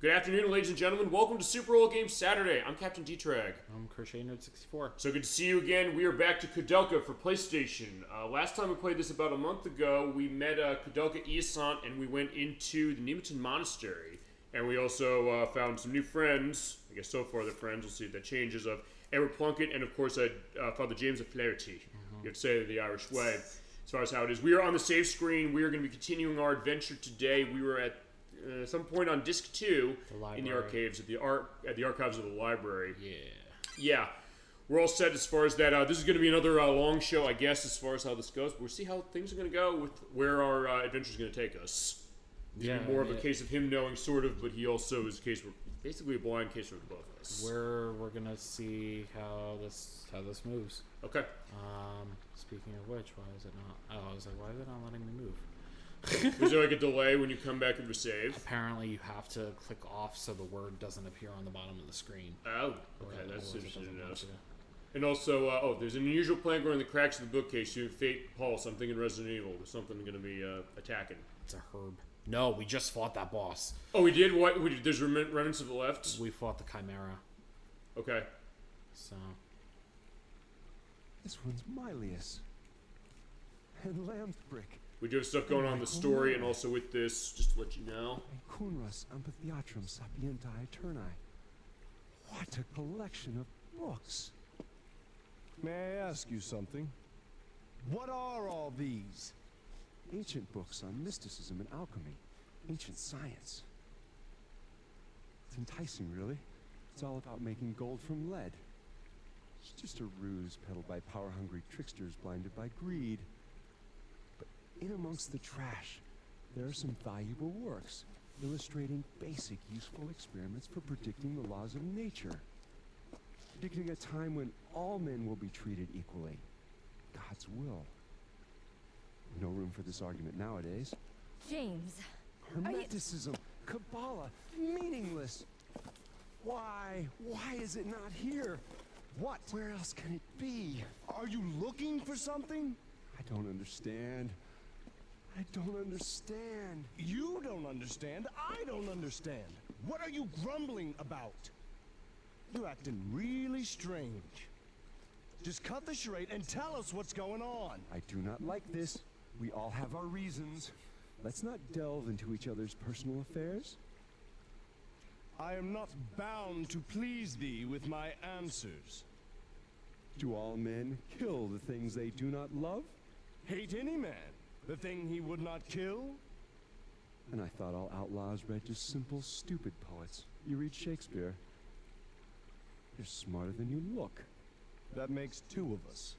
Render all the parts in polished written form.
Good afternoon, ladies and gentlemen. Welcome to Super Old Game Saturday. I'm Captain D-Trag. I'm Crochet Nerd 64. So good to see you again. We are back to Koudelka for PlayStation. Last time we played this about a month ago, we met Koudelka Iasant and we went into the Nemeton Monastery. And we also found some new friends. I guess so far they're friends. We'll see if that changes. Of Edward Plunkett and, of course, Father James of Flaherty. You have to say it the Irish way as far as how it is. We are on the save screen. We are going to be continuing our adventure today. We were at some point on disc 2 in the archives at the archives of the library. Yeah. We're all set as far as that. This is going to be another long show, I guess, as far as how this goes. But we'll see how things are going to go with where our adventure is going to take us. More of a case of him knowing, sort of, but he also is a case where basically a blind case for both of us. We're gonna see how this moves. Okay. Speaking of which, why is it not? Oh, I was like, why is it not letting me move? Is there like a delay when you come back and save? Apparently, you have to click off so the word doesn't appear on the bottom of the screen. Oh, okay, that's interesting to know. And also, there's an unusual plant growing in the cracks of the bookcase. You Fate Pulse. I'm thinking Resident Evil. There's something going to be attacking. It's a herb. No, we just fought that boss. Oh, we did? What? There's remnants of the left? We fought the Chimera. Okay. So. This one's Mylius. And Lamb's Brick. We do have stuff going on in the story and also with this, just to let you know. And Kunras Amphitheatrum Sapienti Eterni. What a collection of books. May I ask you something? What are all these? Ancient books on mysticism and alchemy. Ancient science. It's enticing, really. It's all about making gold from lead. It's just a ruse peddled by power-hungry tricksters blinded by greed. But in amongst the trash, there are some valuable works illustrating basic, useful experiments for predicting the laws of nature. Predicting a time when all men will be treated equally. God's will. No room for this argument nowadays. James. Hermeticism, Kabbalah, meaningless. Why? Why is it not here? What? Where else can it be? Are you looking for something? I don't understand. I don't understand. You don't understand. I don't understand. What are you grumbling about? You're acting really strange. Just cut the charade and tell us what's going on. I do not like this. We all have our reasons. Let's not delve into each other's personal affairs. I am not bound to please thee with my answers. Do all men kill the things they do not love? Hate any man, the thing he would not kill? And I thought all outlaws read just simple, stupid poets. You read Shakespeare. You're smarter than you look. That makes two of us.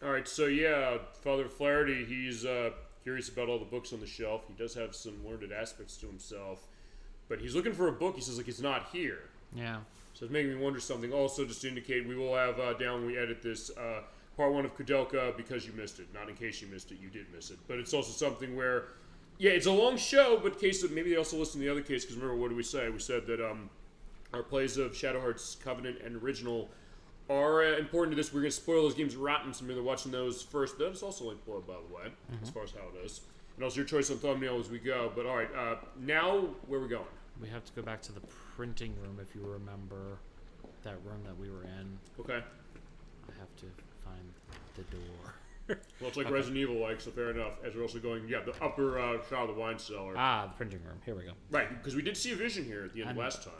Alright, so yeah, Father Flaherty, he's curious about all the books on the shelf. He does have some learned aspects to himself. But he's looking for a book. He says, like, it's not here. Yeah. So it's making me wonder something. Also, just to indicate, we will have down when we edit this, part 1 of Koudelka because you missed it. Not in case you missed it, you did miss it. But it's also something where, yeah, it's a long show, but case of, maybe they also listen to the other case, because remember, what did we say? We said that our plays of Shadowheart's Covenant and Original are important to this. We're going to spoil those games rotten, so maybe they're watching those first. That is also linked below, by the way, as far as how it is. And also your choice on thumbnail as we go. But all right, now where are we going? We have to go back to the printing room if you remember that room that we were in. Okay. I have to find the door. Well, it's like Resident Evil, like, so fair enough. As we're also going, the upper shot of the wine cellar. Ah, the printing room. Here we go. Right, because we did see a vision here at the end of last time.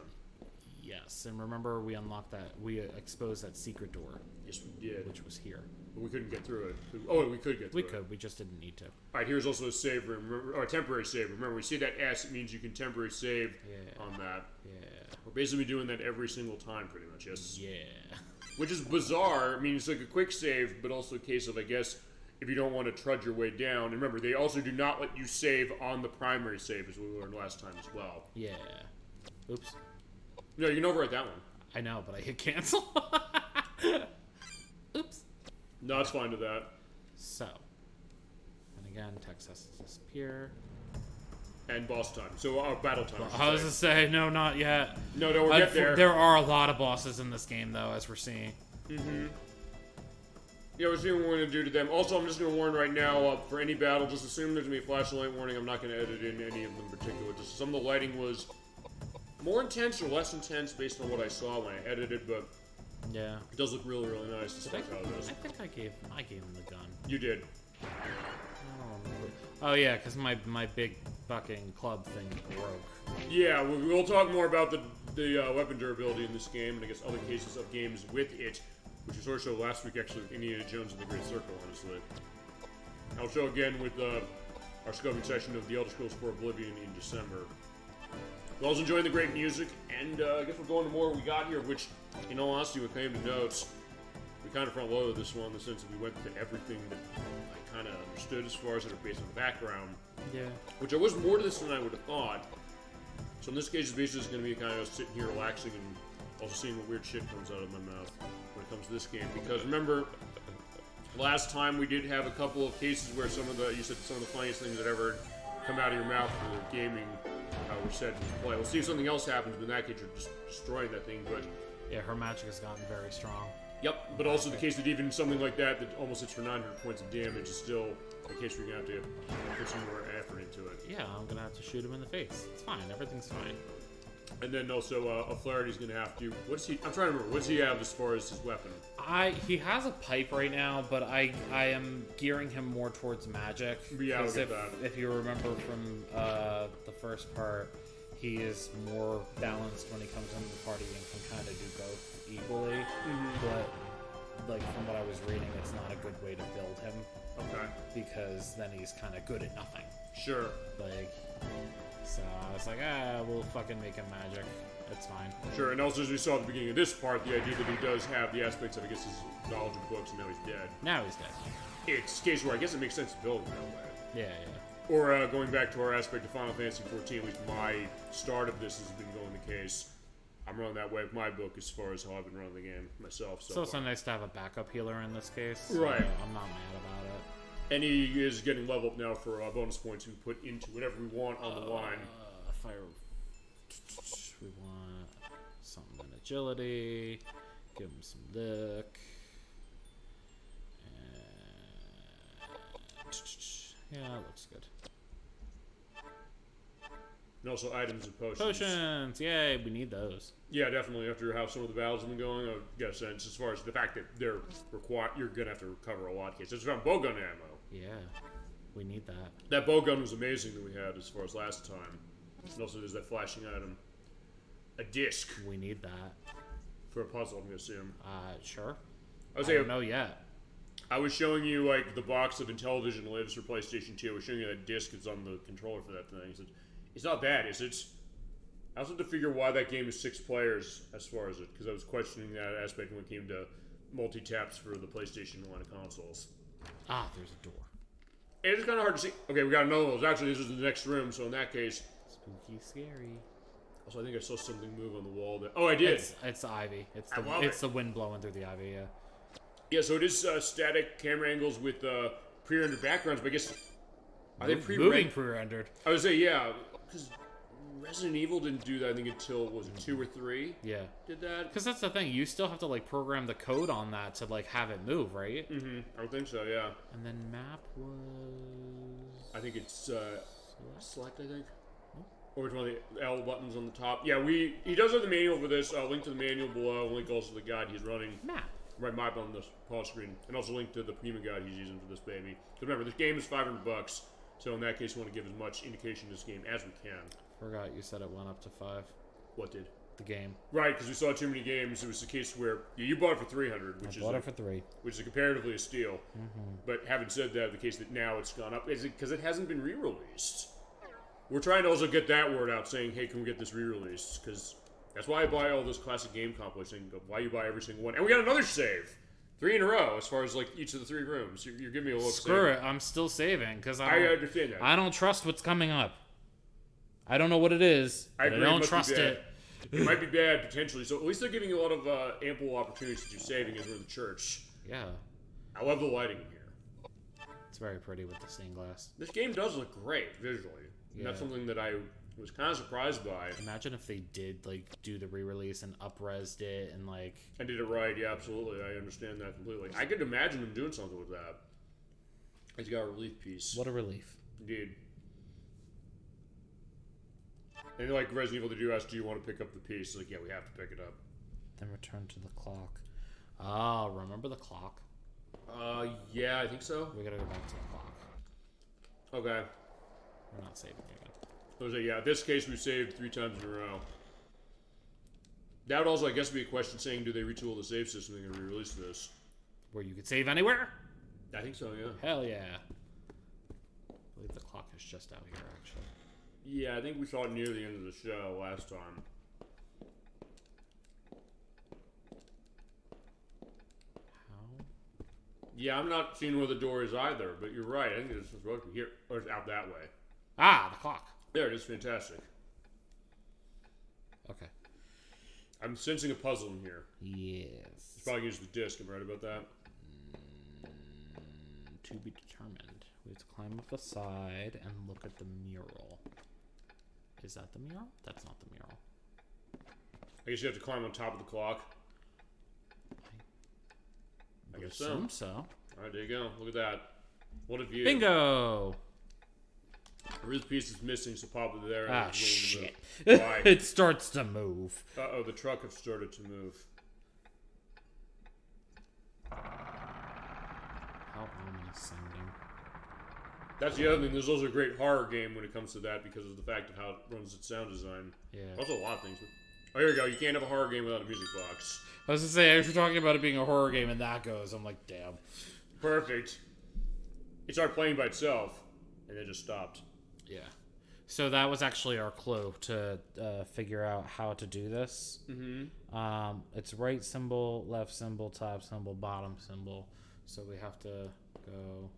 Yes, and remember we unlocked that, we exposed that secret door. Yes, we did. Which was here. But we couldn't get through it. Oh, we could get through it. We could, we just didn't need to. Alright, here's also a save room, or a temporary save room. Remember, we see that S, it means you can temporary save on that. Yeah. We're basically doing that every single time, pretty much, yes? Yeah. Which is bizarre. I mean, it's like a quick save, but also a case of, I guess, if you don't want to trudge your way down. And remember, they also do not let you save on the primary save, as we learned last time as well. Yeah. Oops. No, you can overwrite that one. I know, but I hit cancel. Oops. No, it's fine to that. So. And again, text has to disappear. And boss time. So, battle time. I was to say, no, not yet. No, we'll get there. There are a lot of bosses in this game, though, as we're seeing. Mm-hmm. Yeah, we're seeing what we're going to do to them. Also, I'm just going to warn right now, for any battle, just assume there's going to be a flash and light warning. I'm not going to edit in any of them in particular. Just some of the lighting was more intense or less intense based on what I saw when I edited, but Yeah. it does look really, really nice. That's how it is. I think I gave him the gun. You did. I don't remember. Oh yeah, because my big fucking club thing broke. Yeah, we'll talk more about the weapon durability in this game, and I guess other cases of games with it, which was also last week actually with Indiana Jones and the Great Circle, honestly. I'll show again with our scoping session of The Elder Scrolls 4 Oblivion in December. I was enjoying the great music, and I guess we're going to more we got here, which, in all honesty, when it came to notes, we kind of front-loaded this one in the sense that we went to everything that I kind of understood as far as it was based on the background. Yeah. Which I was more to this than I would have thought. So in this case, it's basically going to be kind of sitting here relaxing and also seeing what weird shit comes out of my mouth when it comes to this game. Because remember, last time we did have a couple of cases where you said some of the funniest things that ever come out of your mouth for gaming were said to play. We'll see if something else happens, but in that case, you're just destroying that thing. But Yeah, her magic has gotten very strong. yep, but also the case that even something like that almost hits for 900 points of damage is still a case where you're going to have to put some more effort into it. Yeah, I'm gonna have to shoot him in the face. It's fine. Everything's fine. And then also, O'Flaherty's going to have to... I'm trying to remember. What does he have as far as his weapon? He has a pipe right now, but I am gearing him more towards magic. Yeah, I'll 'cause get that. If you remember from the first part, he is more balanced when he comes into the party and can kind of do both equally. But like from what I was reading, it's not a good way to build him. Okay. Because then he's kind of good at nothing. Sure. Like, so I was like, we'll fucking make him magic. It's fine. Sure, and also as we saw at the beginning of this part, the idea that he does have the aspects of, I guess, his knowledge of books and now he's dead. Now he's dead. It's a case where I guess it makes sense to build him that way. Yeah, yeah. Or going back to our aspect of Final Fantasy XIV, at least my start of this has been going the case. I'm running that way with my book as far as how I've been running the game myself. It's also nice to have a backup healer in this case. Right. So I'm not mad about it. And he is getting level up now for bonus points we put into whatever we want on the line. Fire. We want something in agility. Give him some look. Yeah, that looks good. And also items and potions. Potions! Yay, we need those. Yeah, definitely. After how some of the battles have been going, I get a sense as far as the fact that they're required, you're gonna have to recover a lot of cases. It's around bowgun ammo. Yeah, we need that. That bowgun was amazing that we had as far as last time. And also there's that flashing item. A disc We need that. for a puzzle, I'm gonna assume. Sure. I I don't know yet. I was showing you like the box of Intellivision Lives for PlayStation 2. I was showing you that disc that's on the controller for that thing. I said, it's not bad, is it? I also had to figure why that game is 6 players as far as it, because I was questioning that aspect when it came to multi-taps for the PlayStation line of consoles. There's a door. And it's kind of hard to see. Okay, we got another one. Actually, this is the next room, so in that case... Spooky, scary. Also, I think I saw something move on the wall there. Oh, I did! It's the ivy. I love it's it. the wind blowing through the ivy, yeah. Yeah, so it is static camera angles with pre-rendered backgrounds, but I guess... Are they Moving pre-rendered. I would say, yeah, because Resident Evil didn't do that, I think, until, was it 2 or 3? Yeah. Did that? Because that's the thing. You still have to, like, program the code on that to, like, have it move, right? Mm-hmm. I would think so, yeah. And then map was... I think it's select, I think. Or it's one of the L buttons on the top. Yeah, he does have the manual for this. Link to the manual below. Link also to the guide he's running. Map. Right, map on the pause screen. And also link to the Prima guide he's using for this baby. So remember, this game is $500. So in that case, we want to give as much indication of this game as we can. Forgot you said it went up to 5. What did? The game. Right, because we saw too many games. It was the case where you bought it for $300, which I bought it for 3. which is comparatively a steal. But having said that, the case that now it's gone up is because it hasn't been re-released. We're trying to also get that word out, saying, "Hey, can we get this re-released?" Because that's why I buy all those classic game compilations. Why you buy every single one? And we got another save, 3 in a row as far as like each of the 3 rooms. You're giving me a look. Screw it. I'm still saving because I understand that. I don't trust what's coming up. I don't know what it is. I But I agree, it don't must be trust bad. it. It might be bad potentially. So at least they're giving you a lot of ample opportunities to do saving as we're in the church. Yeah. I love the lighting in here. It's very pretty with the stained glass. This game does look great visually. And that's Yeah. something that I was kind of surprised by. Imagine if they did like do the re-release and up-resed it and like I did it right, yeah, absolutely. I understand that completely. I could imagine them doing something with that. It's got a relief piece. what a relief. Indeed. And like Resident Evil, they do ask, do you want to pick up the piece? Like, yeah, we have to pick it up. Then return to the clock. Ah, remember the clock? Yeah, I think so. We gotta go back to the clock. Okay. We're not saving again. So yeah, in this case, we saved 3 times in a row. That would also, I guess, be a question saying, do they retool the save system? They're going to re-release this. Where you could save anywhere? I think so, yeah. Hell yeah. I believe the clock is just out here, actually. Yeah, I think we saw it near the end of the show last time. How? Yeah, I'm not seeing where the door is either, but you're right. I think it's supposed to be here, or it's out that way. Ah, the clock. There it is, fantastic. Okay. I'm sensing a puzzle in here. Yes. It's probably use the disc, am I right about that? To be determined. We have to climb up the side and look at the mural. Is that the mural? That's not the mural. I guess you have to climb on top of the clock. I guess so. Assume so. Alright, there you go. Look at that. What a view. Bingo! There is pieces missing, so pop it there. Ah, shit. Why? It starts to move. Uh-oh, the truck has started to move. How ominous sounding. That's the other thing. There's also a great horror game when it comes to that because of the fact of how it runs its sound design. Yeah. Also a lot of things. Oh, here we go. You can't have a horror game without a music box. I was gonna say, if you're talking about it being a horror game and that goes, I'm like, damn. Perfect. It started playing by itself, and it just stopped. Yeah. So that was actually our clue to figure out how to do this. Mm-hmm. It's right symbol, left symbol, top symbol, bottom symbol. So we have to go...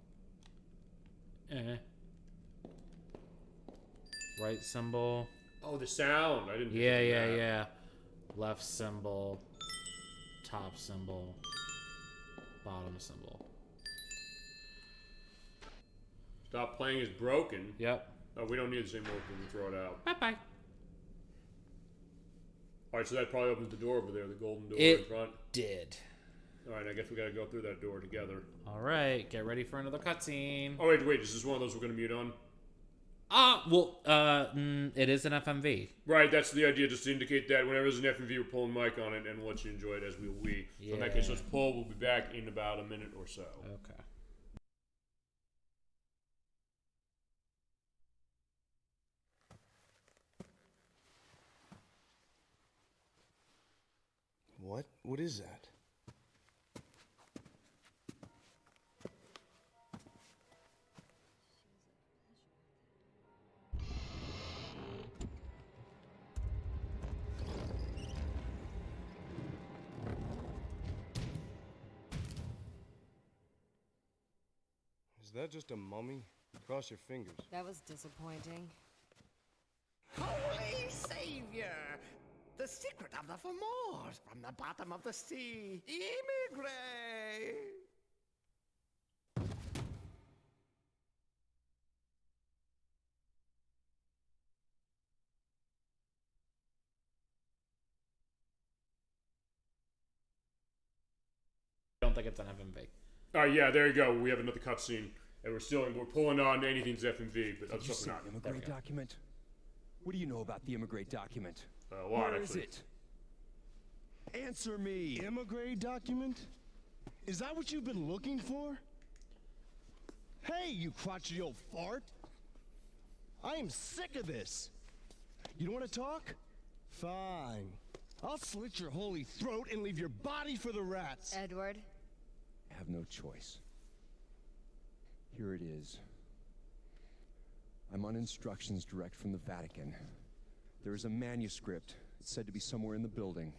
Right symbol. Oh, the sound. I didn't think Yeah, of yeah, that. yeah. Left symbol, top symbol, bottom symbol. Stop playing is broken. Yep. Oh, we don't need the same more when we throw it out. Bye-bye. Alright, so that probably opens the door over there, the golden door in front. Did. Alright, I guess we gotta go through that door together. Alright, get ready for another cutscene. Oh, wait, is this one of those we're gonna mute on? It is an FMV. Right, that's the idea, just to indicate that whenever there's an FMV, we're pulling mic on it and we'll let you enjoy it as we. So in that case, let's pull. We'll be back in about a minute or so. Okay. What? What is that? Is that just a mummy? Cross your fingers. That was disappointing. Holy Savior! The secret of the Fomors from the bottom of the sea. Immigrate! I don't think it's an FMV. Yeah, there you go. We have another cutscene, and we're pulling on anything's FMV, but other Did you stuff see we're not. the immigrate document? What do you know about the immigrate document? A lot, Where is actually. it? Answer me. Immigrate document? Is that what you've been looking for? Hey, you crotchety old fart! I am sick of this. You don't want to talk? Fine. I'll slit your holy throat and leave your body for the rats. Edward? I have no choice. Here it is. I'm on instructions direct from the Vatican. There is a manuscript. It's said to be somewhere in the building.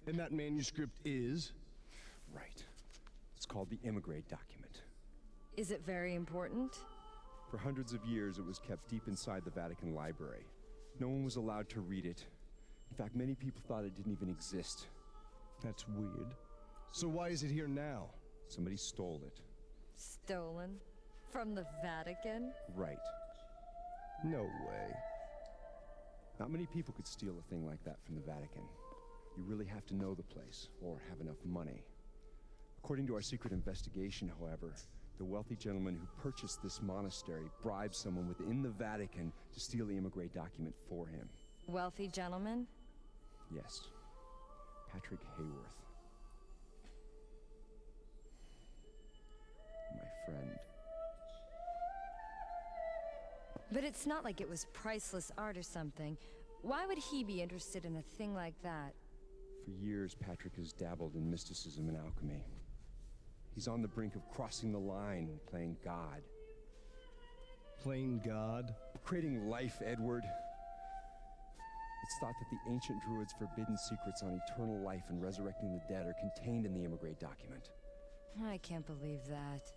And that manuscript is? Right. It's called the immigrate document. Is it very important? For hundreds of years, it was kept deep inside the Vatican library. No one was allowed to read it. In fact, many people thought it didn't even exist. That's weird. So why is it here now? Somebody stole it. Stolen? From the Vatican? Right. No way. Not many people could steal a thing like that from the Vatican. You really have to know the place, or have enough money. According to our secret investigation, however, The wealthy gentleman who purchased this monastery bribed someone within the Vatican to steal the immigrant document for him. Wealthy gentleman? Yes. Patrick Hayworth. My friend. But it's not like it was priceless art or something. Why would he be interested in a thing like that? For years, Patrick has dabbled in mysticism and alchemy. He's on the brink of crossing the line, playing God. Playing God? Creating life, Edward. It's thought that the ancient druids' forbidden secrets on eternal life and resurrecting the dead are contained in the Emigre document. I can't believe that.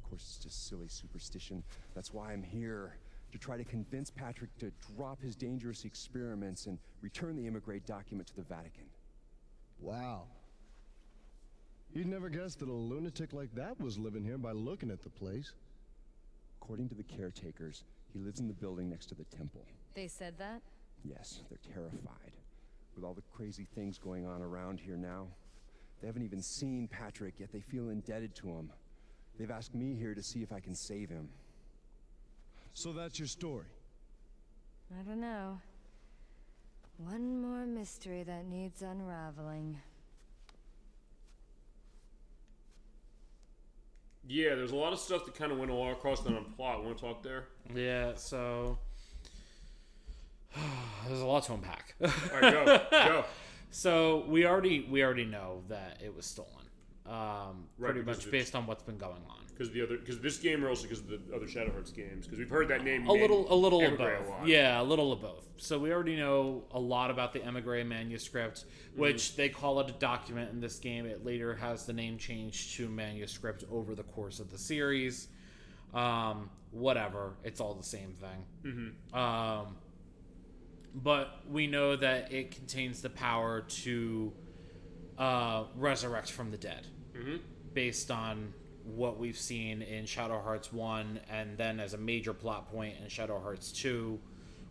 Of course, it's just silly superstition. That's why I'm here. To try to convince Patrick to drop his dangerous experiments and return the Emigre document to the Vatican. Wow. You'd never guess that a lunatic like that was living here by looking at the place. According to the caretakers, he lives in the building next to the temple. They said that? Yes, they're terrified. With all the crazy things going on around here now. They haven't even seen Patrick, yet they feel indebted to him. They've asked me here to see if I can save him. So that's your story? I don't know. One more mystery that needs unraveling. Yeah, there's a lot of stuff that kind of went all across that on plot. Want to talk there? Yeah, so there's a lot to unpack. All right, go. So we already know that it was stolen. Pretty because much based on what's been going on. Because this game, or also because of the other Shadow Hearts games, because we've heard that name A little of Emigre both. a lot. Yeah, a little of both. So we already know a lot about the Emigre manuscript, which they call it a document in this game. It later has the name changed to manuscript over the course of the series. Whatever, it's all the same thing. But we know that it contains the power to resurrect from the dead, based on what we've seen in Shadow Hearts 1, and then as a major plot point in Shadow Hearts 2,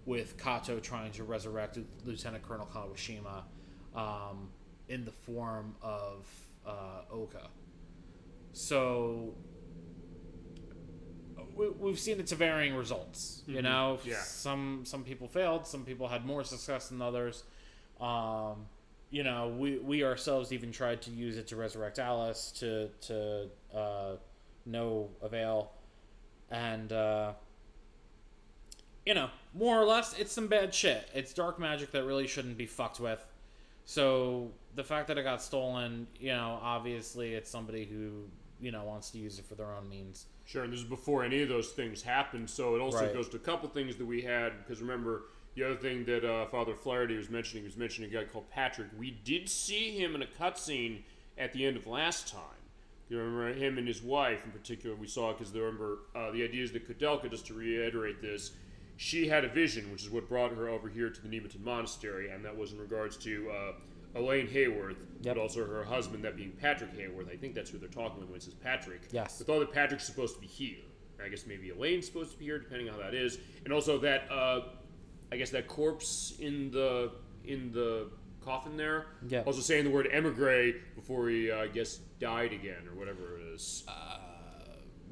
with Kato trying to resurrect Lieutenant Colonel Kawashima in the form of Oka. So we've seen it to varying results. You know, some people failed, some people had more success than others. You know, we ourselves even tried to use it to resurrect Alice to no avail. And, you know, more or less, it's some bad shit. It's dark magic that really shouldn't be fucked with. So the fact that it got stolen, you know, obviously it's somebody who, you know, wants to use it for their own means. Sure, and this is before any of those things happened, so it also goes to a couple things that we had, because remember, the other thing that Father Flaherty was mentioning a guy called Patrick. We did see him in a cutscene at the end of last time. You remember him and his wife in particular, we saw, because remember, the idea is that Koudelka, just to reiterate this, she had a vision, which is what brought her over here to the Nemeton Monastery, and that was in regards to Elaine Hayworth, but also her husband, that being Patrick Hayworth. I think that's who they're talking with when it says Patrick. Yes. But thought that Patrick's supposed to be here. I guess maybe Elaine's supposed to be here, depending on how that is. And also that, I guess that corpse in the coffin there. Yeah. Also saying the word emigre before he, I guess, died again, or whatever it is.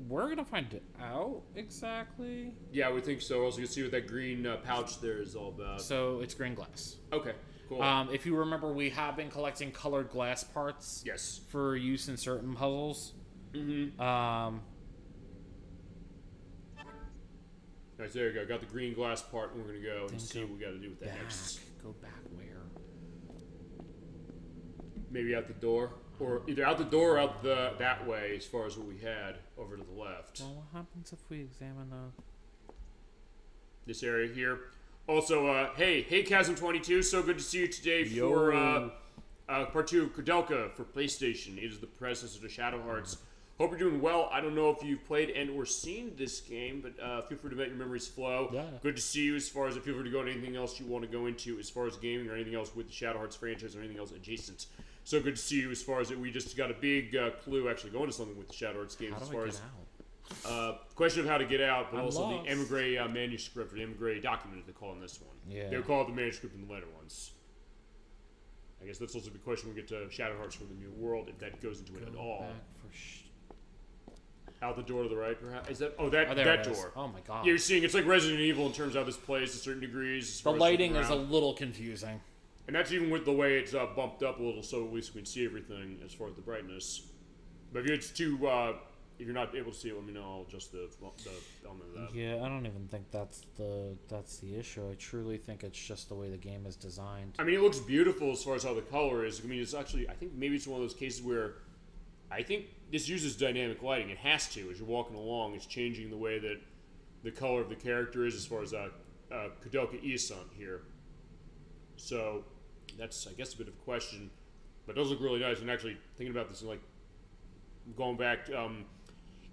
We're going to find it out exactly. Yeah, I would think so. Also, you can see what that green pouch there is all about. So it's green glass. Okay, cool. If you remember, we have been collecting colored glass parts. Yes. For use in certain puzzles. Alright, so there you go. Got the green glass part, and we're going to go and see what we got to do with that next. Go back where? Maybe out the door. Or either out the door or out that way, as far as what we had over to the left. Well, what happens if we examine This area here. Also, hey Chasm22, so good to see you today for part 2 of Koudelka for PlayStation. It is the predecessor to Shadow Hearts. Hope you're doing well. I don't know if you've played and or seen this game, but feel free to let your memories flow. Yeah. Good to see you. As far as feel free to go into anything else you want to go into as far as gaming or anything else with the Shadow Hearts franchise or anything else adjacent. So good to see you. As far as we just got a big clue actually going to something with the Shadow Hearts games. How do as I far get as out? question of how to get out, but I'm also lost. the Emigre manuscript or the Emigre document, as they call in this one. Yeah. They would call it the manuscript in the later ones. I guess that's also the question when we get to Shadow Hearts from the New World, if that goes into it at all. Back for Out the door to the right, perhaps? Is that... Oh, that there that it is. door. Oh my god. Yeah, you're seeing... It's like Resident Evil in terms of how this plays to certain degrees. As The far as lighting looking is a around. little confusing. And that's even with the way it's bumped up a little, so at least we can see everything as far as the brightness. But if it's too... if you're not able to see it, let me know. I'll adjust the element of that. Yeah, I don't even think that's the issue. I truly think it's just the way the game is designed. I mean, it looks beautiful as far as how the color is. I mean, it's actually... I think maybe it's one of those cases where... I think this uses dynamic lighting. It has to. As you're walking along, it's changing the way that the color of the character is as far as Koudelka Eve here. So that's, I guess, a bit of a question. But it does look really nice. And actually, thinking about this and, like, going back...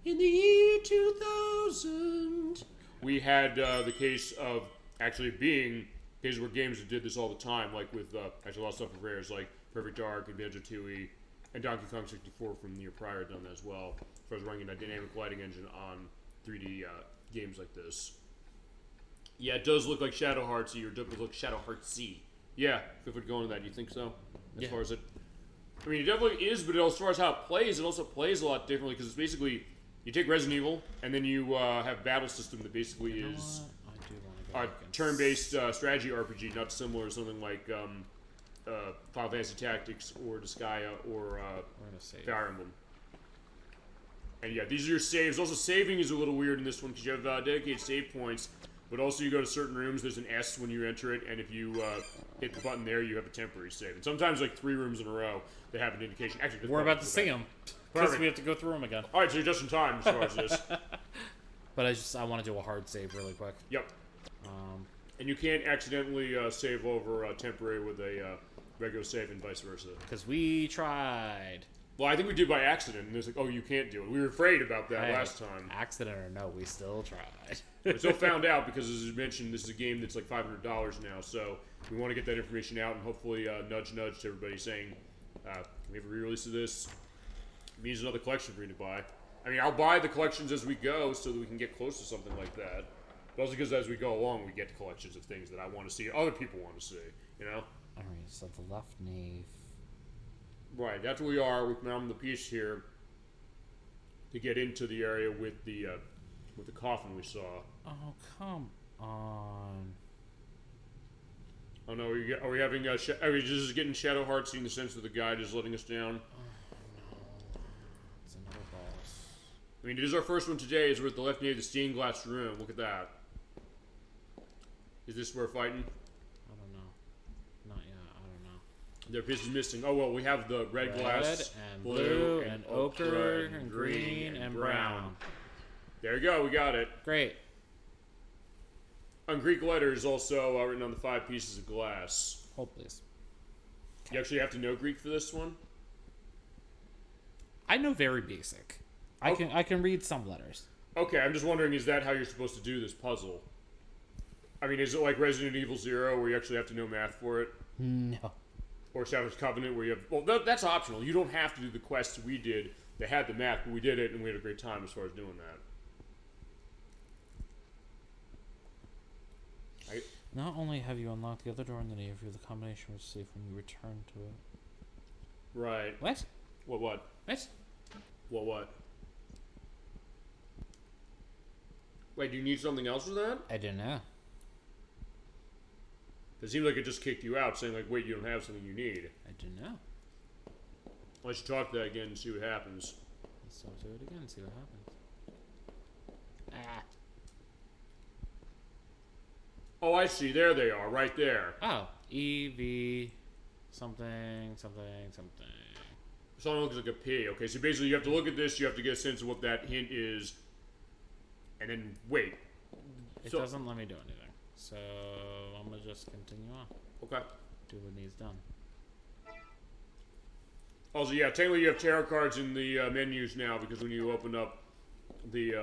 in the year 2000, we had the case of actually being cases where games that did this all the time, like with actually a lot of stuff with Rares, like Perfect Dark and Banjo-Tooie, and Donkey Kong 64 from the year prior done that as well, as far as running a dynamic lighting engine on 3D games like this. Yeah, it does look like Shadow Heartsy, or it does look Shadow Heartsy. Yeah, if it go into that, you think so? As far as it... I mean, it definitely is, but as far as how it plays, also plays a lot differently, because it's basically... You take Resident Evil, and then you have battle system that basically is a turn-based strategy RPG, not similar to something like Final Fantasy Tactics or Disgaea or Fire Emblem. And yeah, these are your saves. Also, saving is a little weird in this one because you have dedicated save points, but also you go to certain rooms, there's an S when you enter it, and if you hit the button there, you have a temporary save. And sometimes like 3 rooms in a row, they have an indication. Actually, we're about to see them. Because we have to go through them again. All right, so you're just in time as far as this. But I want to do a hard save really quick. Yep. And you can't accidentally save over temporary with a regular save and vice versa. Because we tried. Well, I think we did by accident, and it's like, oh, you can't do it. We were afraid about that last time. Accident or no, we still tried. We still found out because, as you mentioned, this is a game that's like $500 now, so we want to get that information out and hopefully nudge to everybody saying, can we have a re-release of this? It means another collection for you to buy. I mean, I'll buy the collections as we go so that we can get close to something like that. But also because as we go along, we get collections of things that I want to see, other people want to see, you know? Alright, so the left nave. Right, that's where we are. We've mounted the piece here to get into the area with the coffin we saw. Oh, come on. Oh no, are we having are we just getting Shadow Heartsy in the sense that the guide is letting us down? It's another boss. I mean, it is our first one today. Is we're at the left near the stained glass room. Look at that. Is this where we're fighting? I don't know. Not yet. I don't know. Their piece is missing. Oh well, we have the red glass, and blue and ochre and green and brown. There you go. We got it. Great. On Greek letters, also written on the 5 pieces of glass. Hold please. You actually have to know Greek for this one. I know very basic. I can read some letters. Okay, I'm just wondering, is that how you're supposed to do this puzzle? I mean, is it like Resident Evil 0 where you actually have to know math for it? No. Or Savage Covenant where you have... Well, that's optional. You don't have to do the quests we did that had the math, but we did it and we had a great time as far as doing that. Not only have you unlocked the other door in the nave, the combination was safe when you return to it. Right. What? What? What? What? Wait, do you need something else with that? I don't know. It seems like it just kicked you out, saying like, wait, you don't have something you need. I don't know. Let's talk to that again and see what happens. Let's talk to it again and see what happens. Ah. Oh, I see. There they are, right there. Oh. EV something. Something looks like a P. Okay, so basically you have to look at this, you have to get a sense of what that hint is, and then wait. It doesn't let me do anything. So I'm going to just continue on. Okay. Do what needs done. Also, yeah, technically you have tarot cards in the menus now, because when you open up the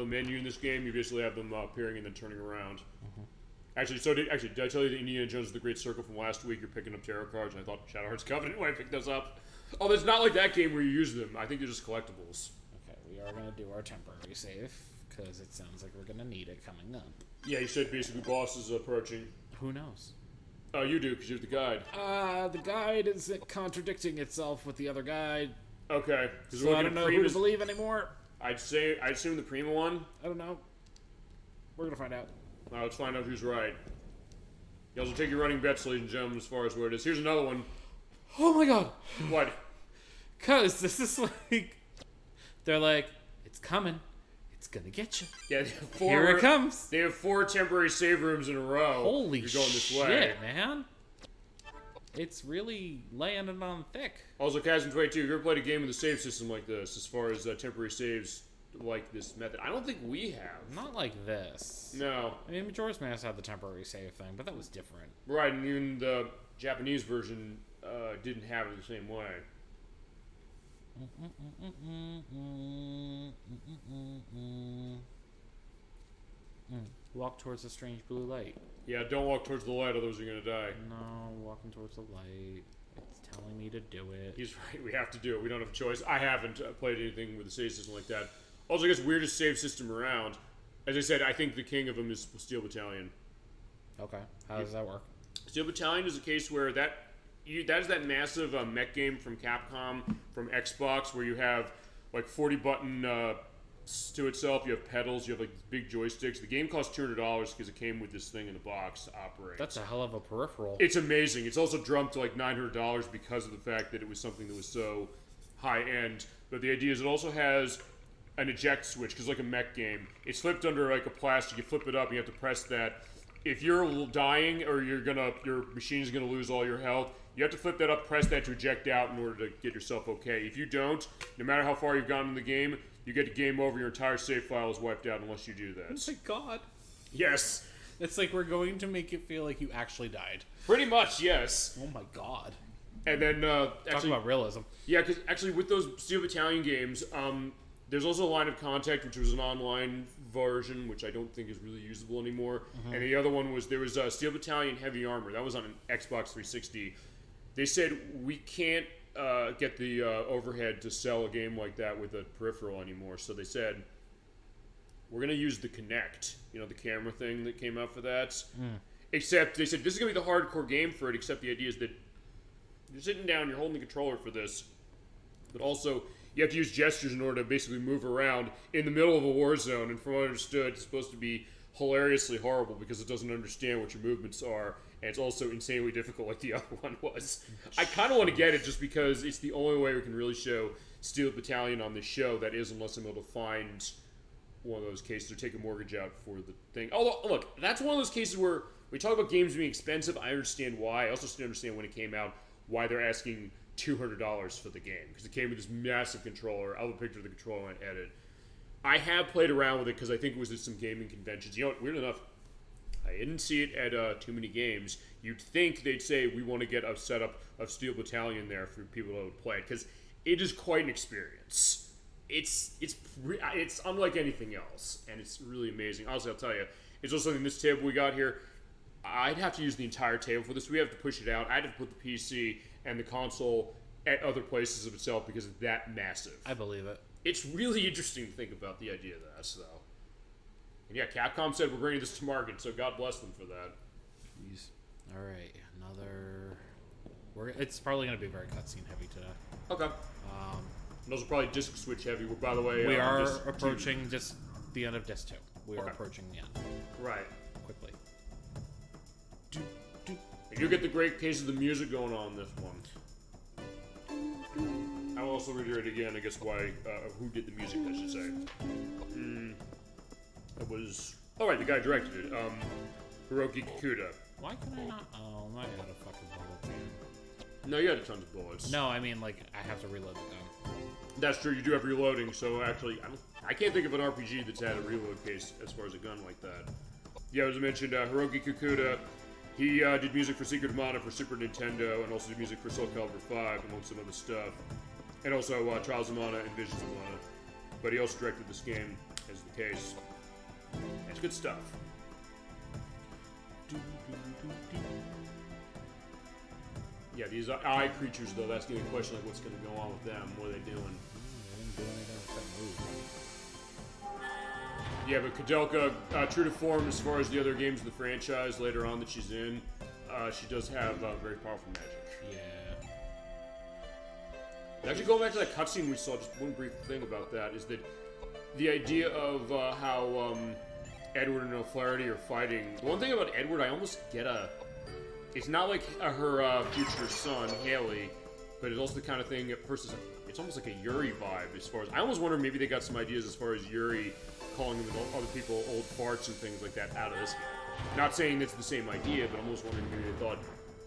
menu in this game, you basically have them appearing and then turning around. Mm-hmm. Actually, did I tell you that Indiana Jones is the Great Circle from last week? You're picking up tarot cards, and I thought Shadow Hearts Covenant when I picked those up. Oh, it's not like that game where you use them. I think they're just collectibles. Okay, we are going to do our temporary save, because it sounds like we're going to need it coming up. Yeah, you said basically boss is approaching. Who knows? Oh, you do, because you have the guide. The guide is contradicting itself with the other guide. Okay. So I don't know who to believe anymore. I assume the Prima one. I don't know. We're gonna find out. Let's find out who's right. You also take your running bets, ladies and gentlemen, as far as where it is. Here's another one. Oh my god. What? Cause this is like, they're like, it's coming. It's gonna get you. Yeah, Here it comes. They have 4 temporary save rooms in a row. Holy You're going this shit, way. man. It's really laying it on thick. Also, Chasm22, have you ever played a game with a save system like this, as far as temporary saves like this method? I don't think we have. Not like this. No. I mean, Majora's Mask had the temporary save thing, but that was different. Right, and even the Japanese version didn't have it the same way. Walk towards the strange blue light. Yeah, don't walk towards the light, otherwise you're gonna die. No, walking towards the light. It's telling me to do it. He's right, we have to do it. We don't have a choice. I haven't played anything with a save system like that. Also, I guess weirdest save system around. As I said, I think the king of them is Steel Battalion. Okay, how does that work? Steel Battalion is a case where that is that massive mech game from Capcom, from Xbox, where you have like 40 button to itself. You have pedals. You have like big joysticks. The game costs $200 because it came with this thing in the box to operate. That's a hell of a peripheral. It's amazing. It's also jumped to like $900 because of the fact that it was something that was so high end. But the idea is it also has an eject switch because like a mech game, it's flipped under like a plastic. You flip it up. And you have to press that. If you're dying or your machine's gonna lose all your health, you have to flip that up, press that to eject out in order to get yourself okay. If you don't, no matter how far you've gotten in the game, you get to game over. Your entire save file is wiped out unless you do that. Oh my god. Yes. It's like we're going to make it feel like you actually died. Pretty much, yes. Oh my god. And then Talk about realism. Yeah, because actually with those Steel Battalion games, there's also Line of Contact, which was an online version, which I don't think is really usable anymore. And the other one was Steel Battalion Heavy Armor. That was on an Xbox 360. They said we can't get the overhead to sell a game like that with a peripheral anymore. So they said we're gonna use the Kinect, the camera thing that came out for that. Except they said this is gonna be the hardcore game for it. Except the idea is that you're sitting down, you're holding the controller for this, but also you have to use gestures in order to basically move around in the middle of a war zone. And from what I understood, it's supposed to be hilariously horrible because it doesn't understand what your movements are, and it's also insanely difficult like the other one was. I kind of want to get it just because it's the only way we can really show Steel Battalion on this show, that is, unless I'm able to find one of those cases or take a mortgage out for the thing. Although, look, that's one of those cases where we talk about games being expensive. I understand why. I also understand when it came out why they're asking $200 for the game, because it came with this massive controller. I'll have a picture of the controller and edit. I have played around with it because I think it was at some gaming conventions. You know what, weird enough, I didn't see it at too many games. You'd think they'd say we want to get a setup of Steel Battalion there for people to play it, because it is quite an experience. It's unlike anything else, and it's really amazing. Honestly, I'll tell you, it's also something, this table we got here, I'd have to use the entire table for this. We have to push it out. I'd have to put the PC and the console at other places of itself because it's that massive. I believe it. It's really interesting to think about the idea of that, though. And yeah, Capcom said we're bringing this to market, so God bless them for that. Jeez. All right, another. It's probably going to be very cutscene heavy today. Okay. And those are probably disc switch heavy. By the way, we are approaching just the end of disc 2. We are approaching the end. Right. Quickly. You get the great case of the music going on in this one. I will also reiterate again, I guess, why, who did the music, I should say. It was, the guy directed it, Hiroki Kikuta. Why can I not? Oh, I had a fucking bullet can. No, you had tons of bullets. No, I mean, like, I have to reload the gun. That's true, you do have reloading, so actually, I can't think of an RPG that's had a reload case as far as a gun like that. Yeah, as I mentioned, Hiroki Kikuta, he did music for Secret of Mana for Super Nintendo, and also did music for Soul Calibur 5, among some other stuff. And also Trials of Mana and Visions of Mana. But he also directed this game, as the case. It's good stuff. Yeah, these eye creatures, though, that's getting a question like what's going to go on with them. What are they doing? Yeah, but Koudelka, true to form as far as the other games of the franchise later on that she's in, she does have very powerful magic. Yeah. Actually, going back to that cutscene we saw, just one brief thing about that is that the idea of how Edward and O'Flaherty are fighting. The one thing about Edward, I almost get it's not like her future son, Haley, but it's also the kind of thing at first it's almost like a Yuri vibe as far as... I almost wonder maybe they got some ideas as far as Yuri calling them other people old farts and things like that out of this game. Not saying that's the same idea, but I'm almost wondering maybe they thought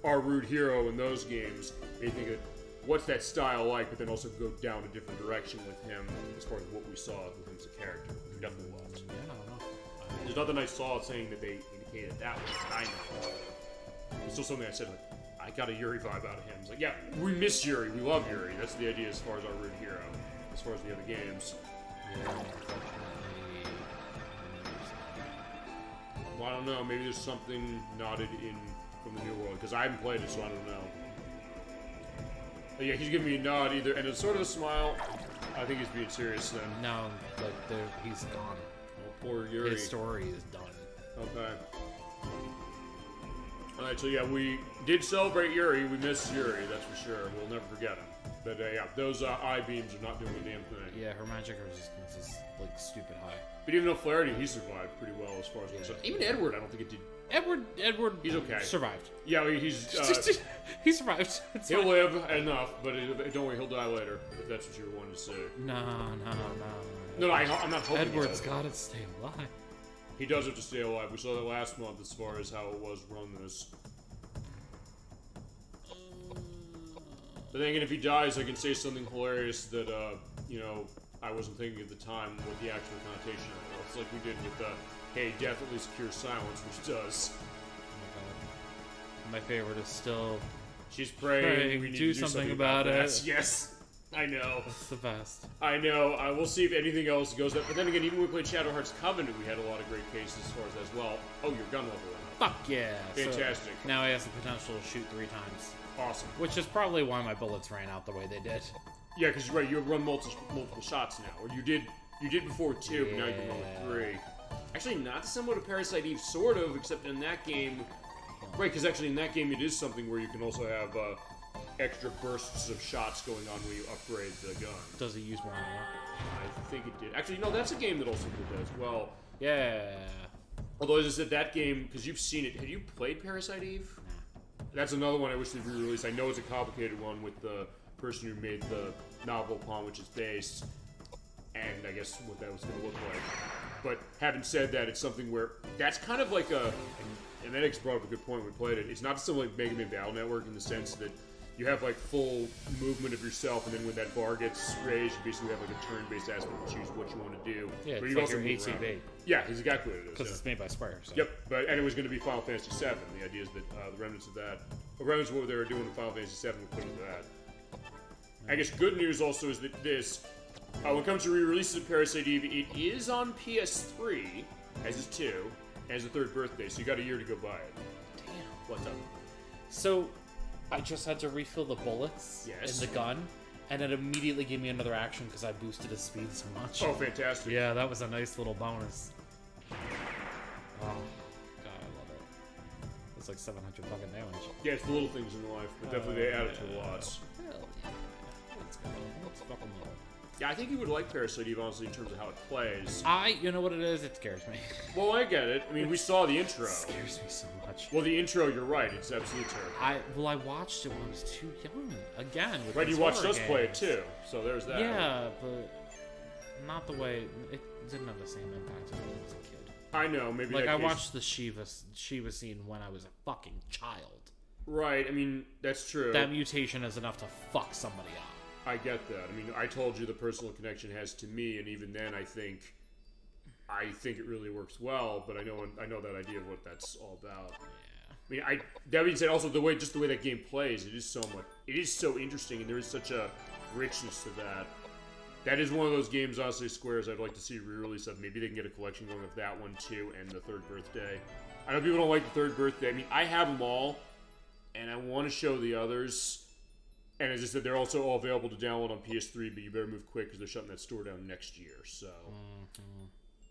our rude hero in those games, they think that what's that style like, but then also go down a different direction with him as far as what we saw with him as a character. We definitely was. Yeah, I don't know. There's nothing I saw saying that they indicated that was kind of. It's still something I said, like, I got a Yuri vibe out of him. It's like, yeah, we miss Yuri, we love Yuri. That's the idea as far as our rude hero, as far as the other games. Yeah, unfortunately. Well, I don't know, maybe there's something nodded in from the New World, because I haven't played it, so I don't know. But yeah, he's giving me a nod either, and it's sort of a smile. I think he's being serious then. No, like, he's gone. Oh, poor Yuri. His story is done. Okay. Alright, so yeah, we did celebrate Yuri. We miss Yuri, that's for sure. We'll never forget him. But yeah, those I-beams are not doing a damn thing. Yeah, her magic resistance is, like, stupid high. But even though Flaherty, he survived pretty well as far as what's up. Even Edward, I don't think it did. Edward, he's okay. Survived. Yeah, he's he survived. He'll live enough, but don't worry, he'll die later. If that's what you were wanting to say. No. No, I'm not hoping. Edward's got to stay alive. He does have to stay alive. We saw that last month as far as how it was run this. But then again, if he dies, I can say something hilarious that I wasn't thinking at the time what the actual connotation of it was. Like we did with hey, death at least cures silence, which does. Oh my god. My favorite is still... She's praying. We need do to do something about it. Yes, I know. That's the best. I know. We'll see if anything else goes up. But then again, even when we played Shadow Hearts Covenant, we had a lot of great cases as far as that as well. Oh, your gun level went up. Fuck yeah. Fantastic. So now he has the potential to shoot 3 times. Awesome. Which is probably why my bullets ran out the way they did. Yeah, because you're right. You run multiple shots now, or you did before with 2, but now you can run with 3. Actually, not similar to Parasite Eve, sort of, except in that game, right? Because actually, in that game, it is something where you can also have extra bursts of shots going on when you upgrade the gun. Does he use more and more? I think it did. Actually, no, that's a game that also did that as well. Yeah. Although, as I said, that game, because you've seen it. Have you played Parasite Eve? Nah. That's another one I wish they'd re-release. I know it's a complicated one with the person who made the novel upon which it's based, and I guess what that was going to look like. But having said that, it's something where that's kind of like and Emetics brought up a good point when we played it. It's not similar like Mega Man Battle Network in the sense that you have like full movement of yourself, and then when that bar gets raised, you basically have like a turn-based aspect to choose what you want to do. Yeah, but it's you like also your move around. ATV. Yeah, it's exactly what it is. Because it's made by Square. So. Yep, and it was going to be Final Fantasy VII. The idea is that the remnants of that, the remnants of what they were doing in Final Fantasy VII, would put into that. I guess good news also is that this, when it comes to re-releases of Parasite Eve, it is on PS3, as is 2, as a 3rd birthday, so you got a year to go buy it. Damn. What's up? So, I just had to refill the bullets in the gun, and it immediately gave me another action because I boosted his speed so much. Oh, fantastic. Yeah, that was a nice little bonus. Oh, God, I love it. It's like 700 fucking damage. Yeah, it's the little things in life, but definitely they added to the lots. Hell yeah. Let's go. Let's fucking go. Yeah, I think you would like Parasite Eve, honestly, in terms of how it plays. You know what it is? It scares me. Well, I get it. I mean, we saw the intro. It scares me so much. Well, the intro, you're right. It's absolutely terrible. I watched it when I was too young. Again, with right, these you watched horror us play it games. too, so there's that. Yeah, but not the way... It didn't have the same impact as when I was a kid. I know, maybe like, that I case... watched the Shiva scene when I was a fucking child. Right, I mean, that's true. That mutation is enough to fuck somebody up. I get that. I mean, I told you the personal connection it has to me, and even then, I think it really works well. But I know that idea of what that's all about. Yeah. I mean, that being said, also the way that game plays, it is so interesting, and there is such a richness to that. That is one of those games, honestly, Square's I'd like to see re-release of. Maybe they can get a collection going with that one too, and the 3rd birthday. I know people don't like the 3rd birthday. I mean, I have them all, and I want to show the others. And as I said, they're also all available to download on PS3, but you better move quick because they're shutting that store down next year. So,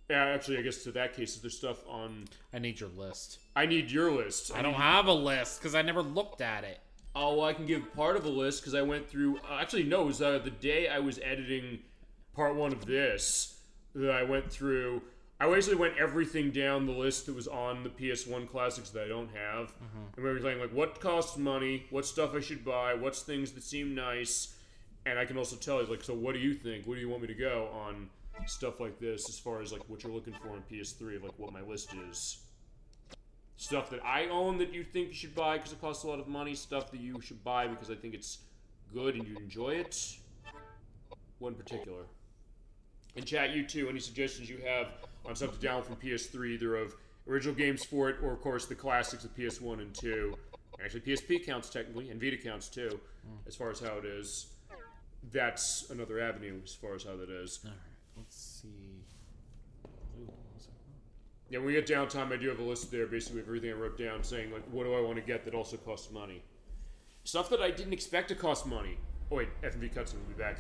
yeah, actually, I guess to that case, is there stuff on? I need your list. I need your list. I don't have a list because I never looked at it. Oh, well, I can give part of a list because I went through. Actually, no, it was the day I was editing part 1 of this that I went through. I basically went everything down the list that was on the PS1 classics that I don't have. And everything like what costs money, what stuff I should buy, what's things that seem nice, and I can also tell you like, so what do you think? Where do you want me to go on stuff like this as far as like what you're looking for in PS3, like what my list is? Stuff that I own that you think you should buy because it costs a lot of money. Stuff that you should buy because I think it's good and you enjoy it. What in particular? And chat, you too. Any suggestions you have on stuff to download from PS3, either of original games for it or, of course, the classics of PS1 and 2. Actually, PSP counts technically, and Vita counts too, as far as how it is. That's another avenue as far as how that is. All right, let's see. Ooh, what's that? Yeah, when we get downtime, I do have a list there, basically of everything I wrote down, saying, like, what do I want to get that also costs money? Stuff that I didn't expect to cost money. Oh, wait, F&B cutscene will be back.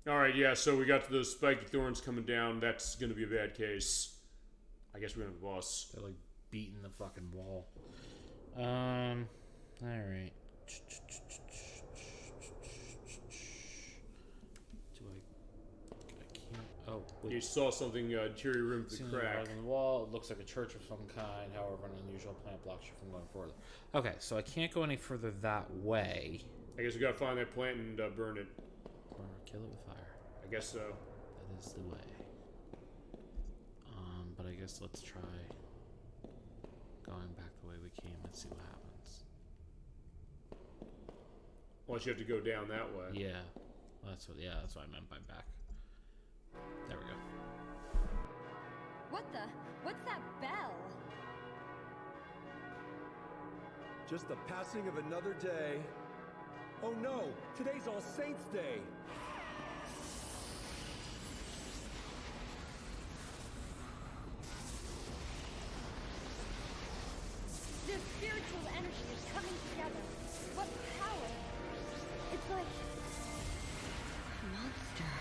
Alright, yeah, so we got to those spiky thorns coming down. That's gonna be a bad case. I guess we're gonna have a boss. They're like beating the fucking wall. Alright. Do I can't. Oh, wait. You saw something, interior room with Seen a the crack. rise on the wall. It looks like a church of some kind. However, an unusual plant blocks you from going further. Okay, so I can't go any further that way. I guess we gotta find that plant and burn it. Or kill it with fire. I guess so. That is the way. But I guess let's try going back the way we came and see what happens. Unless you have to go down that way. Yeah, that's what I meant by back. There we go. What's that bell? Just the passing of another day. Oh no, today's All Saints' Day. The spiritual energy is coming together. What power? It's like a monster.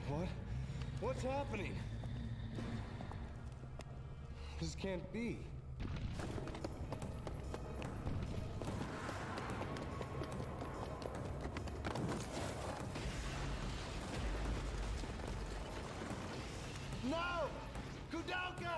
What? What's happening? This can't be. No! Koudelka!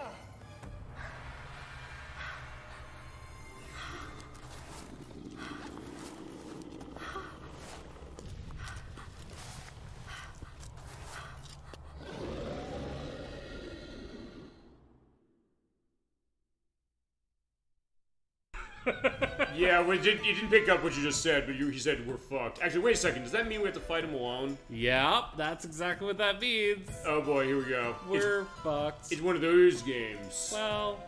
Yeah, you didn't pick up what you just said, but he said we're fucked. Actually, wait a second. Does that mean we have to fight him alone? Yep, that's exactly what that means. Oh boy, here we go. We're fucked. It's one of those games. Well,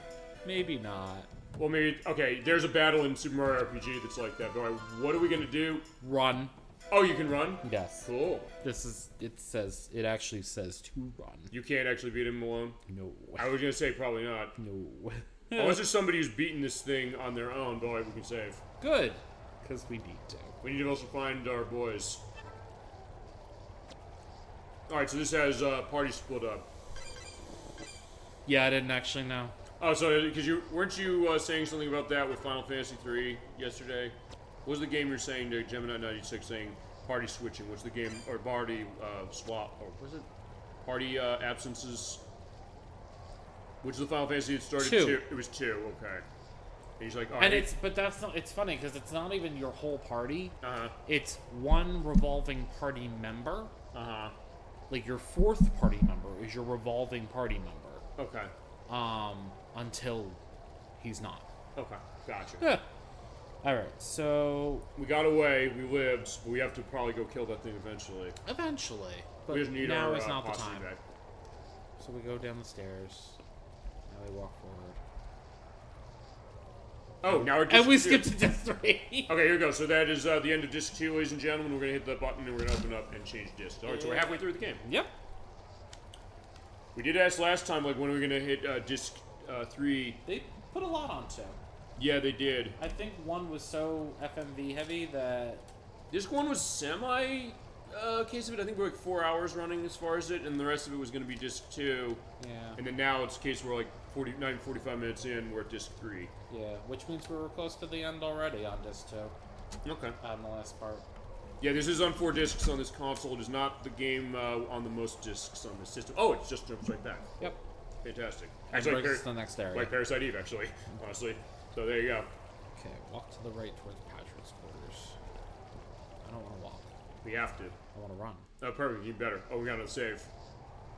maybe not. Well, maybe. Okay, there's a battle in Super Mario RPG that's like that. But all right, what are we gonna do? Run. Oh, you can run? Yes. Cool. It actually says to run. You can't actually beat him alone? No. I was gonna say probably not. No. Unless there's somebody who's beating this thing on their own, but all right, we can save. Good. Because we need to. We need to also find our boys. Alright, so this has party split up. Yeah, I didn't actually know. Oh, so because weren't you saying something about that with Final Fantasy 3 yesterday? What was the game you were saying to Gemini 96 saying party switching? What's the game, or party swap, or was it party absences? Which is the Final Fantasy that started 2. It was 2, okay. And he's like, all And right. but that's not, it's funny because it's not even your whole party. Uh-huh. It's one revolving party member. Uh-huh. Like your fourth party member is your revolving party member. Okay. Until he's not. Okay, gotcha. Yeah. Alright, so We got away, we lived, but we have to probably go kill that thing eventually. eventually. But We just need now our is not the posse time. back. So we go down the stairs. Now we walk forward. Oh, now we're And we disc skip two. to disc 3. Okay, here we go. So that is the end of disc 2, ladies and gentlemen. We're going to hit the button and we're going to open up and change discs. All right, so we're halfway through the game. Yep. We did ask last time, like, when are we going to hit disc 3? They put a lot onto. Yeah, they did. I think 1 was so FMV heavy that... Disc 1 was semi case of it. I think we're like 4 hours running as far as it, and the rest of it was going to be disc 2. Yeah. And then now it's a case where like 45 minutes in, we're at disc 3. Yeah, which means we were close to the end already on disc 2. Okay. On the last part. Yeah, this is on 4 discs on this console. It is not the game on the most discs on the system. Oh, it just jumps right back. Yep. Fantastic. And Actually, brings us to the next area. like Parasite Eve, actually, honestly. So there you go. Okay, walk to the right towards Patrick's quarters. I don't want to walk. We have to. I want to run. Oh, perfect. Even better. Oh, we got another save.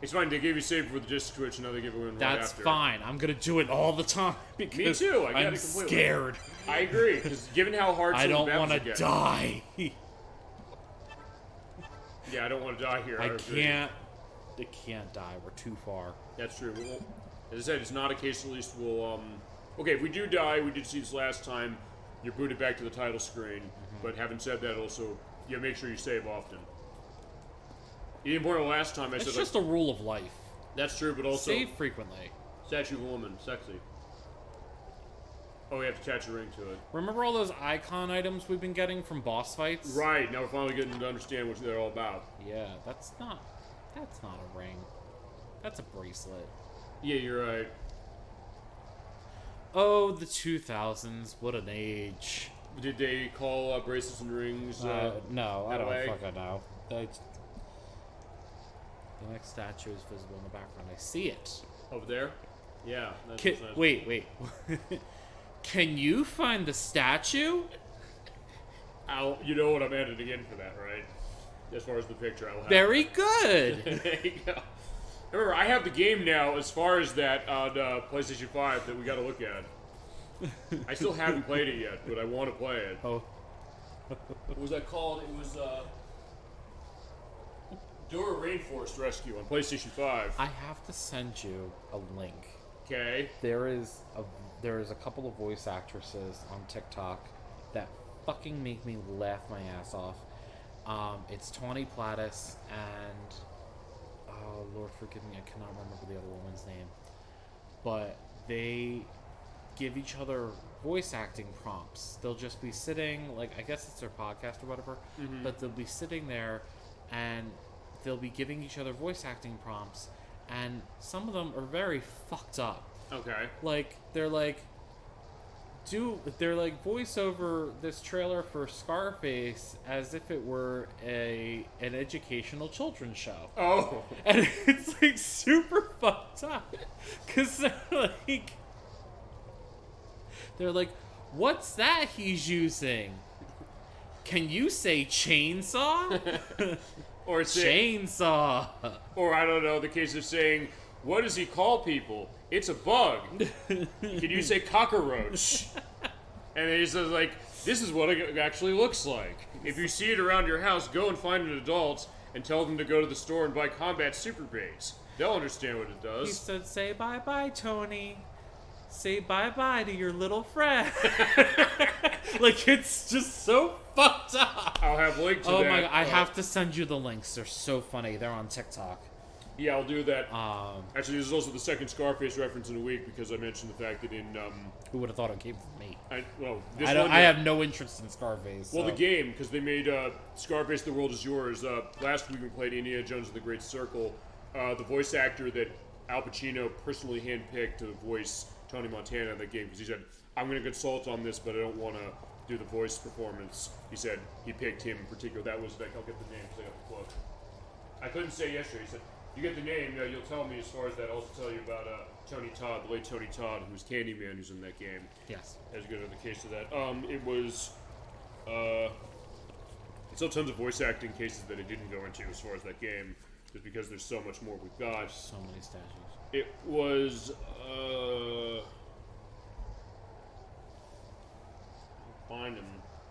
It's fine. They gave you save for the disc switch, and now they give it one right That's after. fine. I'm gonna do it all the time because Me too. I get I'm it completely. scared. I agree, because given how hard I some of don't the want to battles die. get- Yeah, I don't want to die here. I agree. can't. I can't die. We're too far. That's true. Well, as I said, it's not a case. At least we'll. Okay, if we do die, we did see this last time. You're booted back to the title screen. But having said that, also, yeah, make sure you save often. You didn't point out last time. I It's said just like, a rule of life. that's true, but also Save frequently. statue of a woman, sexy. Oh, we have to attach a ring to it. Remember all those icon items we've been getting from boss fights? Right now, we're finally getting to understand what they're all about. Yeah, that's not a ring. That's a bracelet. Yeah, you're right. Oh, the 2000s. What an age. Did they call bracelets and rings? No, I that don't way? fucking know. The next statue is visible in the background. I see it. Over there? Yeah. That's Can, nice. wait. Can you find the statue? You know what I'm editing in for that, right? As far as the picture, I'll have Very good. There you go. Remember, I have the game now as far as that on PlayStation 5 that we got to look at. I still haven't played it yet, but I want to play it. Oh. What was that called? It was Dora Rainforest Rescue on PlayStation 5. I have to send you a link. Okay. There is a couple of voice actresses on TikTok that fucking make me laugh my ass off. It's Tawny Plattis and oh Lord forgive me, I cannot remember the other woman's name. But they give each other voice acting prompts. They'll just be sitting, like I guess it's their podcast or whatever, but they'll be sitting there and they'll be giving each other voice acting prompts, and some of them are very fucked up. Okay. Like they're like voice over this trailer for Scarface as if it were an educational children's show. Oh. And it's like super fucked up because they're like, what's that he's using? Can you say chainsaw? Or Chainsaw. Or I don't know, the case of saying, what does he call people? It's a bug. Can you say cockroach? And he says like, this is what it actually looks like. If you see it around your house, go and find an adult and tell them to go to the store and buy combat super baits. They'll understand what it He does. said, say bye-bye, Tony. Say bye-bye to your little friend. Like, it's just so fucked up. I'll have a link to that. Oh my god, I have to send you the links. They're so funny. They're on TikTok. Yeah, I'll do that. Actually, this is also the second Scarface reference in a week because I mentioned the fact that in who would have thought it came from me? I have no interest in Scarface. Well, so. the game, because they made Scarface: The World Is Yours. Last week we played Indiana Jones and the Great Circle. The voice actor that Al Pacino personally handpicked to voice Tony Montana in that game, because he said, I'm going to consult on this, but I don't want to do the voice performance. He said he picked him in particular. That was, like, I'll get the name because I got the book. I couldn't say yesterday. He said, you get the name, you'll tell me as far as that. I'll also tell you about Tony Todd, the late Tony Todd, who's Candyman, who's in that game. Yes. As good as the case of that. It was, still tons of voice acting cases that it didn't go into as far as that game, just because there's so much more we've got. So many statues. It was, find him.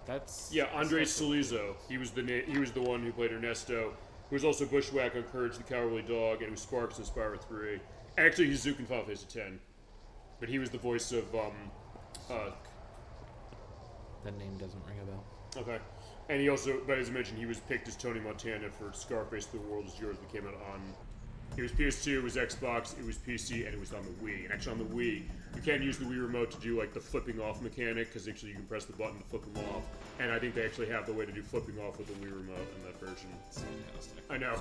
That's Yeah, Andre Salizo. He was the one who played Ernesto, who was also Bushwhack on Courage the Cowardly Dog, and who Sparks in Spyro 3. Actually, he's Zook in Final Fantasy 10. But he was the voice of, That name doesn't ring a bell. okay. And he also, but as I mentioned, he was picked as Tony Montana for Scarface The World Is Yours that came out on... It was PS2, it was Xbox, it was PC, and it was on the Wii. And actually on the Wii, you can't use the Wii Remote to do like the flipping off mechanic, because actually you can press the button to flip them off. And I think they actually have the way to do flipping off with the Wii Remote in that version. It's fantastic. I know.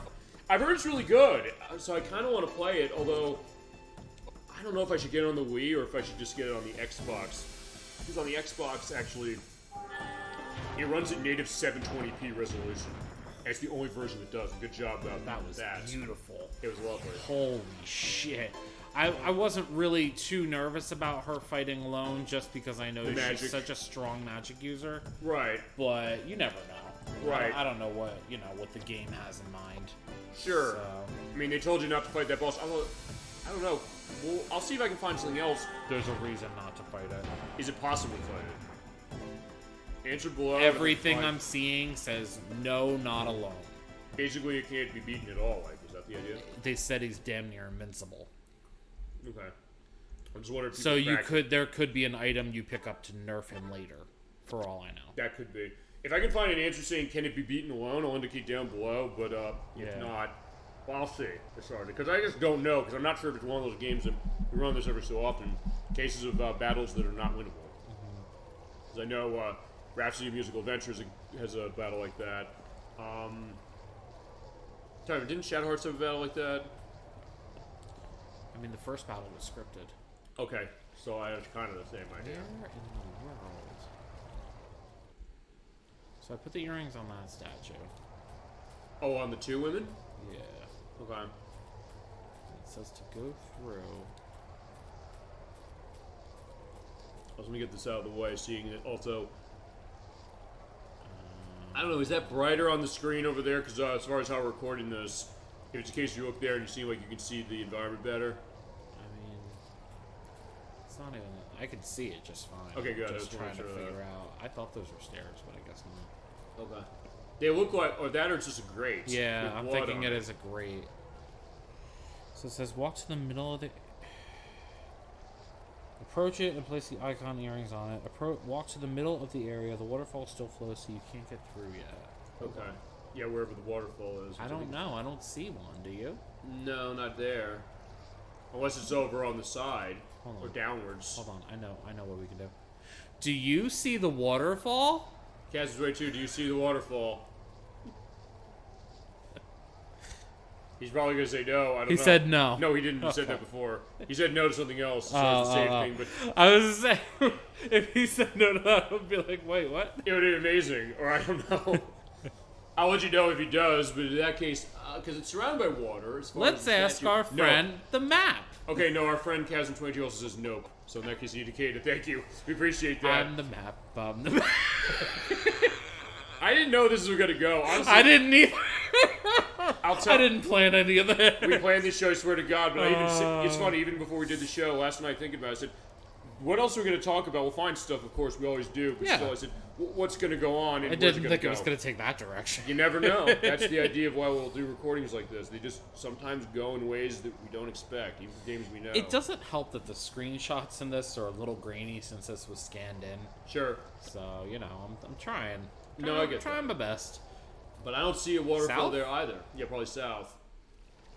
I've heard it's really good, so I kind of want to play it, although... I don't know if I should get it on the Wii, or if I should just get it on the Xbox. Because on the Xbox, actually, it runs at native 720p resolution. And it's the only version that does. Good job about That was that. beautiful. It was lovely. Holy shit. I wasn't really too nervous about her fighting alone just because I know she's such a strong magic user. Right. But you never know. Right. I don't know what the game has in mind. Sure. So. I mean, they told you not to fight that boss. I don't know. Well, I'll see if I can find something else. There's a reason not to fight it. Is it possible to fight it? Answer below. Everything I'm seeing says no, not alone. Basically, it can't be beaten at all. Like, is that the idea? They said he's damn near invincible. Okay. I'm just wondering. If So there could be an item you pick up to nerf him later, for all I know. That could be. If I can find an answer saying can it be beaten alone, I'll indicate down below. But if not, well, I'll see. It's hard because I just don't know because I'm not sure if it's one of those games that we run this every so often. Cases of battles that are not winnable. Because I know Rhapsody of Musical Adventures has a battle like that. Didn't Shadow Hearts have a battle like that? I mean, the first battle was scripted. Okay, so I was kind of the same idea. Where in the world? So I put the earrings on that statue. Oh, on the two women? Yeah. Okay. It says to go through. Let me get this out of the way, seeing it also... I don't know, is that brighter on the screen over there? Because as far as how we're recording this, if it's the case you look there and you seem like you can see the environment better. I mean, it's not even... I can see it just fine. Okay, good. Just trying to figure out. I thought those were stairs, but I guess not. Okay. They look like... Or that or it's just a grate. Yeah, with I'm blood thinking on it is a grate. So it says, walk to the middle of the... Approach it and place the icon earrings on it. Walk to the middle of the area. The waterfall still flows, so you can't get through yet. Okay. Yeah, wherever the waterfall is. I don't know. I don't see one. Do you? No, not there. Unless it's over on the side. Hold on. Or downwards. Hold on. I know what we can do. Do you see the waterfall? Cass is right too. Do you see the waterfall? He's probably going to say no. I don't know. He said no. No, he didn't. He said that before. He said no to something else. So it's the same thing. But I was saying, if he said no to that, I would be like, wait, what? it would be amazing. Or I don't know. I'll let you know if he does. But in that case, because it's surrounded by water. As far Let's as the ask statue- our friend the map. Okay, no, our friend Chasm22 also says nope. So in that case, you indicated. Thank you. We appreciate that. I'm the map. I'm the map. I didn't know this was going to go. Honestly, I didn't either. I didn't plan any of that. We planned this show, I swear to God, but I even said, it's funny, even before we did the show, last night thinking about it, I said, what else are we going to talk about? We'll find stuff, of course, we always do, but Yeah. still, I said, what's going to go on? And I where's didn't it think go? it was going to take that direction. You never know. That's the idea of why we'll do recordings like this. They just sometimes go in ways that we don't expect, even for games we know. It doesn't help that the screenshots in this are a little grainy since this was scanned in. Sure. So, I'm trying. No, I get trying my best. But I don't see a waterfall South? there either. Yeah, probably south.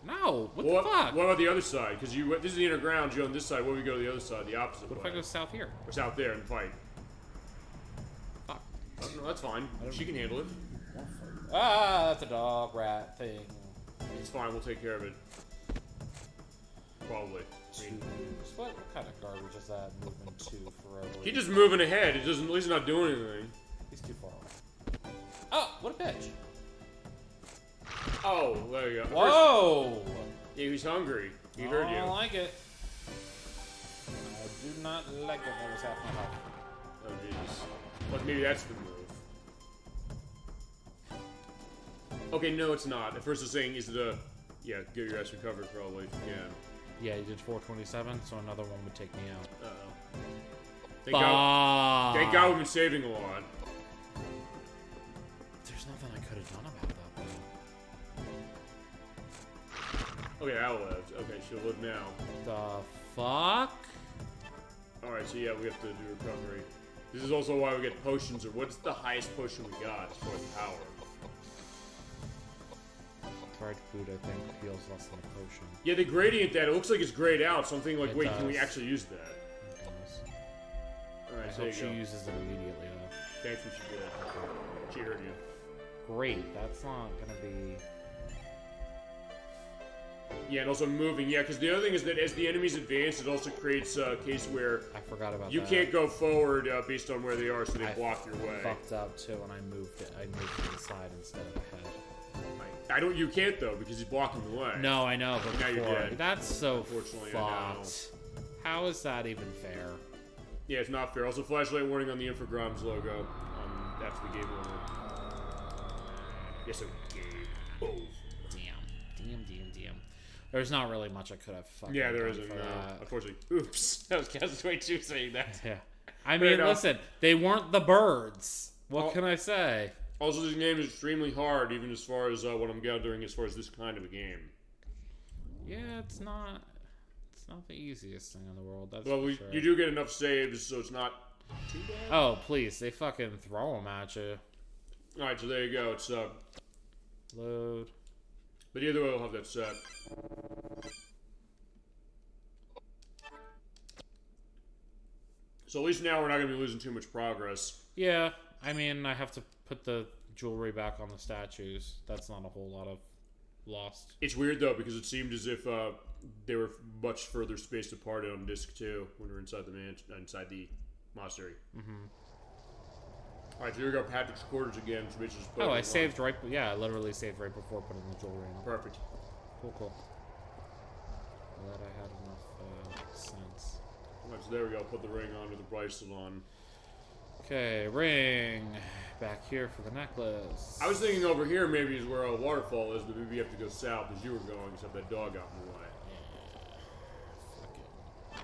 No, what Well, the fuck? What about the other side? Because this is the inner ground, you're on this side. What if we go to the other side, the opposite What if way? I go south here? Or south there and fight? Fuck. No, that's fine. She can handle it. Ah, that's a dog rat thing. It's fine. We'll take care of it. Probably. I mean, What kind of garbage is that movement to forever? he's just moving ahead. It doesn't. At least he's not doing anything. He's too far away. Oh, what a bitch. Oh, there you go. Whoa! Yeah, he's hungry. He heard I don't you. like it. I do not like it. That was half my health. Oh, jeez. But maybe that's the move. Okay, no, it's not. At first, I was saying, is it a... Yeah, get your ass recovered, probably, if you can. Yeah, you did 427, so another one would take me out. Uh-oh. Thank God we've been saving a lot. There's nothing I could have done about that, though. Okay, that lived. Okay, she'll live now. The fuck? Alright, so yeah, we have to do recovery. This is also why we get potions, or what's the highest potion we got as far as power? Fried food, I think, heals less than a potion. Yeah, the gradient that, it looks like it's grayed out, so I'm thinking like, It wait, can we does. actually use that? It does. Alright, I so there hope you she go. uses it immediately, though. Thanks what she did. She heard you. Great, that's not gonna be... Yeah, and also moving. Yeah, because the other thing is that as the enemies advance, it also creates a case where I forgot about you that. can't go forward based on where they are, so they I block your way. fucked up, too, when I moved it. I moved to the side instead of ahead. I don't. You can't though because he's blocking the way. No, I know, but Now you're before. dead. That's so Unfortunately, I know. fucked. How is that even fair? Yeah, it's not fair. Also, flashlight warning on the Infogrames logo. That's the game over. Yes, so game over. Damn. There's not really much I could have fucking Yeah, there done isn't. for No. that. Unfortunately, oops. That was Castaway 2 saying that. Yeah. I Fair mean, enough. listen, they weren't the birds. What Oh. can I say? Also, this game is extremely hard, even as far as what I'm gathering as far as this kind of a game. Yeah, it's not the easiest thing in the world. That's Well, for sure. you do get enough saves, so it's not too bad. Oh, please, they fucking throw them at you. All right, so there you go. It's Load. but either way, we'll have that set. So at least now we're not going to be losing too much progress. Yeah, I mean, I have to put the jewelry back on the statues. That's not a whole lot of lost. It's weird though because it seemed as if they were much further spaced apart on disc 2 when we were inside inside the monastery. All right, so here we go. Patrick's quarters again. So basically just put Oh, it I in saved right. Yeah, I literally saved right before putting the jewelry in. Perfect. Cool. Glad I had enough sense. All right, so there we go. Put the ring on with the bracelet on. Okay, ring. Back here for the necklace. I was thinking over here maybe is where a waterfall is, but maybe you have to go south as you were going, except that dog got in the way. Fuck it.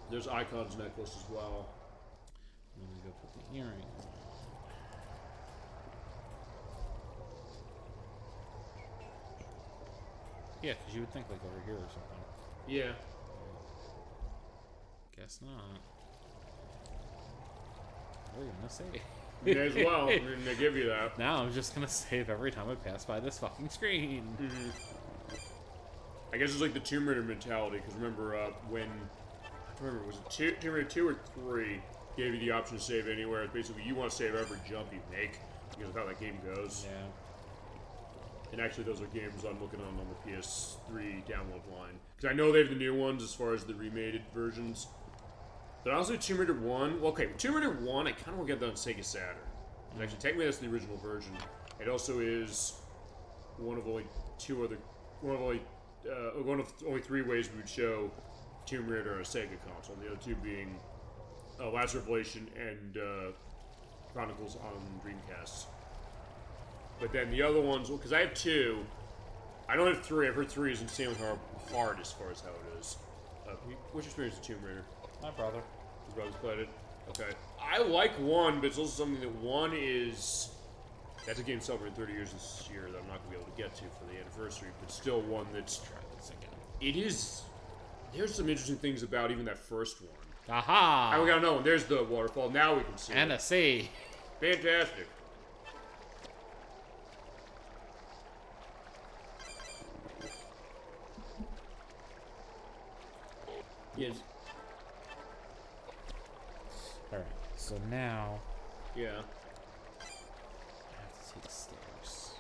There's Icon's necklace as well. Let me go put the earring on. Yeah, because you would think like over here or something. Yeah. Guess not. We're gonna save. May as well. I mean, they give you that. Now I'm just gonna save every time I pass by this fucking screen. I guess it's like the Tomb Raider mentality, because remember when... I don't remember, was it Tomb Raider 2 or 3 gave you the option to save anywhere? It's basically, you want to save every jump you make, because of how that game goes. Yeah. And actually, those are games I'm looking on the PS3 download line. Because I know they have the new ones as far as the remade versions. But honestly, Tomb Raider 1... Well, okay, Tomb Raider 1, I kind of want to get that on Sega Saturn. And actually, technically, that's the original version. It also is one of only two other... One of only 3 ways we would show Tomb Raider on a Sega console. The other 2 being Last Revelation and Chronicles on Dreamcast. But then the other ones, because I have 2, I don't have 3. I've heard 3 is insanely hard as far as how it is. What's your experience with Tomb Raider? My brother. Your brother's played it? Okay. I like 1, but it's also something that 1 is... That's a game celebrating 30 years this year that I'm not going to be able to get to for the anniversary, but still one that's... Try this again. It is... There's some interesting things about even that first one. Aha! I got no one. There's the waterfall. Now we can see And it. a C. Fantastic. Yes. Alright, so now Yeah. I have to take stairs.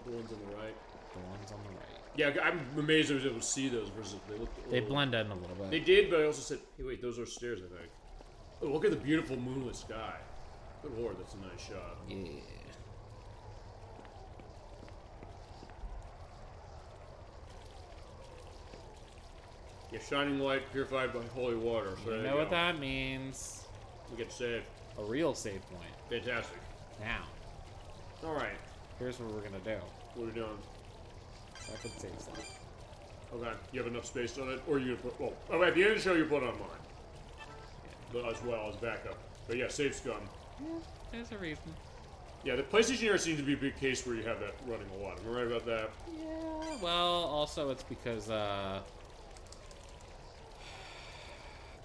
The ones on the right. The ones on the right. Yeah, I'm amazed I was able to see those versus they looked. They blend in a little bit. They did, but I also said, hey, wait, those are stairs, I think. Oh, look at the beautiful moonlit sky. Good lord, that's a nice shot. Yeah. Yeah, shining light purified by holy water. So You there know what go. that means? We get saved. A real save point. Fantastic. Now, All right, here's what we're gonna do. what are we doing? Second save stuff. Okay, you have enough space on it, or you gonna put? Well, oh, at the end of the show, you put on mine, but as well as backup. But yeah, save scum. Yeah, there's a reason. Yeah, the PlayStation era seems to be a big case where you have that running a lot. Am I right about that? Yeah, well, also it's because,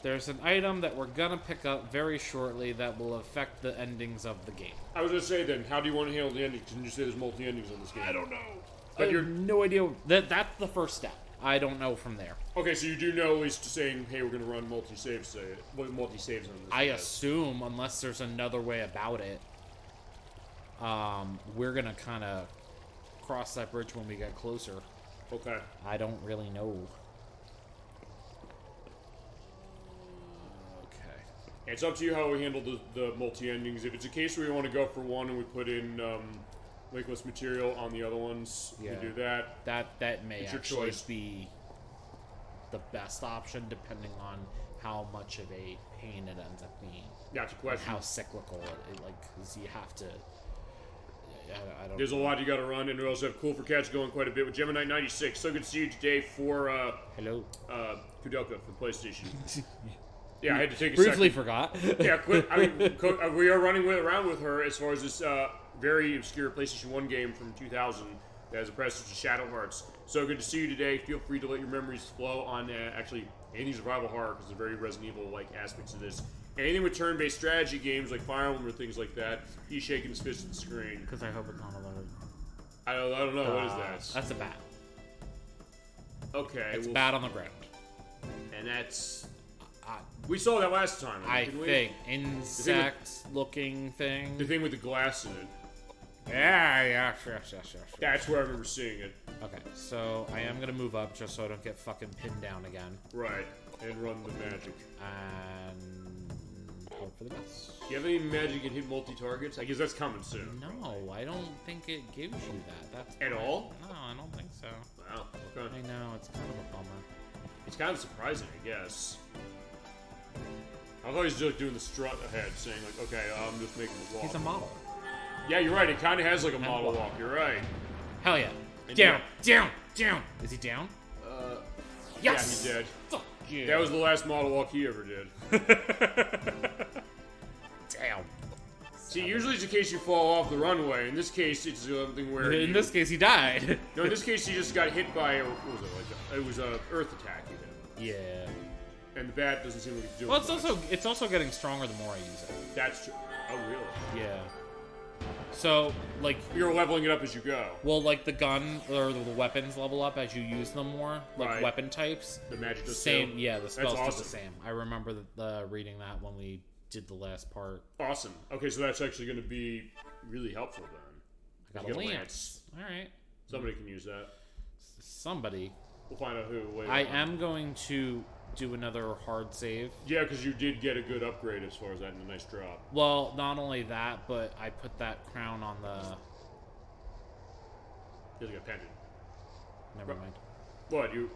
there's an item that we're gonna pick up very shortly that will affect the endings of the game. I was gonna say then, how do you want to handle the endings? Can you say there's multi-endings on this game? I don't know. But I have no idea. That's the first step. I don't know from there. Okay, so you do know at least saying, hey, we're gonna run multi-saves on this. I assume, unless there's another way about it, we're gonna kind of cross that bridge when we get closer. Okay. I don't really know. Okay. It's up to you how we handle the multi-endings. If it's a case where we want to go for one and we put in linkless material on the other ones, we do that. That may It's your actually choice. be the best option, depending on how much of a pain it ends up being. Gotcha. And Question. how cyclical it like, because you have to. I don't There's a know. lot you got to run, and we also have Cool for Cats going quite a bit with Gemini 96. So good to see you today for Hello. Koudelka for PlayStation. Yeah, I had to take a Briefly second. forgot. Yeah, we are running around with her as far as this very obscure PlayStation 1 game from 2000 that has a prestige of Shadow Hearts. So good to see you today. Feel free to let your memories flow on actually anything survival horror, because there's very Resident Evil-like aspects of this. Anything with turn-based strategy games like Fire Emblem or things like that, he's shaking his fist at the screen. Because I hope it's not alert. I don't know. What is that? That's a bat. Okay. It's bat on the ground. And that's... we saw that last time, I didn't we? think. Insect-looking thing. The thing with the glass in it. Yeah, sure. That's where I remember seeing it. Okay, so I am going to move up just so I don't get fucking pinned down again. Right. And run the magic. And hope for the best. Do you have any magic and hit multi-targets? I guess that's coming soon. No, I don't think it gives you that. That's At all? No, I don't think so. Wow. Okay. I know, it's kind of a bummer. It's kind of surprising, I guess. I thought he was just doing the strut ahead, saying like, okay, I'm just making the walk. He's a model. Yeah, you're right. It kind of has like a And model walk. walk. You're right. Hell yeah. And Down. Is he down? Yes! Yeah, he did. Fuck yeah. That was the last model walk he ever did. Damn. See, usually it's the case you fall off the runway. In this case, it's something where In this case, he died. No, in this case, he just got hit by what was it like? It was a earth attack. He did. Yeah. And the bat doesn't seem like it's doing Well, much. it's also getting stronger the more I use it. That's true. Oh, really? Yeah. So, like, You're leveling it up as you go. well, like the gun or the weapons level up as you use them more, like Right. weapon types. The magic does Same, too. yeah, the spells do awesome. the same. I remember reading that when we did the last part. Awesome. Okay, so that's actually going to be really helpful then. I got You a get a lance. All right. Somebody can use that. Somebody. We'll find out who later I on. am going to do another hard save. Yeah, because you did get a good upgrade as far as that and a nice drop. Well, not only that, but I put that crown on the... Because you got pendant. Never mind. What, you...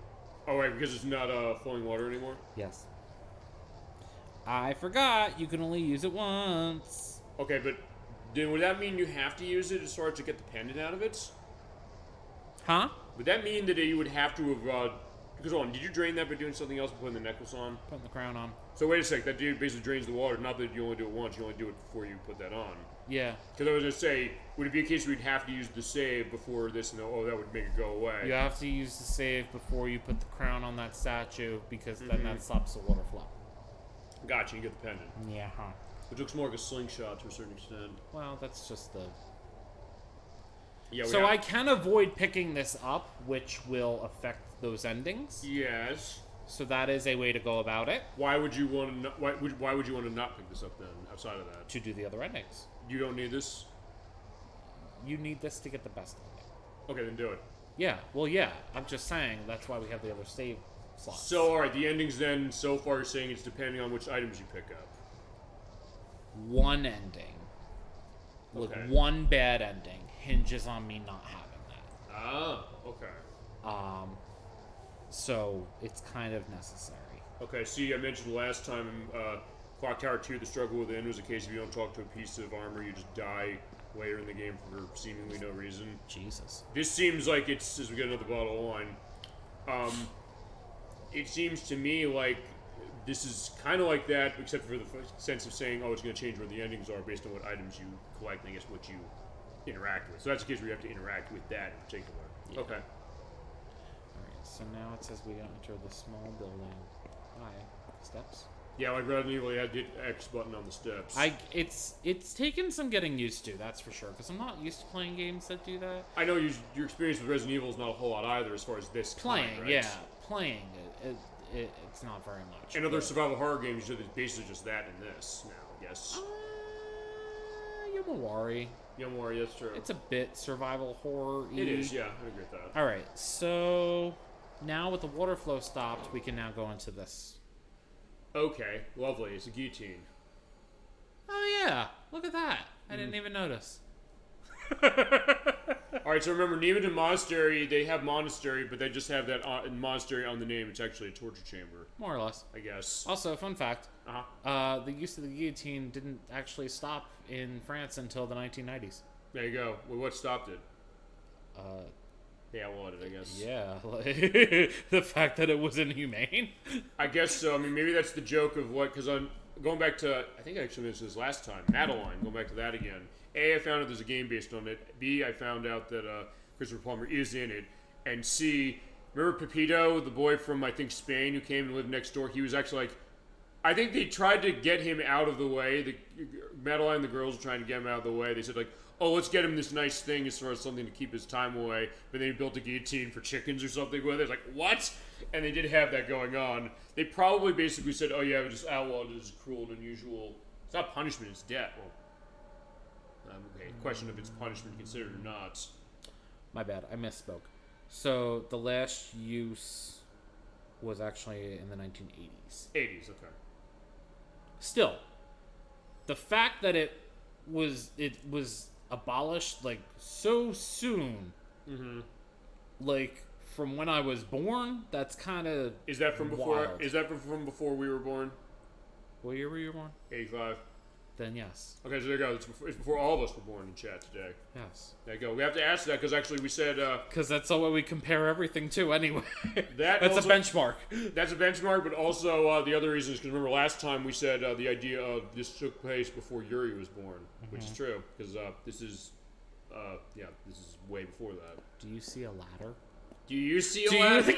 Oh, right, because it's not flowing water anymore? Yes. I forgot. You can only use it once. Okay, but then would that mean you have to use it as far as to get the pendant out of it? Huh? Would that mean that you would have to have... because, hold on, did you drain that by doing something else, putting the necklace on? Putting the crown on. So wait a sec, that dude basically drains the water. Not that you only do it once, you only do it before you put that on. Yeah. Because I was going to say, would it be a case where you'd have to use the save before this, and oh, that would make it go away? You have to use the save before you put the crown on that statue, because then that stops the water flow. Gotcha, you get the pendant. Yeah, huh. Which looks more like a slingshot to a certain extent. Well, that's just the... Yeah. So I can avoid picking this up, which will affect those endings. Yes. So that is a way to go about it. Why would you want to? Why would you want to not pick this up then? Outside of that, To do the other endings. you don't need this. You need this to get the best ending. Okay, then do it. Yeah, well, yeah. I'm just saying that's why we have the other save slots. So, all right, the endings then. So far, you're saying it's depending on which items you pick up. one ending, like Okay. one bad ending, hinges on me not having that. Ah, okay. So it's kind of necessary. Okay, see, I mentioned last time in Clock Tower 2, the struggle within was a case if you don't talk to a piece of armor, you just die later in the game for seemingly no reason. Jesus. This seems like it's, as we get another bottle of wine, it seems to me like this is kind of like that, except for the sense of saying, oh, it's going to change where the endings are based on what items you collect and I guess what you interact with. So that's the case where you have to interact with that in particular. Yeah. Okay. Alright, so now it says we enter the small building. Hi. Steps? Yeah, like Resident Evil, you had the X button on the steps. It's taken some getting used to, that's for sure, because I'm not used to playing games that do that. I know your experience with Resident Evil is not a whole lot either as far as this Playing, kind, right? yeah. Playing it's not very much. And other survival horror games, you said it's basically just that and this now, I guess. Yomawari. Yomawari, that's true. It's a bit survival horror-y. It is, yeah, I agree with that. Alright, so now with the water flow stopped, we can now go into this. Okay, lovely. It's a guillotine. Oh yeah, look at that. I didn't even notice. Alright, so remember, Nemeton Monastery, they have monastery, but they just have that monastery on the name. It's actually a torture chamber, More or less. I guess. Also, fun fact, Uh-huh. the use of the guillotine didn't actually stop in France until the 1990s. There you go. Well, what stopped it? Yeah, well, I guess. Yeah, like, the fact that it was inhumane. I guess so. I mean, maybe that's the joke of what, because I'm going back to, I think I actually mentioned this last time, Madeline, going back to that again. A, I found out there's a game based on it. B, I found out that Christopher Plummer is in it. And C, remember Pepito, the boy from, I think, Spain who came and lived next door? He was actually like, I think they tried to get him out of the way. Madeline and the girls were trying to get him out of the way. They said, like, oh, let's get him this nice thing as far as something to keep his time away. But then he built a guillotine for chickens or something with it. It's like, what? And they did have that going on. They probably basically said, oh, yeah, we just outlawed it as cruel and unusual. It's not punishment, it's death. Well, okay, question if it's punishment considered or not. My bad, I misspoke. So, the last use was actually in the 1980s. 80s, okay. Still, the fact that it was abolished like so soon, like from when I was born, that's kind of Is that from before? wild. Is that from before we were born? What year were you born? 85. Then yes, Okay, so there you go. It's before all of us were born in chat today. yes, There you go. We have to ask that because actually we said because that's the way we compare everything to anyway. That That's also- a benchmark. that's a benchmark, but also the other reason is because remember last time we said the idea of this took place before Yuri was born, which is true because this is way before that. Do you see a ladder? Do you see a Do ladder?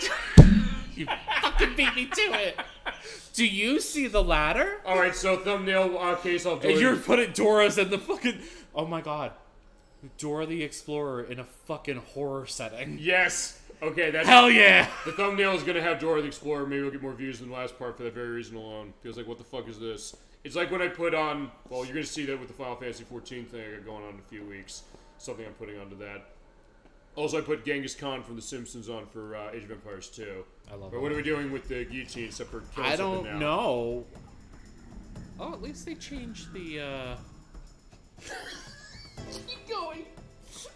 you fucking beat me to it. Do you see the ladder? All right, so thumbnail case off. And you're putting Dora's in the fucking. Oh my god, Dora the Explorer in a fucking horror setting. Yes. Okay, that's Hell yeah! the thumbnail is gonna have Dora the Explorer. Maybe we'll get more views than the last part for that very reason alone. Feels like what the fuck is this? It's like when I put on. Well, you're gonna see that with the Final Fantasy 14 thing I got going on in a few weeks. Something I'm putting onto that. Also, I put Genghis Khan from The Simpsons on for Age of Empires 2. I love But it. what are we doing with the guillotine except for killing I something don't now? know. Oh, at least they changed the. Keep going.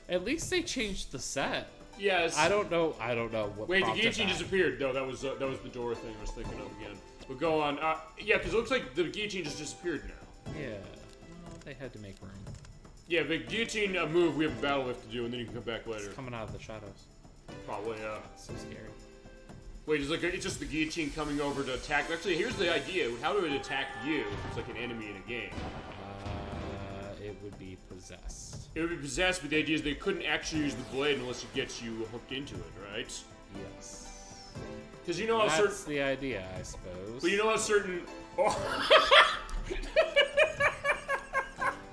At least they changed the set. Yes. I don't know. I don't know what. Wait, the prompted guillotine that. disappeared. No, that was the door thing I was thinking of again. But go on. Yeah, because it looks like the guillotine just disappeared now. Yeah. Well, they had to make room. Yeah, the guillotine move, we have a battle lift to do, and then you can come back later. It's coming out of the shadows. Probably, yeah. It's so scary. Wait, it's just the guillotine coming over to attack. Actually, here's the idea. How do it attack you? It's like an enemy in a game. It would be possessed. It would be possessed, but the idea is they couldn't actually use the blade unless it gets you hooked into it, right? Yes. Because you know how That's certain... the idea, I suppose. But you know how certain... Oh.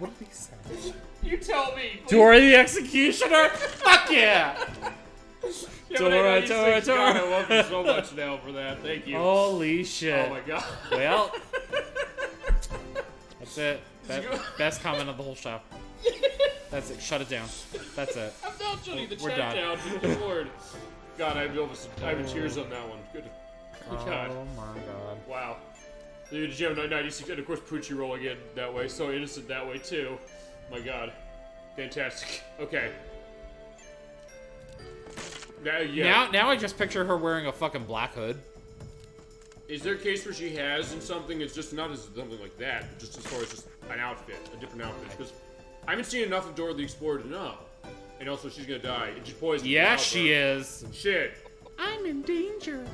What did he say? You tell me. please. Dora the Executioner? Fuck yeah! Yeah, but I know Dora, you Dora, say, God, Dora. I love you so much now for that. Thank you. Holy shit. Oh my god. Well, that's it. Best comment of the whole show. That's it. Shut it down. That's it. I'm not shutting the We're chat done. down. Good lord. God, I have tears on that one. Good. God. Oh my god. Wow. The Gemini 96, and of course Poochie rolling in that way. So innocent that way too. My god. Fantastic. Okay. Yeah. Now I just picture her wearing a fucking black hood. Is there a case where she has in something? It's just not as something like that, but just as far as just an outfit, a different outfit. Because I haven't seen enough of Dora the Explorer to know. And also, she's gonna die. And she's poisoned. Yeah, she is. Shit. I'm in danger.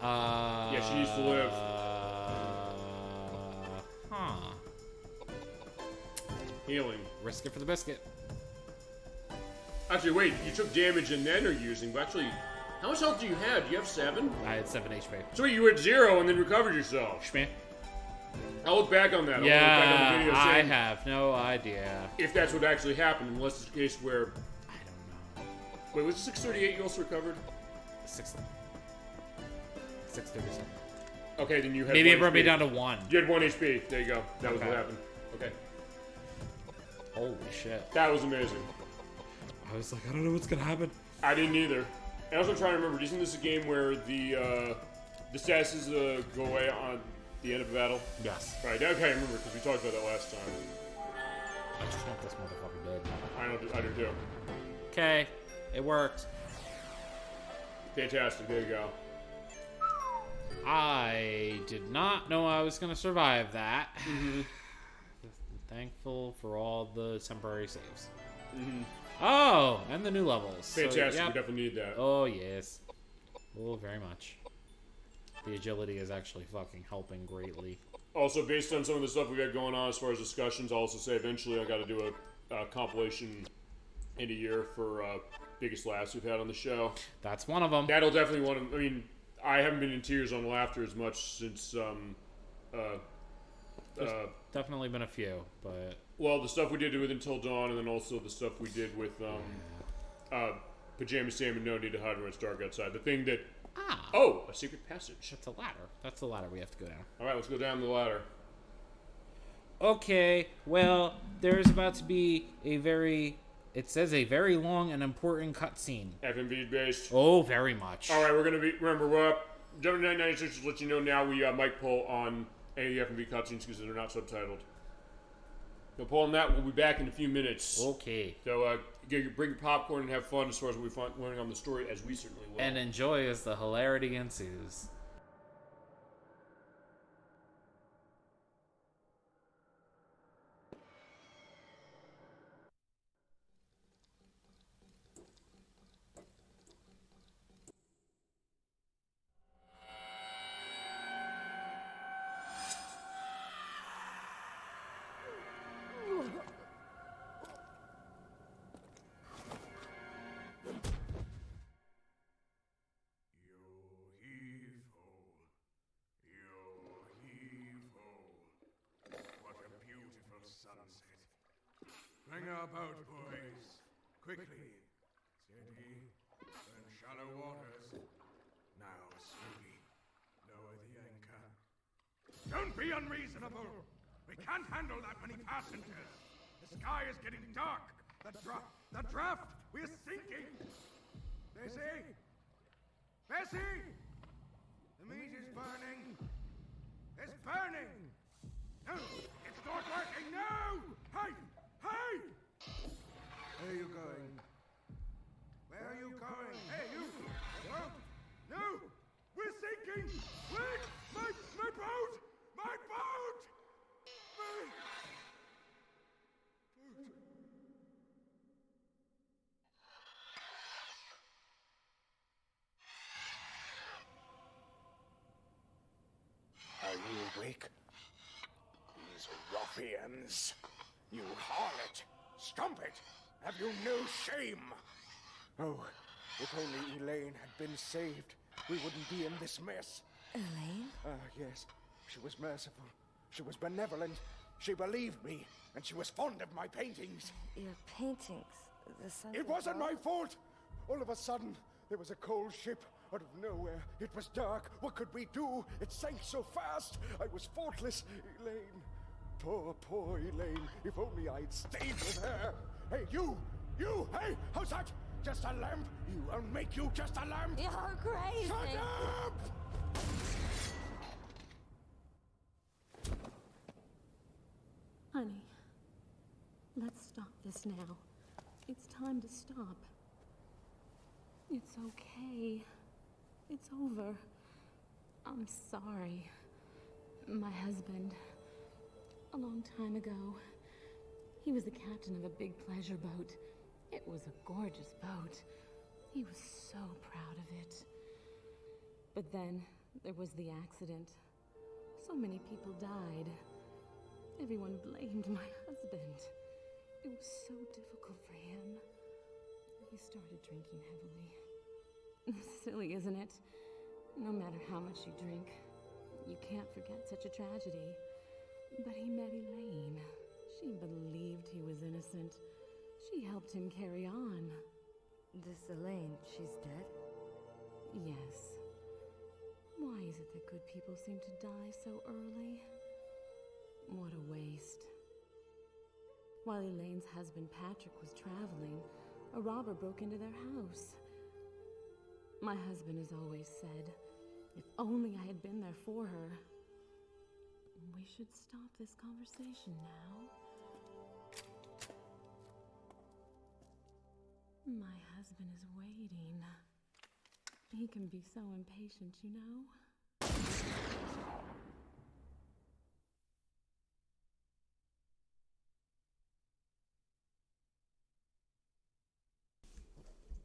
Yeah, She needs to live. Huh. Healing. Risk it for the biscuit. Actually, wait. You took damage and then are using. But actually, how much health do you have? Do you have 7? I had 7 HP. So wait, you were at 0 and then recovered yourself. Shmeh. I'll look back on that. I'll Yeah, look back on the video I saying have no idea. if that's what actually happened, unless it's a case where. I don't know. Wait, was it 638 you also recovered? 637. Okay, then you had. Maybe 1 it brought me HP. down to 1. You had 1 HP. There you go. That was Okay. what happened. Okay. Holy shit. That was amazing. I was like, I don't know what's gonna happen. I didn't either. And I was trying to remember, isn't this a game where the statuses go away on the end of a battle? Yes. Right, okay, I remember, because we talked about that last time. I just want this motherfucker dead. I do too. Okay, it worked. Fantastic, there you go. I did not know I was gonna survive that. Mm-hmm. Thankful for all the temporary saves. Mm-hmm. Oh, and the new levels. Fantastic, So, yep. we definitely need that. Oh, yes. Oh, very much. The agility is actually fucking helping greatly. Also, based on some of the stuff we got going on as far as discussions, I'll also say eventually I got to do a compilation in a year for biggest laughs we've had on the show. That's one of them. That'll definitely want to. I mean, I haven't been in tears on laughter as much since. Definitely been a few, but Well, the stuff we did with Until Dawn, and then also the stuff we did with Pajama Sam and No Need to Hide When It's Dark Outside. The thing that. Oh, a secret passage. that's a ladder. That's the ladder we have to go down. All right, let's go down the ladder. Okay, well, there's about to be a very. It says a very long and important cutscene. FMV based. Oh, very much. All right, we're gonna be. Remember, we're up. W996 just let you know now. We mic pull on any of the FMV cutscenes because they're not subtitled. No pull on that. We'll be back in a few minutes. Okay. So bring your popcorn and have fun as far as we find learning on the story, as we certainly will. And enjoy as the hilarity ensues. What a beautiful sunset. Bring our boat, boys. Quickly. Steady. And shallow waters. Now, slowly. Lower the anchor. Don't be unreasonable. We can't handle that many passengers. The sky is getting dark. The draft. We're sinking. Bessie? Bessie? The meat is burning. It's burning. No, it's not working. No! Hey! Hey! Where are you going? Where are you going? Hey, you! Whoa. No! We're sinking! Wait! My boat! My boat! My... Are you awake? These ruffians! You harlot! Strumpet! Have you no shame? Oh, if only Elaine had been saved, we wouldn't be in this mess. Elaine? Yes. She was merciful. She was benevolent. She believed me, and she was fond of my paintings. Your paintings. The sun. It wasn't my fault! All of a sudden, there was a cold ship out of nowhere. It was dark. What could we do? It sank so fast. I was faultless. Elaine. Poor Elaine. If only I'd stayed with her. Hey, you! You! Hey, how's that? Just a lamp? I'll make you just a lamp! You're crazy. Shut up! Honey, let's stop this now. It's time to stop. It's okay. It's over. I'm sorry. My husband, a long time ago, he was the captain of a big pleasure boat. It was a gorgeous boat. He was so proud of it. But then, There was the accident. So many people died. Everyone blamed my husband. It was so difficult for him. He started drinking heavily. Silly, isn't it? No matter how much you drink, you can't forget such a tragedy. But he met Elaine. She believed he was innocent. She helped him carry on. This Elaine, she's dead? Yes. Why is it that good people seem to die so early? What a waste. While Elaine's husband Patrick was traveling, a robber broke into their house. My husband has always said, if only I had been there for her. We should stop this conversation now. My husband is waiting. He can be so impatient, you know?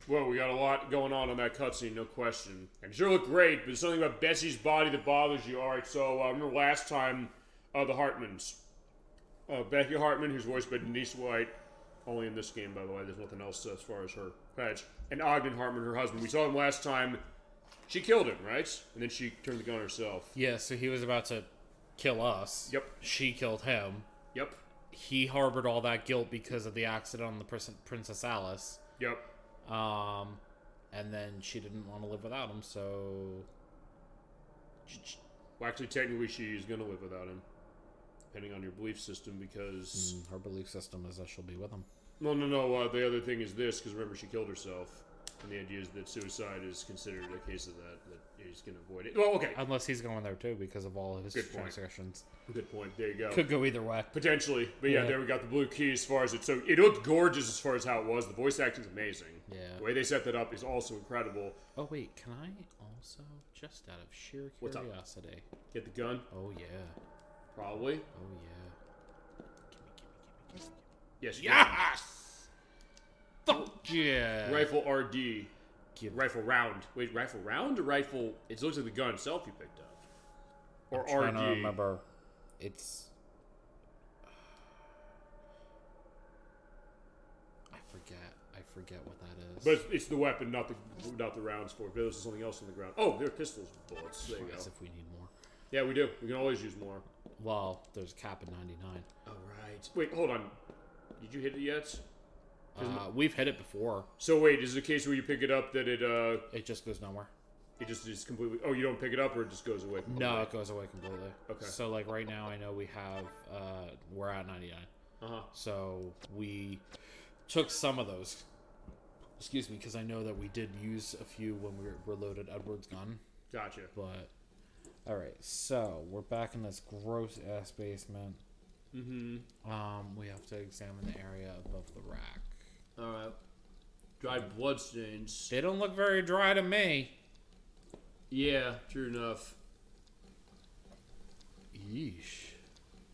Whoa, we got a lot going on that cutscene, no question. And it sure looked great, but there's something about Bessie's body that bothers you. Alright, so remember last time, the Hartmans. Becky Hartman, who's voiced by Denise White, only in this game, by the way, there's nothing else as far as her patch. And Ogden Hartman, her husband. We saw him last time. She killed him, right? And then she turned the gun herself. Yeah, so he was about to kill us. Yep. She killed him. Yep. He harbored all that guilt because of the accident on the Princess Alice. Yep. And then she didn't want to live without him, so... Well, actually, technically, she's going to live without him. Depending on your belief system, because... her belief system is that she'll be with him. No, the other thing is this, because remember, she killed herself. And the idea is that suicide is considered a case of that he's going to avoid it. Well, okay. Unless he's going there, too, because of all of his transgressions. Good point. There you go. Could go either way. Potentially. But yeah, there we got the blue key as far as it. So it looked gorgeous as far as how it was. The voice acting's amazing. Yeah. The way they set that up is also incredible. Oh, wait. Can I also, just out of sheer curiosity... Get the gun? Oh, yeah. Probably. Oh, yeah. Gimme. Yes. Yes! Fuck yeah! Rifle RD. Rifle round. Wait, rifle round or rifle... It looks like the gun itself you picked up. Or I'm trying RD. to remember. It's... I forget what that is. But it's the weapon, not the rounds for it. But there's something else on the ground. Oh, there are pistols with bullets. There you go. If we need more. Yeah, we do. We can always use more. Well, there's a cap at 99. All right. Wait, hold on. Did you hit it yet? We've hit it before. So wait, is it a case where you pick it up that it just goes nowhere? It just is completely... Oh, you don't pick it up or it just goes away completely? No, it goes away completely. Okay. So, like, right now I know we have... we're at 99. Uh-huh. So, we took some of those. Excuse me, because I know that we did use a few when we reloaded Edward's gun. Gotcha. But... Alright, so, we're back in this gross-ass basement. Mm-hmm. We have to examine the area above the rack. Alright. Dried bloodstains. They don't look very dry to me. Yeah, true enough. Yeesh.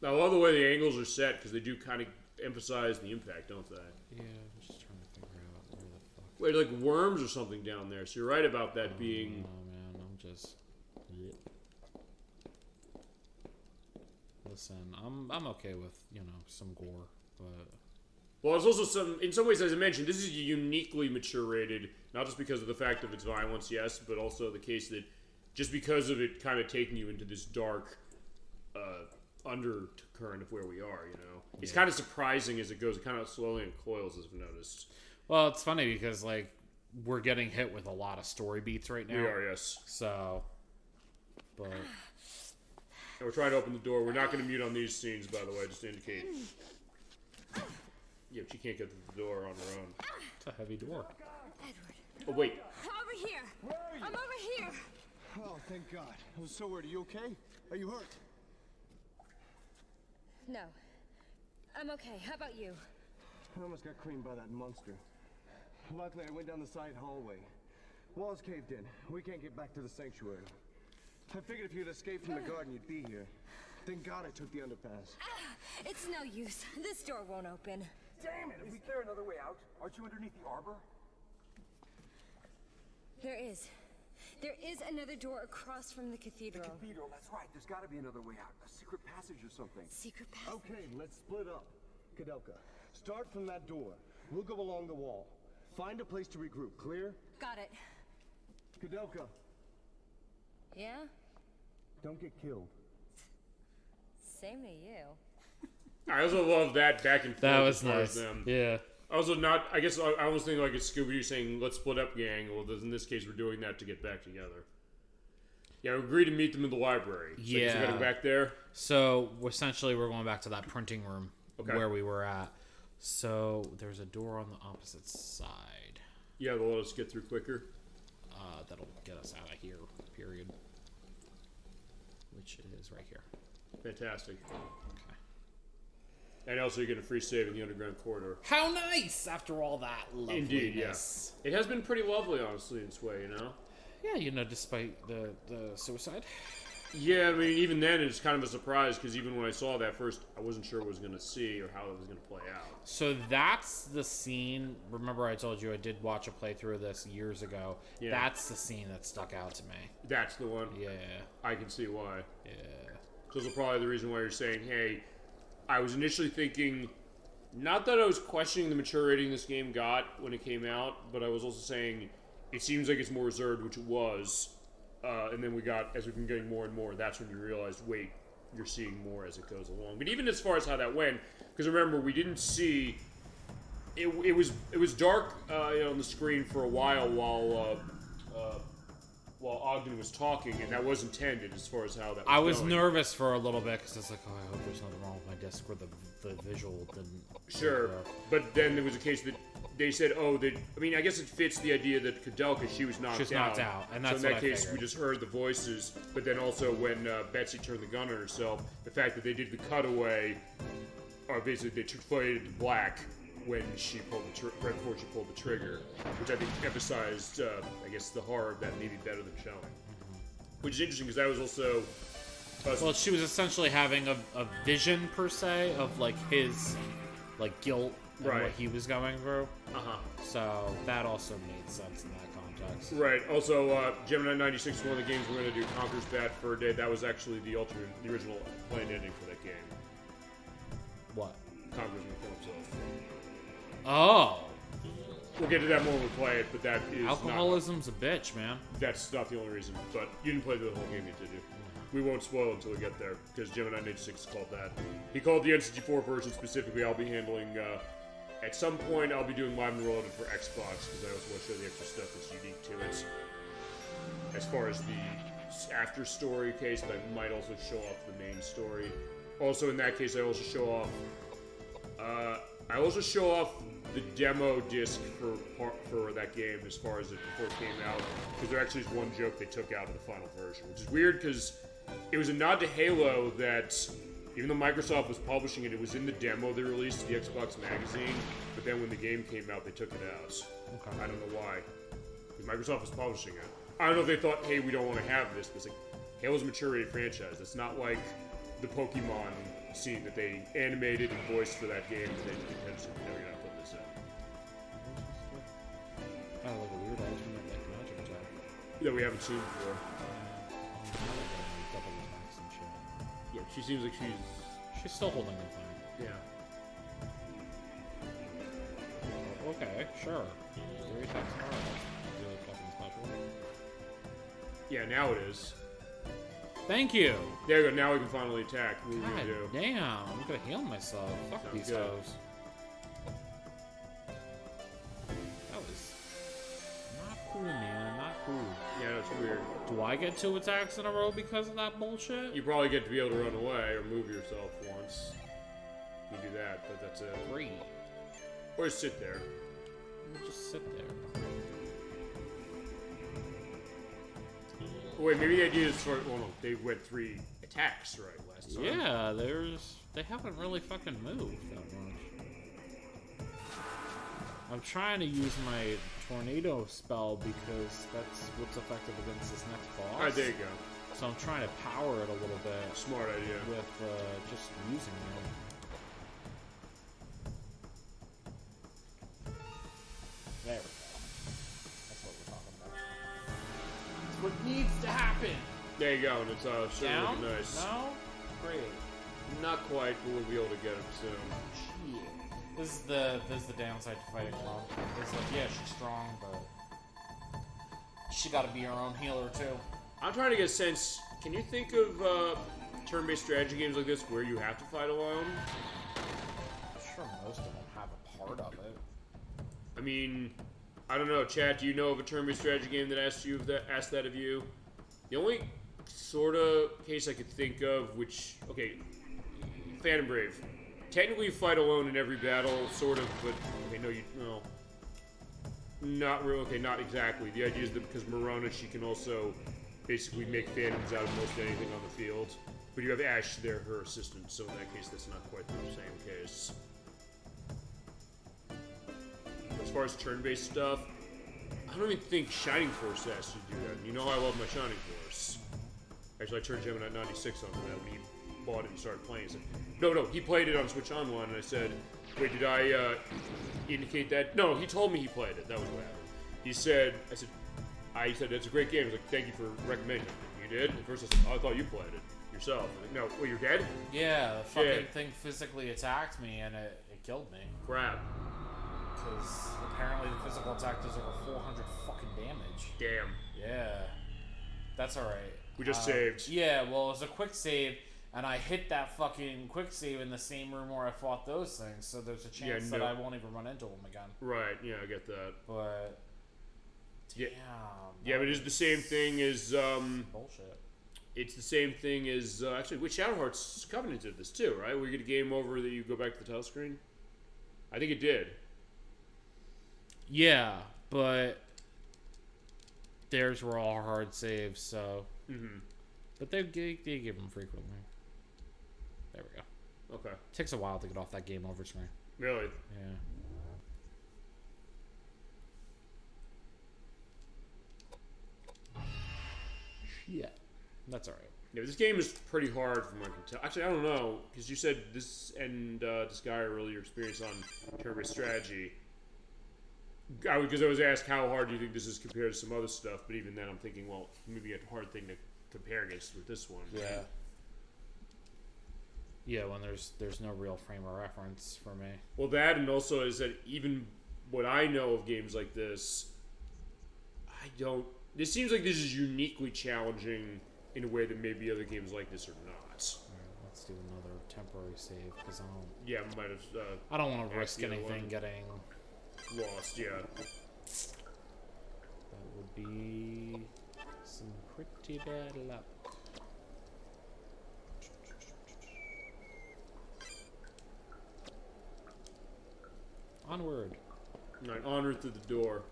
I love the way the angles are set, because they do kind of emphasize the impact, don't they? Yeah, I'm just trying to figure out where the fuck... Wait, like worms or something down there, so you're right about that being... Oh, man, I'm just... Yeah. Listen, I'm okay with, some gore, but... Well, it's also in some ways, as I mentioned, this is uniquely mature rated, not just because of the fact of its violence, yes, but also the case that just because of it kind of taking you into this dark undercurrent of where we are, It's kind of surprising as it goes. It kind of slowly uncoils, as I've noticed. Well, it's funny because, like, we're getting hit with a lot of story beats right now. We are, yes. So, but... And we're trying to open the door. We're not going to mute on these scenes, by the way, just to indicate... Yeah, but she can't get to the door on her own. It's a heavy door. Edward. Oh, wait. Over here. Where are you? I'm over here. Oh, thank God. I was so worried. Are you okay? Are you hurt? No. I'm okay. How about you? I almost got creamed by that monster. Luckily, I went down the side hallway. Walls caved in. We can't get back to the sanctuary. I figured if you'd escaped from the garden, you'd be here. Thank God I took the underpass. It's no use. This door won't open. Damn it! Is there another way out? Aren't you underneath the arbor? There is. There is another door across from the The cathedral. cathedral, that's right. There's got to be another way out. A secret passage or something. Secret passage. Okay, let's split up. Koudelka, start from that door. We'll go along the wall. Find a place to regroup, clear? Got it. Koudelka, Yeah? don't get killed. Same to you. I also love that back and forth. That was as far as nice. them. Yeah. Also, not. I guess I almost think like it's Scooby-Doo saying, "Let's split up, gang." Well, in this case, we're doing that to get back together. Yeah, we agreed to meet them in the library. So I guess we Yeah. gotta go back there. So essentially, we're going back to that printing room Okay. where we were at. So there's a door on the opposite side. Yeah, they'll let us get through quicker. That'll get us out of here. Period. Which is right here. Fantastic. Okay. And also, you get a free save in the underground corridor. How nice! After all that loveliness. Indeed, yes. It has been pretty lovely, honestly, in its way, you know? Yeah, you know, despite the suicide. Yeah, I mean, even then, it's kind of a surprise, because even when I saw that first, I wasn't sure what I was going to see or how it was going to play out. So that's the scene. Remember, I told you I did watch a playthrough of this years ago. Yeah. That's the scene that stuck out to me. That's the one. Yeah. I can see why. Yeah. So this is probably the reason why you're saying, hey, I was initially thinking, not that I was questioning the mature rating this game got when it came out, but I was also saying, it seems like it's more reserved, which it was. And then as we've been getting more and more, that's when you realized, wait, you're seeing more as it goes along. But even as far as how that went, because remember, we didn't see, it was dark on the screen for a while while Ogden was talking, and that was intended as far as how that was I was going. nervous for a little bit because I was like, oh, I hope there's nothing wrong with my disc where the visual didn't. Sure, but then there was a case that they said, I guess it fits the idea that Koudelka, she was knocked out. She was knocked out, and that's so in what that I case, figured. we just heard the voices, but then also when Betsy turned the gun on herself, the fact that they did the cutaway, or basically they faded to black when she pulled right before she pulled the trigger, which I think emphasized, I guess, the horror of that maybe better than showing. Which is interesting because that was also. Well, she was essentially having a vision per se of like his guilt and Right. what he was going through. So that also made sense in that context. Right. Also, Gemini 96 is one of the games we're going to do. Conquer's Bad Fur Day. That was actually the original planned ending for that game. What? Conquer's going to kill himself. Oh, We'll get to that more when we play it, but that is alcoholism's a bitch, man. That's not the only reason. But you didn't play the whole game yet, did you? We won't spoil until we get there, because Gemini 96 is called that. He called the N64 version specifically. I'll be handling, at some point, I'll be doing Live and Reloaded for Xbox, because I also want to show the extra stuff that's unique to it. As far as the after story case, but I might also show off the main story. Also, in that case, I also show off the demo disc for that game as far as it before it came out, because there actually is one joke they took out of the final version, which is weird because it was a nod to Halo that even though Microsoft was publishing it, it was in the demo they released to the Xbox magazine, but then when the game came out, they took it out. Okay. I don't know why, because Microsoft was publishing it. I don't know if they thought, hey, we don't want to have this, but it's like, Halo's a mature rated franchise. It's not like the Pokemon scene that they animated and voiced for that game, and they intentionally never gonna put this in. Oh, like a weird alternate magic attack. That we haven't seen before. Double attacks and shit. Yeah, she seems like she's. She's still holding the thing. Yeah. Okay, sure. Three attacks hard. Really fucking special. Yeah, now it is. Thank you. There you go. Now we can finally attack. What are we God gonna do? damn, I'm gonna heal myself. Fuck Sounds these good. hoes. That was not cool, man. Not cool. Yeah, that's weird. Do I get 2 attacks in a row because of that bullshit? You probably get to be able to run away or move yourself once. You do that, but that's it. Great. Or sit there. Just sit there. Wait, maybe the idea is for. Well, no, they went 3 attacks right last time. Yeah, they haven't really fucking moved that much. I'm trying to use my tornado spell because that's what's effective against this next boss. Alright, there you go. So I'm trying to power it a little bit Smart idea. with just using it. There we go. That's what we're talking about. That's what needs to happen. There you go, and it's sure Down? looking nice. No? Great. Not quite, but we'll be able to get him soon. Shit. This is the downside to fighting alone. It's like, yeah, she's strong, but she gotta be her own healer too. I'm trying to get a sense. Can you think of turn-based strategy games like this where you have to fight alone? I'm sure most of them have a part of it. I mean, I don't know. Chat, do you know of a turn-based strategy game that asked that of you? The only sort of case I could think of, which, okay, Phantom Brave. Technically, you fight alone in every battle, sort of, but okay, no, not real. Okay, not exactly. The idea is that because Marona, she can also basically make phantoms out of most anything on the field. But you have Ash there, her assistant, so in that case, that's not quite the same case. As far as turn-based stuff, I don't even think Shining Force has to do that. You know I love my Shining Force. Actually, I turned Gemini 96 on that when he bought it and started playing. He said, no, he played it on Switch Online, and I said, wait, did I indicate that? No, he told me he played it. That was what happened. He said, I said, that's a great game. He was like, thank you for recommending it. You did? At first I said, oh, I thought you played it yourself. I'm like, no, wait, you're dead? Yeah, the fucking thing physically attacked me and it killed me. Crap. Because apparently the physical attack does over 400 fucking damage. Damn. Yeah. That's alright. We just saved. Yeah, well, it was a quick save, and I hit that fucking quick save in the same room where I fought those things, so there's a chance that I won't even run into them again. Right, yeah, I get that. But... Damn. Yeah, but it's the same thing as, bullshit. It's the same thing as, actually, with Shadowheart's Covenant did this too, right? Where you get a game over that you go back to the title screen? I think it did. Yeah, but theirs were all hard saves, so... Mm-hmm. But they give them frequently. There we go. Okay. Takes a while to get off that game over screen. Really? Yeah. Yeah. That's alright. Yeah, this game is pretty hard from what I can tell. Actually, I don't know, because you said this and this guy are really your experience on turn-based strategy. Because I was asked how hard do you think this is compared to some other stuff, but even then I'm thinking, well, maybe a hard thing to compare against with this one. Yeah. Yeah, when there's no real frame of reference for me. Well, that, and also is that even what I know of games like this, this seems like this is uniquely challenging in a way that maybe other games like this are not. Right, let's do another temporary save, because I don't... Yeah, I might have... I don't want to risk anything getting... lost, yeah. That would be some pretty bad luck. Onward. Alright, onward through the door.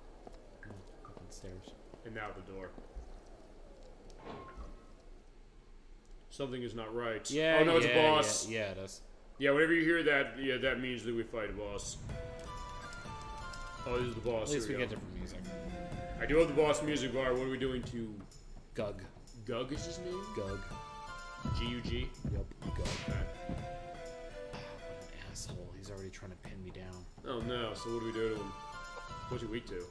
Up the stairs. And now the door. Something is not right. Yeah, oh no, it's a boss. Yeah, it is. Yeah, whenever you hear that, yeah, that means that we fight a boss. Oh, this is the boss. At least we go. get different music. I do have the boss music bar. What are we doing to... Gug. Gug is his name? Gug. G-U-G? Yep, Gug. Okay. What an asshole. He's already trying to pin me down. Oh no, so what do we do to him? What's he weak to?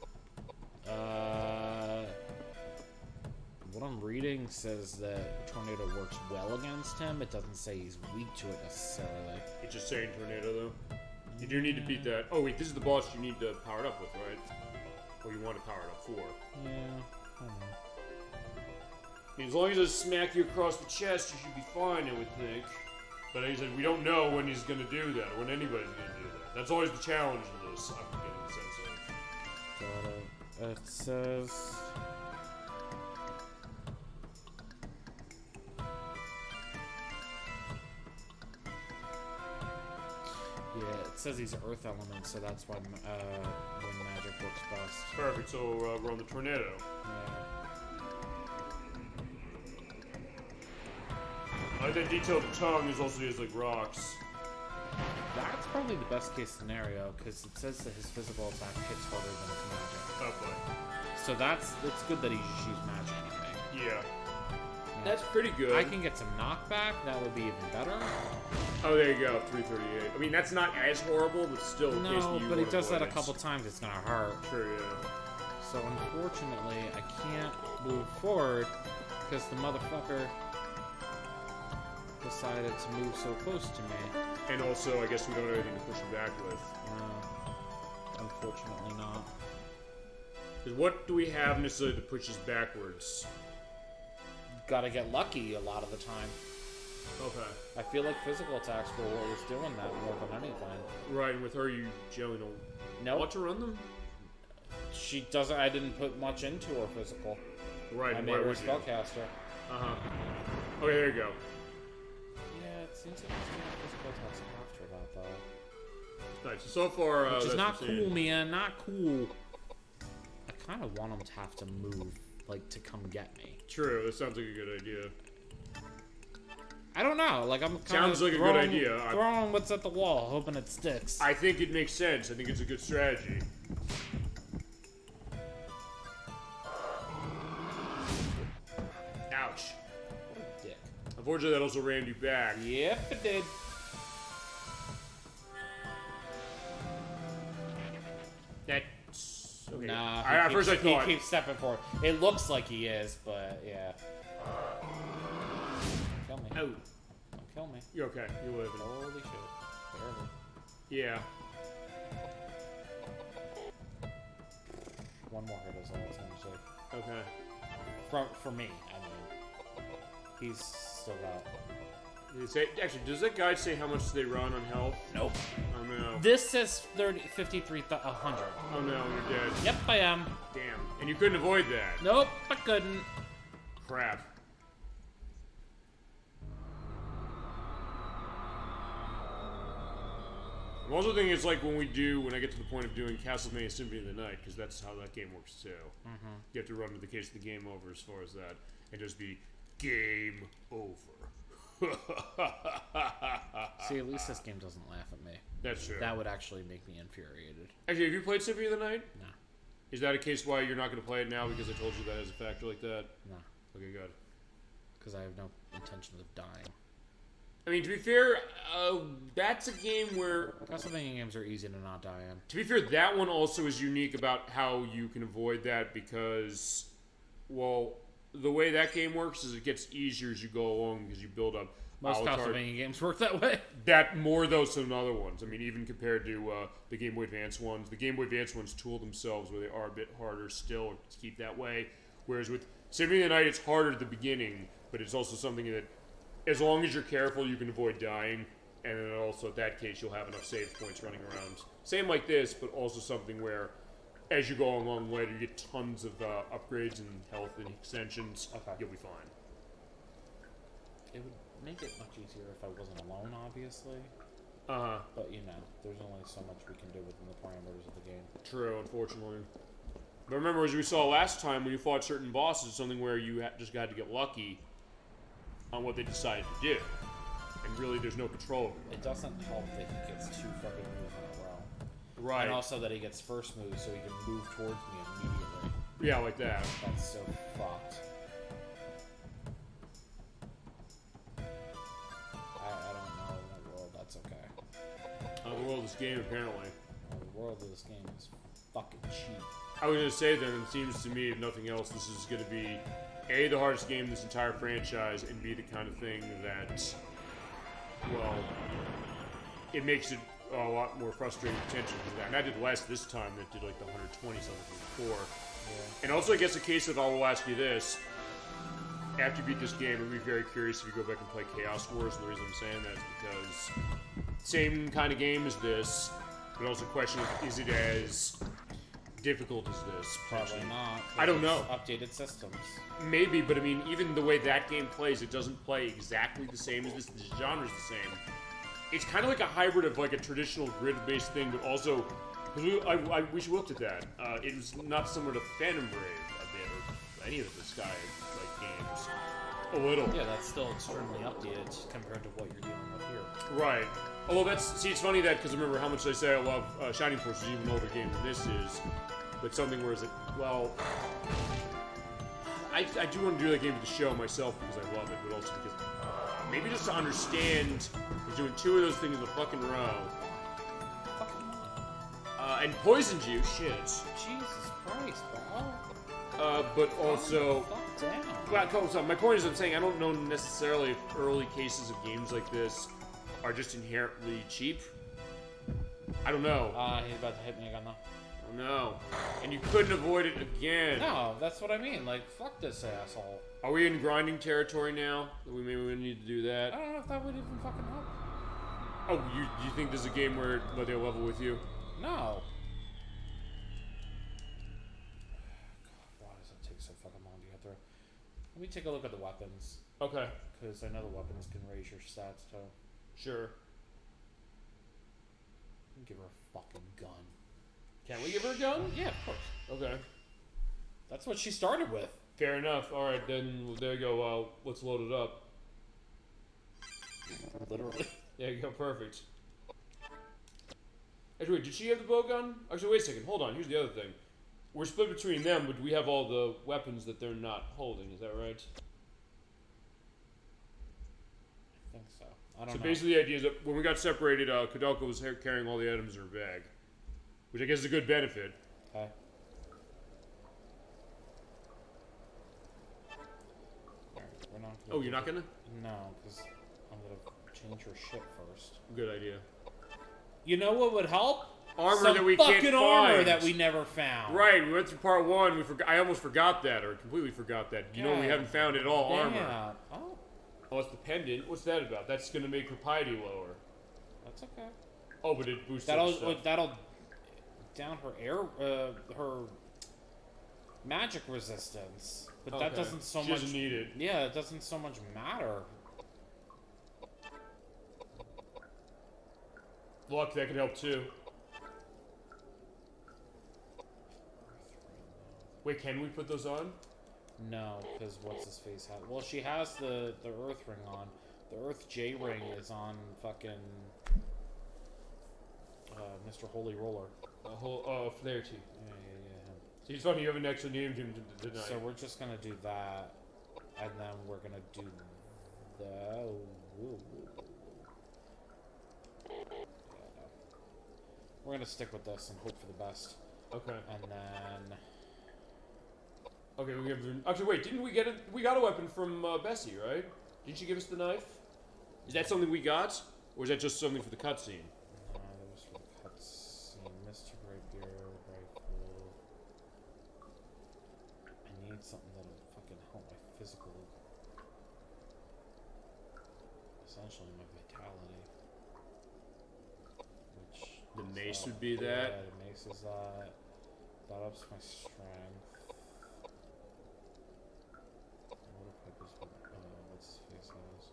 What I'm reading says that Tornado works well against him. It doesn't say he's weak to it necessarily. It's just saying tornado though. You do need to beat that. Oh wait, this is the boss you need to power it up with, right? Or you want to power it up for? Yeah, I don't know. I mean, as long as I smack you across the chest, you should be fine, I would think. But like I said, we don't know when he's going to do that, or when anybody's going to do that. That's always the challenge of this, I'm getting the sense of. Got it. It says... Yeah, it says he's Earth element, so that's why when magic works best. Perfect, so we're on the tornado. Yeah. I like that detailed tongue is also used like rocks. That's probably the best case scenario, because it says that his physical attack hits harder than his magic. Okay. So it's good that he just used magic on me. Yeah. That's pretty good. I can get some knockback, that would be even better. Oh, there you go, 338. I mean, that's not as horrible, but still, in case No, you but he wanna does that a avoid it. couple times, it's gonna hurt. Sure, yeah. So unfortunately, I can't move forward because the motherfucker decided to move so close to me. And also, I guess we don't have anything to push him back with. Unfortunately not. Because what do we have necessarily that pushes backwards? Gotta get lucky a lot of the time. Okay. I feel like physical attacks were what was doing that more than anything. Right, and with her, you generally don't want to run them? She doesn't. I didn't put much into her physical. Right, I made her a spellcaster. Uh-huh. Okay, there you go. Yeah, it seems like he's doing physical attacks after that, though. Nice. So far, which is that's not insane. cool, man. Not cool. I kind of want him to have to move, like, to come get me. True. That sounds like a good idea. I don't know. Like, I'm kind Sounds like a good idea. Throwing what's at the wall, hoping it sticks. I think it makes sense. I think it's a good strategy. Ouch. What a dick. Unfortunately, that also rammed you back. Yep, it did. That's... Okay. Nah, At first I thought... He keeps stepping forward. It looks like he is, but yeah. Kill me. Oh. Don't kill me. You're okay. You're living. Holy shit. Barely. Yeah. One more hit is all it's gonna take. Okay. For me, I mean. He's still got... Actually, does that guide say how much they run on health? Nope. Oh no. This says 53,100. Oh no, you're dead. Yep, I am. Damn. And you couldn't avoid that. Nope, I couldn't. Crap. I'm also thinking it's like when I get to the point of doing Castlevania Symphony of the Night, because that's how that game works too. Mm-hmm. You have to run to the case of the game over as far as that, and just be game over. See, at least this game doesn't laugh at me. That's true. That would actually make me infuriated. Actually, have you played Symphony of the Night? No. Is that a case why you're not going to play it now because I told you that as a factor like that? No. Okay, good. Because I have no intention of dying. I mean, to be fair, that's a game where... Castlevania games are easy to not die in. To be fair, that one also is unique about how you can avoid that because, well, the way that game works is it gets easier as you go along because you build up... Most Castlevania games work that way. That more, though, some other ones. I mean, even compared to the Game Boy Advance ones. The Game Boy Advance ones tool themselves where they are a bit harder still to keep that way. Whereas with Symphony of the Night, it's harder at the beginning, but it's also something that, as long as you're careful, you can avoid dying. And then also, in that case, you'll have enough save points running around. Same like this, but also something where, as you go along later, you get tons of upgrades and health and extensions. Okay. You'll be fine. It would make it much easier if I wasn't alone, obviously. Uh-huh. But, you know, there's only so much we can do within the parameters of the game. True, unfortunately. But remember, as we saw last time, when you fought certain bosses, it's something where you just got to get lucky on what they decided to do. And really, there's no control over it. It doesn't help that he gets 2 fucking moves in a row. Right. And also that he gets first move so he can move towards me immediately. Yeah, like that. That's so fucked. I don't know in the world that's okay. The world of this game, apparently. The world of this game is fucking cheap. I was going to say then, it seems to me, if nothing else, this is going to be, A, the hardest game in this entire franchise, and B, the kind of thing that, well, it makes it a lot more frustrating potentially than that. And I did less this time than it did like the 120 something before. Yeah. And also, I guess a case of I will ask you this. After you beat this game, I'd be very curious if you go back and play Chaos Wars. And the reason I'm saying that is because same kind of game as this, but also the question is it as difficult as this? Probably not. I don't know. Updated systems. Maybe, but I mean, even the way that game plays, it doesn't play exactly the same as this. The genre's the same. It's kind of like a hybrid of like a traditional grid-based thing, but also, because we looked at that. It was not similar to Phantom Brave a bit, or any of the Sky like games. A little. Yeah, that's still extremely updated compared to what you're dealing with here. Right. Although it's funny that, because remember how much I say I love Shining Force is even an older game than this is, but something where it's like, well, I do want to do that game for the show myself because I love it, but also because maybe just to understand, we're doing 2 of those things in a fucking row. Fucking And poisoned you, shit. Jesus Christ, bro. but also... Fuck down. Well, so my point is I'm saying I don't know necessarily if early cases of games like this are just inherently cheap. I don't know. He's about to hit me again, though. I don't know. And you couldn't avoid it again. No, that's what I mean. Like, fuck this asshole. Are we in grinding territory now? That we maybe need to do that? I don't know if that would even fucking help. Oh, you think there's a game where they'll level with you? No. God, why does it take so fucking long to get through? Let me take a look at the weapons. Okay. Because I know the weapons can raise your stats too. Sure. Give her a fucking gun. Can we give her a gun? Yeah, of course. Okay. That's what she started with. Fair enough. Alright, then there you go. Let's load it up. Literally. There you go. Perfect. Actually, wait, did she have the bow gun? Actually, wait a second. Hold on. Here's the other thing. We're split between them, but we have all the weapons that they're not holding. Is that right? I think so. I don't know. So basically the idea is that when we got separated, Koudelka was carrying all the items in her bag. Which I guess is a good benefit. Okay. Alright, we're not gonna... Oh, you're not gonna? No, because I'm gonna change her shit first. Good idea. You know what would help? Armor Some that we fucking can't armor find. that we never found. Right, we went through part 1. We forgot. I almost forgot that, or completely forgot that. You know, we haven't found at all armor. Yeah. Oh, Oh, it's the pendant. What's that about? That's gonna make her piety lower. that's okay. Oh, but it boosts other stuff. That'll down her her magic resistance, but that doesn't so She much. doesn't need it. Yeah, it doesn't so much matter. Luck, that could help too. Wait, can we put those on? No, because what's his face has? Well, she has the Earth ring on. The Earth J ring is on fucking Mr. Holy Roller. Flaherty. Yeah, him. So it's funny you haven't actually named him tonight. So we're just gonna do that, and then we're gonna do the. We're gonna stick with this and hope for the best. Okay. And then. Okay, we have. Actually, wait. Didn't we get it? We got a weapon from Bessie, right? Didn't she give us the knife? Is that something we got, or is that just something for the cutscene? No, that was for the cutscene. Mr. Rapier rifle. I need something that'll fucking help my physical. Essentially, my vitality. Which. The mace would be that. Yeah, the mace is that. That ups my strength. What's his face has?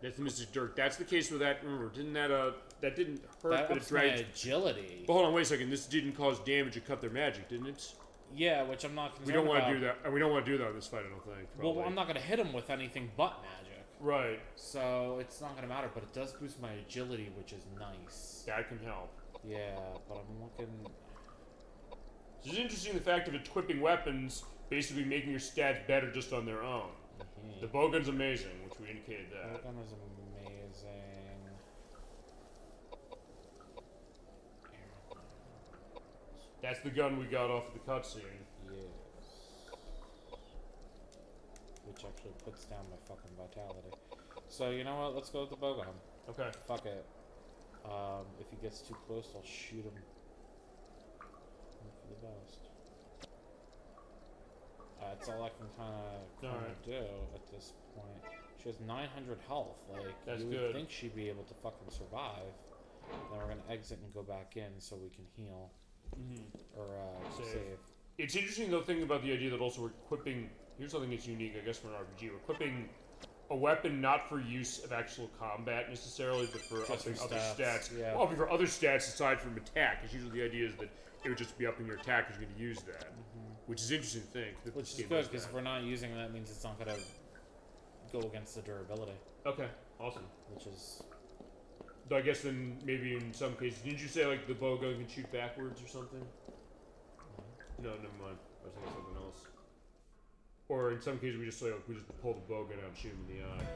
That's the Mystic Dirk. That's the case with that. Remember, didn't that didn't hurt, That but it ups my dragged. agility. But hold on, wait a second. This didn't cause damage or cut their magic, didn't it? Yeah, which I'm not concerned We don't want about. to do that, and we don't want to do that in this fight. I don't think. Probably. Well, I'm not gonna hit him with anything but magic. Right. So it's not gonna matter, but it does boost my agility, which is nice. That can help. Yeah, but I'm looking. It's interesting the fact of equipping weapons basically making your stats better just on their own. Mm-hmm. The bowgun's amazing, which we indicated that. That gun is amazing. That's the gun we got off of the cutscene. Yes. Which actually puts down my fucking vitality. So you know what? Let's go with the bowgun. Okay. Fuck it. If he gets too close, I'll shoot him. Hope for the best. That's all I can kind of do at this point. She has 900 health. Like, That's you would good. think she'd be able to fucking survive. Then we're gonna exit and go back in so we can heal. Or save. It's interesting though, thinking about the idea that also we're equipping. Here's something that's unique, I guess, for an RPG. We're equipping a weapon not for use of actual combat necessarily, but for Just upping for other stats, stats. yeah. Well, for other stats aside from attack. Because usually the idea is that it would just be upping your attack because you're going to use that. Which is interesting to think. that Which this is game good, does because that. if we're not using it, that means it's not gonna go against the durability. Okay, awesome. Which is... So I guess then maybe in some cases, didn't you say like the bowgun can shoot backwards or something? No, never mind. I was thinking something else. Or in some cases we just pull the bowgun out and shoot him in the eye.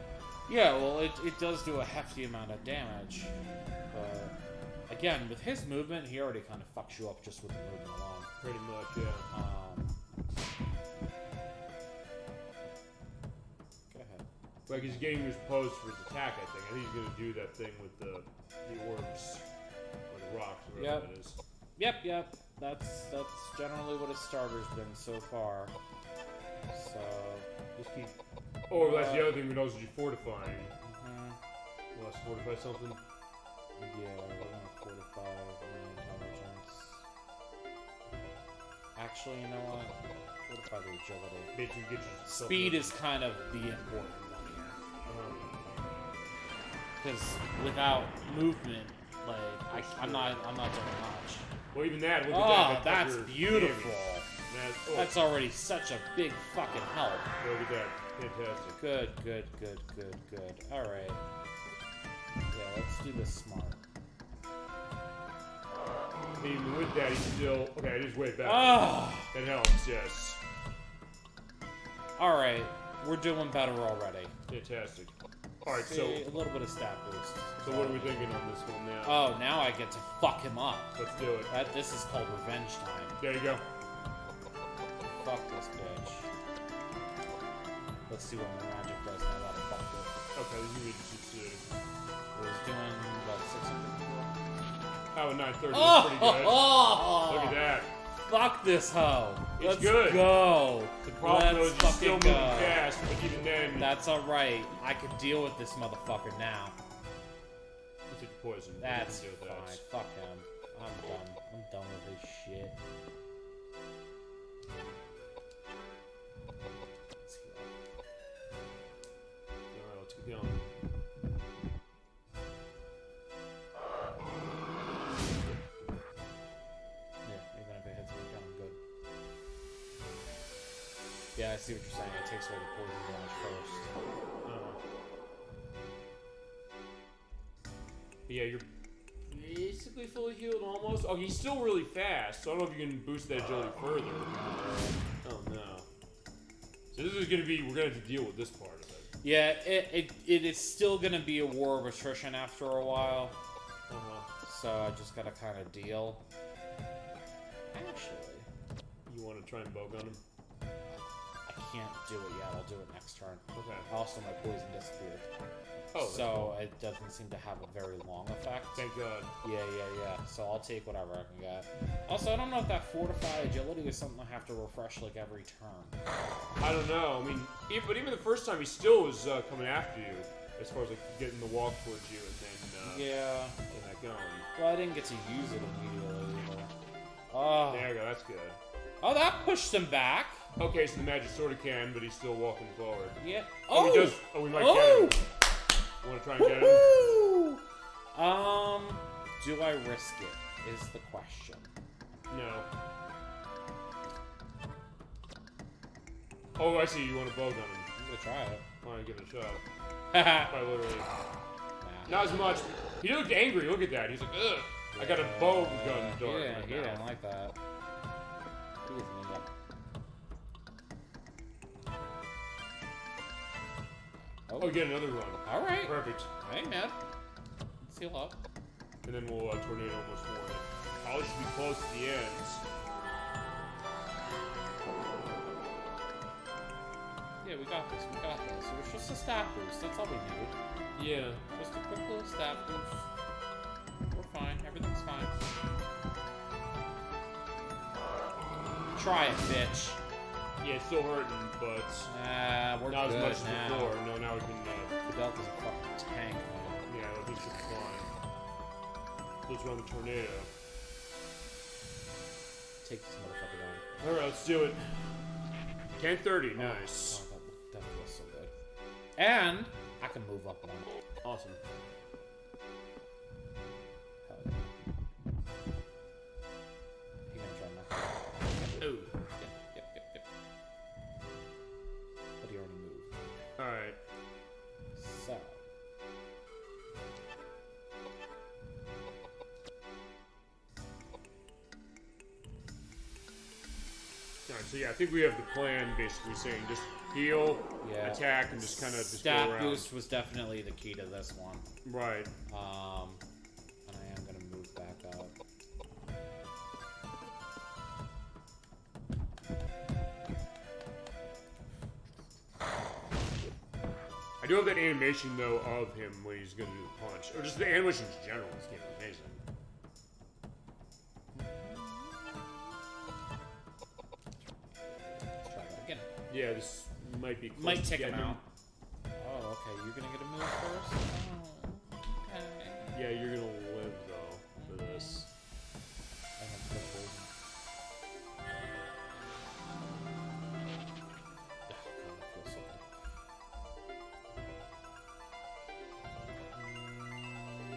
Yeah, well, it does do a hefty amount of damage. But, again, with his movement, he already kind of fucks you up just with the movement alone. Pretty much, yeah. Like he's getting his pose for his attack, I think. I think he's gonna do that thing with the orbs or the rocks, or whatever it is. Yep. That's generally what his starter's been so far. So just keep. Oh, that's the other thing we know is you fortifying. Well, let's fortify something. Yeah, we're gonna fortify the intelligence. Actually, you know what? Fortify the agility. Basically, get you Speed is kind of the important one here. Because without movement, like I'm not doing much. Well, even that. Look Oh, at that. that's beautiful. That's already such a big fucking help. Look at that. Fantastic. Good. All right. Yeah, let's do this smart. I mean, with that, he's still... Okay, I just way back. Oh! That helps, yes. Alright, we're doing better already. Fantastic. Alright, See, so... a little bit of stat boost. So what are we thinking on this one now? Oh, now I get to fuck him up. Let's do it. This is called revenge time. There you go. Fuck this bitch. Let's see what my magic does now that I fucked it. Okay, you need to see. It was doing, what, 600 before? Oh, 930 Oh! is pretty good. Look at that. Fuck this hoe. It's Let's good. go. The problem Let's is you're still fucking moving go. fast, but even then... That's alright. I can deal with this motherfucker now. You took the poison. That's deal with fine. that. Fuck him. I'm done. I'm done with this shit. Let's go. Alright, let's get going. Yeah, I see what you're saying. It takes away the poison damage first. Yeah, you're basically fully healed almost. Oh, he's still really fast, so I don't know if you can boost that agility further. Oh no. So this is gonna be, we're gonna have to deal with this part of it. Yeah, it is still gonna be a war of attrition after a while. So I just gotta kind of deal. Actually, you want to try and bowgun him? I can't do it yet. I'll do it next turn. Okay. Also, my poison disappeared. Oh, so it doesn't seem to have a very long effect. Thank God. Yeah. So I'll take whatever I can get. Also, I don't know if that fortified agility is something I have to refresh like every turn. I don't know. I mean, even the first time he still was coming after you, as far as like getting the walk towards you and then getting that going. Well, I didn't get to use it immediately either. Oh. There you go. That's good. Oh, that pushed him back. Okay, so the magic sort of can, but he's still walking forward. Yeah. Oh, he does. Oh, we might get him. Want to try and get him? Do I risk it? Is the question. No. Oh, I see. You want to bowgun him? I'm gonna try it. I want to give it a shot. Quite literally. Not as much. He looked angry. Look at that. He's like, ugh. I got a bow gun dart right He now. didn't like that. He was me up. Oh, get another run. All right. Perfect. I ain't mad. Let's heal up. And then we'll tornado almost more. Probably should be close to the ends. Yeah, we got this. It was just a stat boost. That's all we needed. Yeah. Just a quick little stat boost. We're fine. Everything's fine. Try it, bitch. Yeah, it's still hurting, but we're not good as much as now. before. No, now we can. Koudelka's a fucking tank, man. Yeah, I think she'll be fine. Let's run the tornado. Take this motherfucker down. All right, let's do it. 10:30. Nice. Oh, that feels so good. And I can move up one. Awesome. Hell yeah. He gonna try and knock me out. Oh. Yep. But he already moved. All right. So. Alright, so yeah, I think we have the plan basically saying just heal, attack, and just kind of just go Stat around. boost was definitely the key to this one. Right. And I am gonna move back up. I do have that animation, though, of him when he's going to do the punch. Or just the animation in general. This game is amazing. Let's try that again. Yeah, this might be close Might to take him getting out. Oh, okay. You're gonna get a move first. Oh, okay. Yeah, you're going to live, though, for this. I have to hold. Oh, God, that feels so good.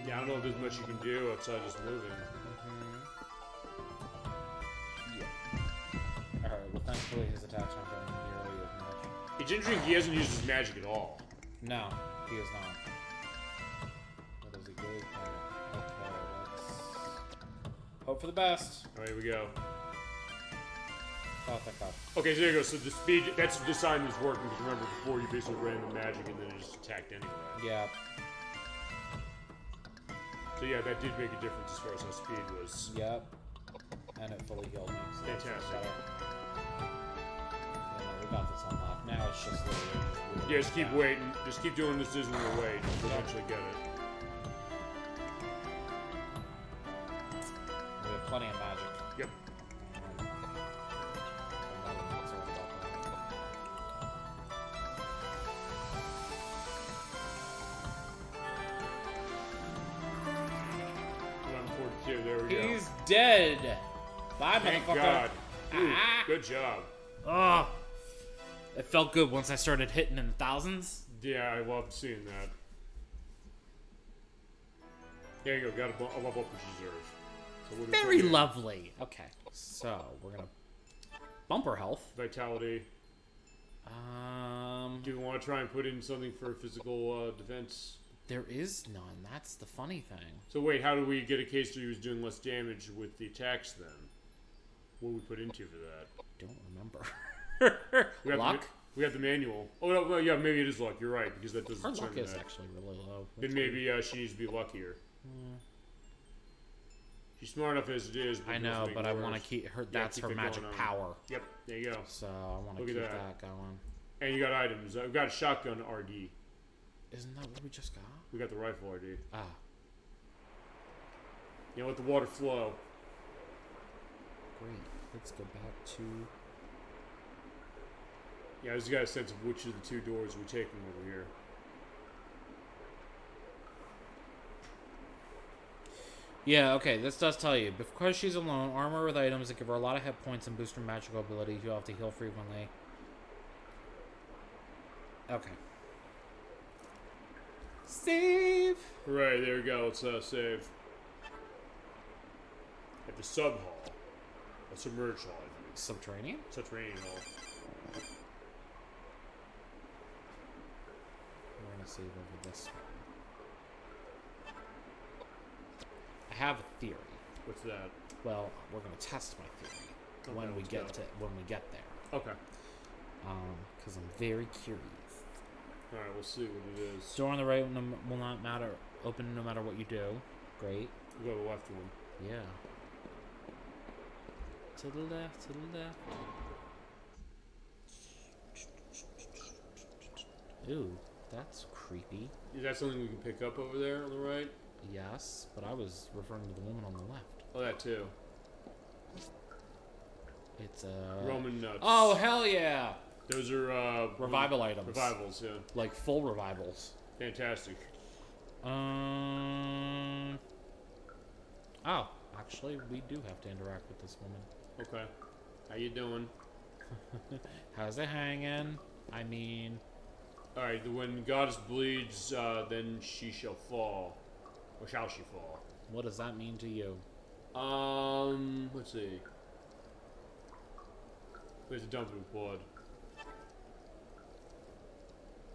Yeah, I don't know if there's much you can do outside just moving. Alright, well, thankfully his attacks aren't doing nearly as much. It's interesting he hasn't used his magic at all. No, he is not. What is he good at? Okay, let's hope for the best. Alright, here we go. Oh, thank God. Okay, so there you go. So the speed, that's the sign was working, because remember before you basically ran the magic and then it just attacked anyway. Yeah. So yeah, that did make a difference as far as how speed was. Yep. And it fully healed me. So that's Fantastic. better. Yeah, we got this unlocked. Now it's just literally... Yeah, just keep waiting. Just keep doing this isn't your way. You'll eventually get it. We have plenty of magic. Yep. I'm not even concerned about that. Round 42, there we go. He's dead! Bye, Thank motherfucker! God. Ooh, Ah. good job. Ugh. It felt good once I started hitting in the thousands. Yeah, I loved seeing that. There you go, got a level up with reserve. So what do we Very put here? lovely. Okay, so we're gonna bump her health. Vitality. Do you want to try and put in something for physical defense? There is none. That's the funny thing. So wait, how do we get a case that he was doing less damage with the attacks then? What do we put into for that? Don't remember. We have Luck? We have the manual. Oh no, well, yeah, maybe it is luck. You're right because that doesn't Her determine luck is that. actually really low. Then maybe she needs to be luckier. She's smart enough as it is. But I it know, doesn't make but it I want to worse. keep her. Yeah, That's keep her it magic going on. power. Yep, there you go. So I want to Look at keep that. that going. And you got items. We've got a shotgun RD. Isn't that what we just got? We got the rifle RD. Ah. You know, let the water flow. Great. Let's go back to... Yeah, I just got a sense of which of the two doors we're taking over here. Yeah, okay, this does tell you. Because she's alone, armor with items that give her a lot of hit points and boost her magical abilities, you'll have to heal frequently. Okay. Save! Right, there we go. Let's save. At the sub hall. A submerged hall, I think. Subterranean? Subterranean hall. We're gonna save over this one. I have a theory. What's that? Well, we're gonna test my theory Okay, when we let's get go. to when we get there. Okay. Because I'm very curious. Alright, we'll see what it is. Door on the right will not matter. Open no matter what you do. Great. We'll go to the left one. Yeah. To the left, to the left. Ooh, that's creepy. Is that something we can pick up over there on the right? Yes, but I was referring to the woman on the left. Oh, that too. It's Roman nuts. Oh, hell yeah! Those are Revival items. Revivals, yeah. Like full revivals. Fantastic. Oh, actually, we do have to interact with this woman. Okay. How you doing? How's it hanging? I mean... Alright, when goddess bleeds, then she shall fall. Or shall she fall? What does that mean to you? Let's see. We have to dump it with blood.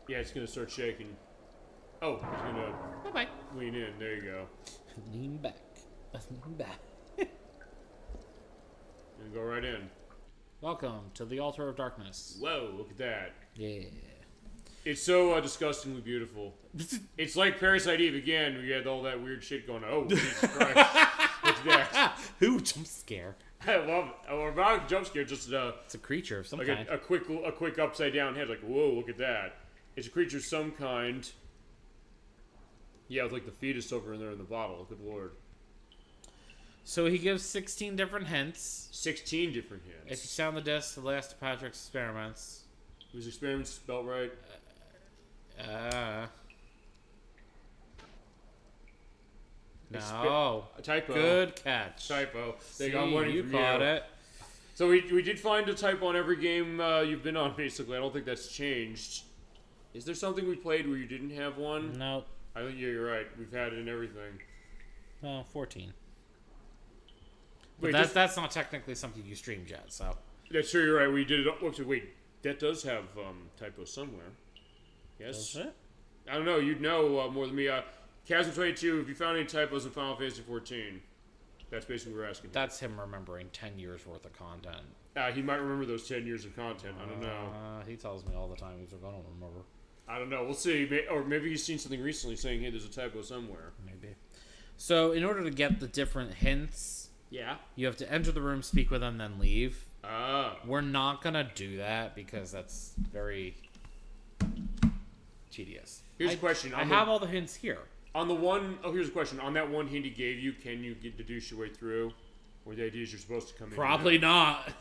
Yeah, it's gonna start shaking. Oh, it's gonna Bye-bye. lean in. There you go. Lean back. Lean back. Gonna go right in. Welcome to the Altar of Darkness. Whoa, look at that. Yeah. It's so disgustingly beautiful. It's like Parasite Eve again. We had all that weird shit going on. Oh, Jesus Christ. What's that? Who jump scare? I love it. Or not a jump scare, just It's a creature of some like kind. a quick upside down head. Like, whoa, look at that. It's a creature of some kind. Yeah, with like the fetus over in there in the bottle. Good lord. So he gives 16 different hints. 16 different hints. If you sound the disc, the last of Patrick's experiments. Was experiments spelled right? No. A typo. Good catch. Typo. See, one you from caught it. So we did find a typo on every game you've been on, basically. I don't think that's changed. Is there something we played where you didn't have one? No. I think you're right. We've had it in everything. Well, 14. Wait, But that's not technically something you streamed yet, so. That's true, you're right. We did it. Wait, that does have typos somewhere. Yes? Does it? I don't know. You'd know more than me. Chasm22, have you found any typos in Final Fantasy 14? That's basically what we're asking. That's him remembering 10 years worth of content. He might remember those 10 years of content. I don't know. He tells me all the time. He's like, I don't remember. I don't know. We'll see. Or maybe he's seen something recently saying, hey, there's a typo somewhere. Maybe. So, in order to get the different hints, yeah, you have to enter the room, speak with them, then leave. Ah. We're not going to do that because that's very tedious. Here's a question. I have all the hints here. On the one, here's a question. On that one hint he gave you, can you deduce your way through? Or the idea is you're supposed to come in? Probably not.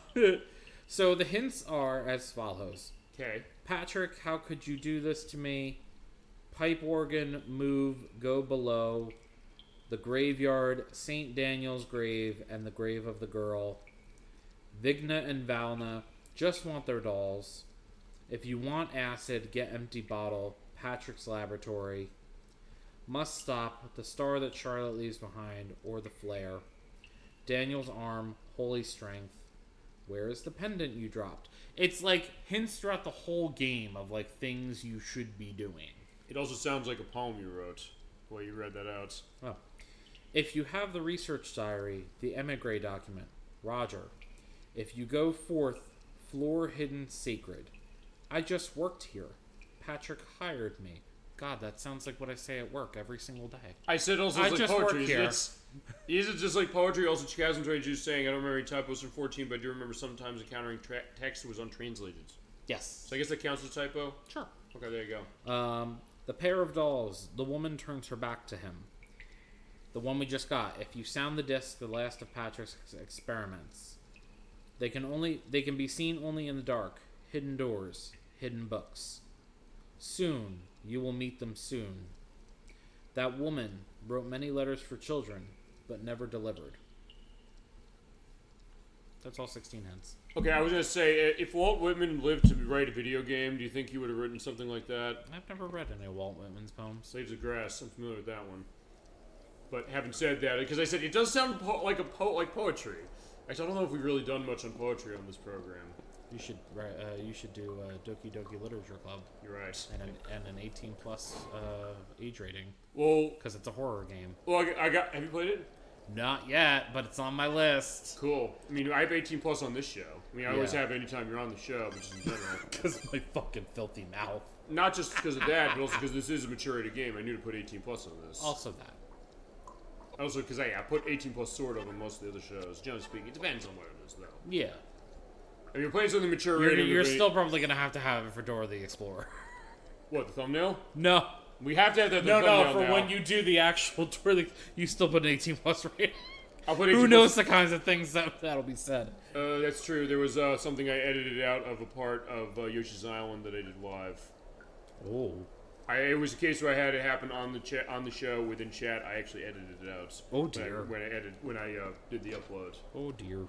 So the hints are as follows. Okay. Patrick, how could you do this to me? Pipe organ, move, go below. The graveyard, St. Daniel's grave, and the grave of the girl. Vigna and Valna just want their dolls. If you want acid, get empty bottle. Patrick's laboratory. Must stop, the star that Charlotte leaves behind, or the flare. Daniel's arm, holy strength. Where is the pendant you dropped? It's like hints throughout the whole game of like things you should be doing. It also sounds like a poem you wrote, the way you read that out. Oh. If you have the research diary, the emigre document, Roger. If you go forth, floor hidden sacred. I just worked here. Patrick hired me. God, that sounds like what I say at work every single day. I said also it's I like just poetry. work here. Is it just like poetry? Also, Chasm22 saying, I don't remember any typos in 14, but I do remember sometimes encountering text was untranslated. Yes. So I guess that counts as a typo? Sure. Okay, there you go. The pair of dolls. The woman turns her back to him. The one we just got. If you sound the disc, the last of Patrick's experiments. They can be seen only in the dark. Hidden doors. Hidden books. Soon. You will meet them soon. That woman wrote many letters for children, but never delivered. That's all 16 hints. Okay, I was going to say, if Walt Whitman lived to write a video game, do you think he would have written something like that? I've never read any of Walt Whitman's poems. Slaves of Grass, I'm familiar with that one. But having said that, because I said it does sound like poetry. Actually, I don't know if we've really done much on poetry on this program. You should do Doki Doki Literature Club. You're right. And an 18 plus age rating. Well, because it's a horror game. Well, have you played it? Not yet, but it's on my list. Cool. I mean, I have 18 plus on this show. I mean, I always have anytime you're on the show, which is in general. Because my fucking filthy mouth. Not just because of that, but also because this is a mature rated game. I knew to put 18 plus on this. Also that. Also, because I put 18 plus sort of on most of the other shows. Generally speaking, it depends on what it is, though. Yeah. If you're playing something mature rated, you're still probably gonna have to have it for Dora the Explorer. What, the thumbnail? No. We have to have that. No, for now. When you do the actual Dora, you still put an 18 plus rating. I'll put 18 Who knows the kinds of things that'll be said? That's true. There was something I edited out of a part of Yoshi's Island that I did live. Oh. It was a case where I had it happen on the show within chat. I actually edited it out. Oh dear. When I did the upload. Oh dear.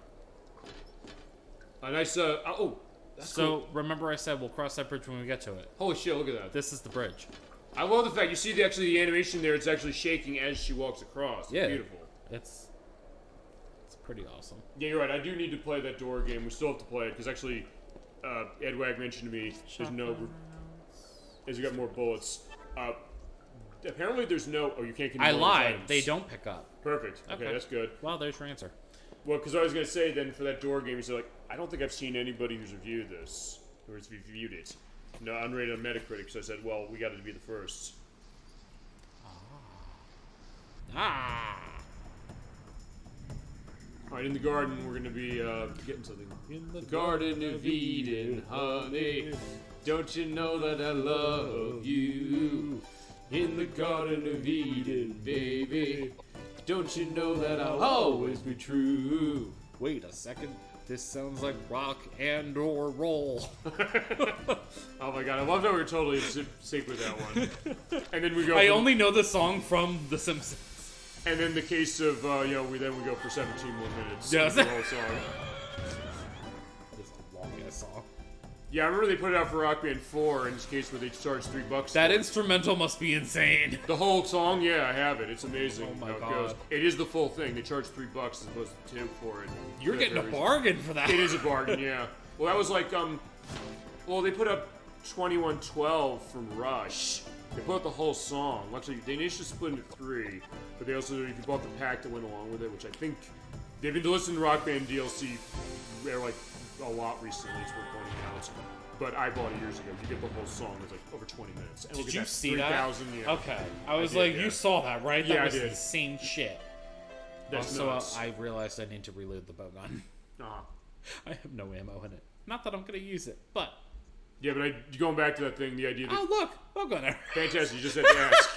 A nice that's so cool. Remember I said we'll cross that bridge when we get to it. Holy shit! Look at that. This is the bridge. I love the fact you see the animation there. It's actually shaking as she walks across. It's beautiful. It's pretty awesome. Yeah, you're right. I do need to play that door game. We still have to play it because actually, Ed Wag mentioned to me as you got more bullets. Apparently, there's no. Oh, you can't. I lied. They don't pick up. Perfect. Okay, that's good. Well, there's your answer. Well, because I was going to say then for that door game, you said like, I don't think I've seen anybody who's reviewed this or has reviewed it. No, unrated on Metacritic. So I said, well, we got to be the first. All right, in the garden, we're going to be getting something. In the Garden of Eden, honey. Don't you know that I love you? In the Garden of Eden, baby. Don't you know that I'll always be true? Wait a second. This sounds like rock and or roll. Oh my god, I love that we're totally in sync with that one. And then we go. I only know the song from The Simpsons. And then the case of we go for 17 more minutes. Yes. The whole song. This is a long ass song. Yeah, I remember they put it out for Rock Band 4 in this case where they charged $3. That for it. instrumental must be insane. The whole song, yeah, I have it. It's amazing. Oh my how it God. goes. It is the full thing. They charge $3 as opposed to 2 for it. You're For getting a that reason. bargain for that. It is a bargain, yeah. Well, that was like they put up 2112 from Rush. They put up the whole song. Actually, they initially split into 3, but they also, if you bought the pack that went along with it, which I think they've been listening to Rock Band DLC like a lot recently. It's worth pointing out. But I bought it years ago. You get the whole song. It's like over 20 minutes. And look Did at you that, see that? 3,000, yeah. Okay. I was did, like, yeah. you saw that, right? Yeah, that I was did. insane shit. That's Also, nuts. I realized I need to reload the bow gun. Uh-huh. I have no ammo in it. Not that I'm going to use it, but... Yeah, but going back to that thing, the idea that... Oh, look! Bow gunner. Fantastic, you just had to ask.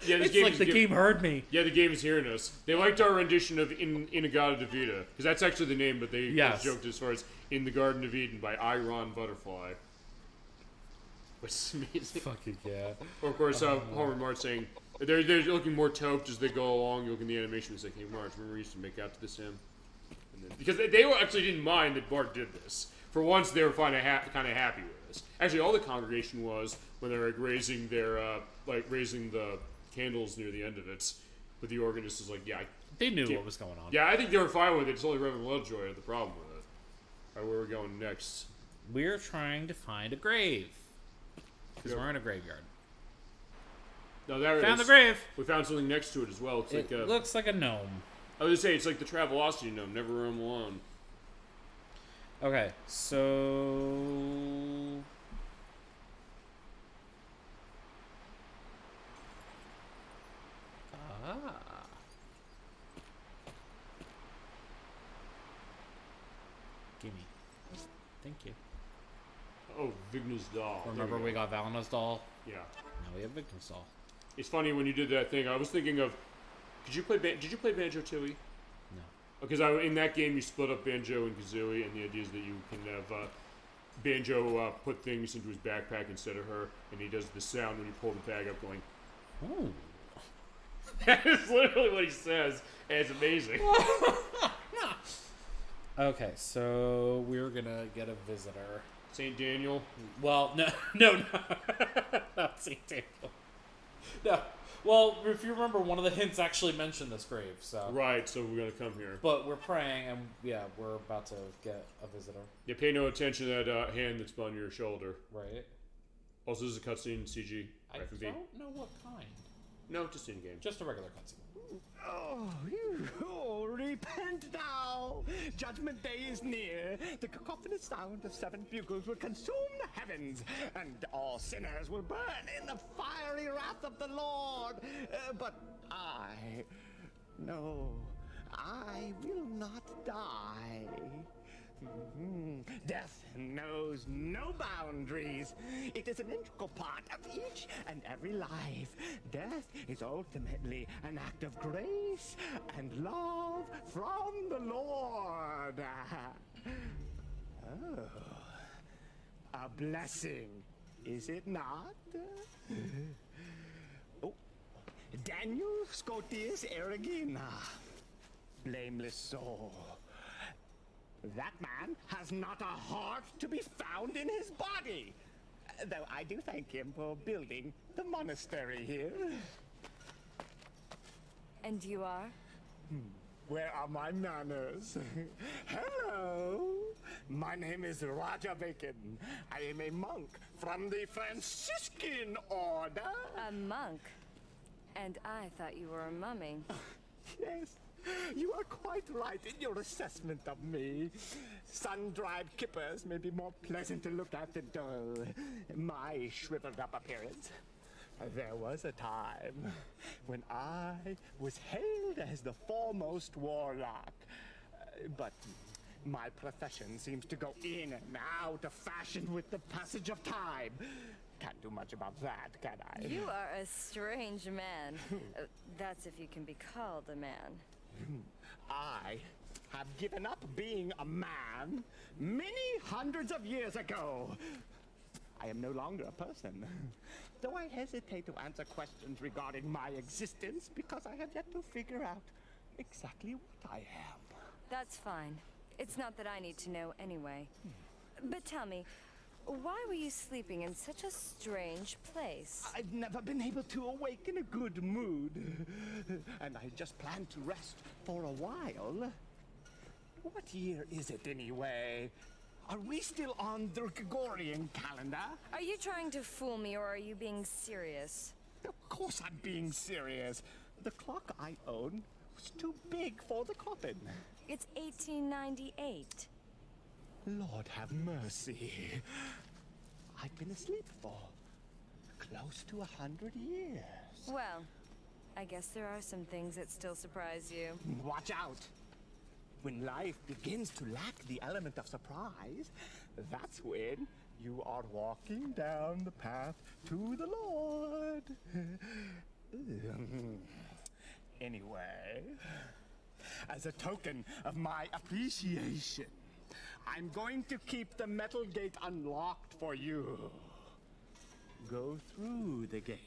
Yeah, this It's game like is the game heard me. Yeah, the game is hearing us. They liked our rendition of In a Garden of Eden, because that's actually the name, but they Yes. joked as far as In the Garden of Eden by Iron Butterfly. Which is amazing. Fucking yeah. Or, of course, Homer March saying, they're looking more toked as they go along. You look in the animation, it's like, hey, Marge, remember we used to make out to this hymn? And then, because they actually didn't mind that Bart did this. For once, they were kind of happy with this. Actually, all the congregation was when they were raising the candles near the end of it. But the organist was like, yeah. They knew what was going on. Yeah, I think they were fine with it. It's only Reverend Lovejoy had the problem with it. All right, where are we going next? We're trying to find a grave. Because we're in a graveyard. No, there it Found is. the grave! We found something next to it as well. It's It like looks like a gnome. I was gonna say it's like the Travelocity gnome. Never roam alone. Okay, so... Gimme. Thank you. Oh, Vigna's doll. There Remember we got Valina's doll? Yeah. Now we have Vigna's doll. It's funny when you did that thing. I was thinking of. Did you play Banjo-Tooie? No. Because in that game you split up Banjo and Kazooie, and the idea is that you can have Banjo put things into his backpack instead of her, and he does the sound when you pull the bag up, going. Ooh. That is literally what he says, and it's amazing. Okay, so we're gonna get a visitor. Saint Daniel. Well, no, not St. Daniel. No. Well, if you remember, one of the hints actually mentioned this grave, so... Right, so we're gonna come here. But we're praying, and yeah, we're about to get a visitor. Yeah, pay no attention to that hand that's on your shoulder. Right? Also, this is a cutscene, CG. I FMV. don't know what kind. No, just in game. Just a regular cutscene. Oh, repent now! Judgment Day is near. The cacophonous sound of 7 bugles will consume the heavens, and all sinners will burn in the fiery wrath of the Lord. But I will not die. Death knows no boundaries. It is an integral part of each and every life. Death is ultimately an act of grace and love from the Lord. Oh, a blessing, is it not? Oh, Daniel Scotius Erigena, blameless soul. That man has not a heart to be found in his body. Though I do thank him for building the monastery here. And you are? Where are my manners? Hello, my name is Raja Bacon. I am a monk from the Franciscan order. A monk? And I thought you were a mummy. Yes, you are quite right in your assessment of me. Sun-dried kippers may be more pleasant to look at than my shriveled-up appearance. There was a time when I was hailed as the foremost warlock. But My profession seems to go in and out of fashion with the passage of time. Can't do much about that, can I? You are a strange man. That's if you can be called a man. I have given up being a man many hundreds of years ago. I am no longer a person. Though I hesitate to answer questions regarding my existence because I have yet to figure out exactly what I am. That's fine. It's not that I need to know anyway. But tell me, why were you sleeping in such a strange place? I've never been able to awake in a good mood. And I just planned to rest for a while. What year is it anyway? Are we still on the Gregorian calendar? Are you trying to fool me or are you being serious? Of course I'm being serious. The clock I own was too big for the coffin. It's 1898. Lord have mercy. I've been asleep for close to 100 years. Well, I guess there are some things that still surprise you. Watch out. When life begins to lack the element of surprise, that's when you are walking down the path to the Lord. Anyway, as a token of my appreciation, I'm going to keep the metal gate unlocked for you. Go through the gate.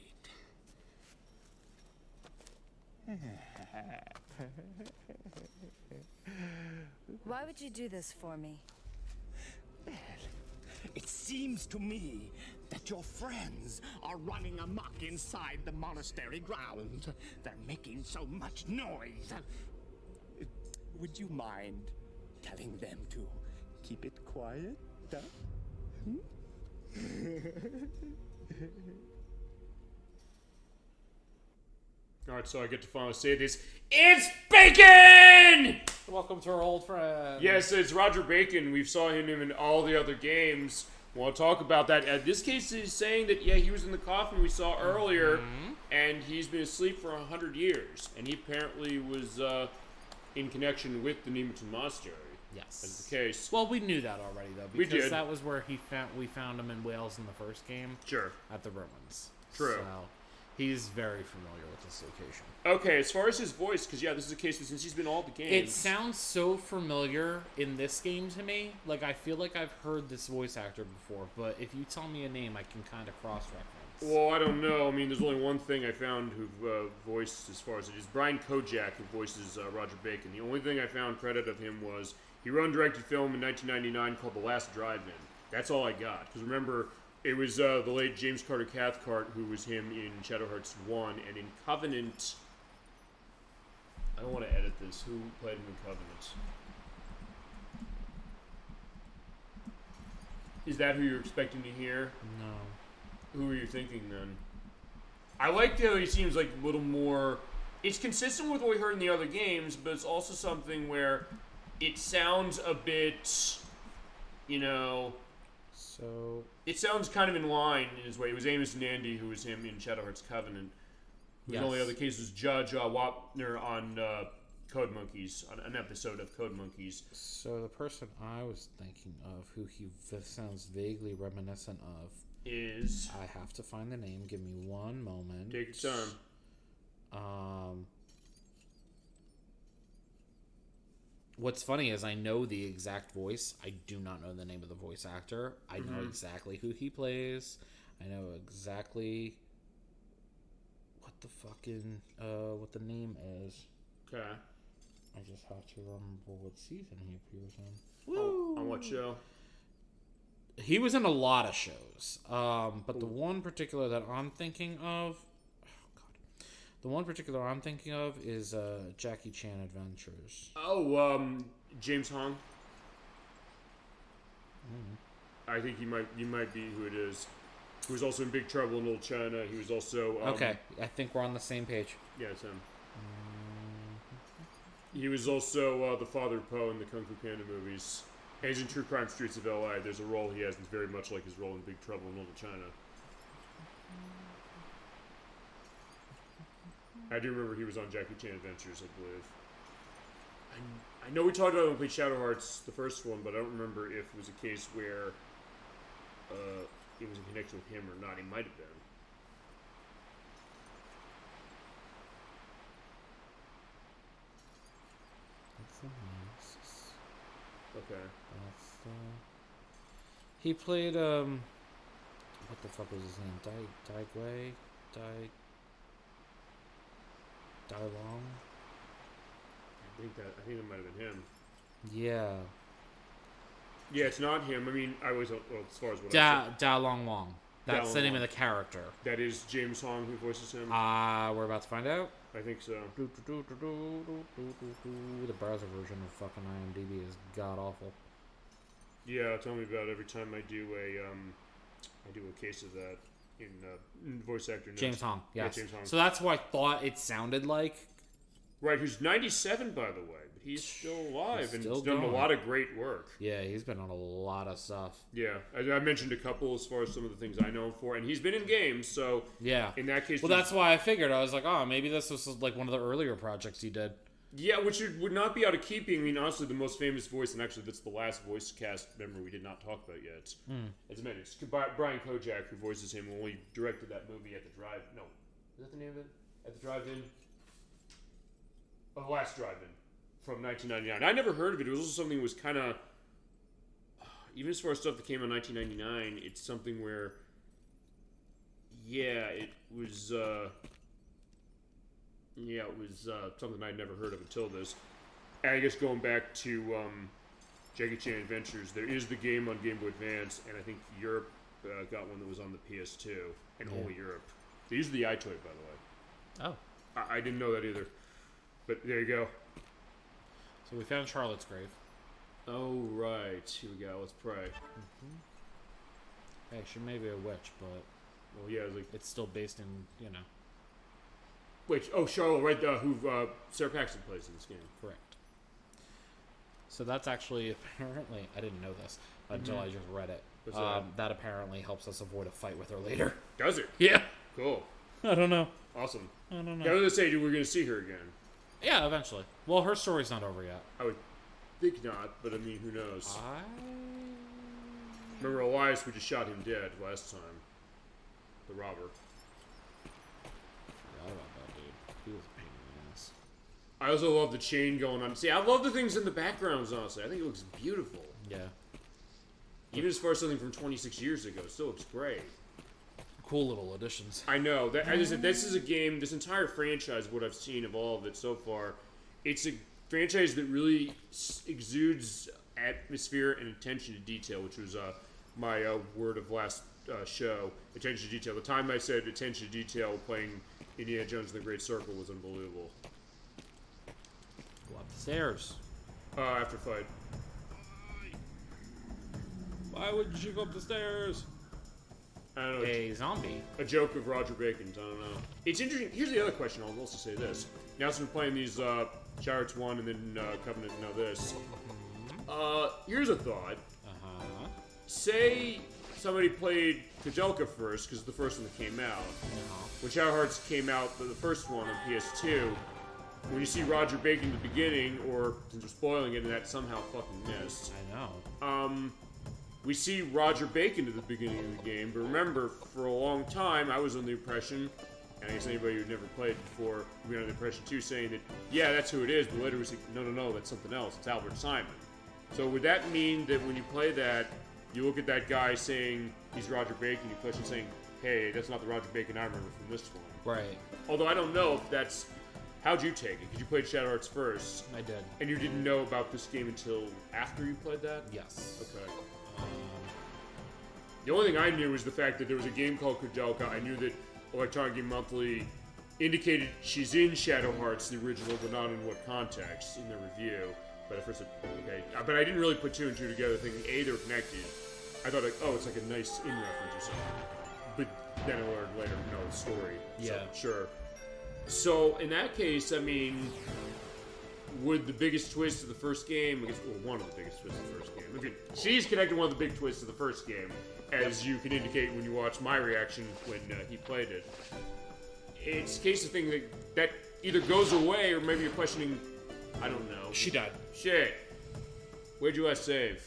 Why would you do this for me? Well, it seems to me that your friends are running amok inside the monastery grounds. They're making so much noise. Would you mind telling them to keep it quiet? Alright, so I get to finally say this. It's Bacon! Welcome to our old friend. Yes, it's Roger Bacon. We've saw him in all the other games. We'll talk about that. In this case, he's saying that, yeah, he was in the coffin we saw earlier, and he's been asleep for 100 years. And he apparently was in connection with the Nemeton Monastery. Yes. As the case. Well, we knew that already, though. We Because did. that was where we found him in Wales in the first game. Sure. At the ruins. True. So he's very familiar with this location. Okay, as far as his voice, because, yeah, this is a case that since he's been all the games. It sounds so familiar in this game to me. Like, I feel like I've heard this voice actor before, but if you tell me a name, I can kind of cross-reference. Well, I don't know. I mean, there's only one thing I found who voiced as far as it is Brian Kojak, who voices Roger Bacon. The only thing I found credit of him was he wrote and directed a film in 1999 called The Last Drive-In. That's all I got. Because remember, it was the late James Carter Cathcart who was him in Shadow Hearts 1, and in Covenant... I don't want to edit this. Who played him in Covenant? Is that who you're expecting to hear? No. Who are you thinking then? I like how he seems like a little more... It's consistent with what we heard in the other games, but it's also something where it sounds a bit, you know... So... It sounds kind of in line in his way. It was Amos Nandy who was him in Shadow Hearts Covenant. The only other case was Judge Wapner on Code Monkeys, on an episode of Code Monkeys. So the person I was thinking of, who he sounds vaguely reminiscent of, is... I have to find the name. Give me one moment. Take your time. What's funny is I know the exact voice. I do not know the name of the voice actor. I know exactly who he plays. I know exactly what the name is. Okay. I just have to remember what season he appears in. Oh, on what show? He was in a lot of shows. But the one particular that I'm thinking of... The one particular I'm thinking of is Jackie Chan Adventures. Oh, James Hong. I think you might be who it is. He was also in Big Trouble in Little China. He was also... okay, I think we're on the same page. Yeah, it's him. He was also the father of Poe in the Kung Fu Panda movies. And he's in True Crime Streets of L.A. There's a role he has that's very much like his role in Big Trouble in Little China. I do remember he was on Jackie Chan Adventures, I believe. I know we talked about it when we played Shadow Hearts, the first one, but I don't remember if it was a case where it was in connection with him or not. He might have been. That's the Nemesis. Okay. That's he played what the fuck was his name? Dai Long? I think that might have been him. Yeah. Yeah, it's not him. I mean, I was well, as far as what Da Long Wong. That's the name of the character. That is James Hong who voices him. We're about to find out. I think so. The browser version of fucking IMDb is god awful. Yeah, tell me about it. Every time I do a case of that in voice actor notes. James Hong, yes. Yeah, James Hong. So that's who I thought it sounded like. Right, who's 97 by the way, but he's still alive and still he's done going. a lot of great work. Yeah, he's been on a lot of stuff. Yeah, I mentioned a couple as far as some of the things I know him for, and he's been in games, so yeah. In that case, well, that's why I figured. I was like, oh, maybe this was like one of the earlier projects he did. Yeah, which would not be out of keeping. I mean, honestly, the most famous voice, and actually that's the last voice cast member we did not talk about yet. As I mentioned, it's Brian Kojak, who voices him, when we directed that movie at the drive. No, is that the name of it? At the drive-in? Oh, the last drive-in from 1999. I never heard of it. It was also something that was kind of, even as far as stuff that came out in 1999, it's something where, yeah, it was. Yeah, it was something I'd never heard of until this. And I guess going back to Jackie Chan Adventures, there is the game on Game Boy Advance, and I think Europe got one that was on the PS2, and only Europe. They used the iToy, by the way. Oh. I didn't know that either. But there you go. So we found Charlotte's grave. Oh, right. Here we go. Let's pray. Hey, she may be a witch, but Well, yeah, like it's still based in, Which, Charlotte, right, who Sarah Paxton plays in this game. Correct. So that's actually, apparently, I didn't know this until I just read it. What's that? That apparently helps us avoid a fight with her later. Does it? Yeah. Cool. I don't know. Awesome. I don't know. Yeah, I was going to say, we're going to see her again. Yeah, eventually. Well, her story's not over yet. I would think not, but I mean, who knows? I... Remember Elias, we just shot him dead last time. The robber. Forgot about that, dude. He was a pain in the ass. I also love the chain going on. See, I love the things in the backgrounds, honestly. I think it looks beautiful. Yeah. Even as far as something from 26 years ago, it still looks great. Cool little additions. I know. As I said, this is a game, this entire franchise, what I've seen of all of it so far, it's a franchise that really exudes atmosphere and attention to detail, which was my word of last show, attention to detail. The time I said attention to detail playing Indiana Jones and the Great Circle was unbelievable. Go up the stairs. After fight. Why would you go up the stairs? I don't know. A zombie. A joke of Roger Bacon's, I don't know. It's interesting. Here's the other question. I'll also say this. Now since we're playing these Chariots 1 and then Covenant and now this. Here's a thought. Uh-huh. Say somebody played Koudelka first, because the first one that came out. When Shadow Hearts came out, the first one on PS2, when you see Roger Bacon at the beginning, or since we're spoiling it and that somehow fucking missed. I know. We see Roger Bacon at the beginning of the game, but remember, for a long time, I was under the impression, and I guess anybody who'd never played before would be under the impression too, saying that, yeah, that's who it is, but later we say, no, that's something else, it's Albert Simon. So would that mean that when you play that, you look at that guy saying he's Roger Bacon, you question saying, hey, that's not the Roger Bacon I remember from this one. Right. Although I don't know if that's... How'd you take it? Because you played Shadow Hearts first. I did. And you didn't know about this game until after you played that? Yes. Okay. The only thing I knew was the fact that there was a game called Koudelka. I knew that Electronic Game Monthly indicated she's in Shadow Hearts, the original, but not in what context in their review. But at first, okay. But I didn't really put two and two together, thinking A, they're connected. I thought, like, oh, it's like a nice in reference or something. But then I learned later, no, the story. Yeah. So, sure. So in that case, I mean, would the biggest twist of the first game, I guess, well, one of the biggest twists of the first game. Okay, she's connected one of the big twists of the first game, as you can indicate when you watch my reaction when he played it. It's a case of thing that either goes away, or maybe you're questioning, I don't know. She died. Shit. Where'd you last save?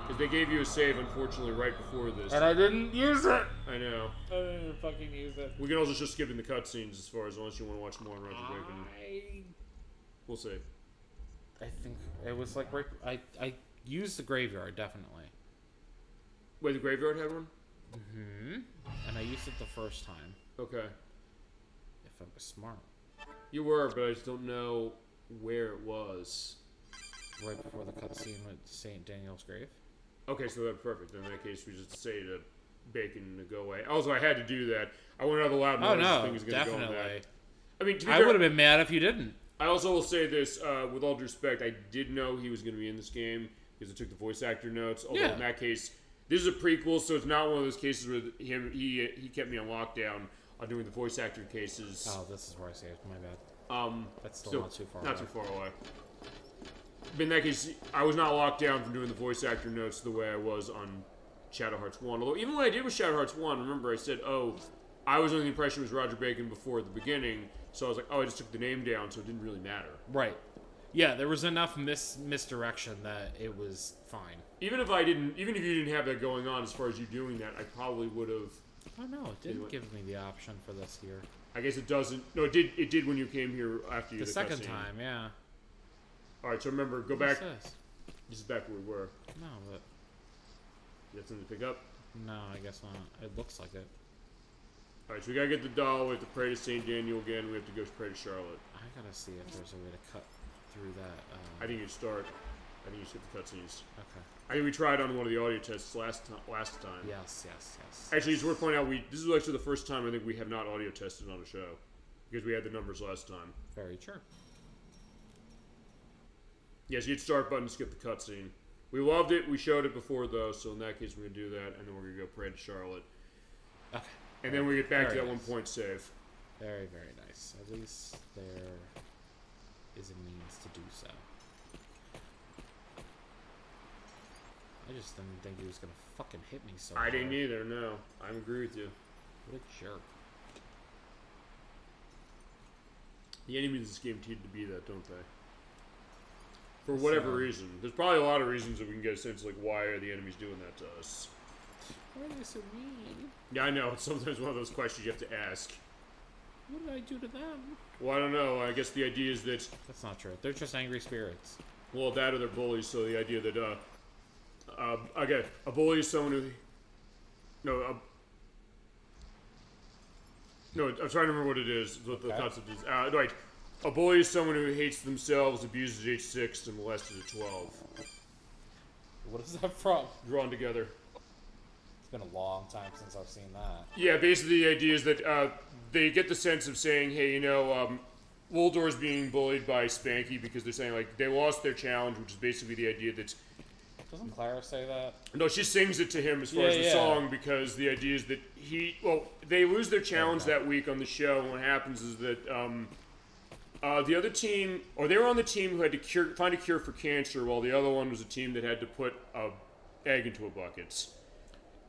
Because they gave you a save, unfortunately, right before this. And I didn't use it! I know. I didn't fucking use it. We can also just skip in the cutscenes as far as unless you want to watch more on Roger Bacon. We'll see. I think it was like right. I used the graveyard, definitely. Wait, the graveyard had one? Mm-hmm. And I used it the first time. Okay. If I was smart. You were, but I just don't know where it was. Right before the cutscene with St. Daniel's grave. Okay, so that's perfect. In that case, we just say to Bacon to go away. Also, I had to do that. I went out of the loud noise. Oh no, Thing is gonna definitely. Go on that. I mean, to be I fair, would have been mad if you didn't. I also will say this, with all due respect, I did know he was going to be in this game because I took the voice actor notes. Although in that case, this is a prequel, so it's not one of those cases where he kept me on lockdown on doing the voice actor cases. Oh, this is where I saved. My bad. That's still not too far away. Not too far away. But in that case, I was not locked down from doing the voice actor notes the way I was on Shadow Hearts 1. Although, even when I did with Shadow Hearts 1, remember I said, I was under the impression it was Roger Bacon before at the beginning, so I was like, I just took the name down, so it didn't really matter. Right. Yeah, there was enough misdirection that it was fine. Even if you didn't have that going on as far as you doing that, I probably would have... Oh no, it didn't give me the option for this here. I guess it doesn't... No, it did when you came here after you the second time, yeah. Alright, so remember, go back... This is back where we were. No, but... You got something to pick up? No, I guess not. It looks like it. Alright, so we gotta get the doll, we have to pray to St. Daniel again, we have to go pray to Charlotte. I gotta see if there's a way to cut through that. I think you skip the cutscenes. Okay. I think we tried on one of the audio tests last time. Yes. Actually, it's worth pointing out, this is actually the first time I think we have not audio tested on a show. Because we had the numbers last time. Very true. Yes, you hit start button to skip the cutscene. We loved it, we showed it before though, so in that case we're going to do that, and then we're going to go pray to Charlotte. Okay. And then we get back to that nice. 1 point save. Very, very nice. At least there is a means to do so. I just didn't think he was going to fucking hit me so hard. I didn't either, no. I agree with you. What a jerk. The enemies of this game tend to be that, don't they? For whatever reason. There's probably a lot of reasons that we can get a sense like why are the enemies doing that to us. Why are they so mean? Yeah, I know. It's sometimes one of those questions you have to ask. What did I do to them? Well, I don't know. I guess the idea is that... That's not true. They're just angry spirits. Well, that or they're bullies, so the idea that, again, a bully is someone who... No, I'm trying to remember what it is, what the concept is. Right. A bully is someone who hates themselves, abuses at age 6, and molested at 12. What is that from? Drawn together. It's been a long time since I've seen that. Yeah, basically the idea is that they get the sense of saying, hey, Woldor's being bullied by Spanky because they're saying, like, they lost their challenge, which is basically the idea that... Doesn't Clara say that? No, she sings it to him as far as the song because the idea is that they lose their challenge that week on the show, and what happens is that the other team, or they were on the team who had to find a cure for cancer, while the other one was a team that had to put an egg into a bucket.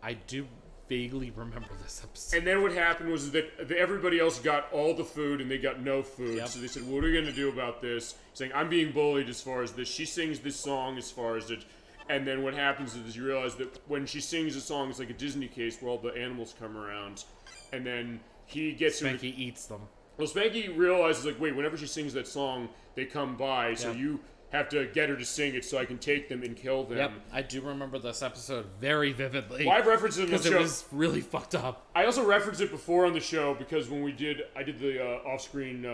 I do vaguely remember this episode. And then what happened was that everybody else got all the food and they got no food. Yep. So they said, what are we going to do about this? Saying, I'm being bullied as far as this. She sings this song as far as it. And then what happens is you realize that when she sings a song, it's like a Disney case where all the animals come around. And then he gets... Spanky eats them. Well, Spanky realizes, like, wait, whenever she sings that song, they come by. So you have to get her to sing it so I can take them and kill them. Yep, I do remember this episode very vividly. Well, I've referenced it on the show. Because it was really fucked up. I also referenced it before on the show because when I did the off-screen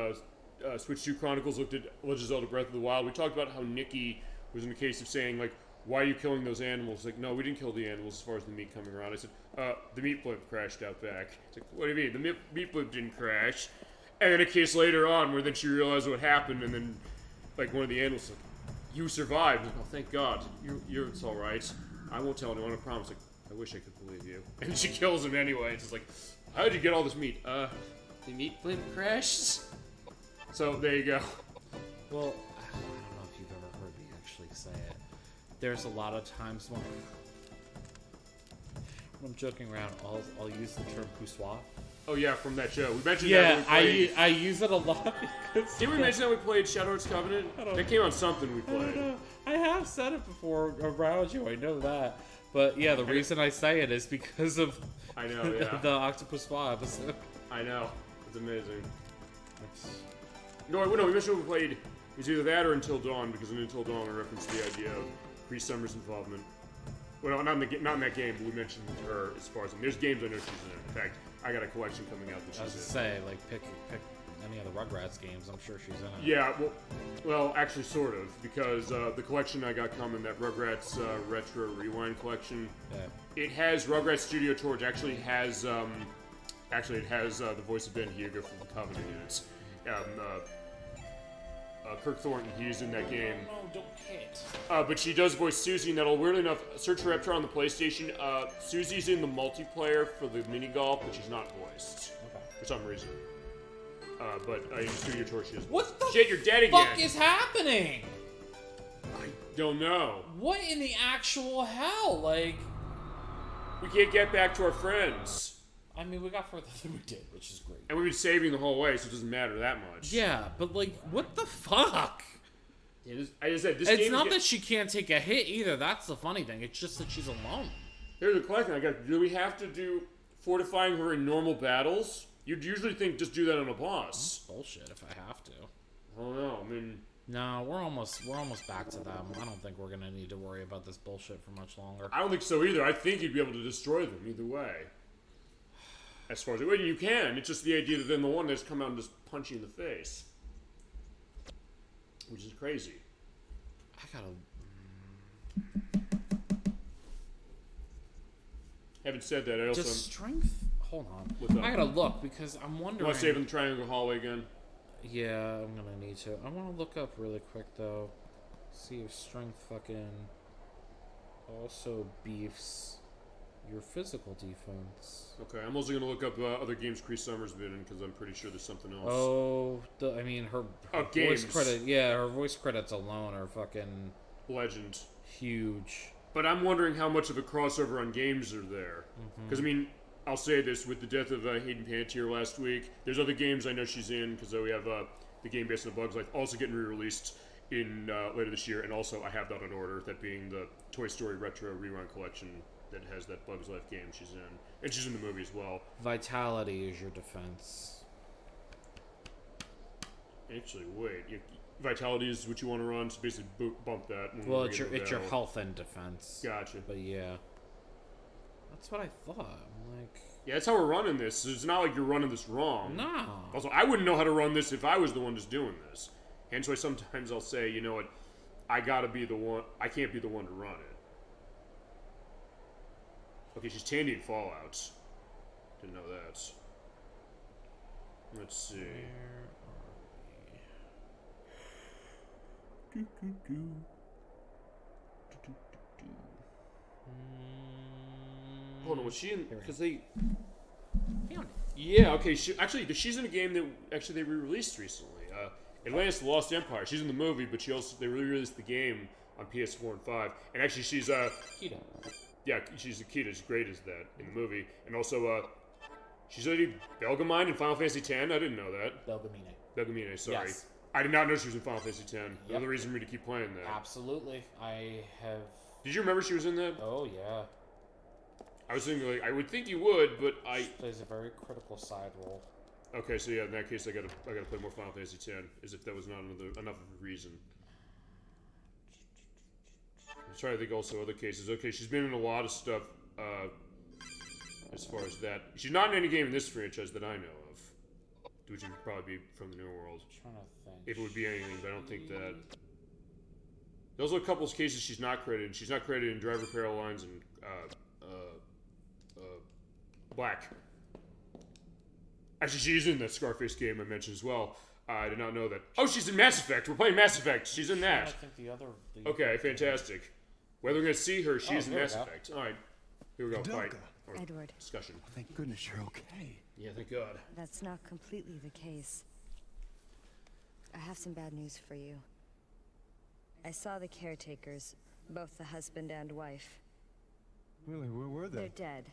Switch 2 Chronicles, looked at Legend of Zelda Breath of the Wild, we talked about how Nikki was in the case of saying, like, why are you killing those animals? Like, no, we didn't kill the animals as far as the meat coming around. I said, the meat blimp crashed out back. It's like, what do you mean? The meat blimp didn't crash. And then a case later on where then she realized what happened and then, like, one of the animals said, you survived. Like, oh, thank God. It's all right. I won't tell anyone, I promise. Like, I wish I could believe you. And she kills him anyway. It's just like, how did you get all this meat? The meat blimp crashed? So, there you go. Well, I don't know if you've ever heard me actually say it. There's a lot of times when I'm joking around, I'll use the term poussoir. Oh yeah, from that show. We mentioned Yeah, that when we played. I use it a lot because. Did we mention that we played Shadowheart's Covenant? That came on something we I don't played. know. I have said it before around you. I know that. But yeah, the reason I say it is because of I know, yeah. the Octopus Spa episode. I know. It's amazing. No, we mentioned we played. It was either that or Until Dawn, because in Until Dawn we referenced the idea of Pre-Summer's involvement. Well, not in that game, but we mentioned her as far as there's games I know she's in. In fact, I got a collection coming out that I was she's to in. say, like, pick any of the Rugrats games. I'm sure she's in it. Yeah, well, actually, sort of, because the collection I got coming, that Rugrats Retro Rewind collection, it has Rugrats Studio Tour, which actually has, it has the voice of Ben Hugo from the Covenant units. Kirk Thornton, he's in that game. No, don't hit. But she does voice Susie, and that'll, weirdly enough, search for Reptar on the PlayStation. Susie's in the multiplayer for the mini golf, but she's not voiced. Okay. For some reason. But in Studio Tour, she is. What the Shit, you're dead fuck again. is happening? I don't know. What in the actual hell? Like, We can't get back to our friends. I mean, we got further than we did, which is great. And we've been saving the whole way, so it doesn't matter that much. Yeah, but like, what the fuck? Yeah, I just said, this It's game not is that she can't take a hit either. That's the funny thing. It's just that she's alone. Here's a question. Do we have to do fortifying her in normal battles? You'd usually think just do that on a boss. Bullshit. If I have to. I don't know. I mean, no, we're almost back to them. I don't think we're gonna need to worry about this bullshit for much longer. I don't think so either. I think you'd be able to destroy them either way. As far as you can, it's just the idea that then the one that's come out and just punch you in the face, which is crazy. I gotta. Having said that, I also Just strength. Hold on. What's up? I gotta look because I'm wondering. want to save in the triangle hallway again. Yeah, I'm gonna need to. I want to look up really quick though. See if strength fucking also beefs your physical defense. Okay, I'm also gonna look up other games Cree Summers been in because I'm pretty sure there's something else. Oh, I mean her voice games. credit. Yeah, her voice credits alone are fucking Legend. huge. But I'm wondering how much of a crossover on games are there. Because, I mean, I'll say this, with the death of Hayden Panettiere last week, there's other games I know she's in, because we have the game based on the Bugs Life also getting re-released in later this year, and also I have that on order, that being the Toy Story Retro Rewind Collection that has that Bugs Life game she's in. And she's in the movie as well. Vitality is your defense. Actually, wait. Vitality is what you want to run, so basically bump that. When Well, we it's get your to battle. health and defense. Gotcha. But yeah, that's what I thought. I'm like, Yeah, that's how we're running this. It's not like you're running this wrong. no. Also, I wouldn't know how to run this if I was the one just doing this. Hence why sometimes I'll say, you know what, I gotta be the one, I can't be the one to run it. Okay, she's Tandy in Fallout. Didn't know that. Let's see. Hold on, was she in? Because they. Found it. Yeah, okay. She's in a game that actually they re-released recently. Atlantis: The Lost Empire. She's in the movie, but they re-released the game on PS4 and 5. And actually, she's Keto. yeah, she's Akita. She's great as that in the movie. And also, she's already Belgamine in Final Fantasy X. I didn't know that. Belgamine, sorry. Yes. I did not know she was in Final Fantasy X. Yep. Another reason for me to keep playing that. Absolutely. I have. Did you remember she was in that? Oh yeah. I was thinking, like, I would think you would, but She plays a very critical side role. Okay, so yeah, in that case, I gotta play more Final Fantasy X, as if that was not enough of a reason. I'm trying to think also other cases. Okay, she's been in a lot of stuff, as far as that. She's not in any game in this franchise that I know of, which would probably be from the New World. I'm trying to think. If it would be anything, but I don't think that. There's also a couple of cases she's not credited. She's not credited in Driver Parallel Lines and Black. Actually, she's in that Scarface game I mentioned as well. I did not know that. Oh, she's in Mass Effect. We're playing Mass Effect. She's in I that. think the other. Okay, fantastic. Whether we're going to see her, she's in here we Mass go. Effect. All right. Here we go. Fight. Or Edward. discussion. Thank goodness you're okay. Yeah, thank God. That's not completely the case. I have some bad news for you. I saw the caretakers, both the husband and wife. Really, where were They're they? dead.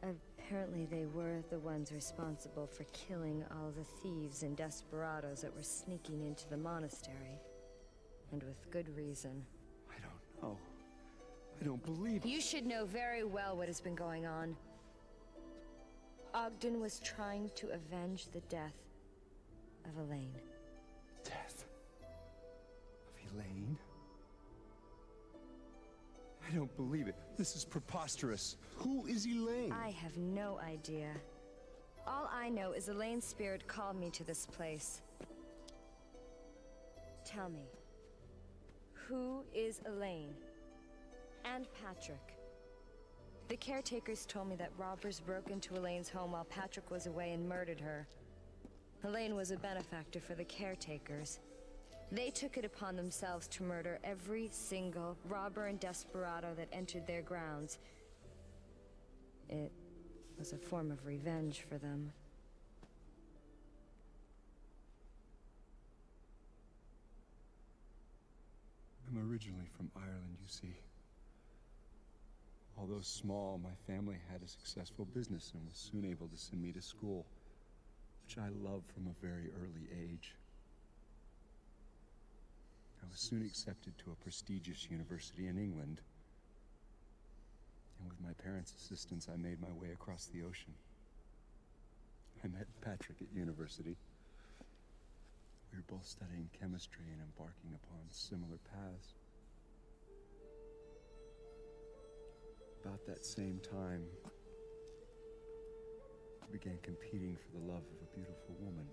Apparently they were the ones responsible for killing all the thieves and desperados that were sneaking into the monastery. And with good reason. I don't know. I don't believe it. You should know very well what has been going on. Ogden was trying to avenge the death of Elaine. Death of Elaine? I don't believe it. This is preposterous. Who is Elaine? I have no idea. All I know is Elaine's spirit called me to this place. Tell me, who is Elaine? And Patrick? The caretakers told me that robbers broke into Elaine's home while Patrick was away and murdered her. Elaine was a benefactor for the caretakers. They took it upon themselves to murder every single robber and desperado that entered their grounds. It was a form of revenge for them. I'm originally from Ireland, you see. Although small, my family had a successful business and was soon able to send me to school, which I loved from a very early age. I was soon accepted to a prestigious university in England, and with my parents' assistance, I made my way across the ocean. I met Patrick at university. We were both studying chemistry and embarking upon similar paths. About that same time, we began competing for the love of a beautiful woman,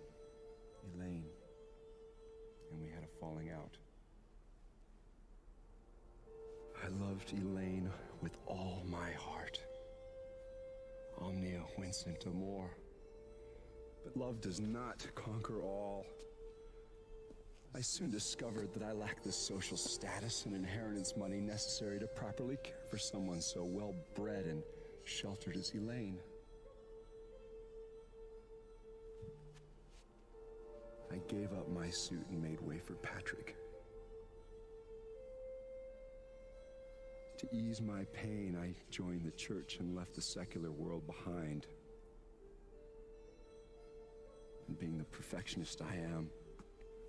Elaine, and we had a falling out. I loved Elaine with all my heart. Omnia vincit amor. But love does not conquer all. I soon discovered that I lacked the social status and inheritance money necessary to properly care for someone so well-bred and sheltered as Elaine. I gave up my suit and made way for Patrick. To ease my pain, I joined the church and left the secular world behind. And being the perfectionist I am,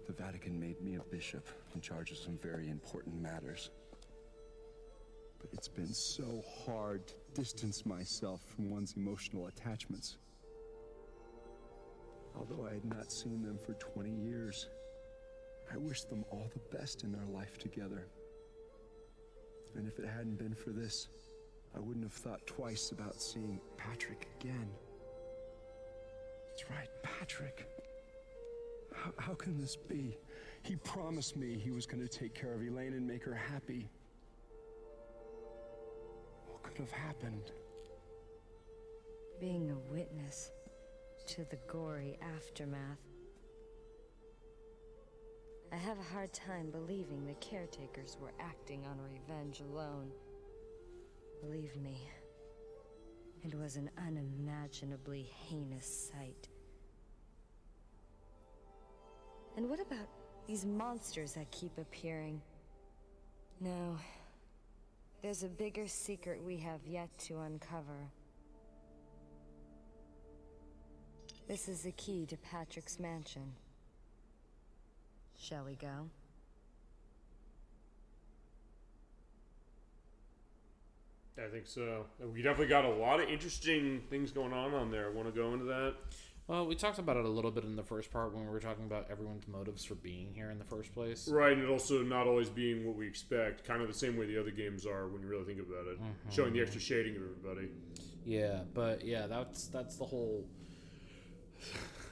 the Vatican made me a bishop in charge of some very important matters. But it's been so hard to distance myself from one's emotional attachments. Although I had not seen them for 20 years, I wished them all the best in their life together. And if it hadn't been for this, I wouldn't have thought twice about seeing Patrick again. That's right, Patrick. How can this be? He promised me he was going to take care of Elaine and make her happy. What could have happened? Being a witness to the gory aftermath. I have a hard time believing the caretakers were acting on revenge alone. Believe me, it was an unimaginably heinous sight. And what about these monsters that keep appearing? No, there's a bigger secret we have yet to uncover. This is the key to Patrick's mansion. Shall we go? I think so. We definitely got a lot of interesting things going on there. Want to go into that? Well, we talked about it a little bit in the first part when we were talking about everyone's motives for being here in the first place. Right, and it also not always being what we expect. Kind of the same way the other games are when you really think about it. Mm-hmm. Showing the extra shading of everybody. Yeah, but yeah, that's the whole...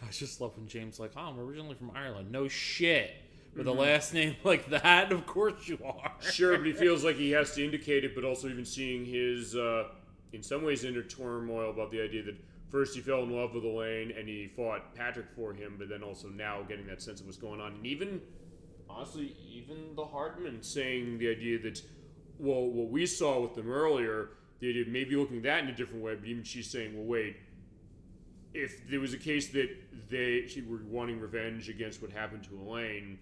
I just love when James like, I'm originally from Ireland. No shit. With a last name like that, of course you are. Sure, but he feels like he has to indicate it, but also even seeing his, in some ways, inner turmoil about the idea that first he fell in love with Elaine and he fought Patrick for him, but then also now getting that sense of what's going on. And even, honestly, even the Hartman saying the idea that, well, what we saw with them earlier, the idea of maybe looking at that in a different way, but even she's saying, well, wait, if there was a case that she were wanting revenge against what happened to Elaine,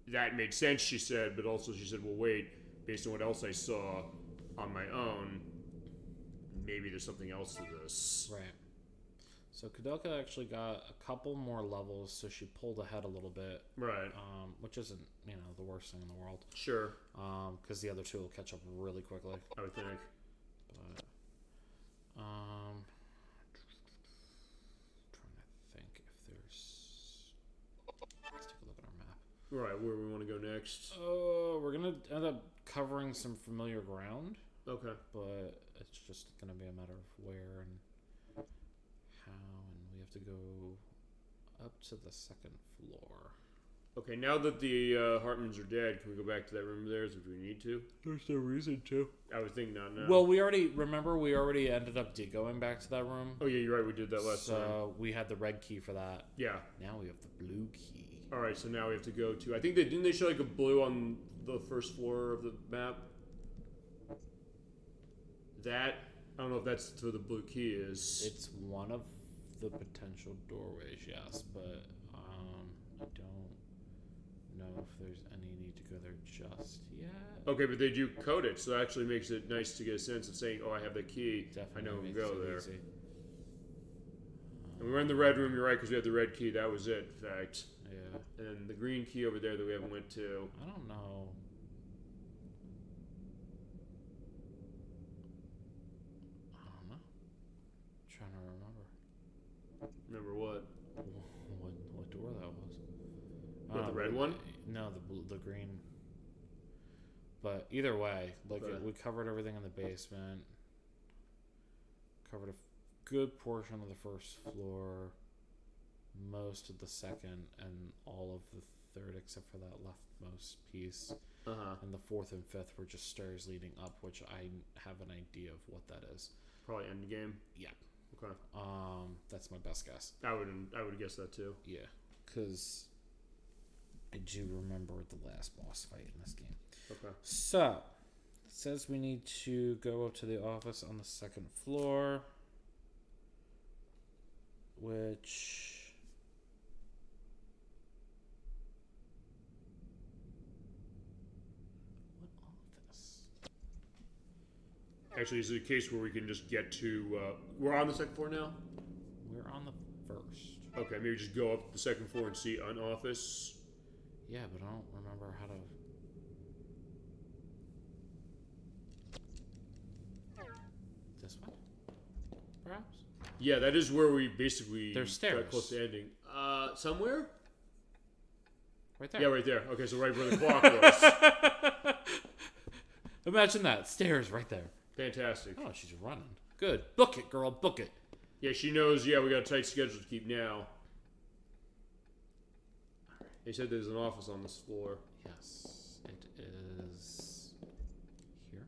that made sense, she said, but also she said, well, wait, based on what else I saw on my own, maybe there's something else to this. Right. So Koudelka actually got a couple more levels, so she pulled ahead a little bit. Right. Which isn't, the worst thing in the world. Sure. Because the other two will catch up really quickly. I would think. But, trying to think if there's... Let's take a look at our map. Right, where we want to go next. We're going to end up covering some familiar ground. Okay. But it's just going to be a matter of where and how, and we have to go up to the second floor. Okay, now that the Hartmans are dead, can we go back to that room there if we need to? There's no reason to. I would think not now. Well, we already ended up going back to that room. Oh yeah, you're right, we did that last time. So we had the red key for that. Yeah. Now we have the blue key. Alright, so now we have to go to... I think didn't they show like a blue on the first floor of the map? That... I don't know if that's where the blue key is. It's one of the potential doorways, yes, but I don't know if there's any need to go there just yet. Okay, but they do code it, so that actually makes it nice to get a sense of saying, oh, I have the key. Definitely I know we can makes go it there. easy. And we were in the red room, you're right, because we had the red key. That was it, in fact. Yeah. And then the green key over there that we haven't went to. I don't know. Trying to remember. Remember what? What door that was? What, the red one? No, the green. But either way, we covered everything in the basement. Covered a good portion of the first floor, most of the second, and all of the third, except for that leftmost piece. And the fourth and fifth were just stairs leading up, which I have an idea of what that is. Probably end game. Yeah. Okay. That's my best guess. I would guess that too. Yeah, because I do remember the last boss fight in this game. Okay. So it says we need to go up to the office on the second floor, which. Actually, is it a case where we can just get to... we're on the second floor now? We're on the first. Okay, maybe just go up the second floor and see an office. Yeah, but I don't remember how to... This one? Perhaps? Yeah, that is where we basically... There's stairs. Got close to ending. Somewhere? Right there. Yeah, right there. Okay, so right where the clock was. Imagine that. Stairs right there. Fantastic. Oh, she's running. Good. Book it, girl. Book it. Yeah, she knows, we got a tight schedule to keep now. They said there's an office on this floor. Yes, it is here.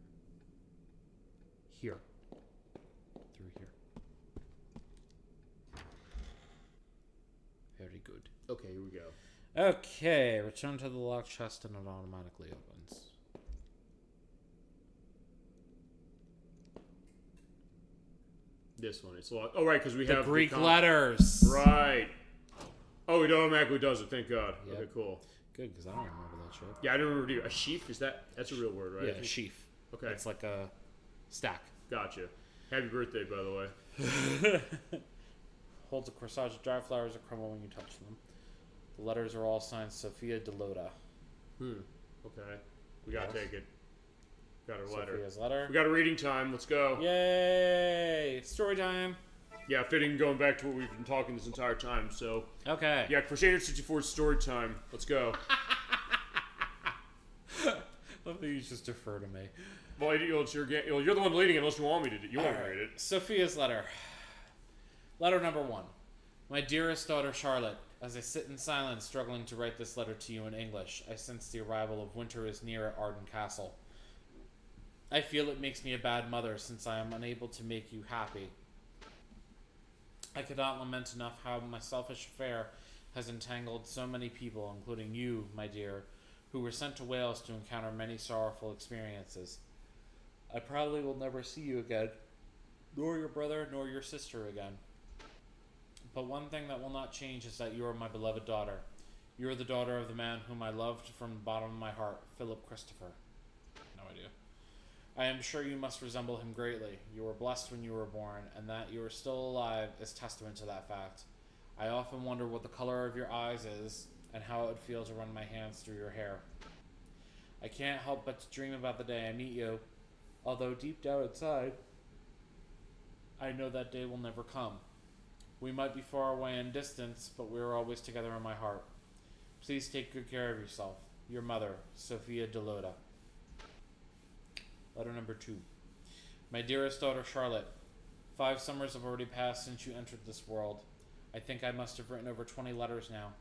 Here. Through here. Very good. Okay, here we go. Okay, return to the locked chest and it automatically opens. This one, it's locked. Oh, right, because we The have Greek letters. Right. Oh, it automatically does it. Thank God. Yep. Okay, cool. Good, because I don't remember that shit. Yeah, I don't remember either. A sheaf? That's a real word, right? Yeah, a sheaf. Okay. It's like a stack. Gotcha. Happy birthday, by the way. Holds a corsage of dry flowers that crumble when you touch them. The letters are all signed Sophia Delota. Okay. We gotta take it. Got her letter. Sophia's letter. We got a reading time. Let's go. Yay! Story time. Yeah, fitting going back to what we've been talking this entire time, so... Okay. Yeah, Crusader 64's story time. Let's go. Love that you just defer to me. Well, it's you're the one leading it unless you want me to do it. You want me to read it. Sophia's letter. Letter number 1. My dearest daughter Charlotte, as I sit in silence struggling to write this letter to you in English, I sense the arrival of winter is near at Arden Castle. I feel it makes me a bad mother since I am unable to make you happy. I could not lament enough how my selfish affair has entangled so many people, including you, my dear, who were sent to Wales to encounter many sorrowful experiences. I probably will never see you again, nor your brother, nor your sister again. But one thing that will not change is that you are my beloved daughter. You are the daughter of the man whom I loved from the bottom of my heart, Philip Christopher. No idea. I am sure you must resemble him greatly. You were blessed when you were born, and that you are still alive is testament to that fact. I often wonder what the color of your eyes is, and how it would feel to run my hands through your hair. I can't help but to dream about the day I meet you, although deep down inside, I know that day will never come. We might be far away in distance, but we are always together in my heart. Please take good care of yourself. Your mother, Sophia Deloda. Letter number 2. My dearest daughter Charlotte, 5 summers have already passed since you entered this world. I think I must have written over 20 letters now.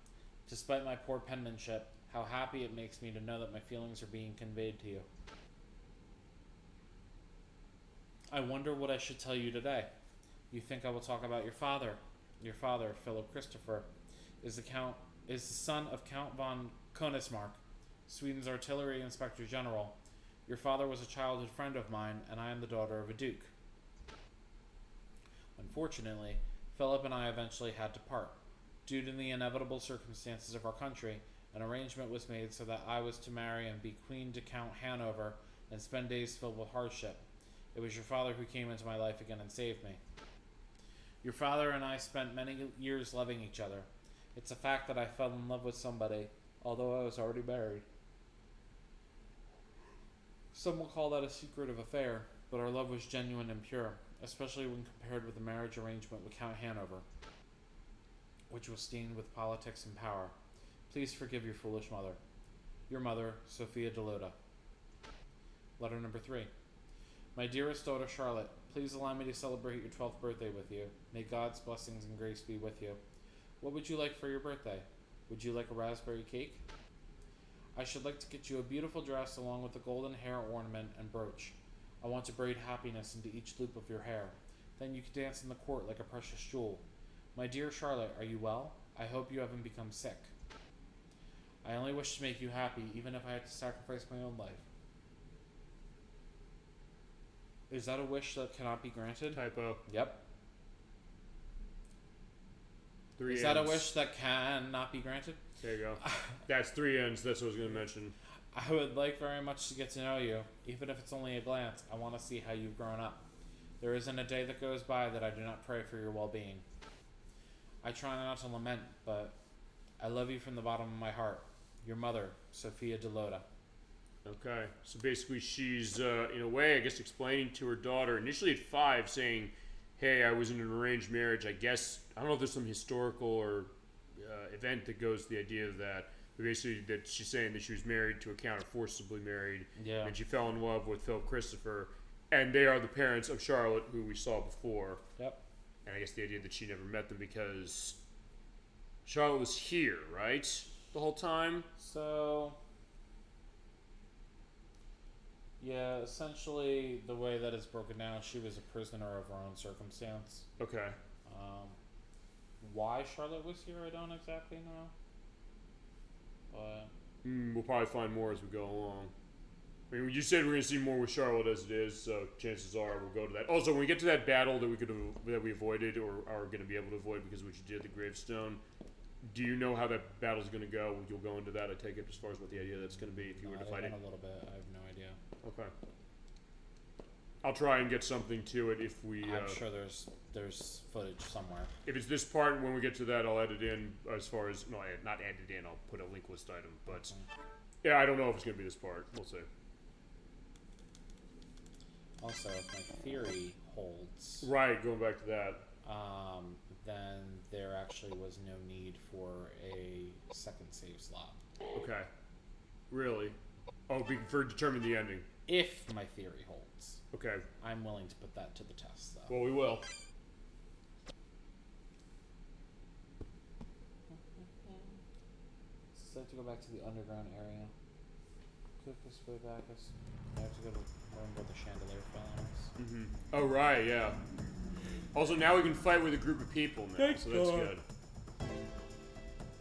Despite my poor penmanship, how happy it makes me to know that my feelings are being conveyed to you. I wonder what I should tell you today. You think I will talk about your father? Your father, Philip Christopher, is the son of Count von Konismark, Sweden's artillery inspector general. Your father was a childhood friend of mine, and I am the daughter of a duke. Unfortunately, Philip and I eventually had to part. Due to the inevitable circumstances of our country, an arrangement was made so that I was to marry and be queen to Count Hanover and spend days filled with hardship. It was your father who came into my life again and saved me. Your father and I spent many years loving each other. It's a fact that I fell in love with somebody, although I was already married. Some will call that a secretive affair, but our love was genuine and pure, especially when compared with the marriage arrangement with Count Hanover, which was stained with politics and power. Please forgive your foolish mother. Your mother, Sophia Deloda. Letter number 3. My dearest daughter Charlotte, please allow me to celebrate your 12th birthday with you. May God's blessings and grace be with you. What would you like for your birthday? Would you like a raspberry cake? I should like to get you a beautiful dress along with a golden hair ornament and brooch. I want to braid happiness into each loop of your hair. Then you can dance in the court like a precious jewel. My dear Charlotte, are you well? I hope you haven't become sick. I only wish to make you happy, even if I had to sacrifice my own life. Is that a wish that cannot be granted? Typo. Yep. 3 Is ends. that a wish that cannot be granted? There you go. That's 3 ends. That's what I was going to mention. I would like very much to get to know you, even if it's only a glance. I want to see how you've grown up. There isn't a day that goes by that I do not pray for your well-being. I try not to lament, but I love you from the bottom of my heart. Your mother, Sophia Deloda. Okay. So basically she's, in a way, I guess, explaining to her daughter, initially at 5, saying, hey, I was in an arranged marriage. I guess, I don't know if there's some historical or event that goes to the idea of that. But basically, that she's saying that she was married to a count, or forcibly married. Yeah. And she fell in love with Philip Christopher. And they are the parents of Charlotte, who we saw before. Yep. And I guess the idea that she never met them because Charlotte was here, right? The whole time? So, yeah, essentially the way that it's broken down, she was a prisoner of her own circumstance. Okay. Why Charlotte was here, I don't exactly know. But we'll probably find more as we go along. I mean, you said we're going to see more with Charlotte as it is, so chances are we'll go to that. Also, when we get to that battle that we avoided or are going to be able to avoid because of what you did at the gravestone, do you know how that battle's going to go? You'll go into that, I take it, as far as what the idea that's going to be if you were to fight it? A little bit. I have no idea. Okay. I'll try and get something to it if we... I'm sure there's footage somewhere. If it's this part, when we get to that, I'll edit in as far as... No, not edit in, I'll put a link list item, but... Yeah, I don't know if it's going to be this part. We'll see. Also, if my theory holds... Right, going back to that. Then there actually was no need for a second save slot. Okay. Really? Oh, for determining the ending. If my theory holds. Okay. I'm willing to put that to the test, though. Well, we will. So I have to go back to the underground area. Quickest way back is I have to go to learn where the chandelier fell on us. Oh, right, yeah. Also, now we can fight with a group of people now, so that's good.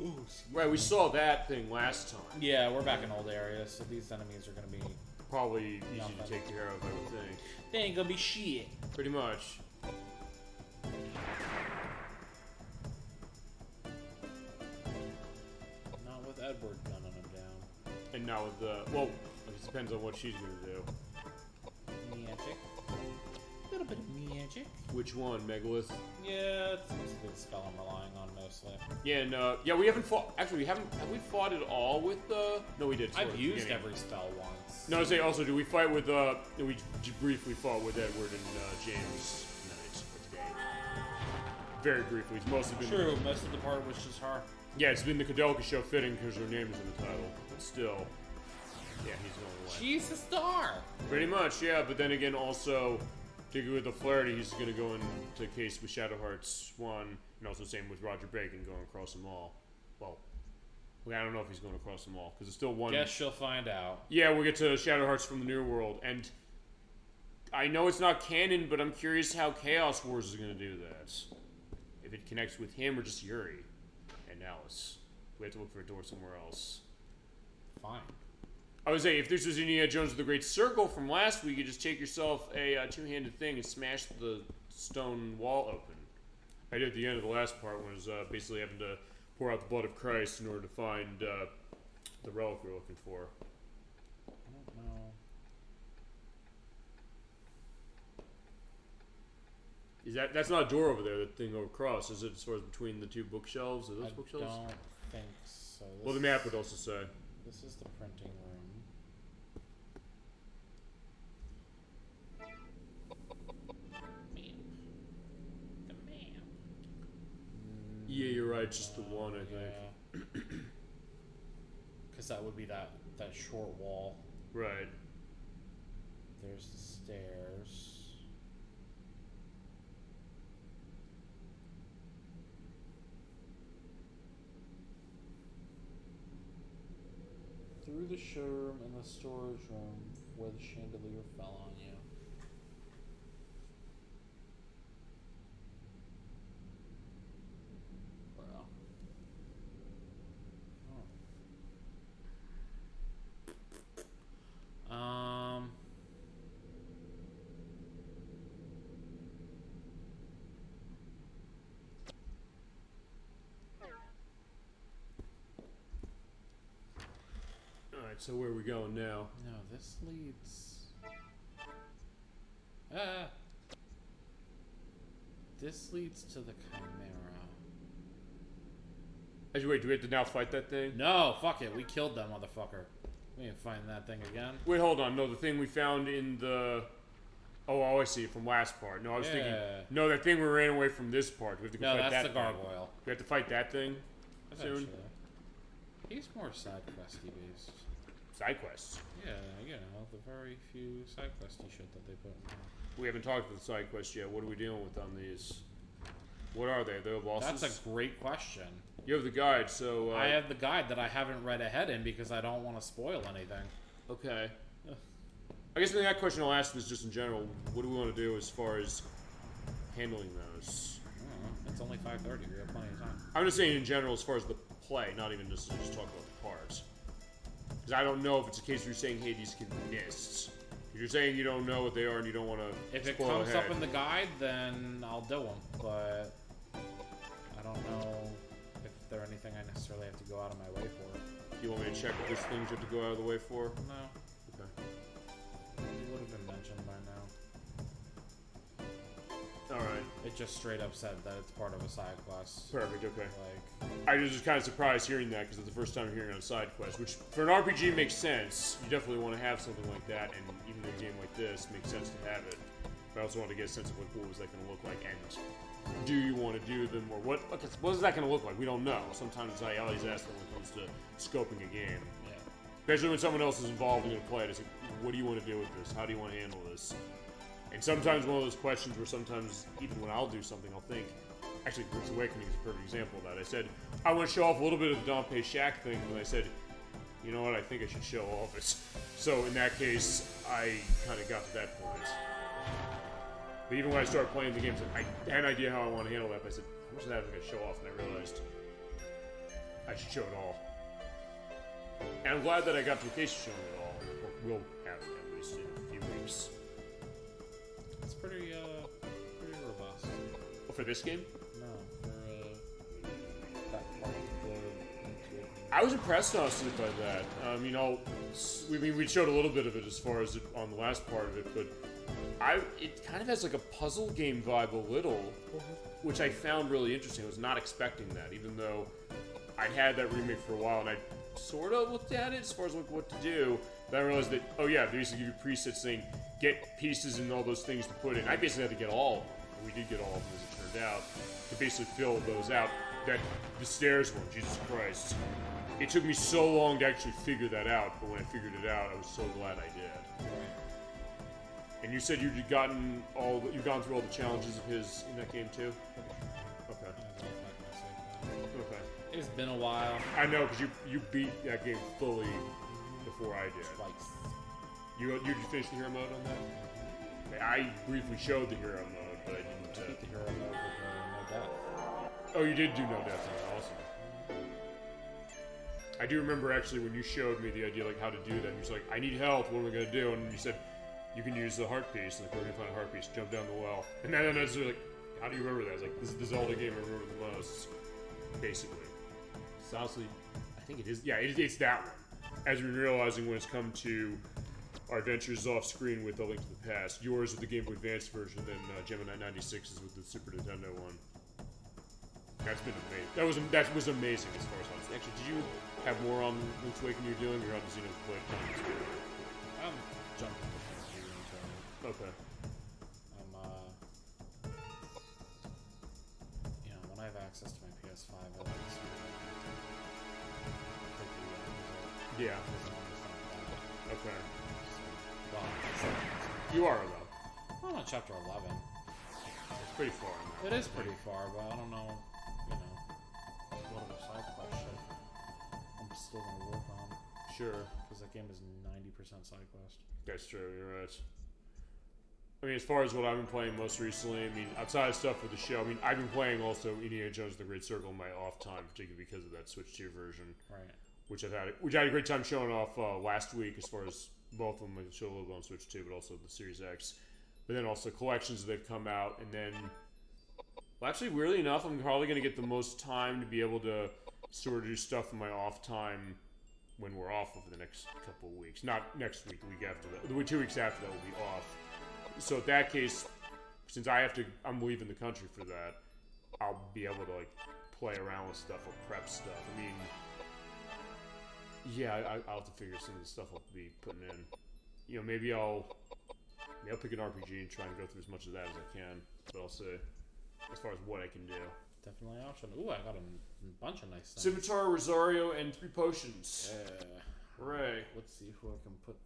Ooh, right, we saw that thing last time. Yeah, we're back in old areas, so these enemies are going to be... Probably easy to take care of, I would think. They ain't gonna be shit. Pretty much. Not with Edward gunning him down. And not with the... Well, it depends on what she's gonna do. magic. A little bit of magic. Which one, Megalith? Yeah, it's a good spell I'm relying on mostly. Yeah, and yeah, we haven't fought. Actually, we haven't. Have we fought it all with? No, we did. I've used every spell once. No, I say also, do we fight with? We briefly fought with Edward and James tonight or today. Very briefly. It's mostly been true. Most of the part was just her. Yeah, it's been the Koudelka show fitting because her name is in the title, but still, yeah, he's going away. She's the star. Pretty much, yeah. But then again, also, particularly with the Flaherty, he's going to go into case with Shadowheart's one, and also same with Roger Bacon going across them all. Well, I don't know if he's going across them all because it's still one. Guess she'll find out. Yeah, we'll get to Shadowhearts from the New World, and I know it's not canon, but I'm curious how Chaos Wars is going to do that. If it connects with him or just Yuri. Alice. We have to look for a door somewhere else. Fine. I would say, if this was Indiana Jones with the Great Circle from last week, you just take yourself a two-handed thing and smash the stone wall open. I did at the end of the last part when it was basically having to pour out the blood of Christ in order to find the relic we're looking for. I don't know. That's not a door over there, that thing across, is it, as far as between the two bookshelves? Are those bookshelves? I don't think so. Well, the map would also say. This is the printing room. The map. Yeah, you're right, just the one, I think. Because that would be that short wall. Right. There's the stairs. Through the showroom and the storage room where the chandelier fell on you. Wow. Oh. Alright, so where are we going now? No, this leads... This leads to the Chimera. Actually, wait, do we have to now fight that thing? No, fuck it. We killed that motherfucker. We ain't fighting that thing again. Wait, hold on. No, the thing we found in the... Oh, I see. From last part. No, I was thinking... No, that thing we ran away from this part. We have to go fight that that's the thing. gargoyle. We have to fight that thing soon? He's more side questy based. Side quests? Yeah, you know, the very few side questy shit that they put in there. We haven't talked about the side quests yet. What are we dealing with on these? What are they? They're bosses? That's a great question. You have the guide, so... I have the guide that I haven't read ahead in because I don't want to spoil anything. Okay. I guess that question I'll ask is just in general, what do we want to do as far as handling those? I don't know. It's only 5:30. We have plenty of time. I'm just saying in general as far as the play, not even just talk about the parts. Because I don't know if it's a case where you're saying, hey, these can be missed. If you're saying you don't know what they are and you don't want to If it comes up in the guide, then I'll do them. But I don't know if they're anything I necessarily have to go out of my way for. Do you want me to check what these things you have to go out of the way for? No. Okay. It would have been mentioned by now. Alright. It just straight up said that it's part of a side quest. Perfect, okay. Like, I was just kind of surprised hearing that because it's the first time I'm hearing on a side quest, which for an RPG makes sense. You definitely want to have something like that, and even in a game like this, makes sense to have it. But I also want to get a sense of like, what was that going to look like, and do you want to do them, or what is that going to look like? We don't know. Sometimes I always ask them when it comes to scoping a game. yeah. Especially when someone else is involved and going to play it. It's like, what do you want to do with this? How do you want to handle this? And sometimes one of those questions where sometimes, even when I'll do something, I'll think, actually, Link's Awakening is a perfect example of that. I said, I want to show off a little bit of the Dompe Shack thing, and I said, you know what, I think I should show off it. So in that case, I kind of got to that point. But even when I started playing the games, I had an idea how I want to handle that, but I said, how much of that am I going to show off? And I realized I should show it all. And I'm glad that I got to the case of showing it all. Or will have at least in a few weeks. It's pretty robust. Oh, for this game? No, for that part of the... I was impressed, honestly, by that. You know, we showed a little bit of it as far as on the last part of it, but it kind of has like a puzzle game vibe a little, which I found really interesting. I was not expecting that, even though I'd had that remake for a while, and I sort of looked at it as far as like what to do. Then I realized that, oh yeah, they basically give you presets saying get pieces and all those things to put in. I basically had to get all of them. And we did get all of them as it turned out, to basically fill those out. That the stairs one, Jesus Christ. It took me so long to actually figure that out, but when I figured it out, I was so glad I did. And you said you've gone through all the challenges of his in that game too? Okay. Okay. It's been a while. I know, because you beat that game fully before I did. Twice. You finish the hero mode on that? I briefly showed the hero mode, but I didn't. Beat the hero mode with no death. Oh, you did do no death. Awesome. I do remember actually when you showed me the idea like how to do that. And you're like, I need health. What am I gonna do? And you said you can use the heart piece. Like, we're gonna find a heart piece. Jump down the well. And then I was like, how do you remember that? I was like, this is the Zelda game I remember the most, basically. So honestly, I think it is. Yeah, it's that one. As we're realizing when it's come to our adventures off screen with A Link to the Past, yours with the Game Boy Advance version, and then Gemini 96 is with the Super Nintendo one. That's been amazing. That was amazing as far as I was. Actually, did you have more on Link's Awakening you're doing, or on the Xenoblade Chronicles? I'm jumping between two. Okay. When I have access to my PS5, I like to see it. Yeah. Okay. Well, You are though. I'm on chapter 11. It's pretty far. In It is pretty far, but I don't know. What other side quest shit I'm still gonna work on. Sure. Because that game is 90% side quest. That's true. You're right. I mean, as far as what I've been playing most recently, I mean, outside of stuff with the show, I mean, I've been playing also Indiana Jones: The Great Circle in my off time, particularly because of that Switch 2 version. Right. Which I had a great time showing off last week, as far as both of them. I showed a little bit on Switch 2, but also the Series X. But then also collections that have come out, and then, well, actually, weirdly enough, I'm probably going to get the most time to be able to sort of do stuff in my off time when we're off over the next couple of weeks. Not next week, the week after that. The 2 weeks after that will be off. So in that case, since I'm leaving the country for that, I'll be able to like play around with stuff or prep stuff. I mean, yeah, I'll have to figure some of the stuff I'll be putting in. Maybe I'll pick an RPG and try and go through as much of that as I can. But I'll say, as far as what I can do. Definitely an option. Ooh, I got a bunch of nice things. Scimitar, Rosario, and 3 potions. Hooray. Let's see who I can put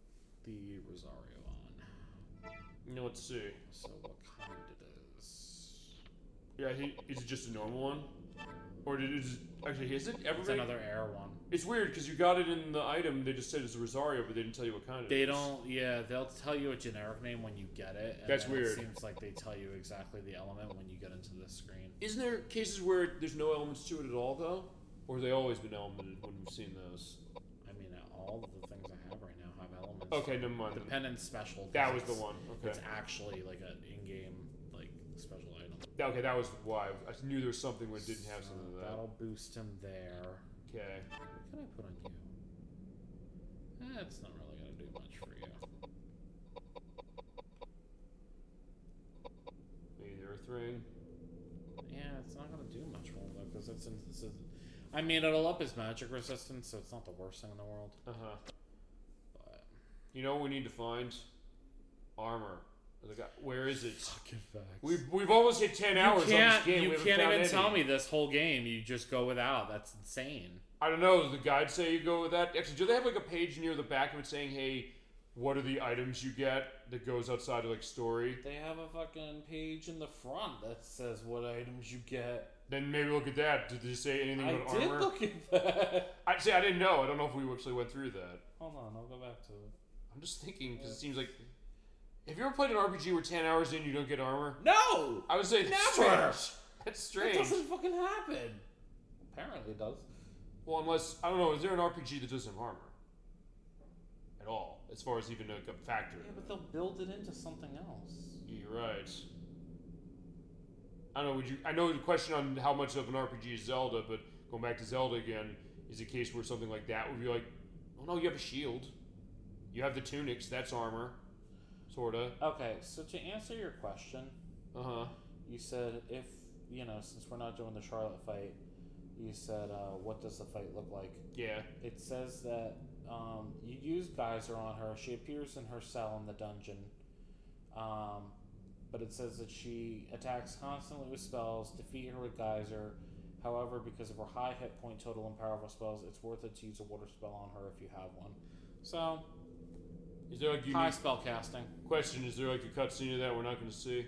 the Rosario on. Let's see. So what kind it is? Yeah, is it just a normal one? Or is it ever? It's another air one. It's weird because you got it in the item. They just said it's a Rosario, but they didn't tell you what kind it is. They don't. Yeah, they'll tell you a generic name when you get it. And That's then weird. It seems like they tell you exactly the element when you get into the screen. Isn't there cases where there's no elements to it at all, though? Or have they always been elemented when we've seen those? I mean, all of the things I have right now have elements. Okay, never mind. The penance special. That was the one. Okay. It's actually like an in-game special item. Okay, that was why. I knew there was something where it didn't have something like that. That'll boost him there. Okay. What can I put on you? It's not really gonna do much for you. Maybe the Earth Ring. Yeah, it's not gonna do much for him though, because I mean, it'll up his magic resistance, so it's not the worst thing in the world. Uh huh. But you know what we need to find? Armor. Where is it? Fucking facts. We've almost hit 10 hours on this game. You can't even tell me this whole game. You just go without. That's insane. I don't know. Does the guide say you go with that? Actually, do they have like a page near the back of it saying, "Hey, what are the items you get?" That goes outside of like story. They have a fucking page in the front that says what items you get. Then maybe look at that. Did they say anything about armor? I did look at that. I didn't know. I don't know if we actually went through that. Hold on, I'll go back to it. I'm just thinking because it seems like. Have you ever played an RPG where 10 hours in you don't get armor? No! I would say that's never. Strange. That's strange. It doesn't fucking happen. Apparently it does. Well, unless I don't know. Is there an RPG that doesn't have armor at all, as far as even like a factor? Yeah, but they'll build it into something else. You're right. I don't know. I know the question on how much of an RPG is Zelda, but going back to Zelda again, is a case where something like that would be like, oh no, you have a shield. You have the tunics. That's armor, sorta. Okay, so to answer your question, You said if since we're not doing the Charlotte fight, you said what does the fight look like? Yeah. It says that you use Geyser on her. She appears in her cell in the dungeon. But it says that she attacks constantly with spells, defeat her with Geyser. However, because of her high hit point total and powerful spells, it's worth it to use a water spell on her if you have one. So, is there like high spell casting? Question: is there like a cutscene of that we're not going to see?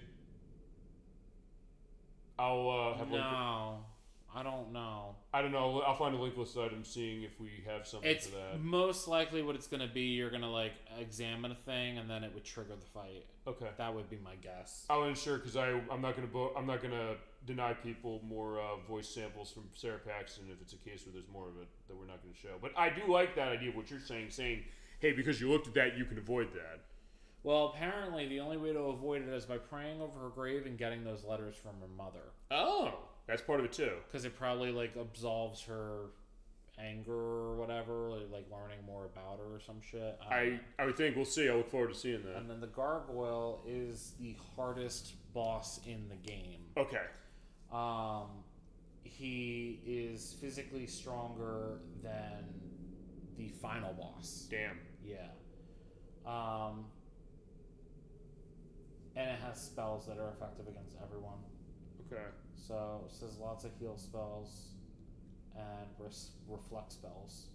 I'll have No, I don't know. I don't know. I'll find a link list item, seeing if we have something It's for that. most likely what it's going to be. You're going to like examine a thing, and then it would trigger the fight. Okay, that would be my guess. I wasn't sure because I'm not gonna deny people more voice samples from Sarah Paxton if it's a case where there's more of it that we're not going to show. But I do like that idea of what you're saying, hey, because you looked at that, you can avoid that. Well, apparently the only way to avoid it is by praying over her grave and getting those letters from her mother. Oh, that's part of it too. Because it probably like absolves her anger or whatever, like learning more about her or some shit. I would think. We'll see. I look forward to seeing that. And then the gargoyle is the hardest boss in the game. Okay. He is physically stronger than the final boss. Damn. Yeah. And it has spells that are effective against everyone. Okay. So it says lots of heal spells and reflect spells.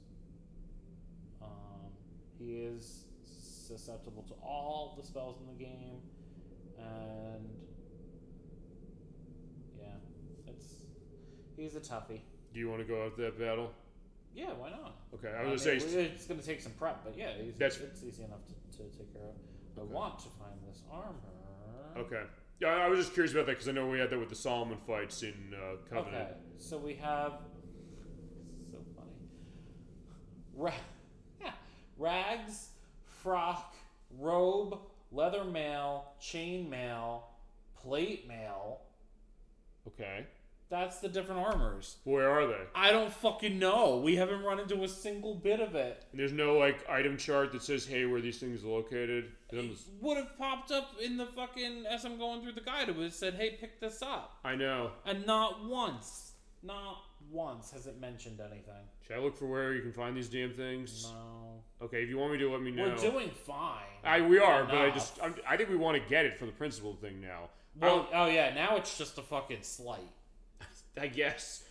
He is susceptible to all the spells in the game, and yeah, he's a toughie. Do you want to go out that battle? Yeah, why not? Okay, I was gonna say it's going to take some prep, but yeah, it's easy enough to take care of. Okay. I want to find this armor. Okay. Yeah, I was just curious about that because I know we had that with the Solomon fights in Covenant. Okay, so we have. So funny. Rags, frock, robe, leather mail, chain mail, plate mail. Okay. That's the different armors. Where are they? I don't fucking know. We haven't run into a single bit of it. And there's no like item chart that says, "Hey, where these things are located." It would have popped up in the fucking as I'm going through the guide. It would have said, "Hey, pick this up." I know. And not once has it mentioned anything. Should I look for where you can find these damn things? No. Okay, if you want me to, let me know. We're doing fine. We are, but I think we want to get it for the principal thing now. Well, oh yeah, now it's just a fucking slight. I guess.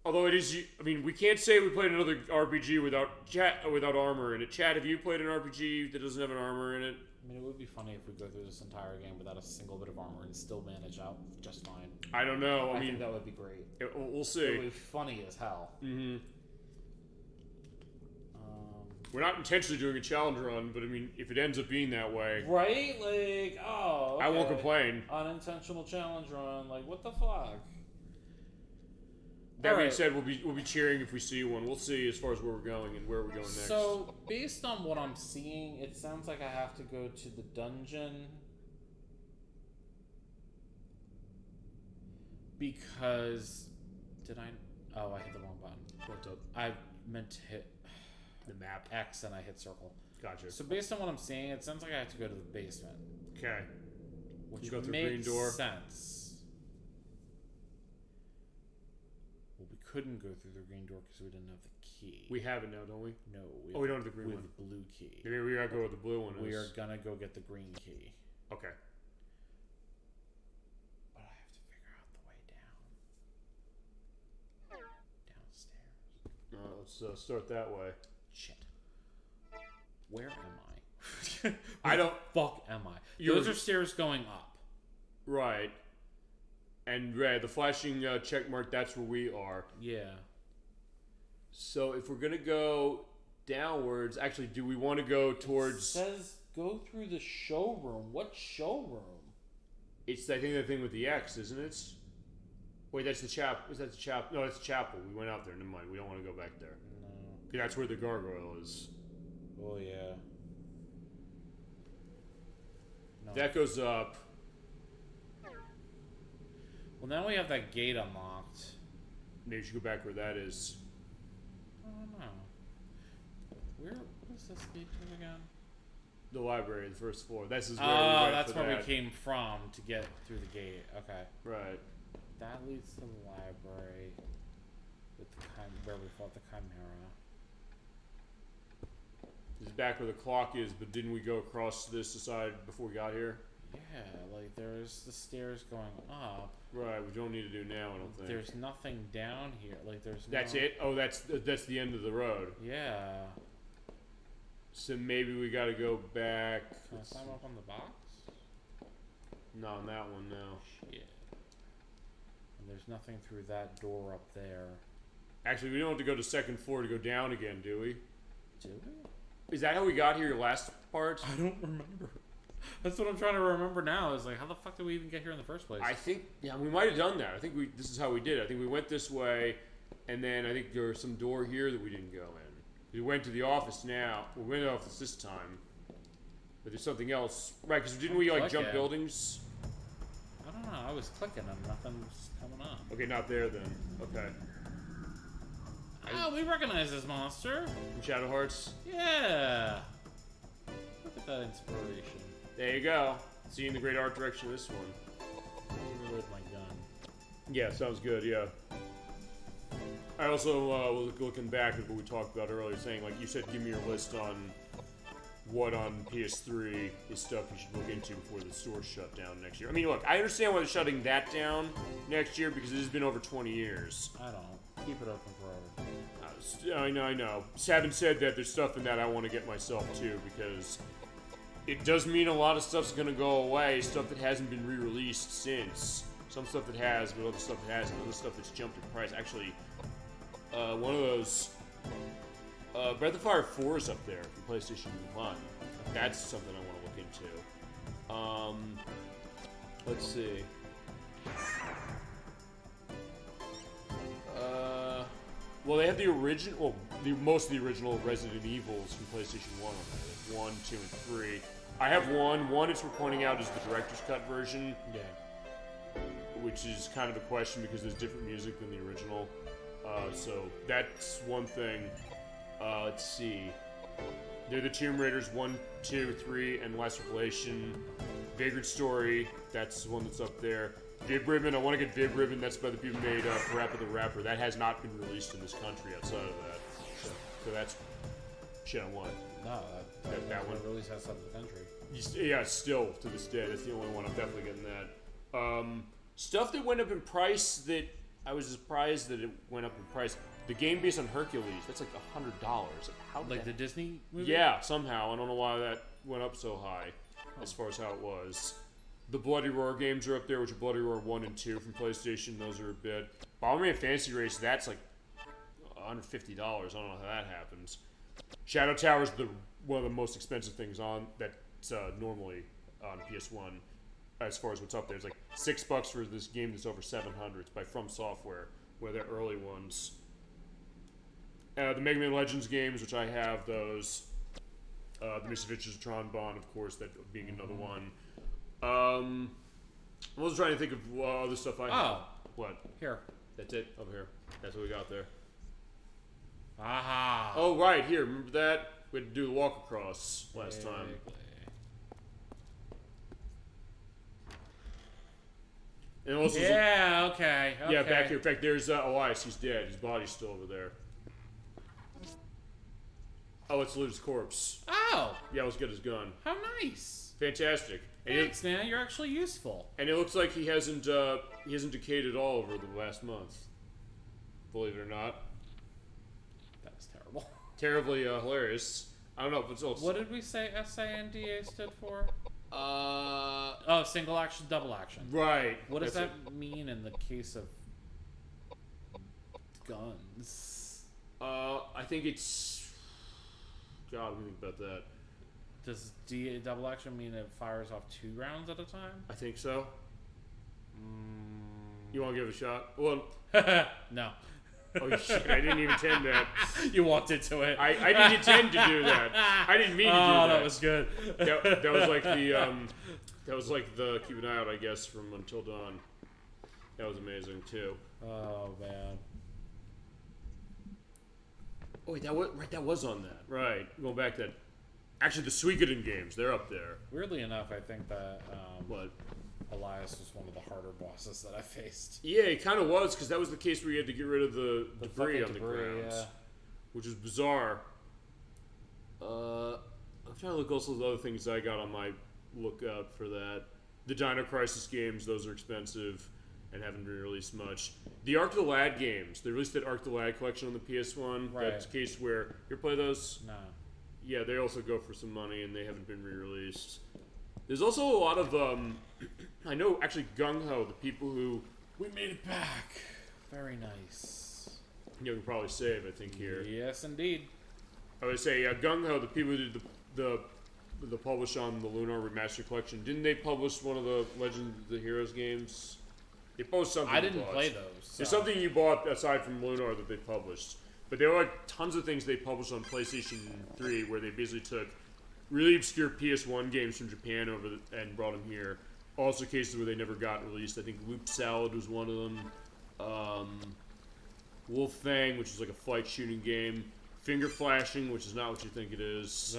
Although it is, I mean, we can't say we played another RPG without armor in it. Chad, have you played an RPG that doesn't have an armor in it? I mean, it would be funny if we go through this entire game without a single bit of armor and still manage out just fine. I don't know. I mean, think that would be great. We'll see. It would be funny as hell. Mm-hmm. We're not intentionally doing a challenge run, but I mean, if it ends up being that way, right? Like, oh, okay. I won't complain. Unintentional challenge run, like, what the fuck? That being said, we'll be cheering if we see one. We'll see as far as where we're going and where we're going next. So, based on what I'm seeing, it sounds like I have to go to the dungeon because I hit the wrong button. What's up? I meant to hit the map X and I hit circle. Gotcha. So based on what I'm seeing, it sounds like I have to go to the basement. Okay. Which you go through makes green door. Sense. Well, we couldn't go through the green door because we didn't have the key. We have it now, don't we? No. We don't have the green we one. We have the blue key. Maybe we gotta go with the blue one. We are gonna go get the green key. Okay. But I have to figure out the way down. Downstairs. Let's start that way. Shit. Where am I? I don't. Fuck am I? Those are stairs going up. Right. And red, the flashing check mark, that's where we are. Yeah. So if we're going to go downwards, actually, do we want to go towards... It says go through the showroom. What showroom? It's, I think, the thing with the X, isn't it? Wait, that's the chapel. Is that the chapel? No, it's the chapel. We went out there. Never mind. We don't want to go back there. No. That's where the gargoyle is. Oh, yeah. No. That goes up. Well, now we have that gate unlocked. Maybe we should go back where that is. I don't know. What is this gate to again? The library, the first floor. This is where Oh, we went that's for where that. we came from to get through the gate. Okay. Right. That leads to the library with the where we fought the Chimera. This is back where the clock is, but didn't we go across this side before we got here? Yeah, like there's the stairs going up. Right, we don't need to do now, I don't think. There's nothing down here. Like there's That's no... it? Oh, that's the end of the road. Yeah. So maybe we gotta go back. Can I climb up on the box? No, on that one, no. Shit. And there's nothing through that door up there. Actually, we don't have to go to second floor to go down again, do we? Do we? Is that how we got here last part? I don't remember. That's what I'm trying to remember now. Is like, how the fuck did we even get here in the first place? I think, yeah, we might have done that. I think this is how we did it. I think we went this way, and then I think there was some door here that we didn't go in. We went to the office now. We went to the office this time. But there's something else. Right, because didn't we, like, jump Clicking. buildings? I don't know. I was clicking and nothing was coming up. Okay, not there then. Okay. Oh, we recognize this monster. From Shadow Hearts? Yeah. Look at that inspiration. There you go. Seeing the great art direction of this one. Reload my gun. Yeah, sounds good, yeah. I also was looking back at what we talked about earlier, saying, like, you said, give me your list on what on PS3 is stuff you should look into before the store's shut down next year. I mean, look, I understand why they're shutting that down next year because it has been over 20 years. I don't. Keep it open forever. I know. Having said that, there's stuff in that I want to get myself too because it does mean a lot of stuff's going to go away, stuff that hasn't been re-released since. Some stuff that has, but other stuff that hasn't. Other stuff that's jumped in price. Actually, one of those... Breath of Fire 4 is up there from PlayStation 1. That's something I want to look into. Let's see. Well, they have the original... Well, most of the original Resident Evils from PlayStation 1 on there. 1, 2, and 3. I have one. One, it's worth pointing out, is the Director's Cut version. Yeah. Which is kind of a question because there's different music than the original. So that's one thing. Let's see. They're the Tomb Raiders 1, 2, 3, and Last Revelation. Vagrant Story, that's the one that's up there. Vib Ribbon, I want to get Vib Ribbon. That's by the people who made Parappa the Rapper. That has not been released in this country outside of that. So that's shit on what? No, that one released outside of the country. Yeah, still to this day, that's the only one. I'm definitely getting that. Stuff that went up in price that I was surprised that it went up in price. The game based on Hercules, that's like $100. How Like the Disney movie? Yeah, somehow. I don't know why that went up so high as far as how it was. The Bloody Roar games are up there, which are Bloody Roar 1 and 2 from PlayStation. Those are a bit. Bomberman Fantasy Race, that's like $150. I don't know how that happens. Shadow Tower is one of the most expensive things on that's normally on PS1 as far as what's up there. It's like $6 for this game that's over 700. It's by From Software, one of their early ones. The Mega Man Legends games, which I have those. The Misadventures of Tron Bonne, of course, that being another one. I was trying to think of other stuff I have. Oh. What? Here. That's it? Over here. That's what we got there. Aha. Oh, right, here. Remember that? We had to do the walk across last time. And also, Yeah, okay. yeah, back here. In fact, there's Elias. He's dead. His body's still over there. Oh, let's loot his corpse. Oh, Yeah, let's get his gun. how nice. Fantastic. And Thanks, man. You're actually useful. and it looks like he hasn't decayed at all over the last month. Believe it or not. That was terrible. Terribly hilarious. I don't know if it's all. What did we say SANDA stood for? Uh. Oh, single action, double action. Right. What does That's that mean in the case of guns? I think it's. God, let me think about that. Does double action mean it fires off 2 rounds at a time? I think so. You want to give it a shot? Well, No. oh shit! I didn't even intend that. You walked into it. I didn't intend to do that. I didn't mean to do that. Oh, that was good. That was like the that was like the keep an eye out, I guess, from Until Dawn. That was amazing too. Oh man. Oh wait, that was on that. Right. Going back to that. Actually, the Suikoden games, they're up there. Weirdly enough, I think that What? Elias was one of the harder bosses that I faced. Yeah, it kind of was, because that was the case where you had to get rid of the debris fucking on the debris, ground. yeah. Which is bizarre. I'm trying to look also at the other things I got on my lookout for that. The Dino Crisis games, those are expensive and haven't been released much. The Ark the Lad games, they released that Ark the Lad collection on the PS1. Right. That's a case where, you ever play those? No. Yeah, they also go for some money and they haven't been re-released. There's also a lot of, I know actually Gung Ho, the people who... We made it back. Very nice. You can probably save, I think, here. Yes, indeed. I would say Gung Ho, the people who did the publish on the Lunar Remastered Collection, didn't they publish one of the Legend of the Heroes games? They published something. I didn't you bought. play those. So. There's something you bought aside from Lunar that they published, but there were like tons of things they published on PlayStation 3 where they basically took really obscure PS1 games from Japan and brought them here. Also cases where they never got released. I think Loop Salad was one of them. Wolf Fang, which is like a fight shooting game. Finger Flashing, which is not what you think it is.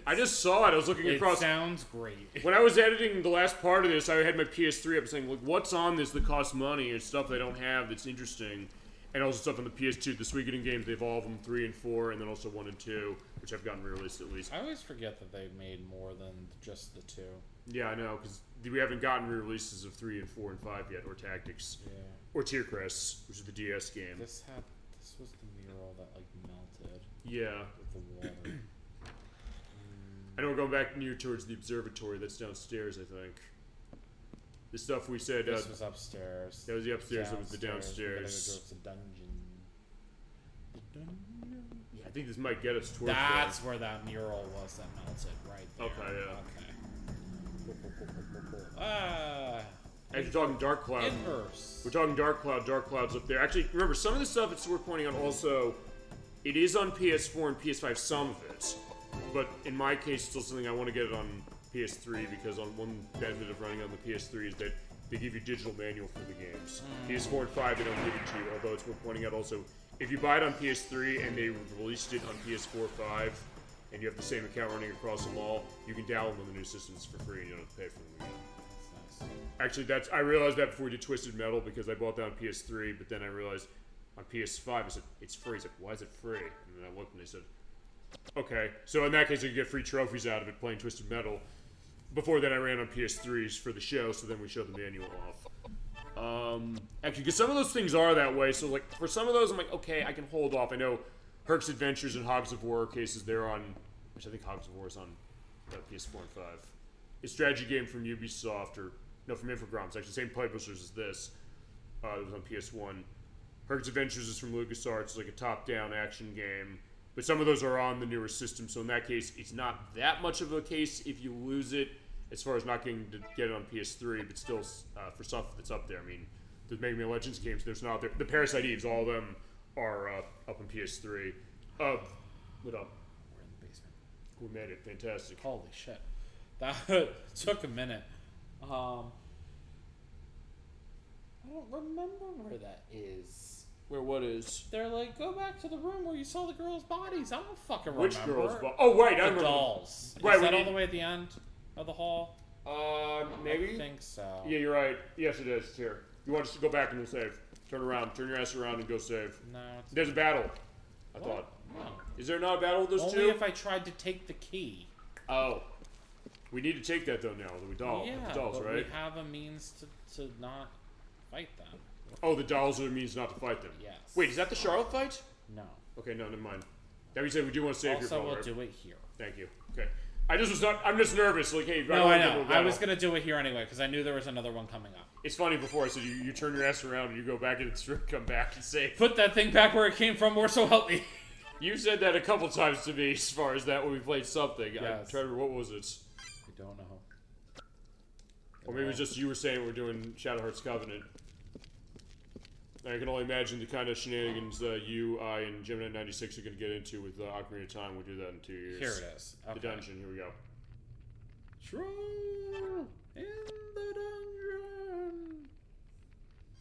I just saw it. I was looking across. It sounds great. When I was editing the last part of this, I had my PS3 up saying, look, what's on this that costs money and stuff they don't have that's interesting. And also stuff on the PS2. The Suikoden games, they evolve them 3 and 4, and then also 1 and 2, which have gotten re-released at least. I always forget that they made more than just the 2. Yeah, I know, because we haven't gotten re-releases of 3 and 4 and 5 yet, or Tactics. Yeah. Or Tiercrest, which is the DS game. This was the mural that like melted. Yeah. With the water. I know we're going back near towards the observatory that's downstairs, I think. The stuff we said... This was upstairs. That was the upstairs, that was the downstairs. It's a dungeon. The dungeon. Yeah, I think this might get us towards That's where that mural was that melted, right there. Okay, yeah. Okay. Ah. As you're talking Dark Cloud. Inverse. We're talking Dark Cloud. Dark Cloud's up there. Actually, remember, some of the stuff it's worth pointing out also, it is on PS4 and PS5, some of it. But in my case, still something I want to get it on PS3 because on one benefit of running on the PS3 is that they give you digital manual for the games. PS4 and 5, they don't give it to you, although it's worth pointing out also, if you buy it on PS3 and they released it on PS4 5, and you have the same account running across them all, you can download them on the new systems for free and you don't have to pay for them again. Actually, I realized that before we did Twisted Metal because I bought that on PS3, but then I realized on PS5, I said, it's free. I said, why is it free? And then I looked and they said, okay. So in that case, you get free trophies out of it playing Twisted Metal. Before then, I ran on PS3s for the show, so then we showed the manual off. Actually, because some of those things are that way, so like, for some of those, I'm like, okay, I can hold off. I know Herc's Adventures and Hogs of War cases, they're on, which I think Hogs of War is on PS4 and 5. It's a strategy game from Ubisoft, or no, from Infogrames. Actually, same publishers as this. It was on PS1. Herc's Adventures is from LucasArts. It's like a top-down action game. But some of those are on the newer system, so in that case, it's not that much of a case if you lose it, as far as not getting to get it on PS3, but still, for stuff that's up there. I mean, the Mega Man Legends games, there's not there. The Parasite Eves, all of them are up on PS3. What up? We're in the basement. We made it. Fantastic. Holy shit. That took a minute. I don't remember where that is. Where what is? They're like, go back to the room where you saw the girls' bodies. I don't fucking remember. Which girls' bodies? Oh, right, I the remember. Dolls. Right, is that all the way at the end of the hall? Maybe? I think so. Yeah, you're right. Yes, it is. It's here. You want us to go back and we'll save. Turn around. Turn your ass around and go save. No. There's a battle. I What? thought. No. Is there not a battle with those Only two? if I tried to take the key. Oh. We need to take that, though, now. The dolls, but right? we have a means to not fight them. Oh, the dolls are a means not to fight them. Yes. Wait, is that the Charlotte fight? No. Okay, no, never mind. That being said, we do want to save your Also, phone, we'll right? do it here. Thank you. Okay. I'm just nervous. Like, hey, No, I know. I was going to do it here anyway, because I knew there was another one coming up. It's funny, before I said you turn your ass around and you go back into the strip, come back and save. Put that thing back where it came from, or so help me. You said that a couple times to me as far as that when we played something. Yes. I'm trying to remember, what was it? I don't know. Or maybe it was just you were saying we're doing Shadowheart's Covenant. I can only imagine the kind of shenanigans you, I, and Gemini 96 are going to get into with Ocarina of Time. We'll do that in 2 years. Here it is. Okay. The dungeon. Here we go. Troll in the dungeon.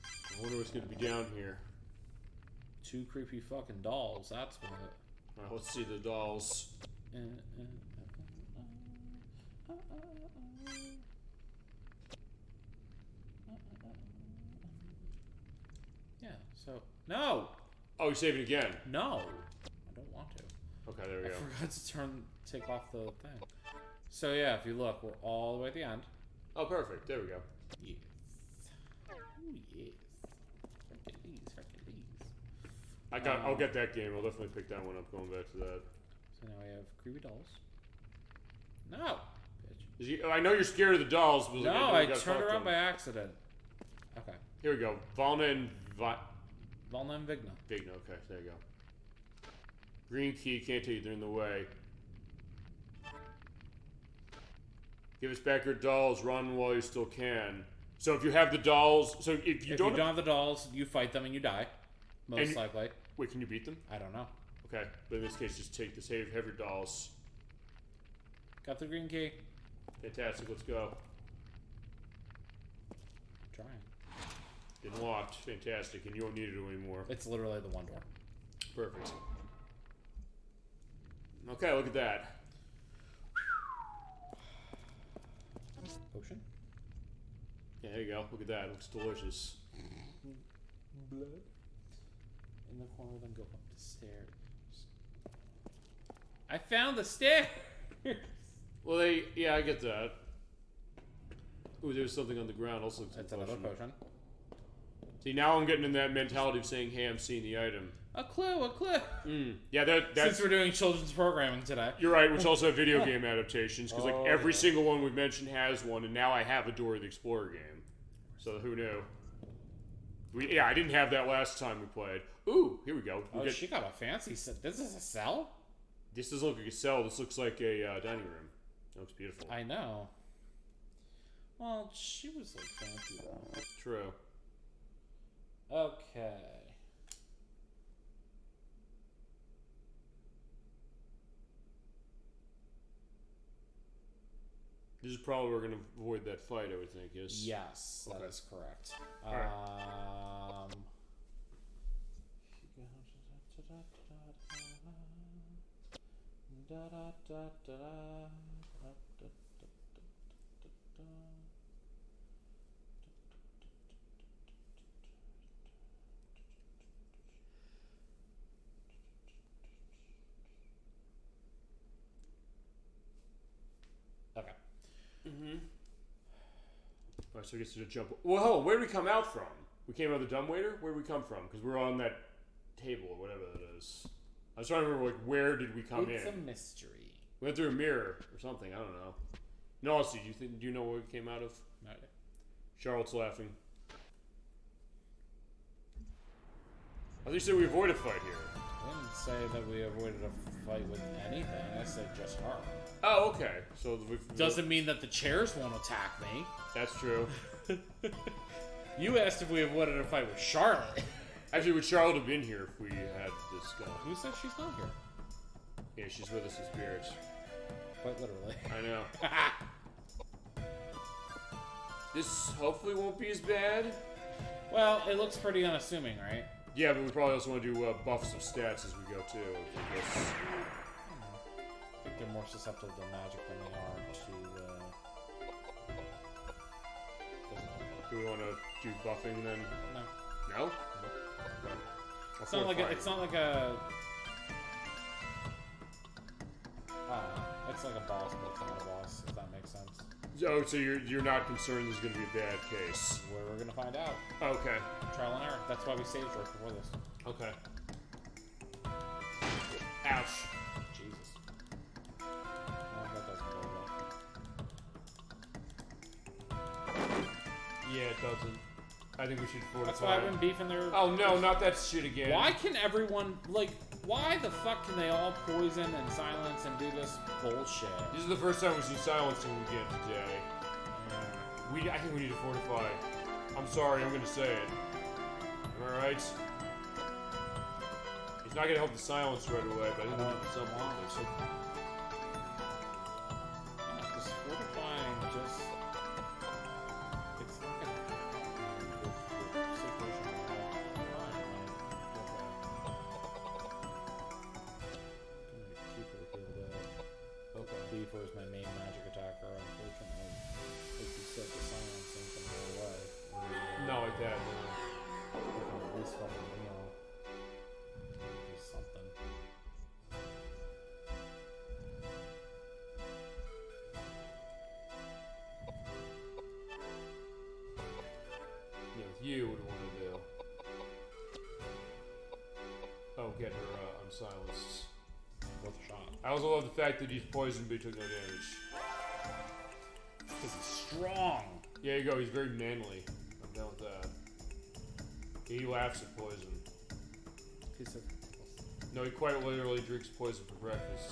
I wonder what's going to be down here. 2 creepy fucking dolls. That's what. Alright, let's see the dolls. Yeah, so... No! Oh, you're saving again. No! I don't want to. Okay, there we I go. forgot to take off the thing. So yeah, if you look, we're all the way at the end. Oh, perfect. There we go. Yes. Oh, yes. Hercules. I'll get that game. I'll definitely pick that one up. Going back to that. So now we have creepy dolls. No! Bitch. I know you're scared of the dolls, but No, I turned around by accident. Okay. Here we go. Valna and Valna and Vigna. Vigna, okay, there you go. Green key, can't take it, they're in the way. Give us back your dolls, run while you still can. So if you have the dolls, so if you don't have the dolls, you fight them and you die. Most likely. Wait, can you beat them? I don't know. Okay, but in this case, just take this, have your dolls. Got the green key. Fantastic, let's go. Trying. It's locked, fantastic, and you don't need it anymore. It's literally the one door. Perfect. Okay, look at that. Potion? Yeah, there you go. Look at that. It looks delicious. Blood. In the corner, then go up the stairs. I found the stairs! Well, yeah, I get that. Ooh, there's something on the ground. Also looks like That's another potion. See, now I'm getting in that mentality of saying, hey, I'm seeing the item. A clue, a clue. Yeah, that's... Since we're doing children's programming today. You're right, which also have video game adaptations, because like every single one we've mentioned has one, and now I have a Dora the Explorer game. So who knew? I didn't have that last time we played. Ooh, here we go. She got a fancy set. This is a cell? This doesn't look like a cell. This looks like a dining room. That looks beautiful. I know. Well, she was like fancy though. True. Okay. This is probably where we're going to avoid that fight, I would think, yes? Yes, that is correct. Alright. Okay. Alright, so I guess to jump. Well, hold on, where did we come out from? We came out of the dumbwaiter? Where did we come from? Because we're on that table or whatever that is. I was trying to remember, like, where did we come in? It's a mystery. We went through a mirror or something. I don't know. No, see, do you know where we came out of? No idea. Charlotte's laughing. I thought you said we avoid a fight here. I didn't say that we avoided a fight with anything. I said just her. Oh, okay. So doesn't mean that the chairs won't attack me. That's true. You asked if we avoided a fight with Charlotte. Actually, would Charlotte have been here if we had this gun? Who said she's not here? Yeah, she's with us in spirits. Quite literally. I know. This hopefully won't be as bad. Well, it looks pretty unassuming, right? Yeah, but we probably also want to do buffs of stats as we go too. I guess. I think they're more susceptible to magic than they are to. Do we want to do buffing then? No. No. It's not like a. It's not like a. It's like a boss, but it's not a boss. If that makes sense. Oh, so you're not concerned there's going to be a bad case? Where we're going to find out. Okay. Trial and error. That's why we saved right before this. Okay. Ouch. Jesus. No, that doesn't go well. Yeah, it doesn't. I think we should fortify. That's why I've been beefing their... Oh no, not that shit again. Why can everyone, like, why the fuck can they all poison and silence and do this bullshit? This is the first time we've seen silencing again today. I think we need to fortify. I'm sorry, I'm gonna say it. Am I right? It's not gonna help the silence right away, but I think we need to do something with this. Just fortifying, just... It's not gonna... The situation keep it good. that, no. At least fucking heal. Do something. Yeah, with you, what do you want to do? Oh, get her unsilenced. Worth a shot. I also love the fact that he's poisoned but he took no damage. Because he's strong. Yeah, there you go. He's very manly. I'm down with that. He laughs at poison. Piece of... No, he quite literally drinks poison for breakfast.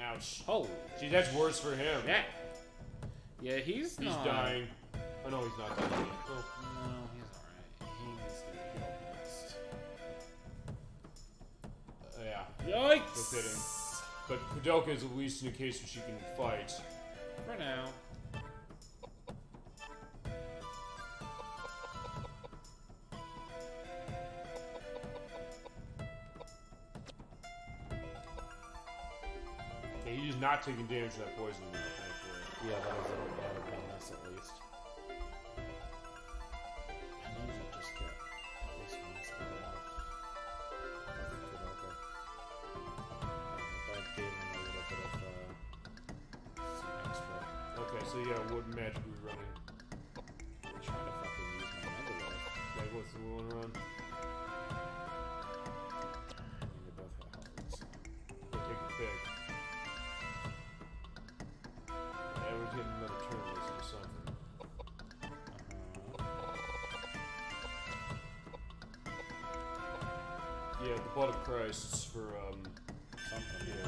Ouch. Oh. Gee, that's worse for him. Yeah. Yeah, he's not... dying. Oh, no, he's not dying yet. Oh. No, he's alright. He needs to be healed next. Yeah. Yikes! No kidding. But Koudelka is at least in a case where she can fight. For now. Yeah, he's not taking damage from that poison, thankfully. Yeah, that was a bonus at least. I know you just get at least one spell off. That gave him a little bit of some extra. Okay, so yeah, wood magically running. I'm trying to fucking use my mega life. Yeah, what's the one run? I mean, they both hit hard, so. Go take a pick. Yeah, we're getting another turn list or something. Yeah, the blood of Christ for Something. yeah.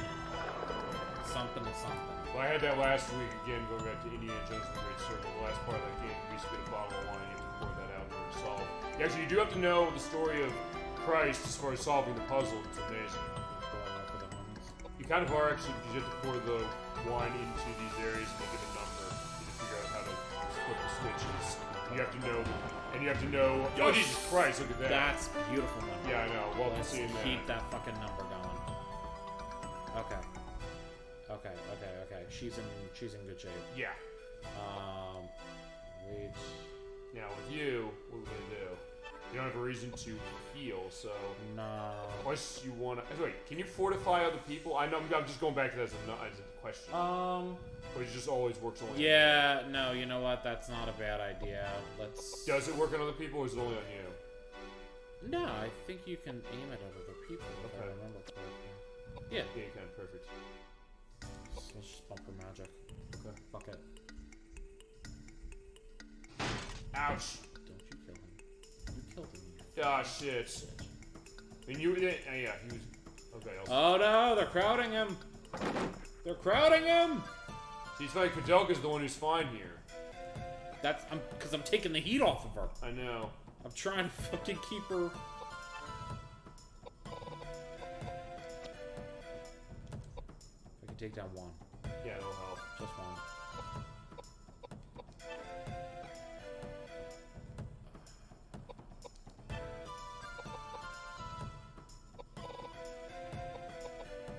Something to something. Well, I had that last week again, going back to Indiana Jones and the Great Circle. The last part of that game, you basically get a bottle of wine, you have to pour that out in order to solve. Yeah, actually, you do have to know the story of Christ as far as solving the puzzle. It's amazing. You kind of are actually, you have to pour the wine into these areas and make it a number. You have to figure out how to flip the switches. You have to know, and you have to know. Oh, Jesus Christ! Look at that. That's beautiful number. Yeah, I know. Welcome to Let's seeing that. keep that fucking number going. Okay. Okay. She's in good shape. Yeah. Wait. Now with you, what are we gonna do? You don't have a reason to heal, so. No. Unless you wanna. Wait, can you fortify other people? I know. I'm just going back to that as a question. Or it just always works only. Yeah. No. You know what? That's not a bad idea. Let's. Does it work on other people, or is it only on you? No, I think you can aim it at other people. If I Okay. remember correctly. Yeah. Yeah, you can. Perfect. So let's just bump her magic. Okay. Fuck it. Ouch. Don't you kill him. You killed him. Ah, shit. And you didn't. Yeah, he was. Okay. Oh no, they're crowding him. They're crowding him. See, it's like Koudelka's the one who's fine here. That's because I'm taking the heat off of her. I know. I'm trying to fucking keep her. I can take down one. Yeah, it'll help. Just one.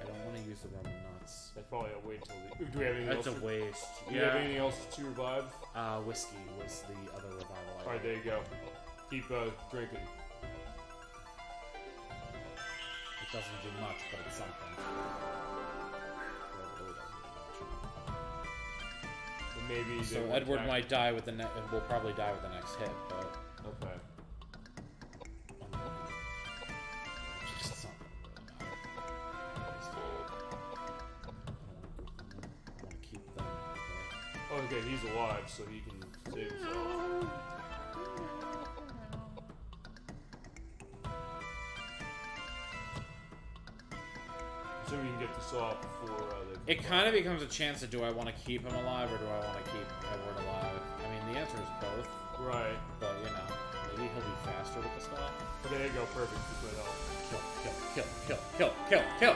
I don't want to use the Roman nuts. That's probably a wait till the. Do we have anything That's else? a waste. Do you have anything else to revive? Whiskey was the other revival item. Alright, there you go. Keep drinking. It doesn't do much, but it's something. Well, it really doesn't do much. But maybe. So Edward might die with the will probably die with the next hit, but Okay. it's not gonna really matter. I want to keep them. Oh, okay, he's alive, so he can save himself. Assuming you can get this off before they. It kind of becomes a chance of do I want to keep him alive or do I want to keep Edward alive? I mean, the answer is both. Right. But, you know, maybe he'll be faster with the stuff. Okay, there you go, perfect. This might help. Kill.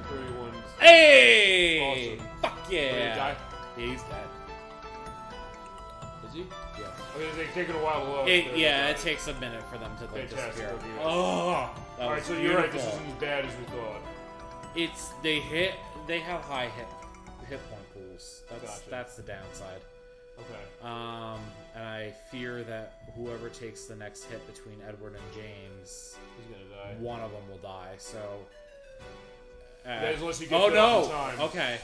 31. Hey! Awesome. Fuck Did he yeah! die? Yeah, he's dead. Is he? Yeah. Okay, it's taking a while to load. It takes a minute for them to like Fantastic. disappear. Okay. Oh! Alright, so you're right, this isn't as bad as we thought. They have high hit point pools. Gotcha. That's the downside. Okay. And I fear that whoever takes the next hit between Edward and James, He's gonna die. one of them will die. So. Unless he gets Oh it no! off in time. Okay.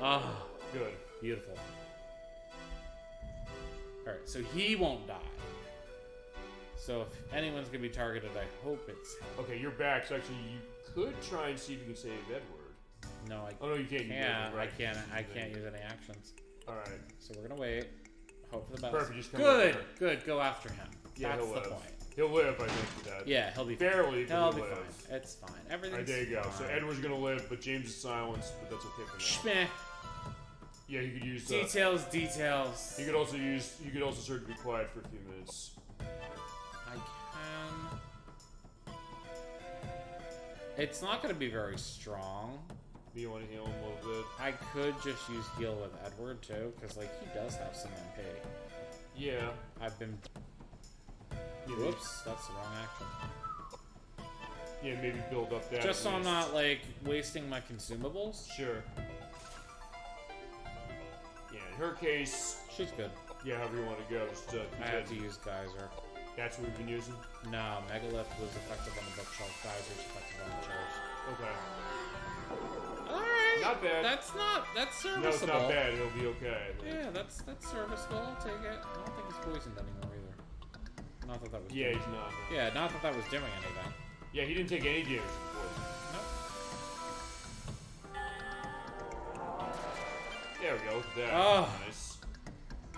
Ah, Good. beautiful. All right, so he won't die. So if anyone's gonna be targeted, I hope it's him. Okay, you're back. So actually, you could try and see if you can save Edward. No, I Oh no, you can't. I can't use any actions. All right. So we're gonna wait. Hope for the best. Perfect. Just come Good, over. good. Go after him. Yeah, That's he'll the live. point. He'll live, I think, for that. Yeah, he'll be barely. Fine. He'll but be live. fine. It's fine. Everything's All right, there you go. fine. So Edward's gonna live, but James is silenced, but that's okay for now. Schmeh. Yeah, he could use Details. You could also use. You could also sort of be quiet for a few minutes. I can. It's not going to be very strong. Do you want to heal him a little bit? I could just use heal with Edward too, because like he does have some MP. Yeah. I've been. Maybe. Whoops, that's the wrong action. Yeah, maybe build up that. Just so I'm not like wasting my consumables. Sure. Yeah, in her case, she's good. Yeah, however you want to go. Just, I have to use Geyser. That's what we've been using? No, Megalith was effective on the bookshelf. Geyser's effective on the chairs. Okay. Alright. Not bad. That's serviceable. No, it's not bad. It'll be okay. Yeah, that's serviceable. I'll take it. I don't think he's poisoned anymore either. Not that was. Yeah, doing. he's not. No. Yeah, not that was doing anything. Yeah, he didn't take any damage from poison. Nope. There we go. Look at that. Oh. Nice.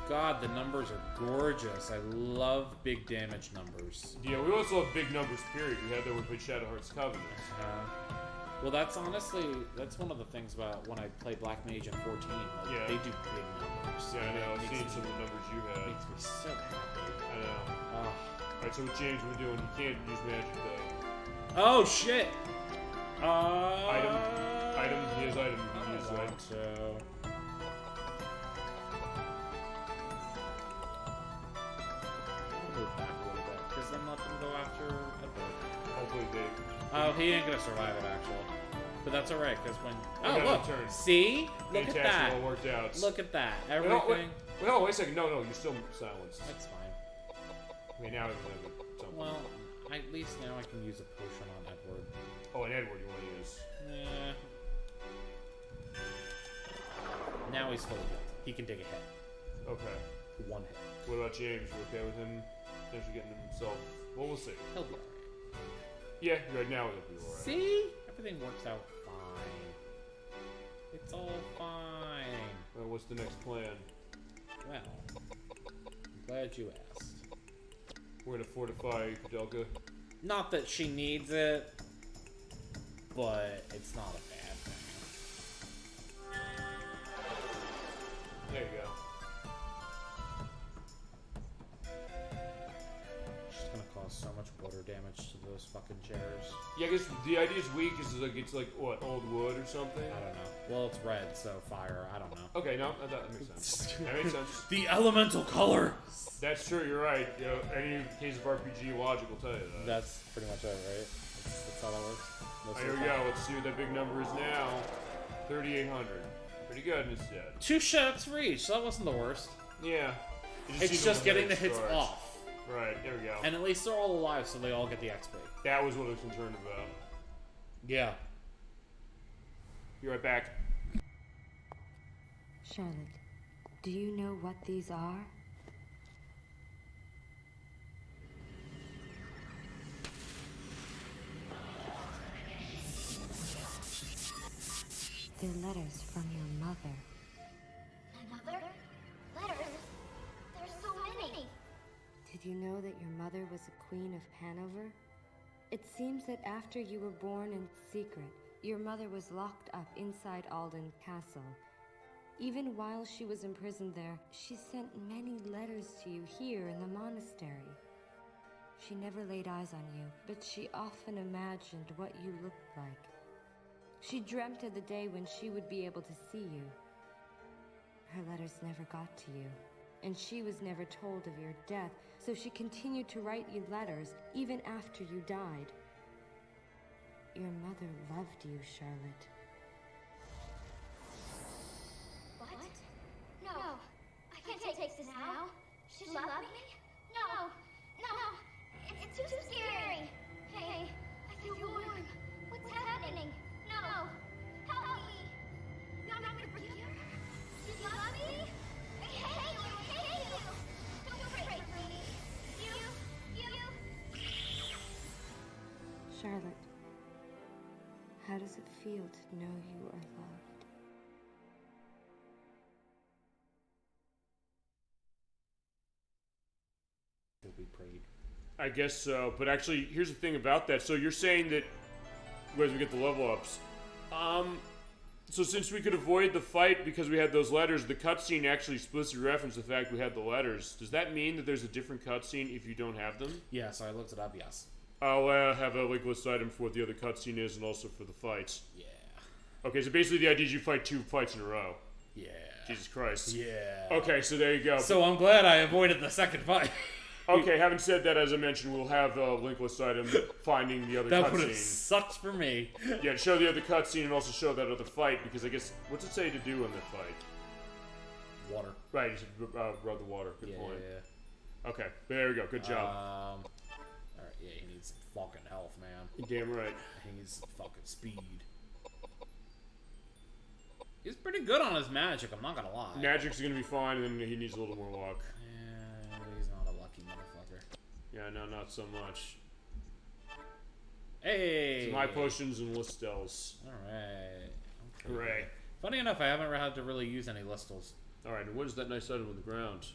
God, the numbers are gorgeous. I love big damage numbers. Yeah, we also have big numbers, period. We had that when we played Shadow Hearts Covenant. Well, that's one of the things about when I play Black Mage in 14. Like, Yeah. they do big numbers. Yeah, I know. I've seen me- some of the numbers you had. Makes me so happy. I know. Alright, so with James, we're doing, you can't use magic though. Oh, shit! Item, he has item you can use, right? So... move back a little bit, because then let them go after Edward. Hopefully they... Oh, he ain't gonna survive it, actually. But that's alright, because when... Oh, look! turn. See? Look Fantastic, at that! all worked out. Look at that. Wait, Everything... wait a second. No, you're still silenced. That's fine. Okay, now we can have it. Well, at least now I can use a potion on Edward. Oh, and Edward you want to use. Yeah. Now he's fully healed. He can take a hit. Okay. One hit. What about James? You okay with him potentially getting himself? Well, we'll see. He'll be alright. Yeah, right now he'll be alright. See? Everything works out fine. It's all fine. Well, what's the next plan? Well, I'm glad you asked. We're gonna fortify Koudelka. Not that she needs it, but it's not a bad thing. There you go. She's gonna cause so much water damage to those fucking chairs. Yeah, I guess the idea is weak is like it's like what, old wood or something? I don't know. Well, it's red, so fire. I don't know. Okay, no, that makes sense. That makes sense. The elemental color. That's true. You're right. You know, any case of RPG logic will tell you that. That's pretty much it, right? That's how that works. Here we go. Let's see what that big number is now. 3,800. Pretty good instead. 2 shots for each, so that wasn't the worst. Yeah. It's just getting the hits off. Right, there we go. And at least they're all alive, so they all get the XP. That was what I was concerned about. Yeah. Be right back. Charlotte, do you know what these are? They're letters from your mother. My mother? Letters? There's so many. Did you know that your mother was a queen of Hanover? It seems that after you were born in secret, your mother was locked up inside Alden Castle. Even while she was imprisoned there, she sent many letters to you here in the monastery. She never laid eyes on you, but she often imagined what you looked like. She dreamt of the day when she would be able to see you. Her letters never got to you, and she was never told of your death, so she continued to write you letters even after you died. Your mother loved you, Charlotte. now? She love me? No. It's too scary. Hey, I feel warm. What's happening? No. Help me. You want me to forgive her? She love me? I hate you. Don't pray for me. You. Charlotte, how does it feel to know you are loved? We prayed. I guess so, but actually, here's the thing about that. So you're saying that as we get the level ups, so since we could avoid the fight because we had those letters, the cutscene actually explicitly referenced the fact we had the letters. Does that mean that there's a different cutscene if you don't have them? Yeah, so I looked it up, yes. I'll have a link list item for what the other cutscene is and also for the fights. Yeah. Okay, so basically the idea is you fight 2 fights in a row. Yeah. Jesus Christ. Yeah. Okay, so there you go. So I'm glad I avoided the second fight. Okay, having said that, as I mentioned, we'll have a link list item finding the other That would have cutscene. sucked for me. Yeah, show the other cutscene and also show that other fight, because I guess, what's it say to do in that fight? Water. Right, you should rub the water. Good point. Yeah. Okay, there we go. Good job. Alright, yeah, he needs some fucking health, man. You're damn right. He needs some fucking speed. He's pretty good on his magic, I'm not gonna lie. Magic's gonna be fine, and then he needs a little more luck. Yeah, he's not a lucky motherfucker. Yeah, no, not so much. Hey! Some high potions and listels. Alright. Okay. Hooray. Funny enough, I haven't had to really use any listels. Alright, and what is that nice item on the ground?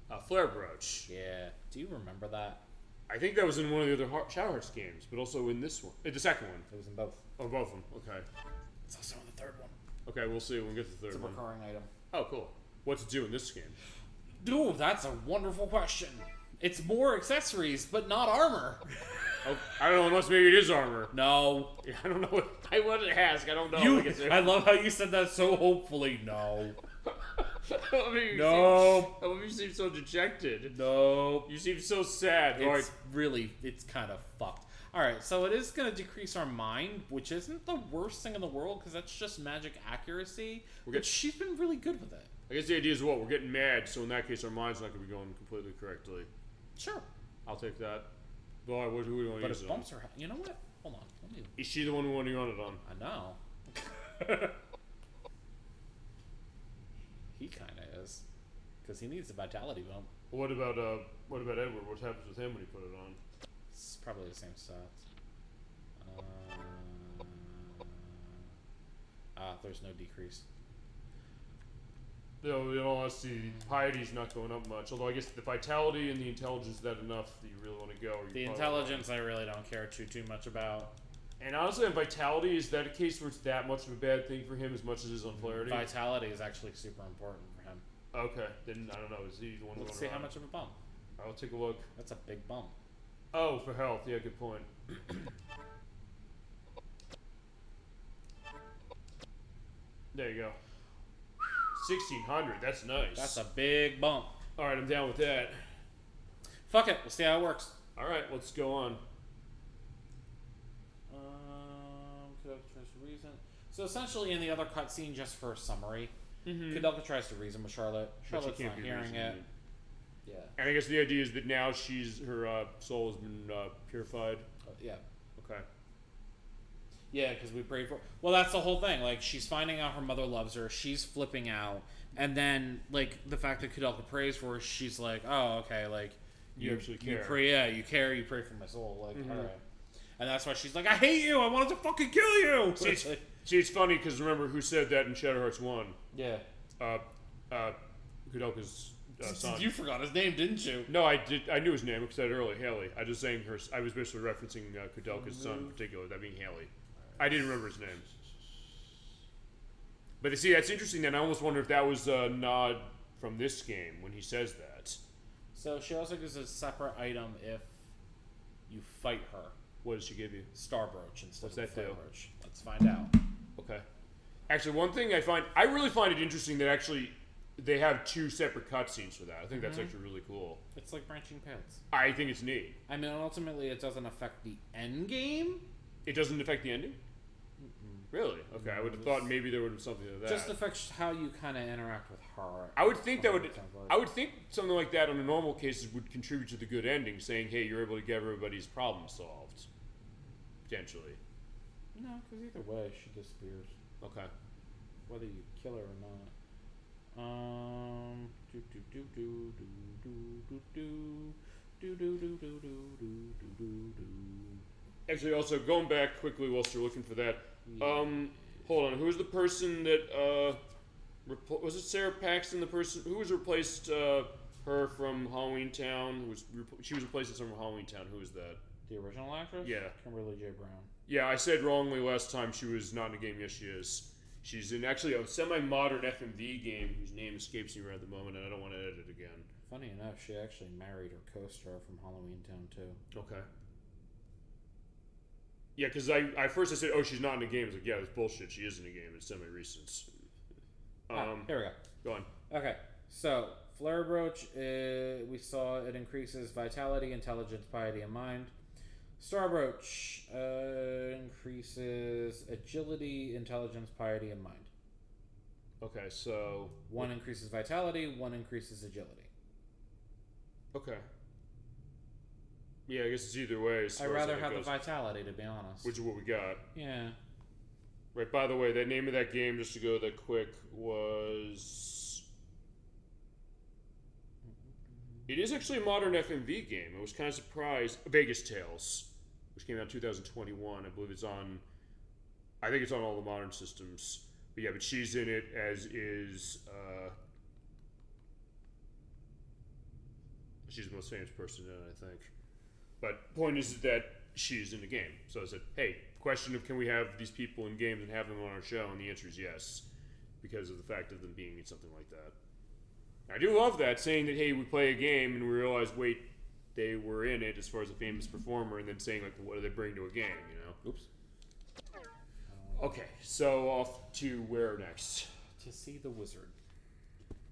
A flare brooch. Yeah. Do you remember that? I think that was in one of the other Shadow Hearts games, but also in this one. The second one. It was in both. Oh, both of them. Okay. It's also in the third one. Okay, we'll see when we get to the It's third a one. recurring item. Oh, cool. What's it do in this game? Dude, that's a wonderful question. It's more accessories, but not armor. Oh, I don't know, unless maybe it is armor. No. Yeah, I don't know what I wanted to ask. I don't know. I love how you said that so hopefully. No. I love you seem so dejected. No. You seem so sad. It's really, it's kind of fucked. Alright, so it is going to decrease our mind, which isn't the worst thing in the world, because that's just magic accuracy. But she's been really good with it. I guess the idea is what? We're getting mad, so in that case our mind's not going to be going completely correctly. Sure. I'll take that. Well, who do we want to But use it it on? bumps her. You know what? Hold on. Let me. Is she the one we want to go on it on? I know. He kind of is, because he needs the vitality bump. What about Edward? What happens with him when you put it on? It's probably the same stats. There's no decrease. No, in all honesty, piety's not going up much. Although I guess the vitality and the intelligence, is that enough that you really want to go? Or The intelligence I really don't care too much about. And honestly, on vitality, is that a case where it's that much of a bad thing for him as much as it is on clarity? Vitality is actually super important for him. Okay, then I don't know. Is he the one? Let's see how much of a bump. I'll take a look. That's a big bump. Oh, for health. Yeah, good point. There you go. 1,600. That's nice. That's a big bump. All right, I'm down with that. Fuck it. We'll see how it works. All right, let's go on. Reason. So essentially, in the other cutscene, just for a summary, Mm-hmm. Koudelka tries to reason with Charlotte. Charlotte's not hearing it. Yeah. And I guess the idea is that now her soul has been purified. Yeah. Okay. Yeah, because we prayed for. Well, that's the whole thing. Like, she's finding out her mother loves her. She's flipping out, and then like the fact that Koudelka prays for her, she's like, "Oh, okay, like You actually care. You pray, yeah, you care. You pray for my soul. Like, all right." And that's why she's like, "I hate you. I wanted to fucking kill you." See, it's funny because remember who said that in Shadow Hearts 1? Yeah. Koudelka's son. You forgot his name, didn't you? No, I did. I knew his name. I said it earlier, Haley. I was saying her. I was basically referencing Koudelka's son in particular, that being Haley. I didn't remember his name. But see, that's interesting. Then I almost wonder if that was a nod from this game when he says that. So she also gives a separate item if you fight her. What does she give you? Star brooch instead What's of that flame do? brooch. Let's find out. Okay. Actually, one thing I really find it interesting that actually they have 2 separate cutscenes for that. I think that's actually really cool. It's like branching paths. I think it's neat. I mean, ultimately, it doesn't affect the end game. It doesn't affect the ending? Really? Okay, I would have thought maybe there would have been something to that. Just affects how you kind of interact with her. I would think that would. It sounds like. I would think something like that on a normal cases would contribute to the good ending, saying, "Hey, you're able to get everybody's problem solved." Potentially. No, because either way, she disappears. Okay. Whether you kill her or not. Do do do do do do do do do do do do do do do do. Actually, also going back quickly whilst you're looking for that. Hold on. Who's the person that was it Sarah Paxton? The person who was replaced her from Halloween Town? She was replaced at some from Halloween Town. Who was that? The original actress? Yeah. Kimberly J. Brown. Yeah, I said wrongly last time she was not in the game. Yes, she is. She's in actually a semi-modern FMV game whose name escapes me right at the moment, and I don't want to edit it again. Funny enough, she actually married her co-star from Halloween Town too. Okay. Yeah, because I first said, oh, she's not in the game. I was like, yeah, that's bullshit. She is in the game. It's semi-recent. Here we go. Go on. Okay, so Flare Brooch, we saw it increases vitality, intelligence, piety, and mind. Star Brooch increases agility, intelligence, piety, and mind. Okay, so... One increases vitality, one increases agility. Okay. Yeah, I guess it's either way. I'd rather have the vitality, to be honest. Which is what we got. Yeah. Right, by the way, the name of that game, just to go that quick, was... It is actually a modern FMV game. I was kind of surprised. Vegas Tales, which came out in 2021. I believe it's on... I think it's on all the modern systems. But yeah, but she's in it, as is... she's the most famous person in it, I think. But point is that she's in the game. So I said, hey, question of can we have these people in games and have them on our show? And the answer is yes, because of the fact of them being in something like that. I do love that, saying that, hey, we play a game and we realize, wait, they were in it as far as a famous performer, and then saying, like, what do they bring to a game, you know? Oops. Okay, so off to where next? To see the wizard.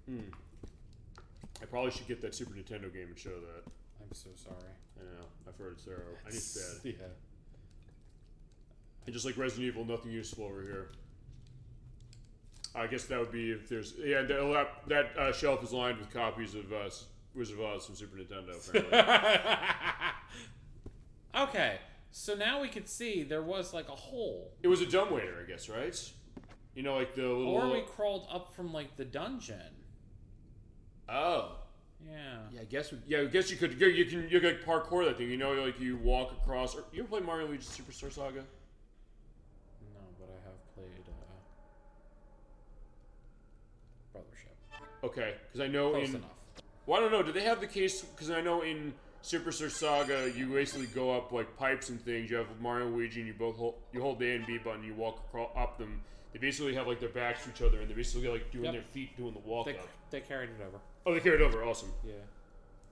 I probably should get that Super Nintendo game and show that. I'm so sorry. I know, I've heard it's there. I need that. Yeah. And just like Resident Evil, nothing useful over here. I guess that would be if there's... Yeah, that shelf is lined with copies of Wizard of Oz from Super Nintendo, apparently. Okay, so now we could see there was like a hole. It was a dumbwaiter, I guess, right? You know, like the little... Or we crawled up from like the dungeon. Oh. Yeah. Yeah, I guess you could parkour that thing. You know, like you walk across... Or, you ever play Mario & Luigi Superstar Saga? No, but I have played Brothership. Okay, because I know Close in... enough. Well, I don't know. Do they have the case? Because I know in Superstar Saga, you basically go up like pipes and things. You have Mario and Luigi, and you hold the A and B button. You walk up them. They basically have like their backs to each other, and they're basically like doing their feet doing the walk up. They carried it over. Oh, they carried it over. Awesome. Yeah.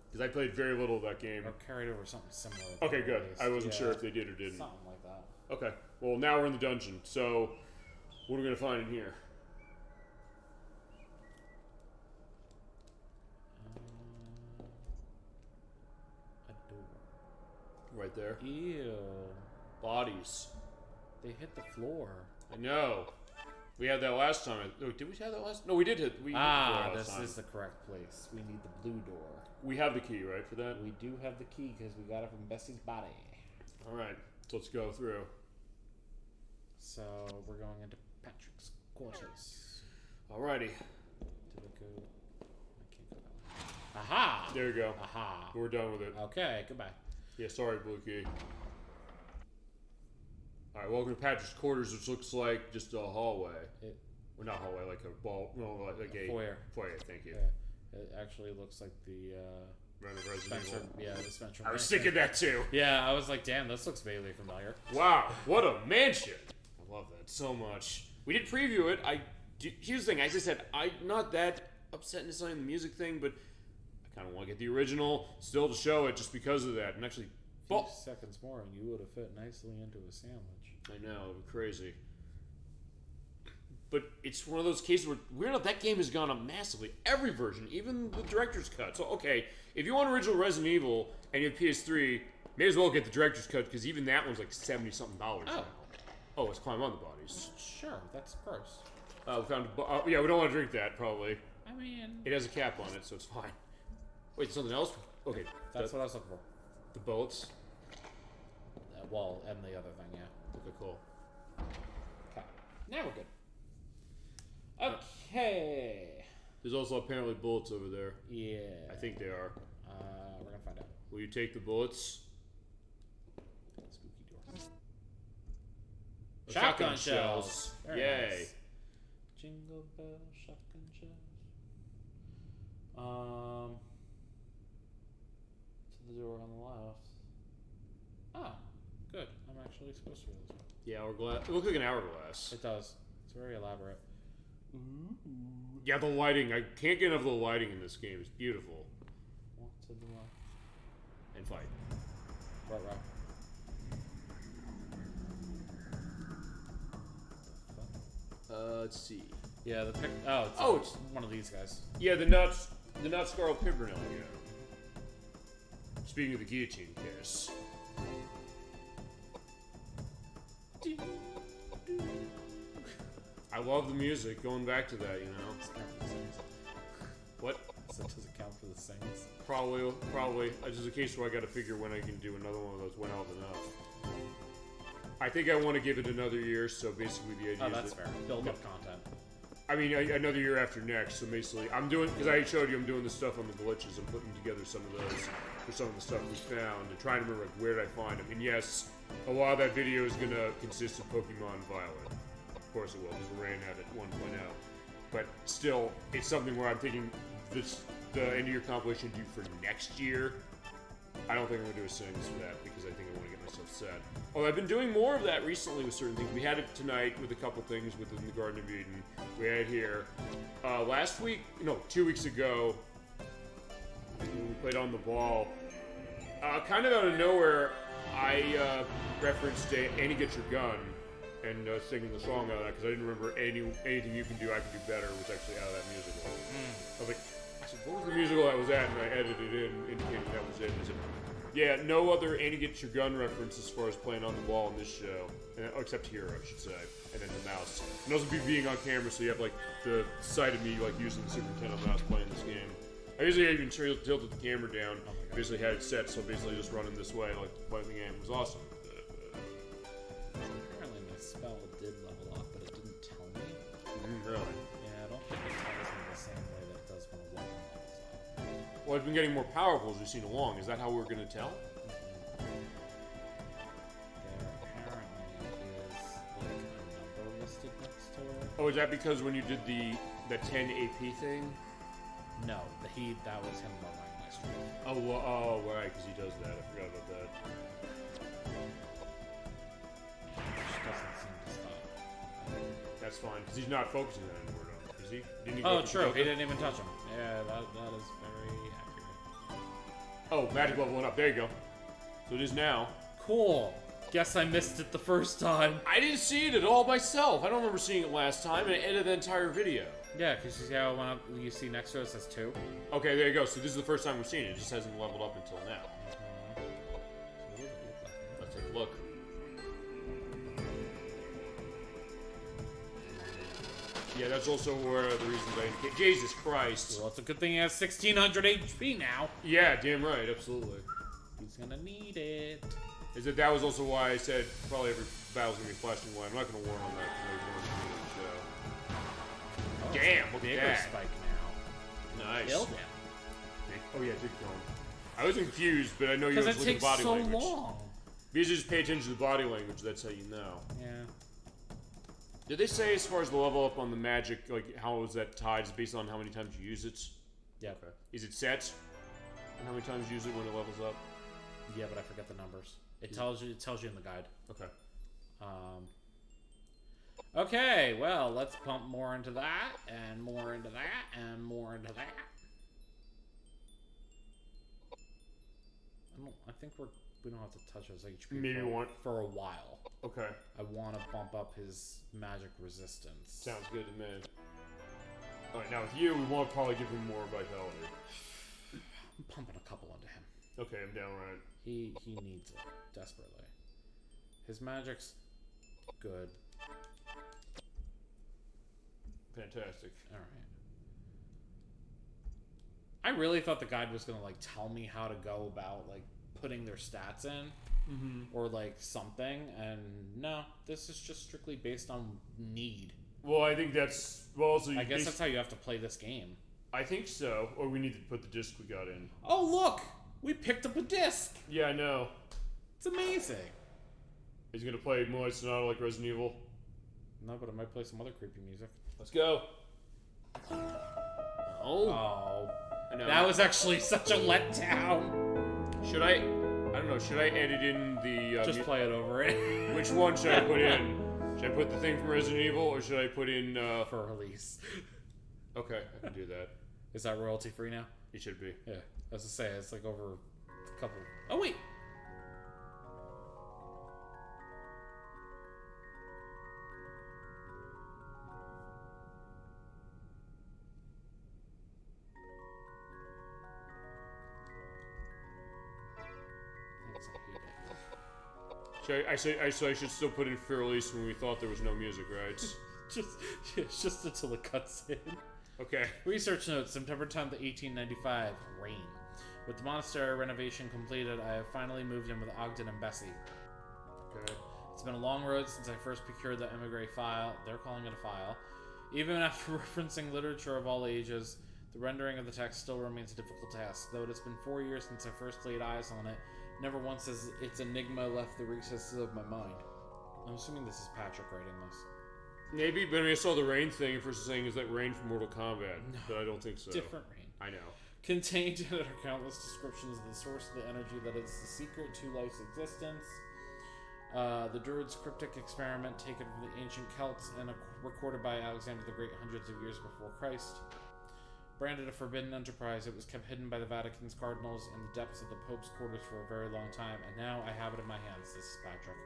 Because I played very little of that game. Or carried over something similar. Okay, good. I wasn't sure if they did or didn't. Something like that. Okay. Well, now we're in the dungeon. So, what are we gonna find in here? A door. Right there. Ew. Bodies. They hit the floor. I know. We had that last time. Did we have that last? No, we did hit. This is the correct place. We need the blue door. We have the key, right, for that? We do have the key because we got it from Bessie's body. All right. So let's go through. So we're going into Patrick's quarters. Alrighty. Did it go? I can't go that way. Aha! There you go. Aha. We're done with it. Okay, goodbye. Yeah, sorry, Blue Key. Alright, welcome to Patrick's quarters, which looks like just a hallway. Well, not hallway, like a ball. No, like a foyer. Foyer, thank you. Yeah. It actually looks like the Resident Evil. Yeah, the Spencer. I was thinking that too. Yeah, I was like, damn, this looks vaguely familiar. Wow, what a mansion! I love that so much. We did preview it. Here's the thing, as I said, I'm not that upset necessarily in the music thing, but I kind of want to get the original still to show it just because of that. And actually, a few seconds more, and you would have fit nicely into a sandwich. I know, it'd be crazy. But it's one of those cases where, weird enough, that game has gone up massively. Every version, even the director's cut. So, okay, if you want original Resident Evil and you have PS3, may as well get the director's cut, because even that one's like $70-something now. Oh, let's climb on the bodies. Sure, that's gross. We found. Yeah, we don't want to drink that. Probably. I mean, It has a cap on it, so it's fine. Wait, something else? Okay. that's what I was looking for. The bullets. Well, and the other thing, yeah. Okay, cool. Okay. Now we're good. Okay. There's also apparently bullets over there. Yeah. I think they are. We're gonna find out. Will you take the bullets? Spooky door. Shotgun shells. Very Yay. nice. Jingle bell, shotgun shells. To the door on the left. Oh, good. I'm actually supposed to read this one. Yeah, hourglass. It looks like an hourglass. It does. It's very elaborate. Yeah, the lighting. I can't get enough of the lighting in this game. It's beautiful. What to the left? And fight. Right. Let's see. Yeah, the pic. Oh, it's one of these guys. Yeah, the nuts Scarlet Pimpernel. Yeah. Speaking of the guillotine case. I love the music. Going back to that, you know. What? So does it count for the sings? Probably. This is a case where I got to figure when I can do another one of those when out enough. I think I want to give it another year. So basically, the idea. Oh, that's fair. Build up content. I mean, another year after next. So basically, I'm doing because I showed you I'm doing the stuff on the glitches. I'm putting together some of those for some of the stuff we found and trying to remember like, where did I find them. And yes, a lot of that video is gonna consist of Pokemon Violet. Of course it will, because we ran at it 1.0. But still, it's something where I'm thinking the end of year compilation due for next year. I don't think I'm gonna do a sings for that because I think I want to get myself set. Oh, I've been doing more of that recently with certain things. We had it tonight with a couple things within the Garden of Eden. We had it here. 2 weeks ago, when we played On the Ball, kind of out of nowhere, I referenced Annie Get Your Gun and singing the song out of that because I didn't remember anything you can do, I can do better was actually out of that musical. I was like, what was the musical that was at? And I edited it in, indicating that was it. I said, yeah, no other Annie Get Your Gun reference as far as playing on the ball in this show, except here, I should say, and then the mouse. And also being on camera, so you have like the sight of me like using the Super Nintendo mouse playing this game. I usually even tilted the camera down, basically had it set, so basically just running this way, like playing the game. It was awesome. Apparently my spell did level up, but it didn't tell me. Really? Yeah, I don't think it tells me the same way that it does when a weapon levels up. Well, it's been getting more powerful as we've seen along. Is that how we're going to tell? There apparently is like a number listed next to it. Oh, is that because when you did the 10 AP thing? No, that was him lowering my strength. Oh, well, right, because he does that. I forgot about that. Which doesn't seem to stop. That's fine, because he's not focusing on it anymore, though. Is he? Didn't he Oh, go true. for He didn't even touch him. Yeah, that is very accurate. Oh, magic level went up. There you go. So it is now. Cool. Guess I missed it the first time. I didn't see it at all myself. I don't remember seeing it last time, and it ended the entire video. Yeah, because you see how it went up, you see next to it says 2. Okay, there you go. So this is the first time we've seen it. It just hasn't leveled up until now. Let's take a look. Yeah, that's also where the reasons I indicate. Jesus Christ. Well, it's a good thing he has 1600 HP now. Yeah, damn right. Absolutely. He's gonna need it. Is that was also why I said probably every battle's gonna be flashing white. I'm not gonna warn on that. Damn, look at that. Spike now. Nice. Killed him. Oh yeah, did kill him. I was confused, but I know you Because was it looking takes at body so language. long. Because you just pay attention to the body language, that's how you know. Yeah. Did they say as far as the level up on the magic, like how is that tied? Is it based on how many times you use it? Yeah. Okay. Is it set? And how many times you use it when it levels up? Yeah, but I forget the numbers. It tells you in the guide. Okay. Okay, well, let's pump more into that, and more into that, and more into that. I think we don't have to touch his HP Maybe for a while. Okay. I want to bump up his magic resistance. Sounds good to me. Alright, now with you, we want to probably give him more vitality. I'm pumping a couple into him. Okay, I'm down right. He needs it desperately. His magic's Good. Fantastic. All right. I really thought the guide was gonna like tell me how to go about like putting their stats in, or like something, and no, this is just strictly based on need. Well, I think that's I guess that's how you have to play this game. I think so. Or we need to put the disc we got in. Oh look, we picked up a disc. Yeah, I know. It's amazing. He's gonna play Moonlight Sonata like Resident Evil. No, but I might play some other creepy music. Let's go. Oh. I know. That was actually such a letdown. Should I don't know, should I edit in the... Just play it over it. Which one should I put in? Should I put the thing from Resident Evil, or should I put in... For release. Okay, I can do that. Is that royalty free now? It should be. Yeah. As I say, it's like over a couple... Oh, wait! I should still put in for release when we thought there was no music, right? just until it cuts in. Okay. Research notes, September 10th, 1895, rain. With the monastery renovation completed, I have finally moved in with Ogden and Bessie. Okay. It's been a long road since I first procured the emigre file. They're calling it a file. Even after referencing literature of all ages, the rendering of the text still remains a difficult task. Though it has been 4 years since I first laid eyes on it, never once has its enigma left the recesses of my mind. I'm assuming this is Patrick writing this. Maybe, but I saw the rain thing. First thing is that rain from Mortal Kombat, but I don't think so. Different rain. I know. Contained in it are countless descriptions of the source of the energy that is the secret to life's existence. The Druid's cryptic experiment taken from the ancient Celts and recorded by Alexander the Great hundreds of years before Christ. Branded a forbidden enterprise, it was kept hidden by the Vatican's cardinals in the depths of the Pope's quarters for a very long time, and now I have it in my hands. This is Patrick.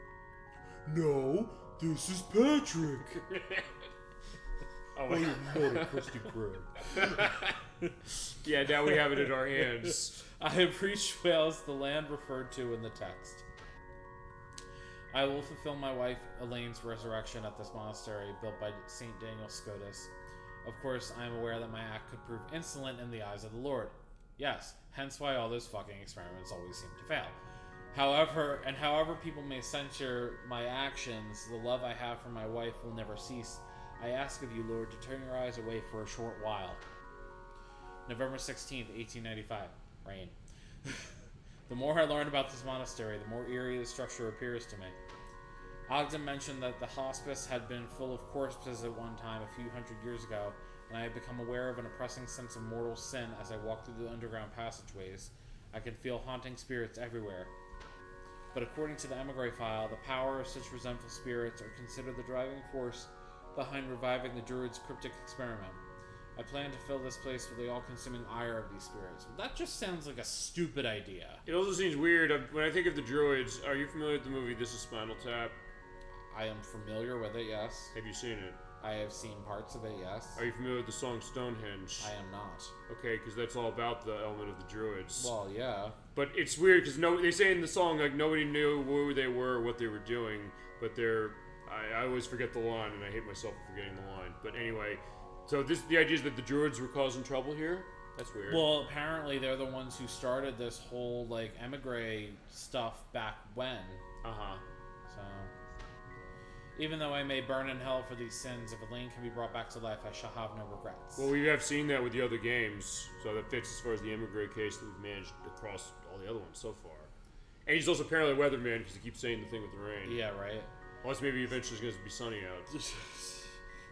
No, this is Patrick. Oh, you mother crusty bread. Yeah, now we have it in our hands. I have reached Wales, the land referred to in the text. I will fulfill my wife Elaine's resurrection at this monastery built by St. Daniel Scotus. Of course, I am aware that my act could prove insolent in the eyes of the Lord. Yes, hence why all those fucking experiments always seem to fail. However people may censure my actions, the love I have for my wife will never cease. I ask of you, Lord, to turn your eyes away for a short while. November 16th, 1895. Rain. The more I learn about this monastery, the more eerie the structure appears to me. Ogden mentioned that the hospice had been full of corpses at one time a few hundred years ago, and I had become aware of an oppressing sense of mortal sin as I walked through the underground passageways. I could feel haunting spirits everywhere. But according to the emigre file, the power of such resentful spirits are considered the driving force behind reviving the Druid's cryptic experiment. I plan to fill this place with the all-consuming ire of these spirits. That just sounds like a stupid idea. It also seems weird. When I think of the Druids, are you familiar with the movie This is Spinal Tap? I am familiar with it, yes. Have you seen it? I have seen parts of it, yes. Are you familiar with the song Stonehenge? I am not. Okay, because that's all about the element of the Druids. Well, yeah. But it's weird because they say in the song like nobody knew who they were or what they were doing, but I always forget the line, and I hate myself for forgetting the line. But anyway, so the idea is that the Druids were causing trouble here? That's weird. Well, apparently they're the ones who started this whole like emigre stuff back when. Uh-huh. So even though I may burn in hell for these sins, if Elaine can be brought back to life, I shall have no regrets. Well, we have seen that with the other games, so that fits as far as the emigre case that we've managed across all the other ones so far. And he's also apparently a weatherman because he keeps saying the thing with the rain. Yeah, right. Unless maybe eventually it's going to be sunny out.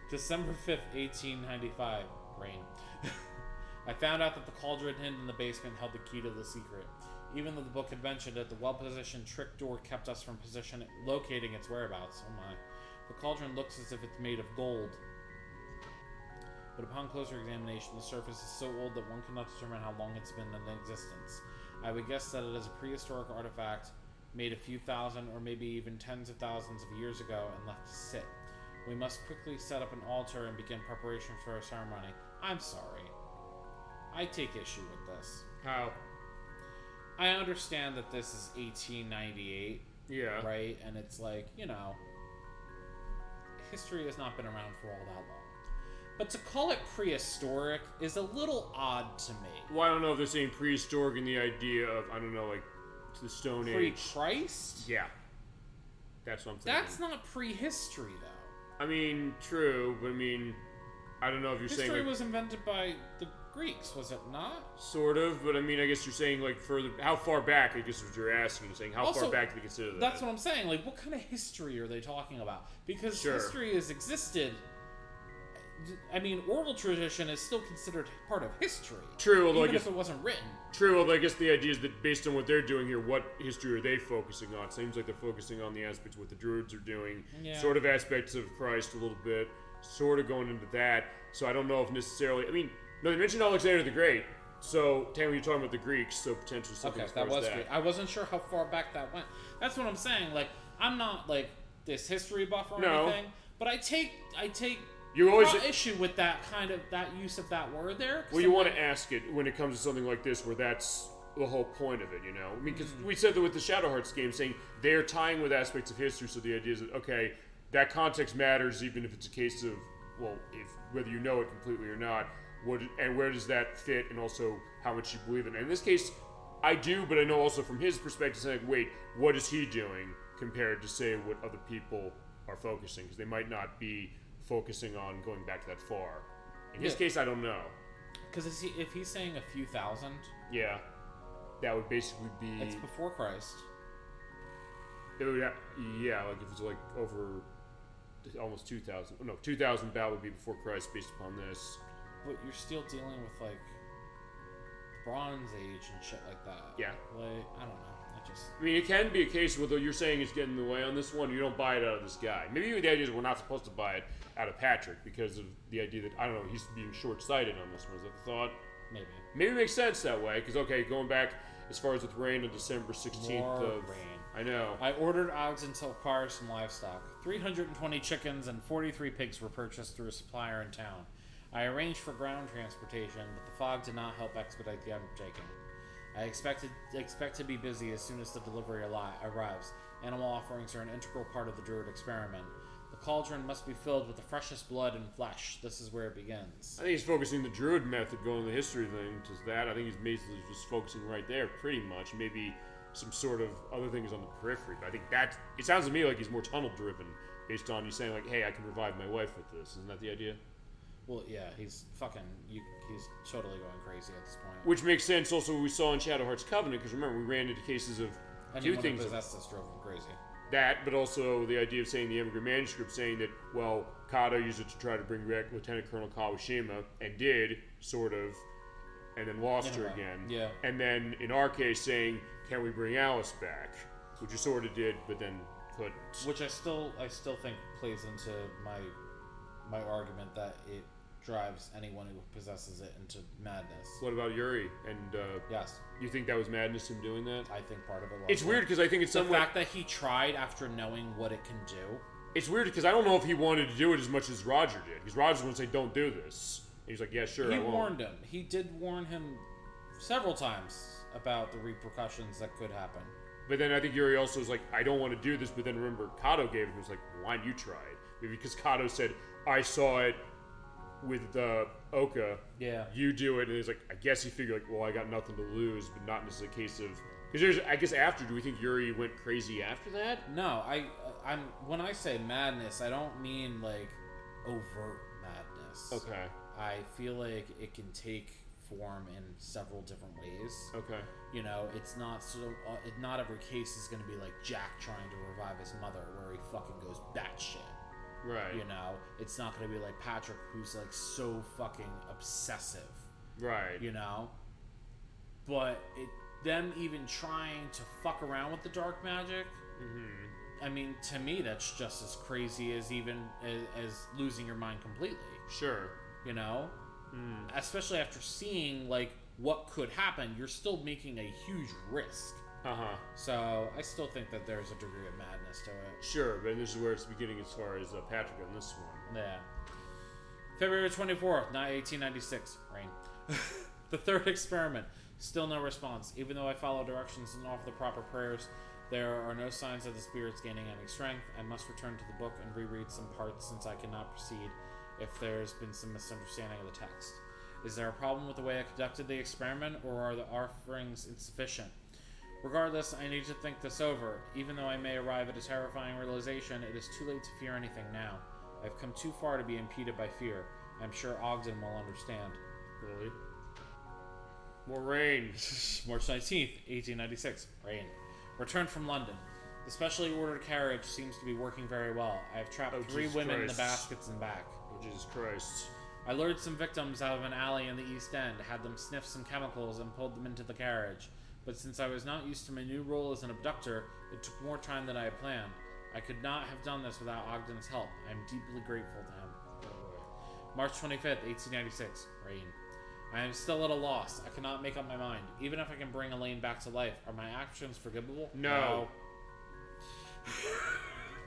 December 5th, 1895. Rain. I found out that the cauldron hidden in the basement held the key to the secret. Even though the book had mentioned it, the well-positioned trick door kept us from locating its whereabouts. Oh my. The cauldron looks as if it's made of gold. But upon closer examination, the surface is so old that one cannot determine how long it's been in existence. I would guess that it is a prehistoric artifact made a few thousand or maybe even tens of thousands of years ago and left to sit. We must quickly set up an altar and begin preparation for our ceremony. I'm sorry. I take issue with this. How? I understand that this is 1898. Yeah. Right? And it's like, you know, history has not been around for all that long. But to call it prehistoric is a little odd to me. Well, I don't know if they're saying prehistoric in the idea of, I don't know, like, to the Stone Age. Pre-Christ? Yeah. That's what I'm thinking. That's not prehistory, though. I mean, true, but I mean, I don't know if you're saying... History like, was invented by the Greeks, was it not? Sort of, but I mean, I guess you're saying, like, further... How far back, I guess is what you're asking. You're saying, how far back do they consider that? That's what I'm saying. Like, what kind of history are they talking about? Because history has existed... I mean, oral tradition is still considered part of history. True, although even if it wasn't written. True, although I guess the idea is that based on what they're doing here, what history are they focusing on? Seems like they're focusing on the aspects of what the Druids are doing, sort of aspects of Christ a little bit, sort of going into that. So I don't know if necessarily... I mean, no, they mentioned Alexander the Great, so technically you're talking about the Greeks, so potentially something as far that was as that. great. I wasn't sure how far back that went. That's what I'm saying. Like, I'm not, like, this history buff or anything, but I take you always issue with that kind of that use of that word there. Well, you want to ask it when it comes to something like this, where that's the whole point of it, you know. I mean, because we said that with the Shadow Hearts game, saying they're tying with aspects of history, so the idea is that okay, that context matters, even if it's a case of if whether you know it completely or not. And where does that fit, and also how much you believe in it. In this case, I do, but I know also from his perspective, saying, wait, what is he doing compared to say what other people are focusing? Because they might not be focusing on going back that far. In his case, I don't know. Because if he's saying a few thousand... Yeah. That would basically be... It's before Christ. It would like if it's like over almost 2,000. No, 2,000 that would be before Christ based upon this. But you're still dealing with, like, Bronze Age and shit like that. Yeah. Like, I don't know. I mean, it can be a case where, though you're saying it's getting in the way on this one, you don't buy it out of this guy. Maybe the idea is we're not supposed to buy it out of Patrick because of the idea that, I don't know, he's being short-sighted on this one. Is that the thought? Maybe. Maybe it makes sense that way, because, okay, going back as far as with rain on December 16th More of... rain. I know. I ordered odds until acquire some livestock. 320 chickens and 43 pigs were purchased through a supplier in town. I arranged for ground transportation, but the fog did not help expedite the undertaking. I expect to be busy as soon as the delivery arrives. Animal offerings are an integral part of the Druid experiment. The cauldron must be filled with the freshest blood and flesh. This is where it begins. I think he's focusing the Druid method, going the history thing to that. I think he's basically just focusing right there, pretty much. Maybe some sort of other things on the periphery. But I think it sounds to me like he's more tunnel-driven, based on you saying, like, hey, I can revive my wife with this. Isn't that the idea? Well, yeah, he's totally going crazy at this point. Which makes sense also what we saw in Shadow Hearts Covenant, because remember, we ran into cases of two things. Who possessed us drove him crazy. That, but also the idea of saying the Emigrant Manuscript, saying that, well, Kato used it to try to bring back Lieutenant Colonel Kawashima, and did, sort of, and then lost her again. Yeah. And then, in our case, saying, can we bring Alice back? Which you sort of did, but then couldn't. Which I still think plays into my argument that it drives anyone who possesses it into madness. What about Yuri? And yes, you think that was madness him doing that? I think part of it was. It's weird because I think it's the fact that he tried after knowing what it can do. It's weird because I don't know if he wanted to do it as much as Roger did. Because Roger's going to say, "Don't do this." And he's like, "Yeah, sure." He I won't. warned him. He did warn him several times about the repercussions that could happen. But then I think Yuri also was like, "I don't want to do this." But then remember, Kato gave him. He was like, "Why don't you try it?" Maybe because Kato said, "I saw it with Oka, yeah, you do it," and he's like, I guess he figured like, well, I got nothing to lose, but not necessarily a case of because there's, I guess after, do we think Yuri went crazy after that? No, I'm when I say madness, I don't mean like overt madness. Okay. I feel like it can take form in several different ways. Okay. You know, it's not not every case is going to be like Jack trying to revive his mother, where he fucking goes batshit. Right. You know, it's not going to be like Patrick, who's like so fucking obsessive. Right. You know? But them even trying to fuck around with the dark magic, I mean, to me, that's just as crazy as even as losing your mind completely. Sure. You know? Especially after seeing, like, what could happen, you're still making a huge risk. So I still think that there's a degree of madness to it. Sure, but this is where it's beginning as far as Patrick on this one. Yeah. February 24th, 1896. Rain. The third experiment. Still no response. Even though I follow directions and offer the proper prayers, There are no signs of the spirits gaining any strength. I must return to the book and reread some parts since I cannot proceed if there's been some misunderstanding of the text. Is there a problem with the way I conducted the experiment, or are the offerings insufficient? Regardless, I need to think this over. Even though I may arrive at a terrifying realization, it is too late to fear anything now. I've come too far to be impeded by fear. I'm sure Ogden will understand. Really? More rain. March 19th, 1896. Rain. Returned from London. The specially ordered carriage seems to be working very well. I have trapped 3 Jesus women in the Christ. baskets and back. Oh, Jesus Christ. I lured some victims out of an alley in the East End, had them sniff some chemicals, and pulled them into the carriage. But since I was not used to my new role as an abductor, it took more time than I had planned. I could not have done this without Ogden's help. I am deeply grateful to him. March 25th, 1896. Rain. I am still at a loss. I cannot make up my mind. Even if I can bring Elaine back to life, are my actions forgivable? No.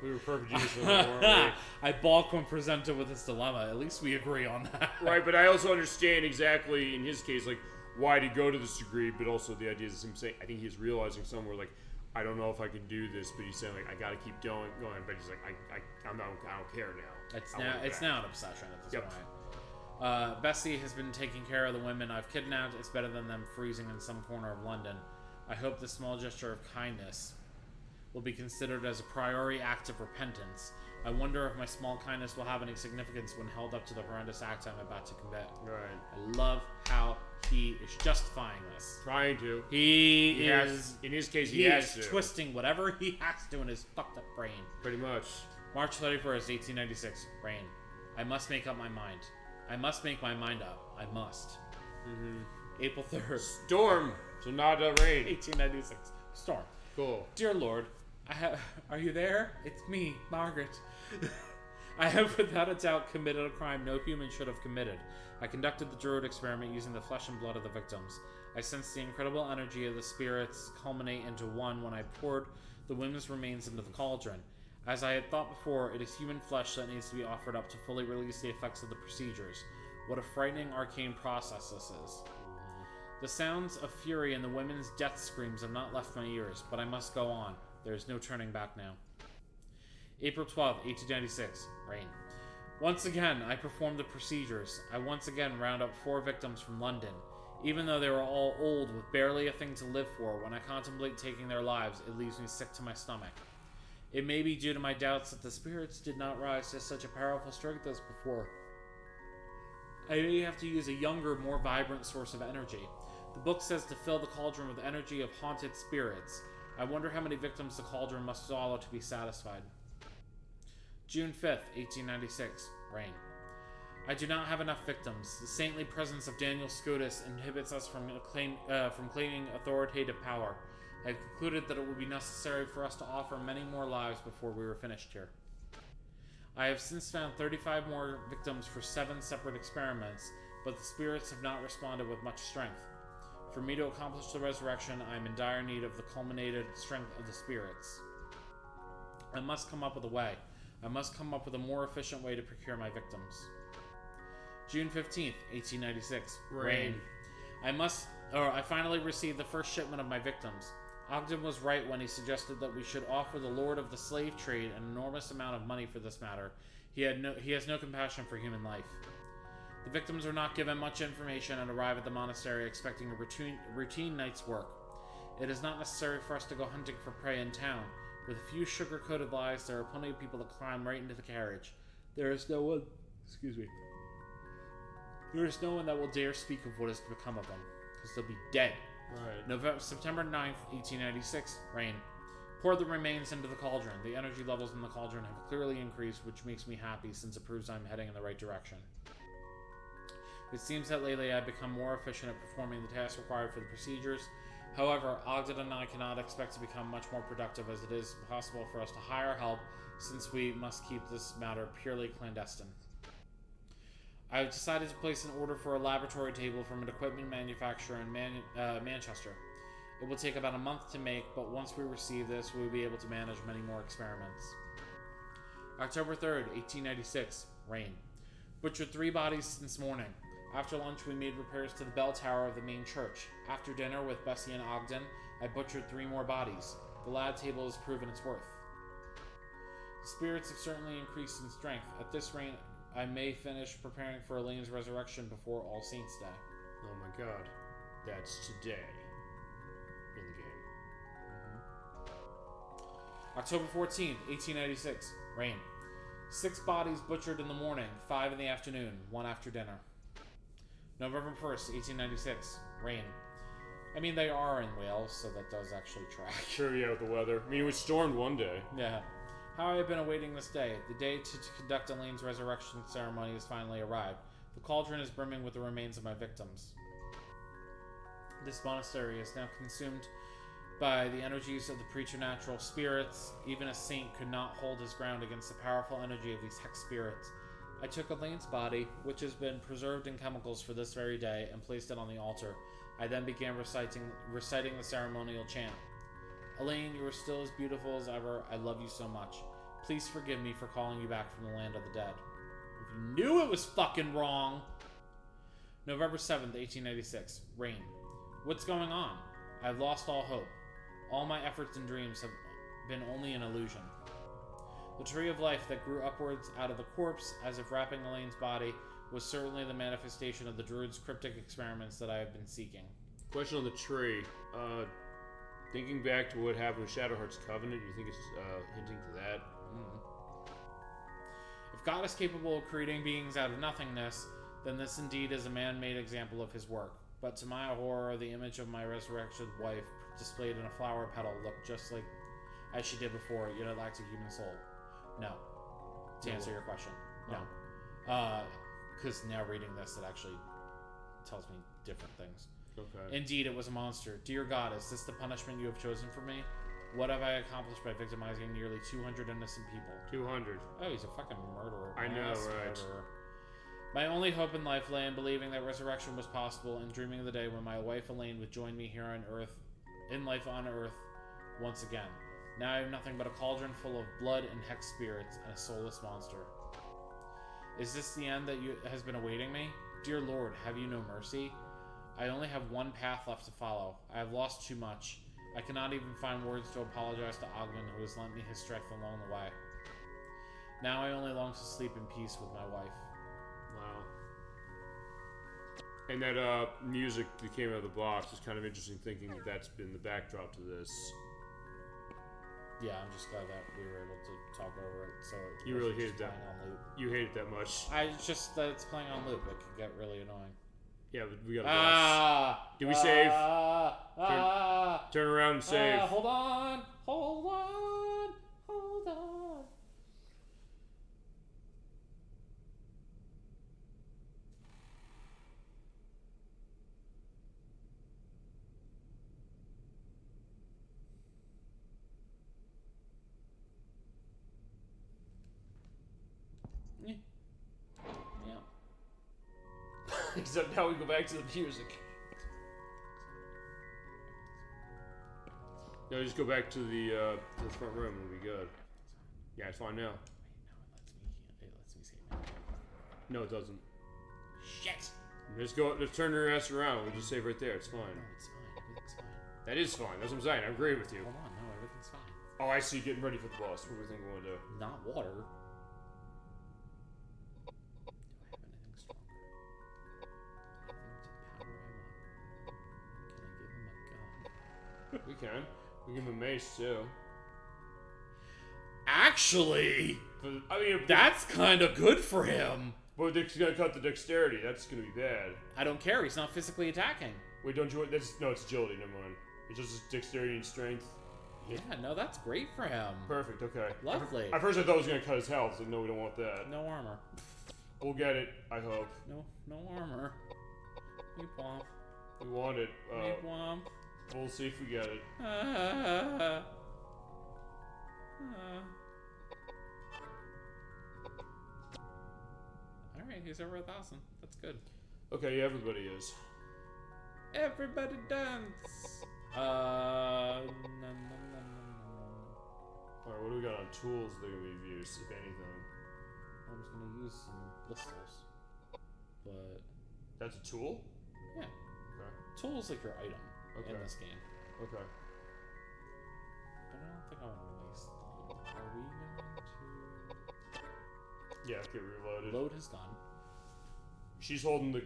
We were perfect geniuses, weren't we? I balk when presented with this dilemma. At least we agree on that. Right, but I also understand exactly, in his case, like, why to go to this degree, but also the idea is him saying, I think he's realizing somewhere, like, I don't know if I can do this, but he's saying, like, I gotta keep going, but he's like, I don't care now. It's now an obsession at this point. Bessie has been taking care of the women I've kidnapped. It's better than them freezing in some corner of London. I hope this small gesture of kindness will be considered as a priori act of repentance. I wonder if my small kindness will have any significance when held up to the horrendous act I'm about to commit. Right. I love how he is justifying this. Trying to. He is... has, in his case, he has to. Twisting whatever he has to in his fucked up brain. Pretty much. March 31st, 1896. Rain. I must make up my mind. I must make my mind up. I must. April 3rd. Storm. So not rain. 1896. Storm. Cool. Dear Lord, are you there? It's me, Margaret. I have without a doubt committed a crime no human should have committed. I conducted the Druid experiment using the flesh and blood of the victims. I sensed the incredible energy of the spirits culminate into one when I poured the women's remains into the cauldron. As I had thought before, it is human flesh that needs to be offered up to fully release the effects of the procedures. What a frightening arcane process this is. The sounds of fury and the women's death screams have not left my ears, but I must go on. There is no turning back now. April 12, 1896. Rain. Once again, I performed the procedures. I once again round up 4 victims from London. Even though they were all old with barely a thing to live for, when I contemplate taking their lives, it leaves me sick to my stomach. It may be due to my doubts that the spirits did not rise to such a powerful strength as before. I may have to use a younger, more vibrant source of energy. The book says to fill the cauldron with energy of haunted spirits. I wonder how many victims the cauldron must swallow to be satisfied. June 5th, 1896. Rain. I do not have enough victims. The saintly presence of Daniel Scotus inhibits us from claiming authoritative power. I concluded that it would be necessary for us to offer many more lives before we were finished here. I have since found 35 more victims for 7 separate experiments, but the spirits have not responded with much strength. For me to accomplish the resurrection, I am in dire need of the culminated strength of the spirits. I must come up with a way. I must come up with a more efficient way to procure my victims. June 15th, 1896. Rain. I finally received the first shipment of my victims. Ogden was right when he suggested that we should offer the lord of the slave trade an enormous amount of money for this matter. He has no compassion for human life. The victims are not given much information and arrive at the monastery expecting a routine night's work. It is not necessary for us to go hunting for prey in town. With a few sugar-coated lies, there are plenty of people to climb right into the carriage. There is no one that will dare speak of what is to become of them, because they'll be dead. Right. September 9th, 1896. Rain. Pour the remains into the cauldron. The energy levels in the cauldron have clearly increased, which makes me happy since it proves I'm heading in the right direction. It seems that lately I've become more efficient at performing the tasks required for the procedures. However, Ogden and I cannot expect to become much more productive, as it is impossible for us to hire help since we must keep this matter purely clandestine. I have decided to place an order for a laboratory table from an equipment manufacturer in Manchester. It will take about a month to make, but once we receive this, we will be able to manage many more experiments. October 3rd, 1896. Rain. Butchered 3 bodies since morning. After lunch, we made repairs to the bell tower of the main church. After dinner, with Bessie and Ogden, I butchered 3 more bodies. The lad table has proven its worth. The spirits have certainly increased in strength. At this rate, I may finish preparing for Elaine's resurrection before All Saints' Day. Oh my god. That's today. In the game. October 14th, 1896. Rain. 6 bodies butchered in the morning, 5 in the afternoon, 1 after dinner. November 1st, 1896. Rain. I mean, they are in Wales, so that does actually track. Sure, yeah, with the weather. I mean, it was stormed one day. Yeah. How I have been awaiting this day. The day to conduct Elaine's resurrection ceremony has finally arrived. The cauldron is brimming with the remains of my victims. This monastery is now consumed by the energies of the preternatural spirits. Even a saint could not hold his ground against the powerful energy of these hex spirits. I took Elaine's body, which has been preserved in chemicals for this very day, and placed it on the altar. I then began reciting the ceremonial chant. Elaine, you are still as beautiful as ever. I love you so much. Please forgive me for calling you back from the land of the dead. If you knew it was fucking wrong. November 7th, 1896. Rain. What's going on? I've lost all hope. All my efforts and dreams have been only an illusion. The tree of life that grew upwards out of the corpse, as if wrapping Elaine's body, was certainly the manifestation of the druid's cryptic experiments that I have been seeking. Question on the tree. Thinking back to what happened with Shadowheart's Covenant, you think it's hinting to that? If God is capable of creating beings out of nothingness, then this indeed is a man-made example of his work. But to my horror, the image of my resurrected wife, displayed in a flower petal, looked just like as she did before, yet it lacked a human soul. No. To answer your question, no. Because now reading this, it actually tells me different things. Okay. Indeed, it was a monster. Dear God, is this the punishment you have chosen for me? What have I accomplished by victimizing nearly 200 innocent people? 200. Oh, he's a fucking murderer. I know, right? Murderer. My only hope in life lay in believing that resurrection was possible and dreaming of the day when my wife Elaine would join me here on Earth, in life on Earth, once again. Now I have nothing but a cauldron full of blood and hex spirits and a soulless monster. Is this the end that has been awaiting me? Dear Lord, have you no mercy? I only have one path left to follow. I have lost too much. I cannot even find words to apologize to Ogden, who has lent me his strength along the way. Now I only long to sleep in peace with my wife. Wow. And that music that came out of the box is kind of interesting, thinking that that's been the backdrop to this. Yeah, I'm just glad that we were able to talk over it. So you really hated that. On loop. You hate it that much. It's just that it's playing on loop. It could get really annoying. Yeah, but we gotta watch. Did we save? Turn around and save. Hold on. Yeah. Except now we go back to the music. No, just go back to the front room. We'll be good. Yeah, it's fine now. It lets me save. No, it doesn't. Shit. Just go. Just turn your ass around. We'll just save right there. It's fine. No, it's fine. Everything's fine. That is fine. That's what I'm saying. I agree with you. Hold on. No, everything's fine. Oh, I see. Getting ready for the boss. What do we think we want to do? Not water. Do I have anything stronger? Anything to power him up? Can I give him a gun? We can. We give him a mace too. Actually, But, I mean, that's kind of good for him. But it's gonna cut the dexterity. That's gonna be bad. I don't care. He's not physically attacking. Wait, don't you? No, it's agility. Never mind. It's just dexterity and strength. Yeah, no, that's great for him. Perfect. Okay. Lovely. At first, I thought it was gonna cut his health. Like, no, we don't want that. No armor. We'll get it. I hope. No armor. You womp. We want it. You womp. We'll see if we get it. Alright, he's over 1,000. That's good. Okay, yeah, everybody is. Everybody dance! Alright, what do we got on tools that we've used, if anything? I was gonna use some blisters. But... That's a tool? Yeah. Okay. Tool is like your item in this game. Okay. but I don't think I want to waste them. Are we going to... Yeah, get reloaded. Load has done. She's holding the. Do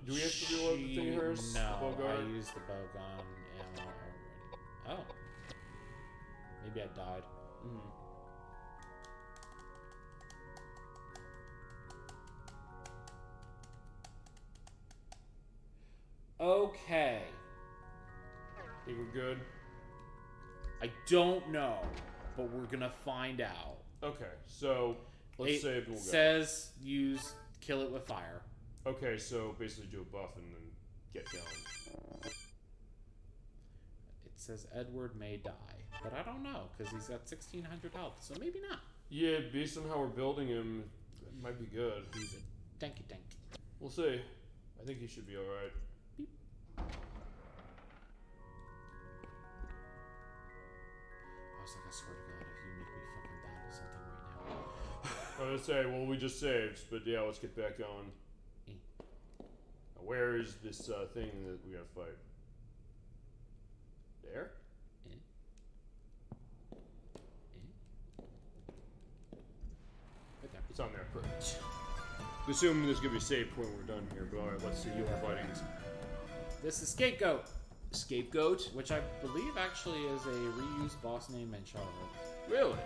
we have to reload the thing of hers? No, The bowgun? I used the bowgun ammo already. Oh. Maybe I died. Mm-hmm. Okay. Think we're good? I don't know, but we're gonna find out. Okay, so let's save and we'll go. Says kill it with fire. Okay, so basically do a buff and then get going. It says Edward may die, but I don't know because he's got 1,600 health, so maybe not. Yeah, based on how we're building him, it might be good. He's a tanky. We'll see. I think he should be alright. Beep. I was like, I swear to God, if you make me fucking battle something right now. I was gonna say, well, we just saved, but yeah, let's get back going. Now, where is this thing that we gotta fight? There? Right there. It's on there. Perfect. We assume there's gonna be a save point when we're done here, but alright, let's see who we're fighting. This is Scapegoat. Scapegoat? Which I believe actually is a reused boss name in Charlotte. Really?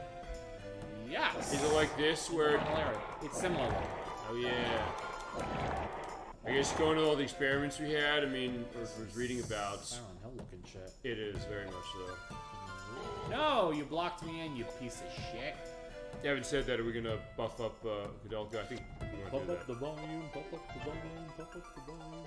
Yes. Is it like this where it's similar looking? Oh yeah. I guess going to all the experiments we had, I mean, or was reading about. Silent Hill looking shit. It is, very much so. No, you blocked me in, you piece of shit. You haven't said that. Are we gonna buff up Koudelka? I think we want to do that. The volume, pop up the volume, pop up the volume.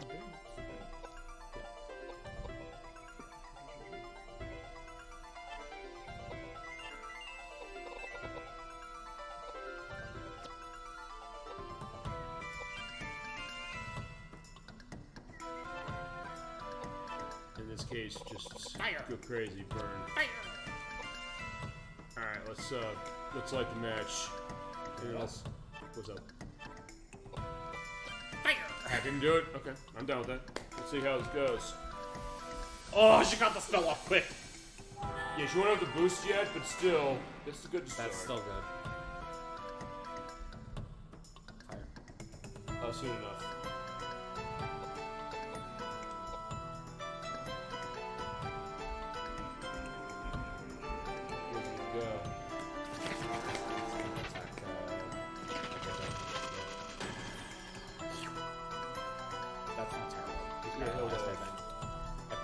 In this case, just Fire. Go crazy, burn. Fire. All right, let's light the match. Anything else? What's up? Fire. I didn't do it. Okay, I'm down with that. Let's see how this goes. Oh, she got the spell off quick. Yeah, she won't have the boost yet, but still, that's a good start. That's still good. Fire. Oh, soon enough.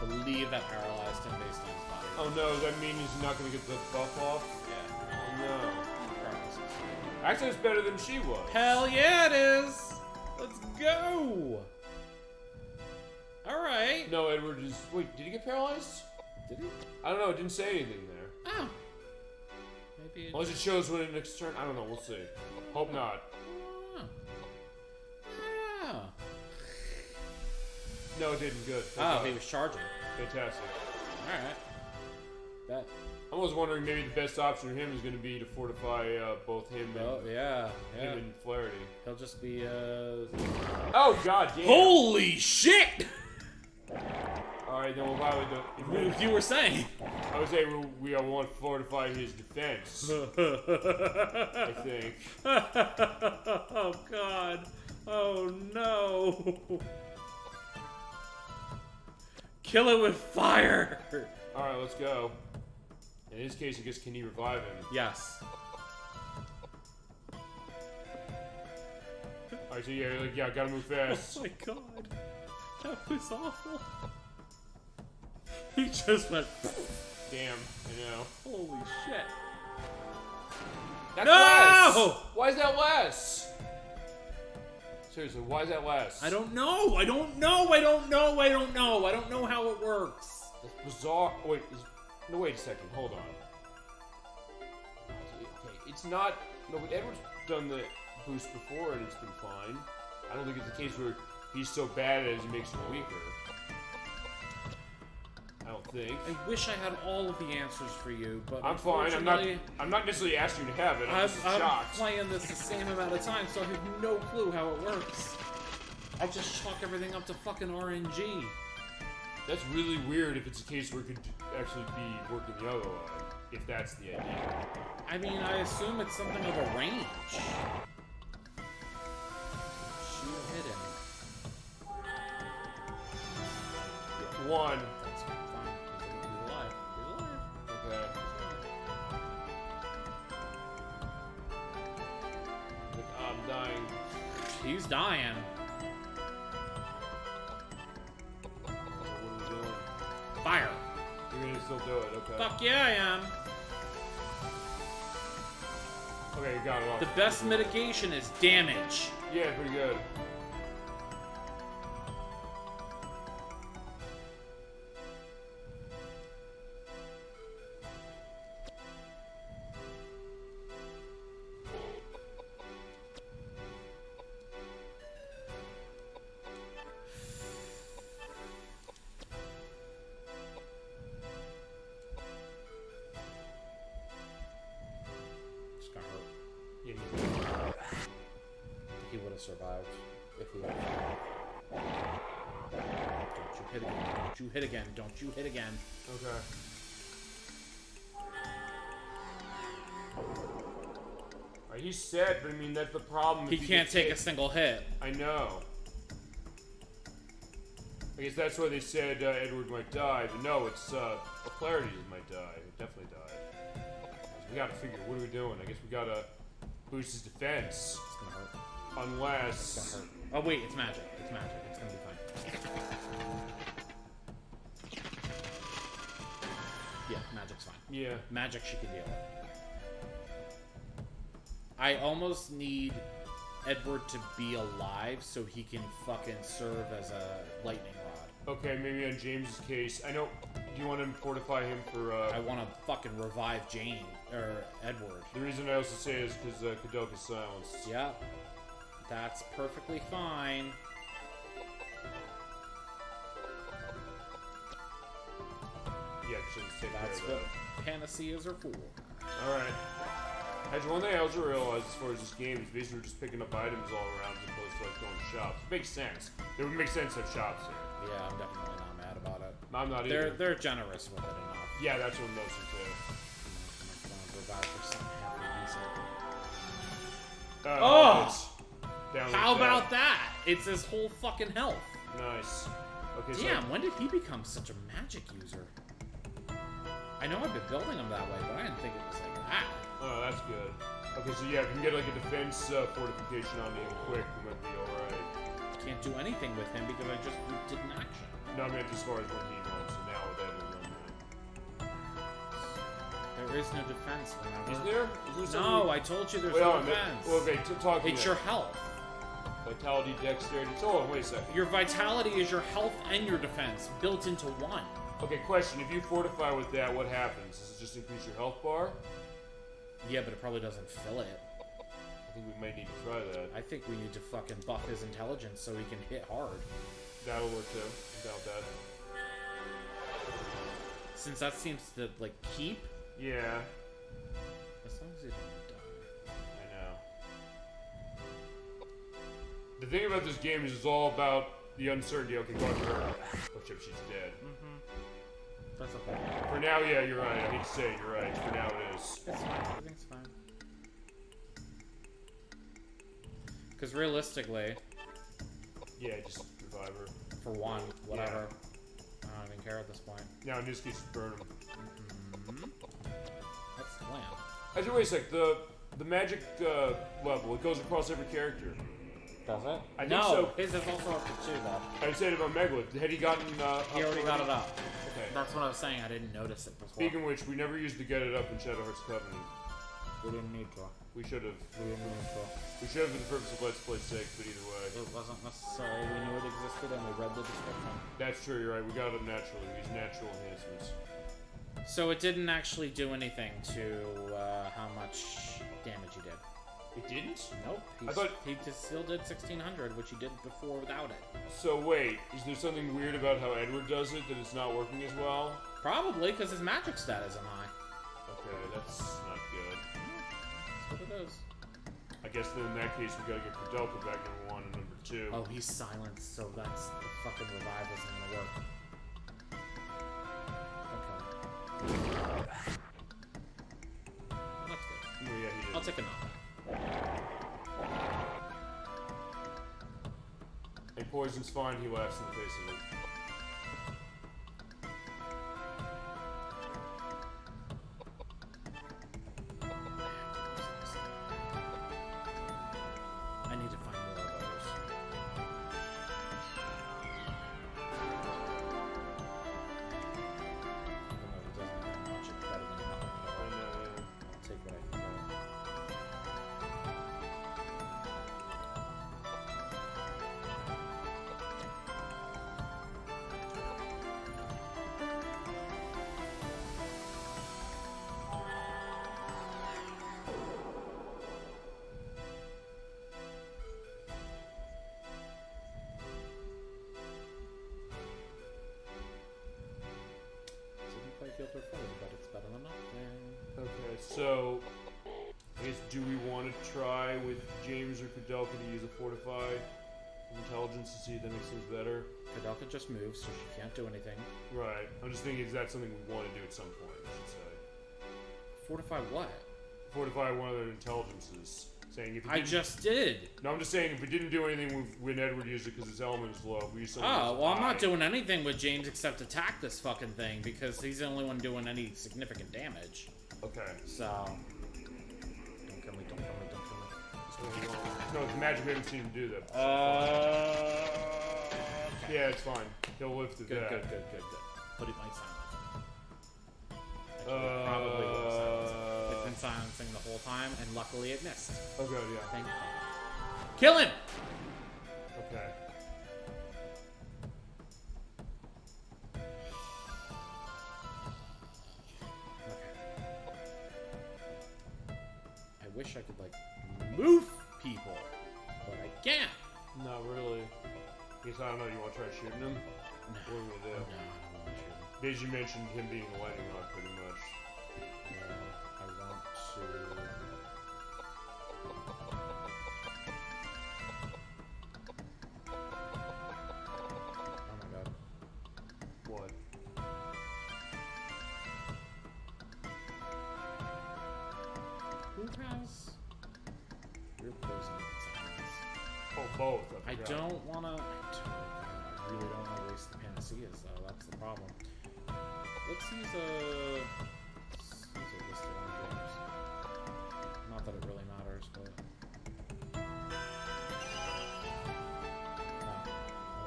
I believe that paralyzed him based on his body. Oh no, does that mean he's not going to get the buff off? Yeah. No. Actually, it's better than she was. Hell yeah, it is! Let's go! Alright. No, Edward is... Wait, did he get paralyzed? Did he? I don't know, it didn't say anything there. Oh. Maybe it... Unless it shows when it next turn. I don't know, we'll see. Hope not. Oh. No, it didn't. Good. Oh, he was charging. Fantastic. Alright. That... I was wondering maybe the best option for him is going to be to fortify both him and him and Flaherty. He'll just be Oh god damn! Holy shit! Alright, then we'll probably do. You were saying. I would say we want to fortify his defense. I think. Oh god! Oh no! Kill it with fire! Alright, let's go. In his case, I guess, can he revive him? Yes. Alright, so yeah, gotta move fast. Oh my god. That was awful. He just went... Damn, I know. Holy shit. That's no! less! Why is that less? Seriously, why is that less? I don't know. I don't know. I don't know. I don't know. I don't know how it works. That's bizarre. Wait, no, wait a second. Hold on. Okay, it's not... No, but Edward's done the boost before and it's been fine. I don't think it's a case where he's so bad at it he makes him weaker. I don't think. I wish I had all of the answers for you, but I'm fine. I'm not necessarily asking you to have it. I'm just I'm shocked. playing this the same amount of time, so I have no clue how it works. I just chalk everything up to fucking RNG. That's really weird if it's a case where it could actually be working the other way. if that's the idea. I mean, I assume it's something of a range. Shoot hidden. Yeah. One. That's fine. He's alive. He's alive. Okay. I'm dying. He's dying. What are we doing? Fire. You're gonna still do it, okay. Fuck yeah, I am. Okay, you got it off. The best mitigation is damage. Yeah, pretty good. Just got hurt. Yeah, He would have survived if he would have. Don't you hit again. Don't you hit again. Don't you hit again. okay. Alright, he's set, but I mean, that's the problem. He if can't gets take hit. a single hit. I know. I guess that's why they said Edward might die, but no, it's O'Flaherty might die. He definitely died. We gotta figure, what are we doing? I guess we gotta boost his defense. It's gonna hurt. Unless... It's gonna hurt. Oh wait, it's magic. It's magic. It's gonna be fine. Yeah, magic's fine. Yeah. Magic she can deal with. I almost need Edward to be alive so he can fucking serve as a lightning rod. Okay, maybe on James's case. I know... Do you want to fortify him for... I want to fucking revive Jane, or Edward. The reason I also say is because Koudelka's silenced. Yep. That's perfectly fine. Yeah, should just take That's care of what panaceas are for. that. Alright. Actually, one thing I also realized as far as this game is basically we're just picking up items all around as opposed to like going to shops. It makes sense. It would make sense to have shops here. Yeah, I'm definitely not mad about it. I'm not either. They're generous with it enough. Yeah, that's what I'm noticing too. I'm gonna provide for something halfway decent. Oh! It's down How like about that? It's his whole fucking health. Nice. Okay, Damn, so... when did he become such a magic user? I know I've been building him that way, but I didn't think it was like that. Oh, that's good. Okay, so yeah, if you can get like a defense fortification on him quick, we might be alright. Can't do anything with him because I just did an action. No, I meant as far as what he wants, so now with Edward on that. There is no defense, remember? Is there? Is there No, I told you there's Wait, no hold on, defense. well, okay, talk to me It's then. your health. Vitality, dexterity. Hold on, wait a second. Your vitality is your health and your defense built into one. Okay, question. If you fortify with that, what happens? Does it just increase your health bar? Yeah, but it probably doesn't fill it. I think we might need to try that. I think we need to fucking buff his intelligence so he can hit hard. That'll work too. Without that. Since that seems to, like, keep. Yeah. As long as he doesn't die. I know. The thing about this game is it's all about the uncertainty. Okay, go ahead. Oh shit, she's dead. That's okay. For now, yeah, you're right. I hate to say it, you're right. For now, it is. It's fine. Everything's fine. Because realistically, Yeah, just revive her. for one, whatever. I don't even care at this point. Now, in this case, burn him. That's the plan. Actually, wait a sec. The magic level, it goes across every character. Does it? I think no, so. his is also up to 2, though. I said about Megalith. Had he gotten He already got it up. Okay. That's what I was saying. I didn't notice it before. Speaking of which, we never used to get it up in Shadowheart's Covenant. We didn't need to. We should have. We didn't need to. We should have for the purpose of Let's Play 6, but either way. It wasn't necessary. We knew it existed and we read the description. That's true, you're right. We got it naturally. We used natural enhancements. So it didn't actually do anything to how much damage he did. It didn't? Nope. I thought... He just still did 1600, which he did before without it. So wait, is there something weird about how Edward does it, that it's not working as well? Probably, because his magic stat isn't high. Okay, that's not good. That's what it is. I guess then in that case we gotta get Koudelka back number 1 and number 2. Oh, he's silenced, so that's the fucking revive isn't gonna work. Okay. I'll take a knockback. And poison's fine, he laughs in the face of it. I need to find more of those. Even though it doesn't have much, it's better than nothing at all. I know, yeah. I'll take what I can get. Didn't quite feel fully, but it's better than nothing. Okay, so I guess do we want to try with James or Koudelka to use a fortify intelligence to see if that makes things better? Koudelka just moves, so she can't do anything. Right. I'm just thinking, is that something we want to do at some point? I should say. Fortify what? Fortify one of their intelligences. Saying if it I didn't- just did. No, I'm just saying if we didn't do anything when Edward used it because his element is low, we used something Oh, that's well, I'm high. not doing anything with James except attack this fucking thing because he's the only one doing any significant damage. Okay. So, don't kill me, don't kill me, don't kill me. No, the magic we haven't seen him do that. Okay. Yeah, it's fine. He'll live through Good, that. good, good, good, good. But it might silence. Actually, it probably will silence. It's been silencing the whole time, and luckily it missed. Oh, good, yeah. Thank you. Kill him! Okay. I wish I could, like, move people, but I can't. Not really. Guess I don't know. You want to try shooting him? No. What are we gonna do? No, I don't want to shoot him. Because you mentioned him being a lightning rod, pretty much. Yeah, I want to... Oh my god. What? Who has real poison inside? Oh, both. I forgot. don't want to... I really don't want to waste the panaceas, though. That's the problem. Let's use a listed on James. Not that it really matters, but... No,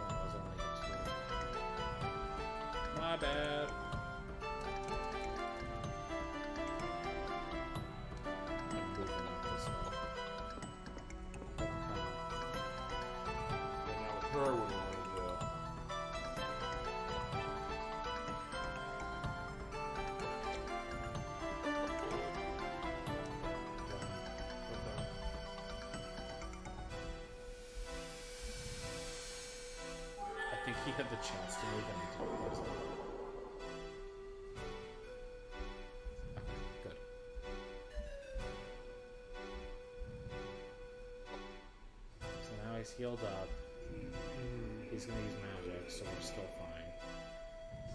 otherwise I only get two. My bad. I'm moving up this way. Okay. And now with her, what do we want to do? I think he had the chance to move and he didn't close it. Okay, good. So now he's healed up. He's gonna use magic, so we're still fine.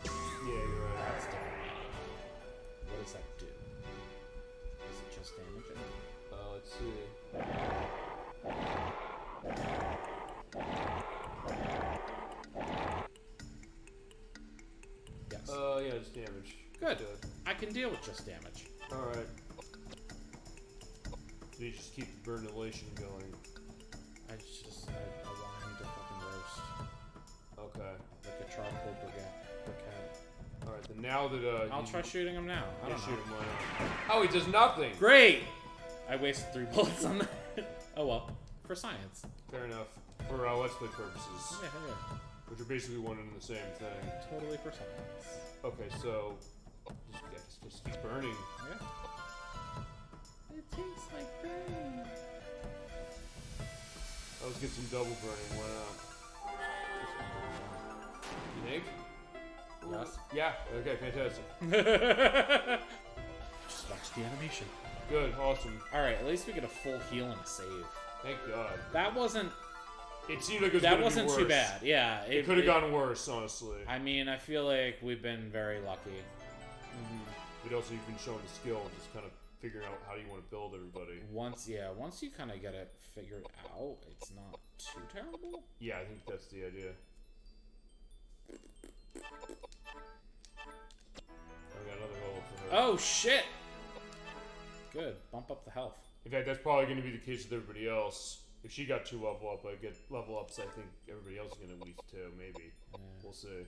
Yeah, you're right. That's different. What does that do? Is it just damaging? Let's see. Yes. Yeah, it's damage. Good. I can deal with just damage. Alright. So you just keep the burn elation going. I want him to fucking roast Okay. like a charcoal briquette. Alright, then now that, I'll try shooting him now. I don't shoot know. him, why not? Oh, he does nothing! Great! I wasted 3 bullets on that. Oh well. For science. Fair enough. For Let's Play purposes. Yeah. Which are basically one and the same thing. Totally for science. Okay, so... Just keep burning. Yeah. It tastes like burn. Let's get some double burning, why not? You think? Yes. Yeah, okay, fantastic. Just watch the animation. Good, awesome. Alright, at least we get a full heal and a save. Thank God. That wasn't... It seemed like it was That gonna be wasn't too worse. bad, yeah. It could have gotten worse, honestly. I mean, I feel like we've been very lucky. But also you've been showing the skill and just kind of figuring out how you want to build everybody. Once you kind of get it figured out, it's not too terrible. Yeah, I think that's the idea. I got another level for her. Oh shit! Good, bump up the health. In fact, that's probably going to be the case with everybody else. If she got 2 level up, I get level ups. I think everybody else is going to at least 2, maybe. Yeah. We'll see.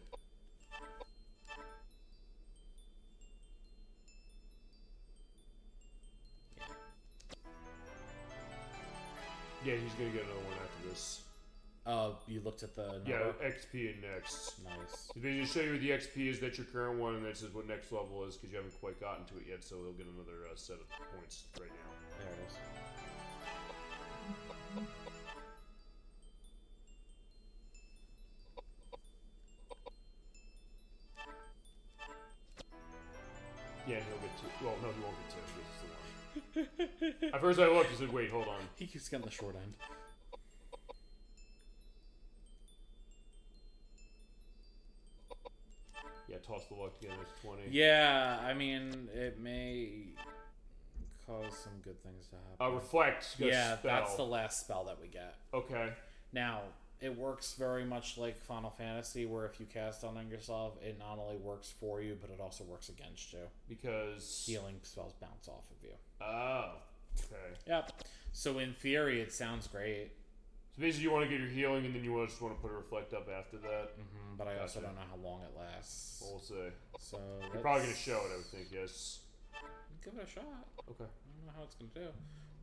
Yeah, he's going to get another one after this. You looked at the number? Yeah, XP and next. Nice. They just show you what the XP is, that's your current one, and that says what next level is, because you haven't quite gotten to it yet, so he'll get another set of points right now. There it is. Yeah, and he'll get 2. Well, no, he won't get 2. This is the one. At first I looked, I said, wait, hold on. He keeps getting the short end. Yeah, toss the luck again, there's 20. Yeah, I mean, it may cause some good things to happen. Reflect. Yeah, spell. that's the last spell that we get. Okay. Now, it works very much like Final Fantasy, where if you cast on yourself, it not only works for you, but it also works against you. Because... healing spells bounce off of you. Oh, okay. Yep. So in theory, it sounds great. So basically you want to get your healing, and then you just want to put a reflect up after that? Mm-hmm, but I also don't know how long it lasts. Well, we'll see. So you're probably going to show it, I would think, yes. Give it a shot. Okay. I don't know how it's going to do.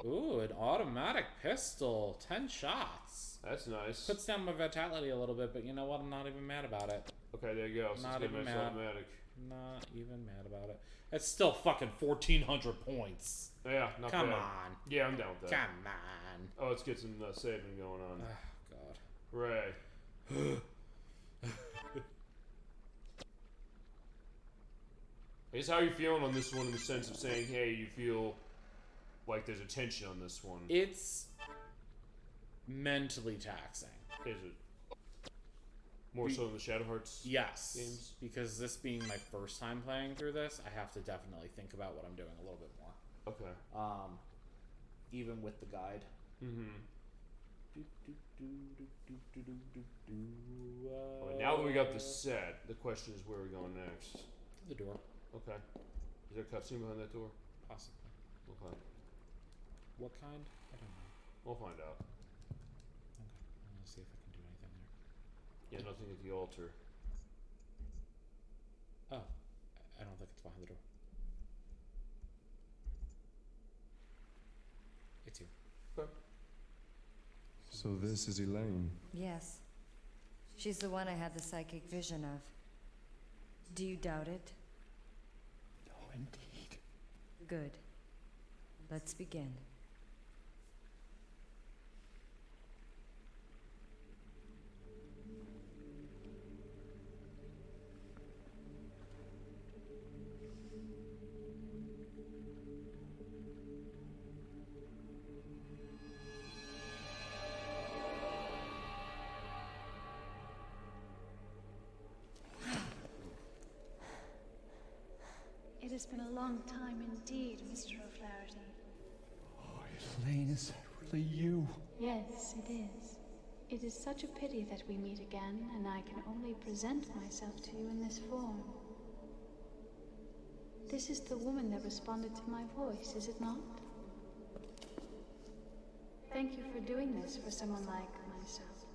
Ooh, an automatic pistol. 10 shots. That's nice. Puts down my vitality a little bit, but you know what? I'm not even mad about it. Okay, there you go. So Not it's even nice mad. automatic. Not even mad about it. It's still fucking 1,400 points. Yeah, not Come bad. on. Yeah, I'm down with that. Come on. Oh, let's get some saving going on. Oh, God. Hooray. I guess how are you feeling on this one in the sense of saying, hey, you feel like there's a tension on this one? It's mentally taxing. Is it? More so than the Shadow Hearts yes, games? Because this being my first time playing through this, I have to definitely think about what I'm doing a little bit more. Okay. Even with the guide. Mm-hmm. Right, now that we got the set, the question is where are we going next? The door. Okay. Is there a cutscene behind that door? Possibly. Okay. What kind? I don't know. We'll find out. Okay. I'm gonna see if I can do anything there. Yeah, nothing at the altar. Oh. I don't think it's behind the door. It's here. Okay. So this is Elaine. Yes. She's the one I had the psychic vision of. Do you doubt it? No, indeed. Good. Let's begin. It has been a long time indeed, Mr. O'Flaherty. Oh, Elaine, is that really you? Yes, it is. It is such a pity that we meet again, and I can only present myself to you in this form. This is the woman that responded to my voice, is it not? Thank you for doing this for someone like myself.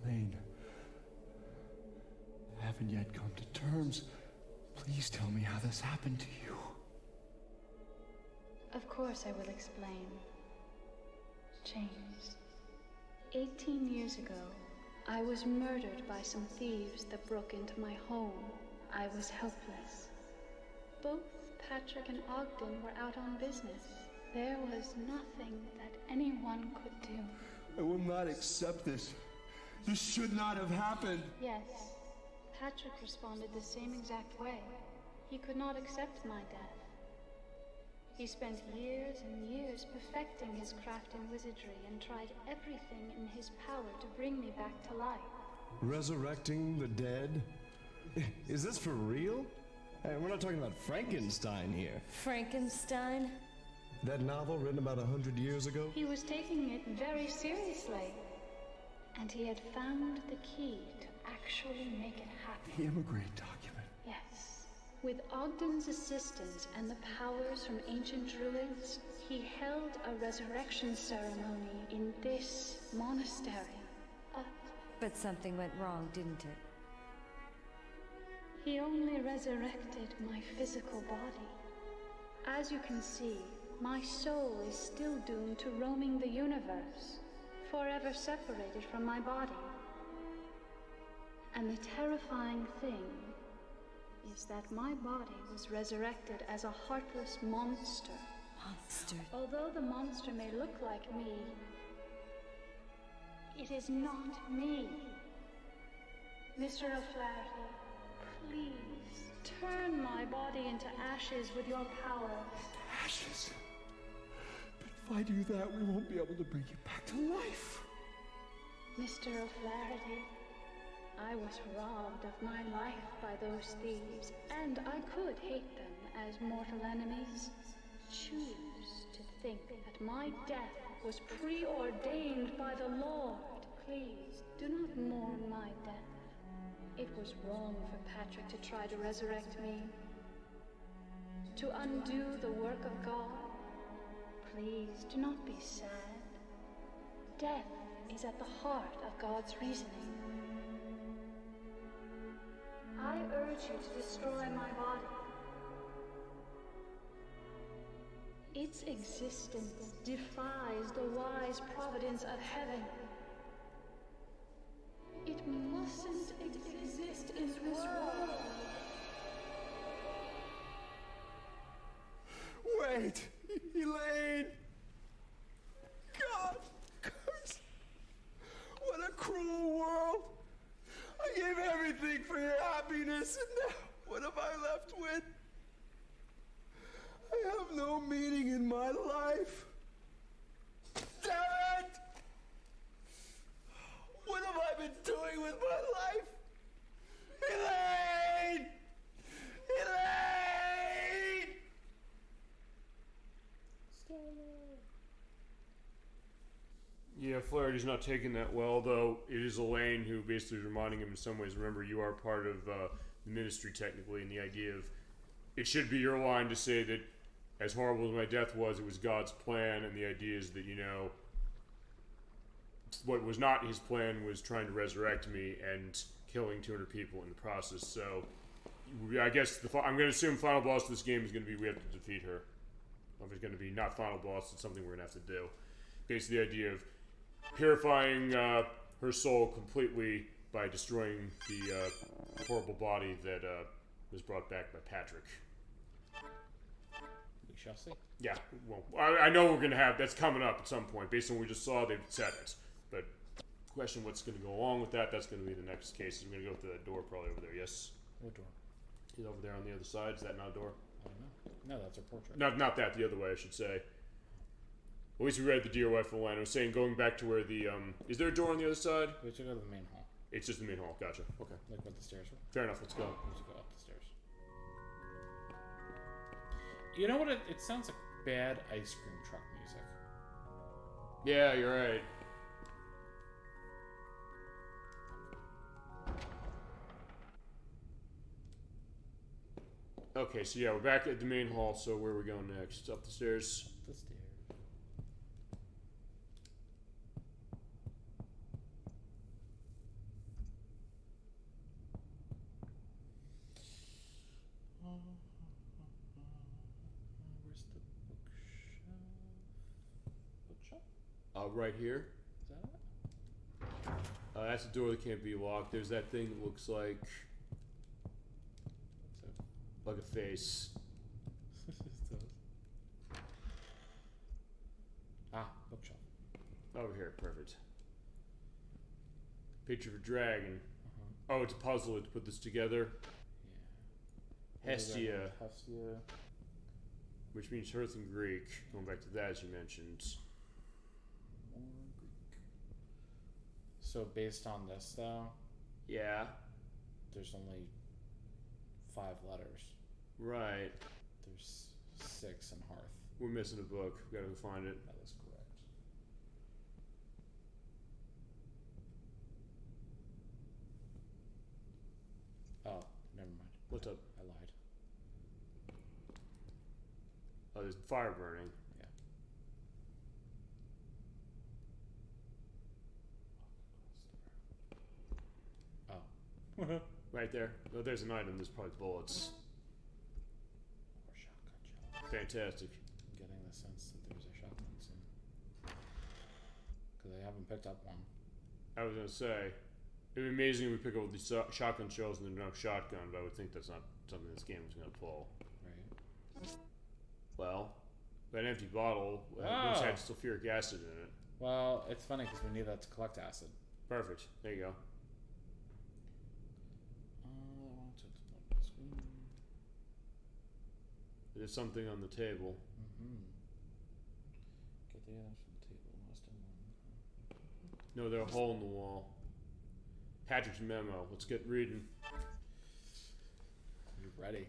Elaine, I haven't yet come to terms. Please tell me how this happened to you. Of course I will explain. James, 18 years ago, I was murdered by some thieves that broke into my home. I was helpless. Both Patrick and Ogden were out on business. There was nothing that anyone could do. I will not accept this. This should not have happened. Yes, Patrick responded the same exact way. He could not accept my death. He spent years and years perfecting his craft in wizardry and tried everything in his power to bring me back to life. Resurrecting the dead? Is this for real? Hey, we're not talking about Frankenstein here. Frankenstein? That novel written about 100 years ago? He was taking it very seriously. And he had found the key to actually make it happen. The immigrant document. Yes. With Ogden's assistance and the powers from ancient druids, he held a resurrection ceremony in this monastery. But something went wrong, didn't it? He only resurrected my physical body. As you can see, my soul is still doomed to roaming the universe, forever separated from my body. And the terrifying thing is that my body was resurrected as a heartless monster. Monster? Although the monster may look like me, it is not me. Mr. O'Flaherty, please turn my body into ashes with your power. Ashes? But if I do that, we won't be able to bring you back to life. Mr. O'Flaherty, I was robbed of my life by those thieves, and I could hate them as mortal enemies. Choose to think that my death was preordained by the Lord. Please, do not mourn my death. It was wrong for Patrick to try to resurrect me, to undo the work of God. Please, do not be sad. Death is at the heart of God's reasoning. I urge you to destroy my body. Its existence defies the wise providence of heaven. It mustn't exist in this world. Wait! Elaine! God! Curse! What a cruel world! I gave everything for your happiness, and now what have I left with? I have no meaning in my life. Damn it! What have I been doing with my life? Elaine! Elaine! Yeah, Flaherty's not taking that well, though it is Elaine who basically is reminding him in some ways, remember, you are part of the ministry technically, and the idea of it should be your line to say that as horrible as my death was, it was God's plan, and the idea is that, you know, what was not his plan was trying to resurrect me and killing 200 people in the process. So I guess I'm going to assume final boss of this game is going to be we have to defeat her. If it's going to be not final boss, it's something we're going to have to do. Basically the idea of purifying her soul completely by destroying the horrible body that was brought back by Patrick. We shall see. Yeah, well, I know we're going to have, that's coming up at some point. Based on what we just saw, they've said it. But question what's going to go along with that, that's going to be the next case. We're going to go through that door probably over there, yes? What door? He's over there on the other side. Is that not a door? I don't know. No, that's her portrait. Not that, the other way, I should say. At least we read the Dear Wife of Land. I was saying going back to where the, is there a door on the other side? We have to go to the main hall. It's just the main hall, gotcha. Okay. Like what the stairs were. Fair enough, let's go. We have to go up the stairs. You know what? It sounds like bad ice cream truck music. Yeah, you're right. Okay, so yeah, we're back at the main hall, so where are we going next? Up the stairs? Up the stairs. Where's the bookshelf? Bookshelf? Right here. Is that it? That's a door that can't be locked. There's that thing that looks like a face. Bookshelf. Over here, perfect. Picture of a dragon. Oh, it's a puzzle to put this together. Yeah. Hestia, Hestia. which means earth in Greek. Going back to that, as you mentioned. More Greek. So based on this, though, Yeah. there's only 5 letters. Right. There's 6 in Hearth. We're missing a book. We gotta go find it. That is correct. Oh, never mind. What's up? I lied. Oh, there's fire burning. Yeah. Oh. Right there. Oh, there's an item. There's probably bullets. Or shotgun shells. Fantastic. I'm getting the sense that there's a shotgun soon. Because I haven't picked up one. I was gonna say, it'd be amazing if we pick up these shotgun shells and there's no shotgun, but I would think that's not something this game is gonna pull. Right. Well, that empty bottle Oh. had sulfuric acid in it. Well, it's funny because we need that to collect acid. Perfect. There you go. There's something on the table. Mm-hmm. Get the items from the table. Must have one. No, there's a hole in the wall. Patrick's memo. Let's get reading. You ready?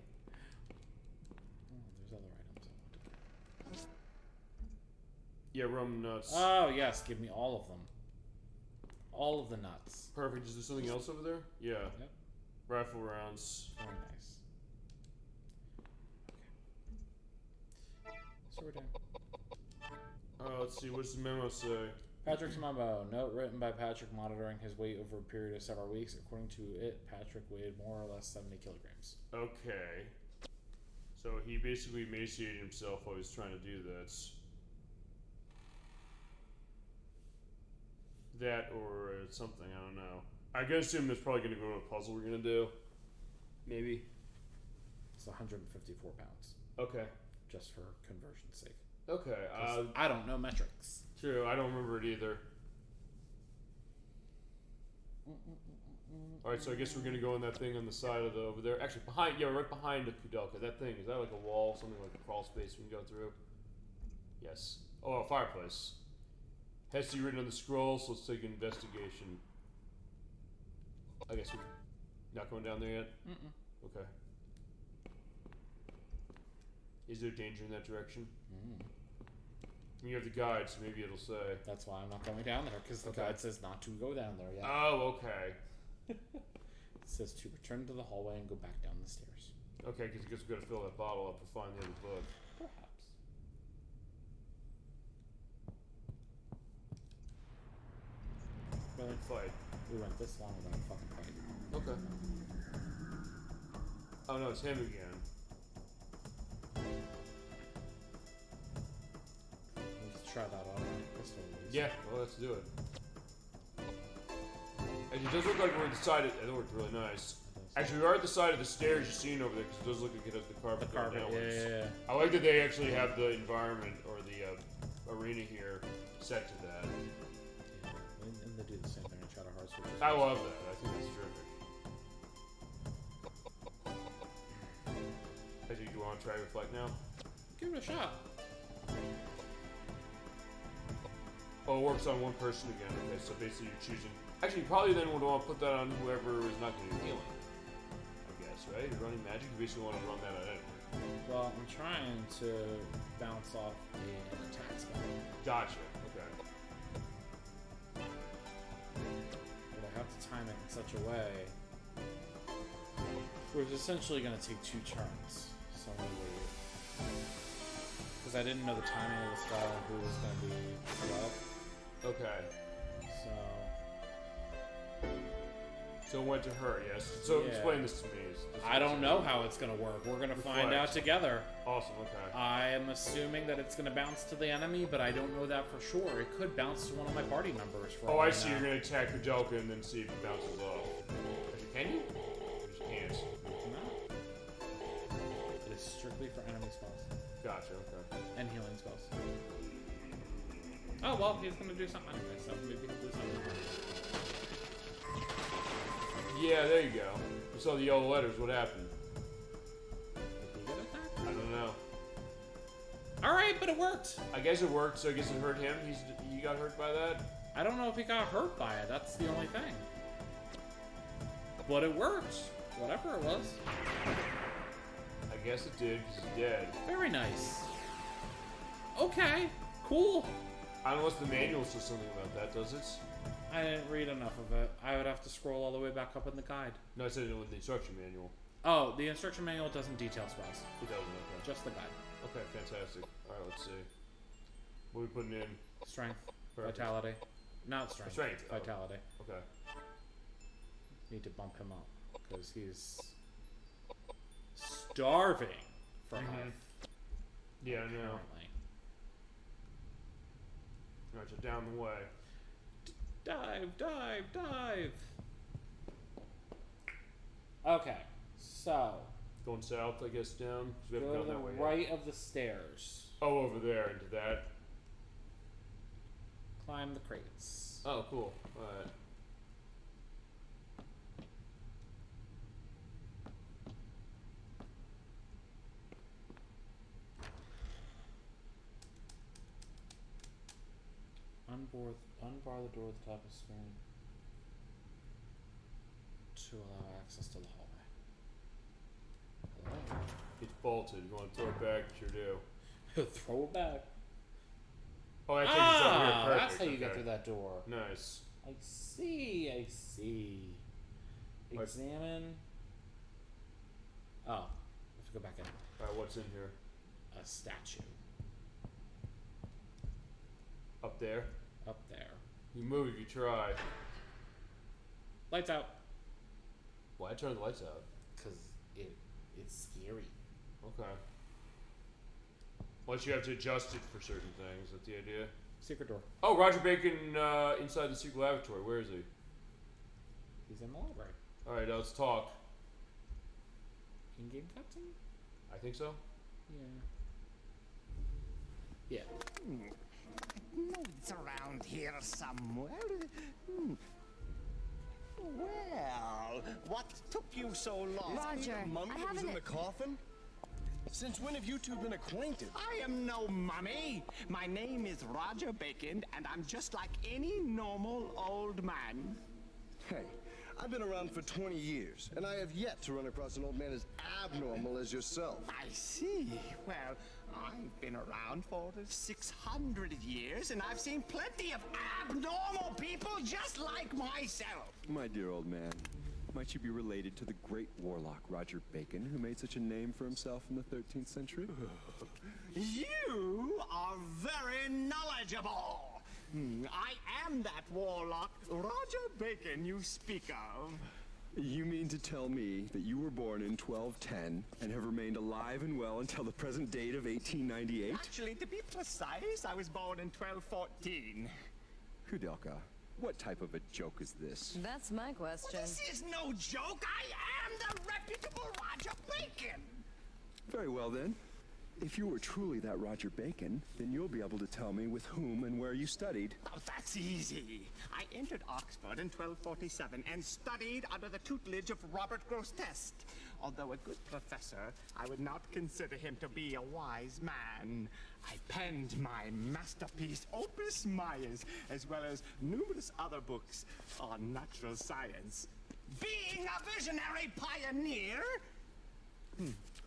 Oh, there's other items I want to get. Yeah, rum nuts. Oh, yes. Give me all of them. All of the nuts. Perfect. Is there something else over there? Yeah. Yep. Rifle rounds. Very nice. So we're done. Let's see. What does the memo say? Patrick's memo. Note written by Patrick monitoring his weight over a period of several weeks. According to it, Patrick weighed more or less 70 kilograms. Okay. So he basically emaciated himself while he was trying to do this. That or something. I don't know. I can assume there's probably going to go to a puzzle we're going to do. Maybe. It's 154 pounds. Okay. Just for conversion's sake. Okay. I don't know metrics. True. I don't remember it either. Alright, so I guess we're going to go in that thing on the side of the... over there. Actually, behind... Yeah, right behind the Koudelka. That thing. Is that like a wall? Something like a crawl space we can go through? Yes. Oh, a fireplace. Has to be written on the scroll, so let's take an investigation. I guess we're not going down there yet? Mm-mm. Okay. Is there danger in that direction? You have the guide, so maybe it'll say. That's why I'm not going down there, because the guide says not to go down there yet. Oh, okay. It says to return to the hallway and go back down the stairs. Okay, because I guess we've got to fill that bottle up to find the other book. Perhaps. Really? Fight. We went this long without a fucking fight. Okay. Oh no, it's him again. Let's try that automatic pistol. Yeah, well, let's do it. And it does look like we're at the side of... It looked really nice. Actually, we are at the side of the stairs you're seeing over there, because it does look like it has the carpet going downwards. Yeah. I like that they actually have the environment, or the arena here, set to that. Yeah, and they do the same thing in Shadow Hearts. I love that. I think that's terrific. I think you want to try Reflect now? Give it a shot. Oh, it works on one person again. Okay, so basically you're choosing... Actually, you probably then would want to put that on whoever is not getting healing. I guess, right? You're running magic, you basically want to run that on anyone. Well, I'm trying to bounce off an attack spell. Gotcha. Okay. But I have to time it in such a way where it's essentially going to take 2 turns. So I'm going to wait. Because I didn't know the timing of the spell and who was going to be what. Okay. So it went to her, yes. So yeah. Explain this to me. I don't know how it's going to work. We're going to find out together. Awesome, okay. I am assuming that it's going to bounce to the enemy, but I don't know that for sure. It could bounce to one of my party members. For all I I see. know. You're going to attack Koudelka and then see if it bounces off. Can you? You can't. No. It is strictly for enemy spells. Gotcha, okay. And healing spells. Oh, well, he's going to do something anyway, so maybe he'll do something. Yeah, there you go. You saw the yellow letters. What happened? Did he get attacked? I don't know. Alright, but it worked. I guess it worked, so I guess it hurt him. He got hurt by that? I don't know if he got hurt by it. That's the only thing. But it worked. Whatever it was. I guess it did, because he's dead. Very nice. Okay, cool. I don't know if the manual says something about that, does it? I didn't read enough of it. I would have to scroll all the way back up in the guide. No, I said it in the instruction manual. Oh, the instruction manual doesn't detail spells. It doesn't, okay. Just the guide. Okay, fantastic. Alright, let's see. What are we putting in? Strength, Perfect. vitality. Not strength. Strength. Oh. Vitality. Okay. Need to bump him up because he's starving for health. Yeah, I know. Apparently. Alright, so down the way. Dive, dive, dive. Okay, so Going south, I guess, down. 'Cause we haven't go to gone the that way yet. right of the stairs. Oh, over there, into that. Climb the crates. Oh, cool. Alright. Unbar the door at the top of the screen to allow access to the hallway. Hello? It's bolted. You want to throw it back? Sure do. Throw it back. Oh, that takes us over here. Perfect. That's how you get Okay. through that door. Nice. I see, I see. Examine. Oh, I have to go back in. Alright, what's in here? A statue. Up there? Up there. You move if you try. Lights out. Why turn the lights out? Because it's scary. Okay. Unless you have to adjust it for certain things. Is that the idea? Secret door. Oh, Roger Bacon inside the secret laboratory. Where is he? He's in the library. Alright, let's talk. In-game cutscene? I think so. Yeah. Notes around here somewhere. Well, what took you so long? Roger, The mummy I that was in haven't... the coffin? Since when have you two been acquainted? I am no mummy. My name is Roger Bacon, and I'm just like any normal old man. Hey, I've been around for 20 years, and I have yet to run across an old man as abnormal as yourself. I see. Well, I've been around for 600 years, and I've seen plenty of abnormal people just like myself. My dear old man, might you be related to the great warlock Roger Bacon, who made such a name for himself in the 13th century? You are very knowledgeable. I am that warlock, Roger Bacon, you speak of. You mean to tell me that you were born in 1210 and have remained alive and well until the present date of 1898? Actually, to be precise, I was born in 1214. Koudelka, what type of a joke is this? That's my question. This is no joke. I am the reputable Roger Bacon. Very well then. If you were truly that Roger Bacon, then you'll be able to tell me with whom and where you studied. Oh, that's easy. I entered Oxford in 1247 and studied under the tutelage of Robert Grosseteste. Although a good professor, I would not consider him to be a wise man. I penned my masterpiece, Opus Maius, as well as numerous other books on natural science. Being a visionary pioneer,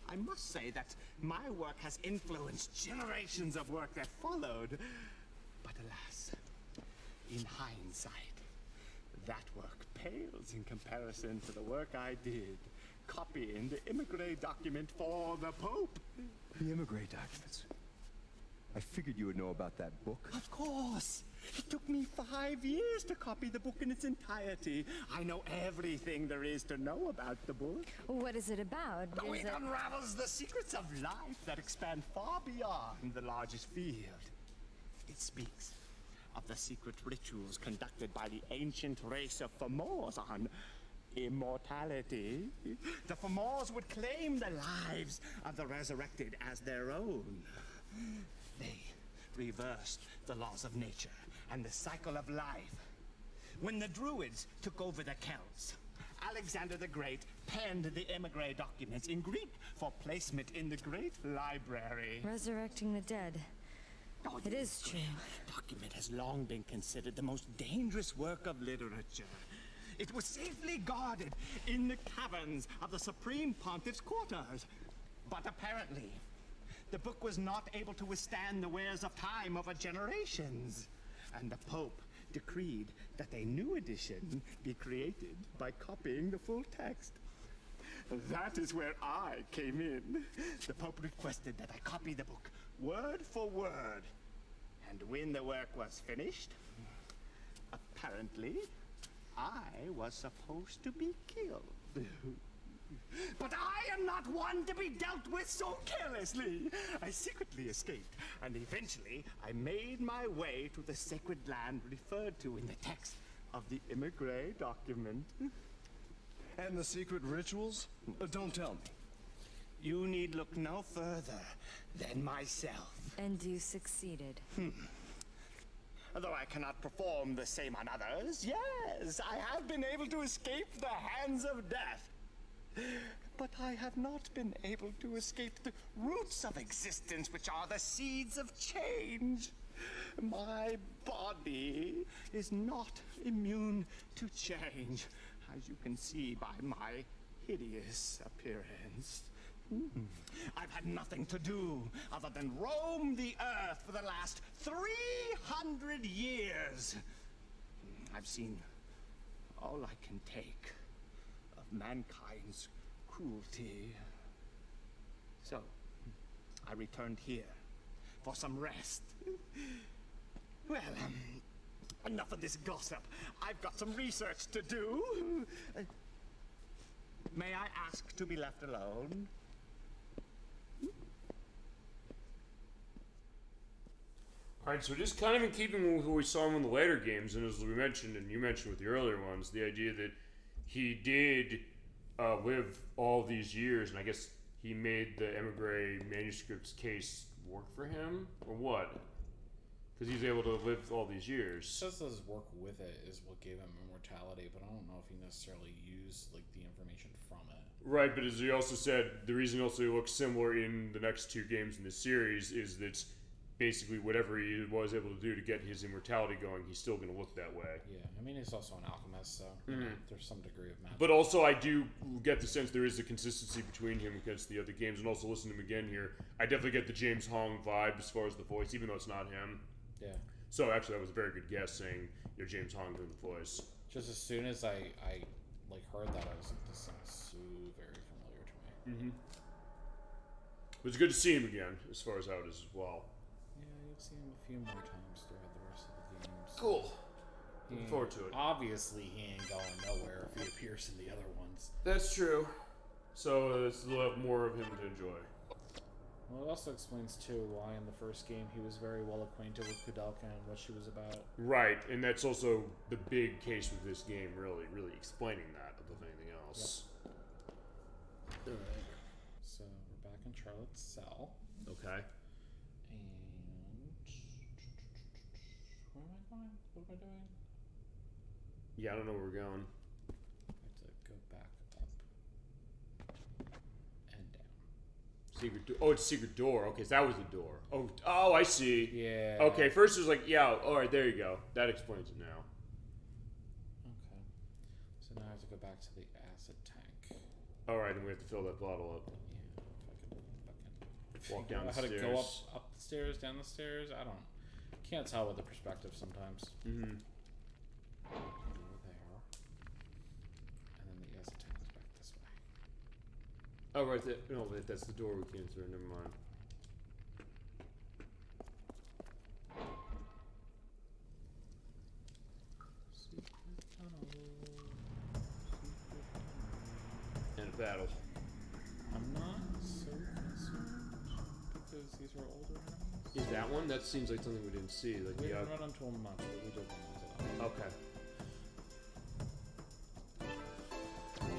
I must say that my work has influenced generations of work that followed. But alas, in hindsight, that work pales in comparison to the work I did, copying the Emigre document for the Pope. The Emigre documents. I figured you would know about that book. Of course. It took me 5 years to copy the book in its entirety. I know everything there is to know about the book. What is it about? Oh, Is it it... unravels the secrets of life that expand far beyond the largest field. It speaks of the secret rituals conducted by the ancient race of Fomors on immortality. The Fomors would claim the lives of the resurrected as their own. They reversed the laws of nature and the cycle of life. When the Druids took over the Celts, Alexander the Great penned the Emigre documents in Greek for placement in the Great Library. Resurrecting the dead. Oh, It is true. Document has long been considered the most dangerous work of literature. It was safely guarded in the caverns of the Supreme Pontiff's quarters. But apparently, the book was not able to withstand the wears of time over generations. And the Pope decreed that a new edition be created by copying the full text. That is where I came in. The Pope requested that I copy the book word for word. And when the work was finished, apparently, I was supposed to be killed. But I am not one to be dealt with so carelessly. I secretly escaped, and eventually I made my way to the sacred land referred to in the text of the Emigre document. And the secret rituals? Don't tell me. You need look no further than myself. And you succeeded. Though I cannot perform the same on others, yes, I have been able to escape the hands of death. But I have not been able to escape the roots of existence, which are the seeds of change. My body is not immune to change, as you can see by my hideous appearance. I've had nothing to do other than roam the earth for the last 300 years. I've seen all I can take of mankind's cruelty. So, I returned here for some rest. Well, enough of this gossip. I've got some research to do. May I ask to be left alone? Alright, so just kind of in keeping with what we saw in the later games, and as we mentioned, and you mentioned with the earlier ones, the idea that he did live all these years, and I guess he made the Emigre manuscripts case work for him, or what? Because he's able to live all these years. It says his work with it is what gave him immortality, but I don't know if he necessarily used like the information from it. Right, but as he also said, the reason also he looks similar in the next two games in the series is that basically whatever he was able to do to get his immortality going, he's still going to look that way. Yeah, I mean, he's also an alchemist, so you know, there's some degree of magic. But also, I do get the sense there is a consistency between him against the other games, and also listen to him again here. I definitely get the James Hong vibe as far as the voice, even though it's not him. Yeah. So actually, that was a very good guess, saying James Hong doing the voice. Just as soon as I like heard that, I was like, this sounds so very familiar to me. It was good to see him again, as far as how it is as well. Yeah, you'll see him a few more times throughout the rest of the games. Cool. Looking forward to it. Obviously, he ain't going nowhere if he appears in the other ones. That's true. So we'll have more of him to enjoy. Well, it also explains, too, why in the first game he was very well acquainted with Koudelka and what she was about. Right, and that's also the big case with this game, really explaining that above anything else. Yep. Alright. So, we're back in Charlotte's cell. Okay. And... where am I going? What am I doing? Yeah, I don't know where we're going. I have to go back up. And down. Secret door. Oh, it's a secret door. Okay, so that was the door. Oh, I see. Yeah. Okay, first it was like, yeah, alright, there you go. That explains it now. Okay. So now I have to go back to the acid tank. Alright, and we have to fill that bottle up. Yeah, if I can Walk down the how stairs. to go up the stairs, down the stairs? Can't tell with the perspective sometimes. Mm-hmm. Door there. And then the acid tank is back this way. Oh, right there. No, that's the door we came through. Never mind. Secret tunnel. And a battle. I'm not so concerned because these are older enemies. Is that one? That seems like something we didn't see. Like We haven't run into them much, but we did run into them. Okay.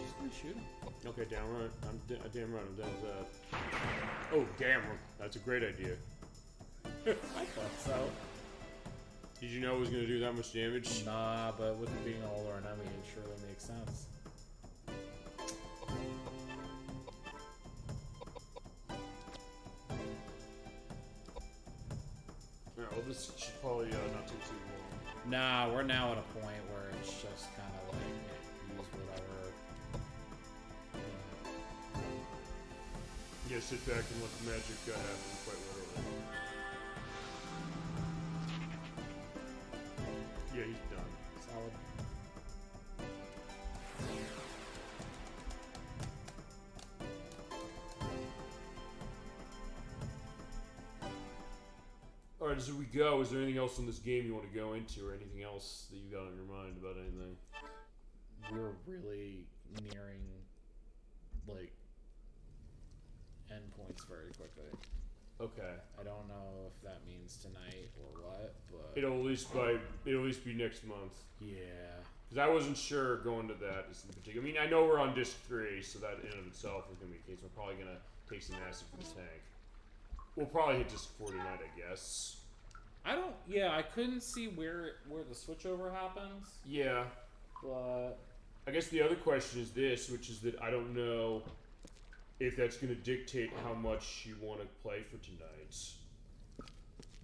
Just gonna shoot them. Okay, damn right. I'm damn right. I'm down with that. Oh, damn. That's a great idea. I thought so. Did you know it was going to do that much damage? Nah, but with it being an older enemy, it surely makes sense. Alright, well, this should probably not take too long. Nah, we're now at a point where it's just kind of like, use whatever. Yeah, sit back and let the magic happen, quite literally. Yeah, he's done. Solid. Alright, as we go, is there anything else in this game you want to go into, or anything else that you got on your mind about anything? We're really nearing, like, endpoints very quickly. Okay. I don't know if that means tonight or what, but It'll at least be next month. yeah. Because I wasn't sure going to that in particular. I mean, I know we're on disc 3, so that in and of itself is going to be a case. We're probably going to take some acid from the tank. We'll probably hit disc 4 tonight, I guess. I couldn't see where the switchover happens. Yeah. But I guess the other question is this, which is that I don't know if that's going to dictate how much you want to play for tonight.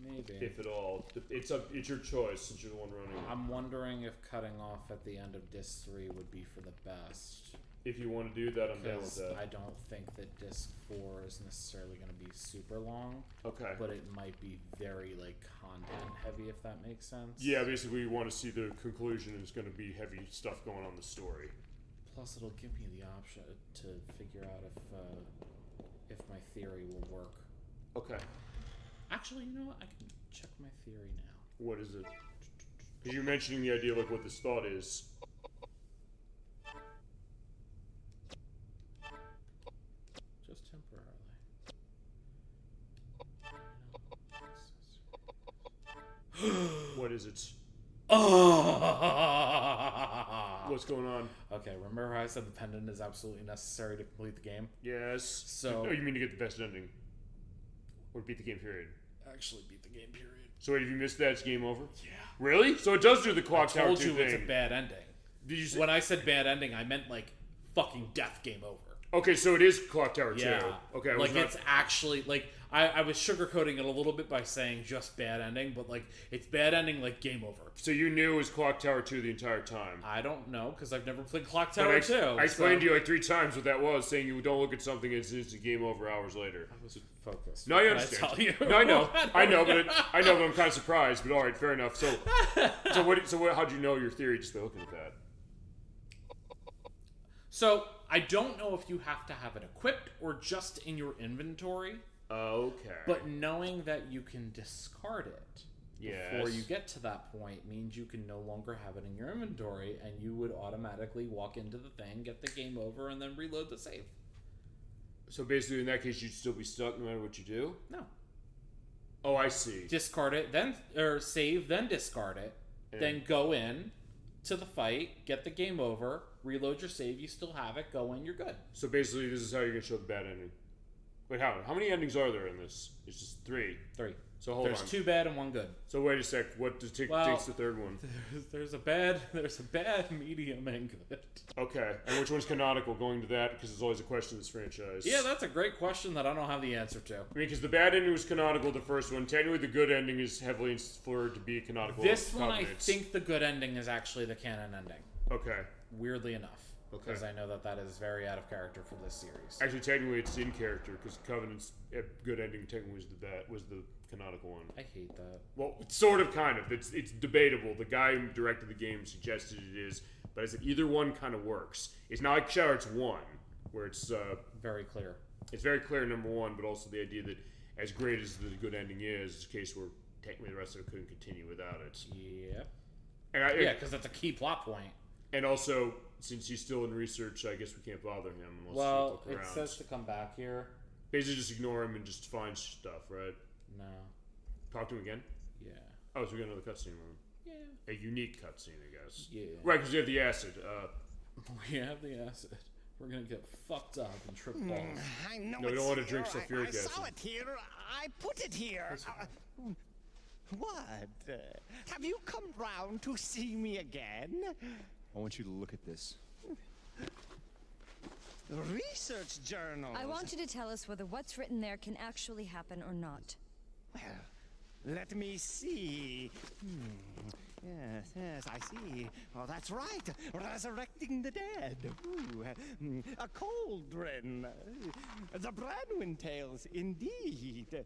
maybe. If at all. It's your choice since you're the one running. I'm wondering if cutting off at the end of disc 3 would be for the best. If you want to do that, I'm down with that. I don't think that disc 4 is necessarily going to be super long. Okay. But it might be very, like, content heavy, if that makes sense. Yeah, basically we want to see the conclusion, and it's going to be heavy stuff going on in the story. Plus, it'll give me the option to figure out if my theory will work. Okay. Actually, you know what? I can check my theory now. What is it? Because you're mentioning the idea of, like, what this thought is. Just temporarily. What is it? Oh! What's going on? Okay, remember how I said the pendant is absolutely necessary to complete the game? Yes. So... Oh, you mean to get the best ending? Or beat the game period? Actually beat the game period. So wait, if you missed that, it's game over? Yeah. Really? So it does do the clock tower 2 thing. I told you it's a bad ending. Did you say... When I said bad ending, I meant, like, fucking death, game over. Okay, so it is clock tower 2. Yeah. Okay, like, it's actually, like... I was sugarcoating it a little bit by saying just bad ending, but, like, it's bad ending, like, game over. So you knew it was Clock Tower 2 the entire time? I don't know, because I've never played Clock Tower 2. I explained to you, like, 3 times what that was, saying you don't look at something and it's a game over hours later. I was focused. No, I understand. I tell you? No, I know. but I'm kind of surprised, but alright, fair enough. So how'd you know your theory just by looking at that? So, I don't know if you have to have it equipped or just in your inventory. Okay. But knowing that you can discard it before you get to that point means you can no longer have it in your inventory, and you would automatically walk into the thing, get the game over, and then reload the save. So basically, in that case, you'd still be stuck no matter what you do? No. Oh, I see. Discard it, or save, then discard it, then go in to the fight, get the game over, reload your save, you still have it, go in, you're good. So basically, this is how you're going to show the bad ending. Wait, how many endings are there in this? It's just 3. 3. So hold on. There's 2 bad and 1 good. So wait a sec. What takes the third one? There's a bad, medium, and good. Okay. And which one's canonical? Going to that because there's always a question in this franchise. Yeah, that's a great question that I don't have the answer to. I mean, because the bad ending was canonical, the first one. Technically, the good ending is heavily inferred to be canonical. This one, I think the good ending is actually the canon ending. Okay. Weirdly enough. Okay. Because I know that is very out of character for this series. Actually, technically, it's in character because Covenant's good ending technically was the canonical one. I hate that. Well, sort of, kind of. It's debatable. The guy who directed the game suggested it is, but I said either one kind of works. It's not like Shadow Hearts 1, where it's very clear. It's very clear, number one, but also the idea that as great as the good ending is, it's a case where technically the rest of it couldn't continue without it. Yeah. And because that's a key plot point. And also, since he's still in research, I guess we can't bother him unless we look around. It says to come back here. Basically, just ignore him and just find stuff, right? No. Talk to him again? Yeah. Oh, so we got another cutscene room. Yeah. A unique cutscene, I guess. Yeah. Right, because you have the acid. We have the acid. We're gonna get fucked up and trip balls. I know no, we don't want to drink sulfuric acid. I saw it here. I put it here. What? Have you come round to see me again? I want you to look at this. Research journals. I want you to tell us whether what's written there can actually happen or not. Well, let me see. Yes, I see. Oh, that's right. Resurrecting the dead. Ooh, a cauldron. The Branwyn tales, indeed.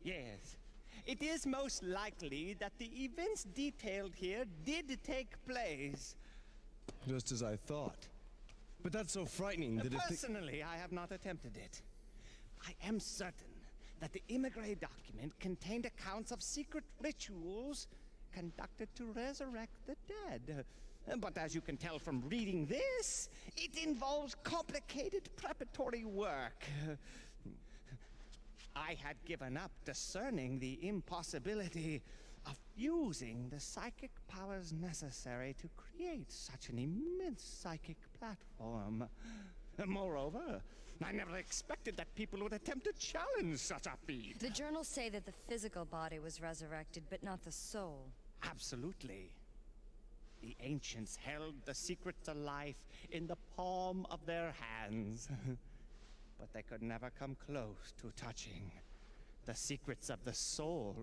Yes. It is most likely that the events detailed here did take place. Just as I thought. But that's so frightening that Personally, I have not attempted it. I am certain that the Immigrant document contained accounts of secret rituals conducted to resurrect the dead. But as you can tell from reading this, it involves complicated preparatory work. I had given up discerning the impossibility of using the psychic powers necessary to create such an immense psychic platform. Moreover, I never expected that people would attempt to challenge such a feat. The journals say that the physical body was resurrected, but not the soul. Absolutely. The ancients held the secret to life in the palm of their hands. But they could never come close to touching the secrets of the soul.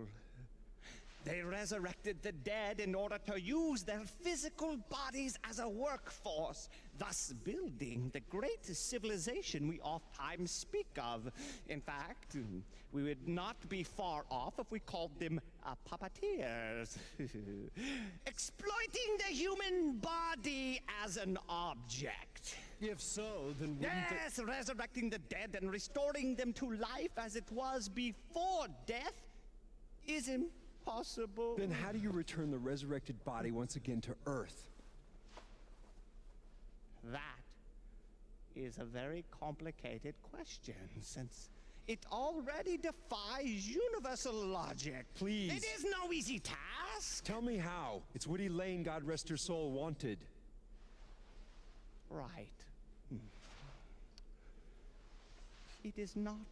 They resurrected the dead in order to use their physical bodies as a workforce, thus building the great civilization we oftentimes speak of. In fact, we would not be far off if we called them puppeteers. Exploiting the human body as an object. If so, then wouldn't Yes, resurrecting the dead and restoring them to life as it was before death is impossible. Then how do you return the resurrected body once again to Earth? That is a very complicated question, since it already defies universal logic. Please. It is no easy task. Tell me how. It's what Elaine, God rest her soul, wanted. Right. It is not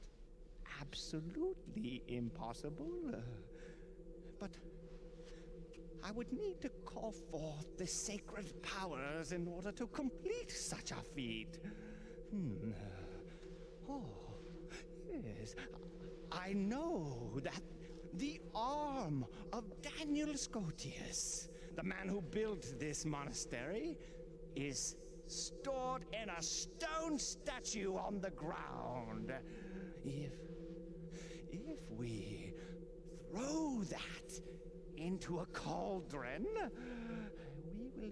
absolutely impossible, but I would need to call forth the sacred powers in order to complete such a feat. Oh, yes. I know that the arm of Daniel Scotius, the man who built this monastery, is stored in a stone statue on the ground. If we throw that into a cauldron, we will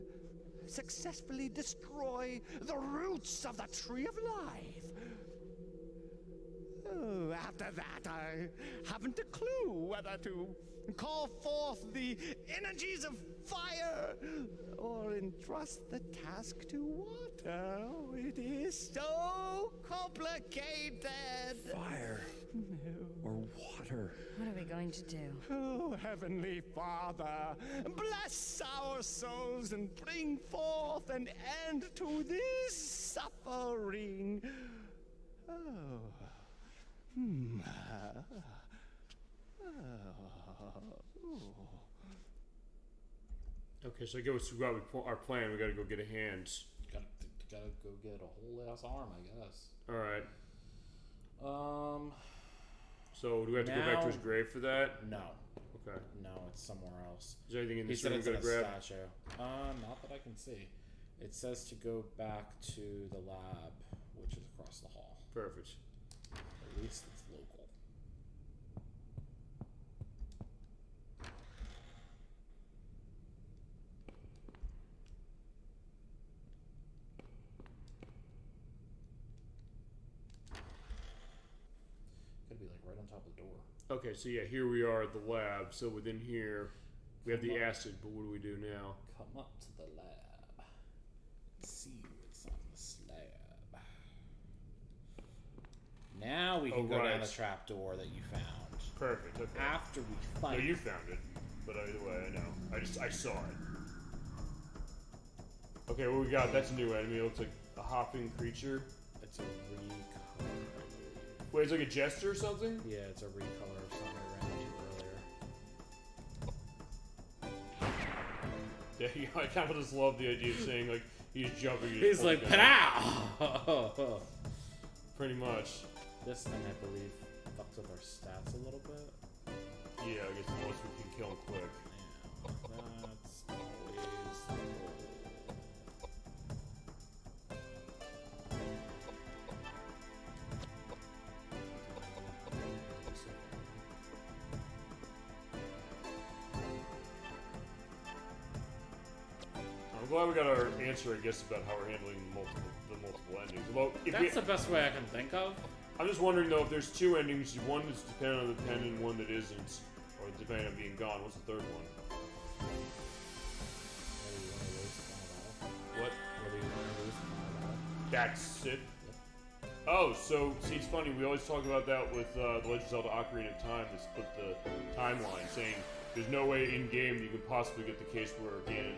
successfully destroy the roots of the Tree of Life. Oh, after that, I haven't a clue whether to call forth the energies of fire or entrust the task to water. Oh, it is so complicated. Fire. Or water. What are we going to do? Oh, Heavenly Father, bless our souls and bring forth an end to this suffering. Oh. Okay, so I guess we got our plan. We gotta go get a hand. Gotta go get a whole ass arm, I guess. All right. So do we have to go back to his grave for that? No. Okay. No, it's somewhere else. Is there anything in He this said room it's we in gotta a grab? statue. Not that I can see. It says to go back to the lab, which is across the hall. Perfect. At least it's local. Could be like right on top of the door. Okay, so yeah, here we are at the lab. So within here, we have the acid, but what do we do now? Come up to the lab. See what's on the slab. Now we can go down the trap door that you found. Perfect. Okay. After we fight. No, you found it, but either way, I know. I saw it. Okay, what we got? That's a new enemy. It looks like a hopping creature. It's a recolor, I believe. Wait, it's like a jester or something? Yeah, it's a recolor of something I ran into earlier. Yeah, I kind of just love the idea of saying like he's jumping. He's like, pow! Pretty much. This thing, I believe, fucks with our stats a little bit. Yeah, I guess the most we can kill him quick. Yeah, that's glad we got our answer, I guess, about how we're handling the multiple endings. Although, That's the best way I can think of. I'm just wondering though, if there's two endings, one that's dependent on the pen and one that isn't, or depending on being gone. What's the third one? What? That's it. Oh, so see, it's funny. We always talk about that with The Legend of Zelda: Ocarina of Time to split the timeline, saying there's no way in game that you could possibly get the case where Ganon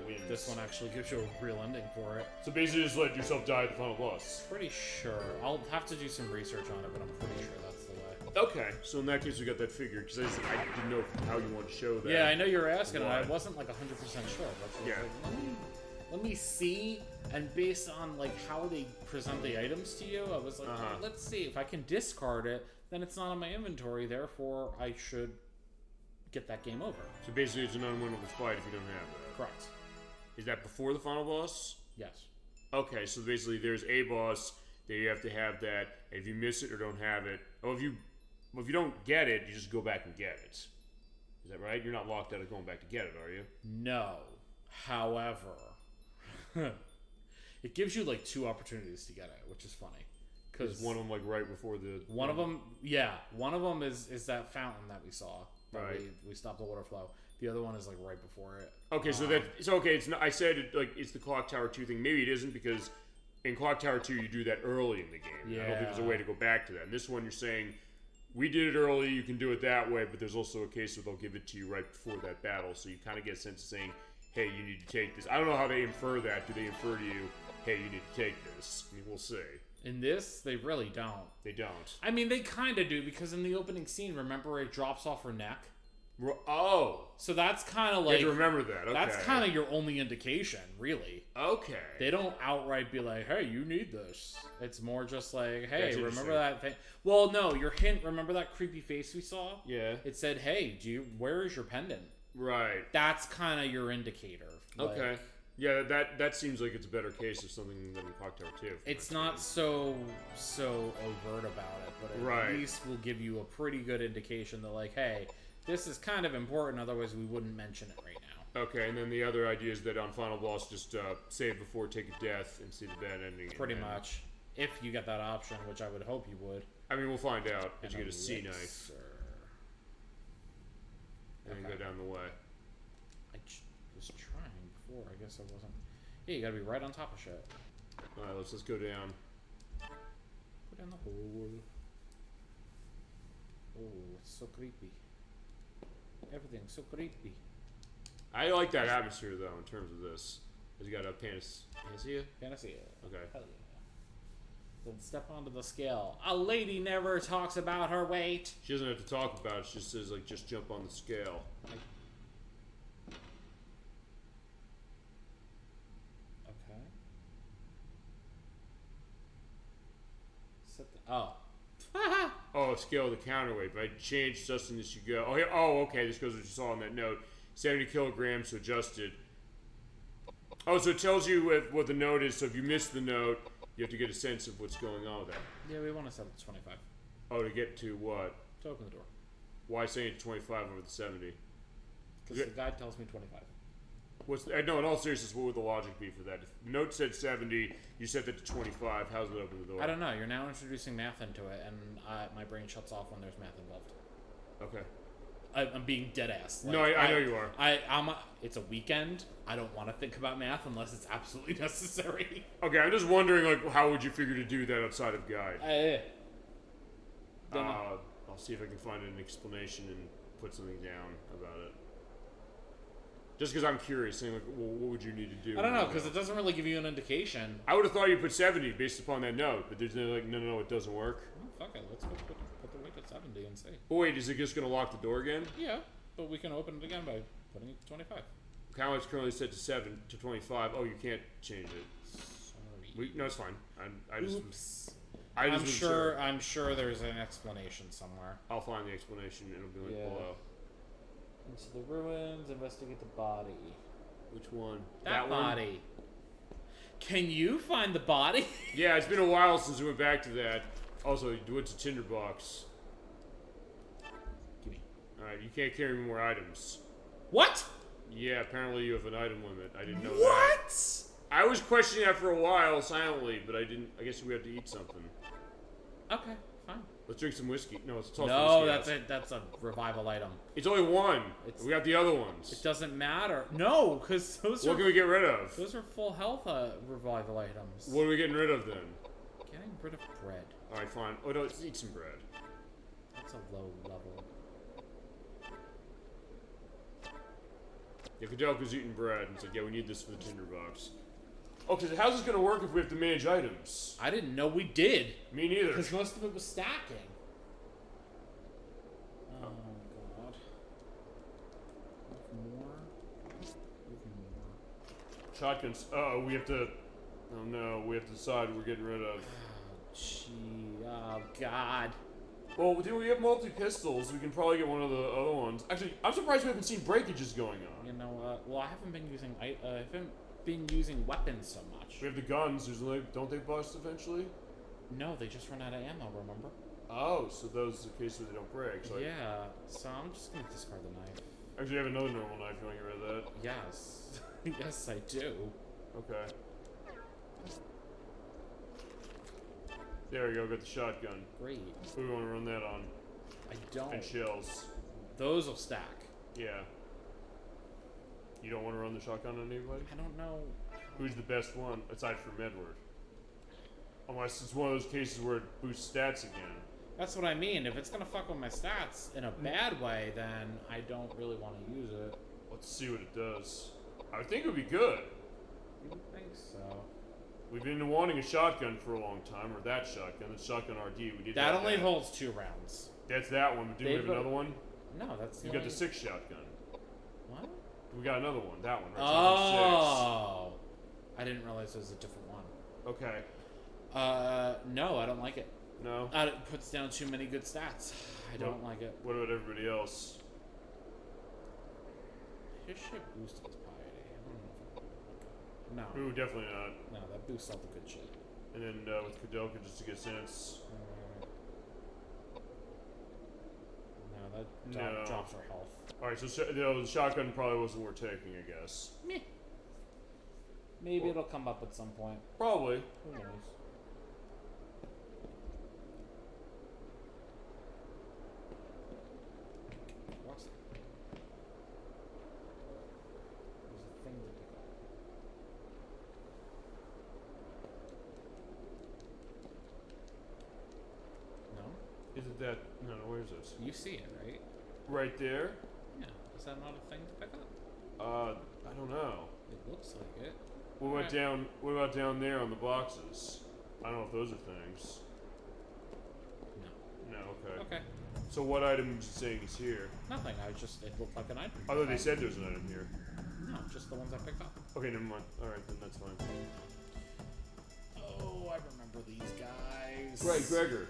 wins. This one actually gives you a real ending for it. So basically, just let yourself die at the final boss. Pretty sure. I'll have to do some research on it, but I'm pretty sure that's the way. Okay, so in that case, we got that figured because I didn't know how you want to show that. Yeah, I know you were asking, and I wasn't like 100% sure. But Yeah. like, let me see, and based on like how they present the items to you, I was like, well, let's see if I can discard it. Then it's not in my inventory. Therefore, I should get that game over. So basically, it's an unwinnable fight if you don't have that. Correct. Is that before the final boss? Yes. Okay, so basically, there's a boss that you have to have that, and if you miss it or don't have it, if you don't get it, you just go back and get it. Is that right? You're not locked out of going back to get it, are you? No. However, it gives you like 2 opportunities to get it, which is funny. Because one of them like right before the one of them is that fountain that we saw. Right. We stopped the water flow. The other one is like right before it. Okay, so it's okay. It's not, I said it, like it's the Clock Tower 2 thing. Maybe it isn't because in Clock Tower 2 you do that early in the game. Yeah. I don't think there's a way to go back to that. And this one you're saying we did it early. You can do it that way, but there's also a case where they'll give it to you right before that battle, so you kind of get a sense of saying, "Hey, you need to take this." I don't know how they infer that. Do they infer to you, "Hey, you need to take this"? I mean, we'll see. In this, they really don't. They don't. I mean, they kind of do because in the opening scene, remember it drops off her neck. Oh, so that's kind of like you remember that. Okay. That's kind of your only indication, really. Okay. They don't outright be like, "Hey, you need this." It's more just like, "Hey, remember that thing?" Well, no, your hint. Remember that creepy face we saw? Yeah. It said, "Hey, where is your pendant?" Right. That's kind of your indicator. Okay. Like, yeah, that seems like it's a better case of something than in Clock Tower 2. It's not so overt about it, but at least will give you a pretty good indication that, like, hey, this is kind of important, otherwise we wouldn't mention it right now. Okay, and then the other idea is that on Final Boss, just save before take a death and see the bad ending. Pretty much. If you get that option, which I would hope you would. I mean, we'll find out as you get a C knife. And then go down the way. I was trying before, I guess I wasn't. Yeah, you gotta be right on top of shit. Alright, let's go down. Go down the hole. Oh, it's so creepy. Everything's so creepy. I like that atmosphere, though, in terms of this. Has he got a panacea? Panacea. Okay. Hell yeah. Then step onto the scale. A lady never talks about her weight. She doesn't have to talk about it. She just says, like, just jump on the scale. Okay. Set the... Oh. Oh, scale the counterweight. By change sustenance you go. Oh, here. Oh, okay. This goes what you saw on that note. 70 kilograms, so adjusted. Oh, so it tells you what the note is. So if you miss the note, you have to get a sense of what's going on with that. Yeah, we want to set it to 25. Oh, to get to what? To open the door. Why saying 25 over the 70? Because the guide tells me 25. No, in all seriousness, what would the logic be for that? If the note said 70, you set that to 25, how's it open the door? I don't know. You're now introducing math into it, and my brain shuts off when there's math involved. Okay. I'm being dead ass. Like, no, I know you are. It's a weekend. I don't want to think about math unless it's absolutely necessary. Okay, I'm just wondering, like, how would you figure to do that outside of guide? I'll see if I can find an explanation and put something down about it. Just because I'm curious, saying like, well, what would you need to do? I don't know, because it doesn't really give you an indication. I would have thought you put 70 based upon that note, but there's like, no, it doesn't work. Oh, fuck it, let's go put the weight at 70 and see. Oh wait, is it just going to lock the door again? Yeah, but we can open it again by putting it to 25. Count's currently set to 25. Oh, you can't change it. Sorry. No, it's fine. Oops. I'm sure there's an explanation somewhere. I'll find the explanation. It'll be like below. Into the ruins, investigate the body. Which one? That body. One? Can you find the body? Yeah, it's been a while since we went back to that. Also, what's a tinderbox? Gimme. Alright, you can't carry more items. What? Yeah, apparently you have an item limit. I didn't know that. What? I was questioning that for a while silently, but I didn't. I guess we have to eat something. Okay, fine. Let's drink some whiskey. No, let's toss No, whiskey out. that's a revival item. It's only one. We got the other ones. It doesn't matter. No, because those What can we get rid of? Those are full health revival items. What are we getting rid of then? Getting rid of bread. Alright, fine. Oh, no, let's eat some bread. That's a low level. Yeah, Koudelka's eating bread and said, yeah, we need this for the tinderbox. Okay, so how's this gonna work if we have to manage items? I didn't know we did. Me neither. Because most of it was stacking. Oh, God. More. Shotguns. Uh-oh, we have to... Oh, no. We have to decide what we're getting rid of. Oh, gee. Oh, God. Well, do we have multi-pistols? We can probably get one of the other ones. Actually, I'm surprised we haven't seen breakages going on. You know, well, I haven't been using... I haven't been using weapons so much. We have the guns. Don't they bust eventually? No, they just run out of ammo, remember? Oh, so those are the cases where they don't break. So yeah, so I'm just going to discard the knife. Actually, I have another normal knife. You want to get rid of that? Yes. Yes, I do. Okay. There we go, got the shotgun. Great. Who do we want to run that on? I don't. And shells. Those will stack. Yeah. You don't want to run the shotgun on anybody? I don't know. Who's the best one, aside from Edward? Unless it's one of those cases where it boosts stats again. That's what I mean. If it's going to fuck with my stats in a bad way, then I don't really want to use it. Let's see what it does. I think it would be good. You would think so. We've been wanting a shotgun for a long time, or that shotgun, the shotgun RD. We did that only holds 2 rounds. That's that one, but do we have another one? No, that's You got the 6 shotgun. What? We got another one, that one, right? Oh! I didn't realize it was a different one. Okay. No, I don't like it. No? It puts down too many good stats. I don't like it. What about everybody else? His shit boosted his piety. I don't know if I like that. No. Ooh, definitely not. No, that boosts all the good shit. And then with Koudelka, just to get sense. No, that drops our health. Alright, so the shotgun probably wasn't worth taking, I guess. Meh. Maybe it'll come up at some point. Probably. Who knows? What's that? There's a thing to pick up. No? Is it that? No, where is it? You see it, right? Right there? Yeah. Is that not a thing to pick up? I don't know. It looks like it. What about down there on the boxes? I don't know if those are things. No. No, okay. Okay. So what item is it saying is here? Nothing. It looked like an item. I thought they said there's an item here. No, just the ones I picked up. Okay, never mind. Alright, then that's fine. Oh, I remember these guys. Right, Gregor.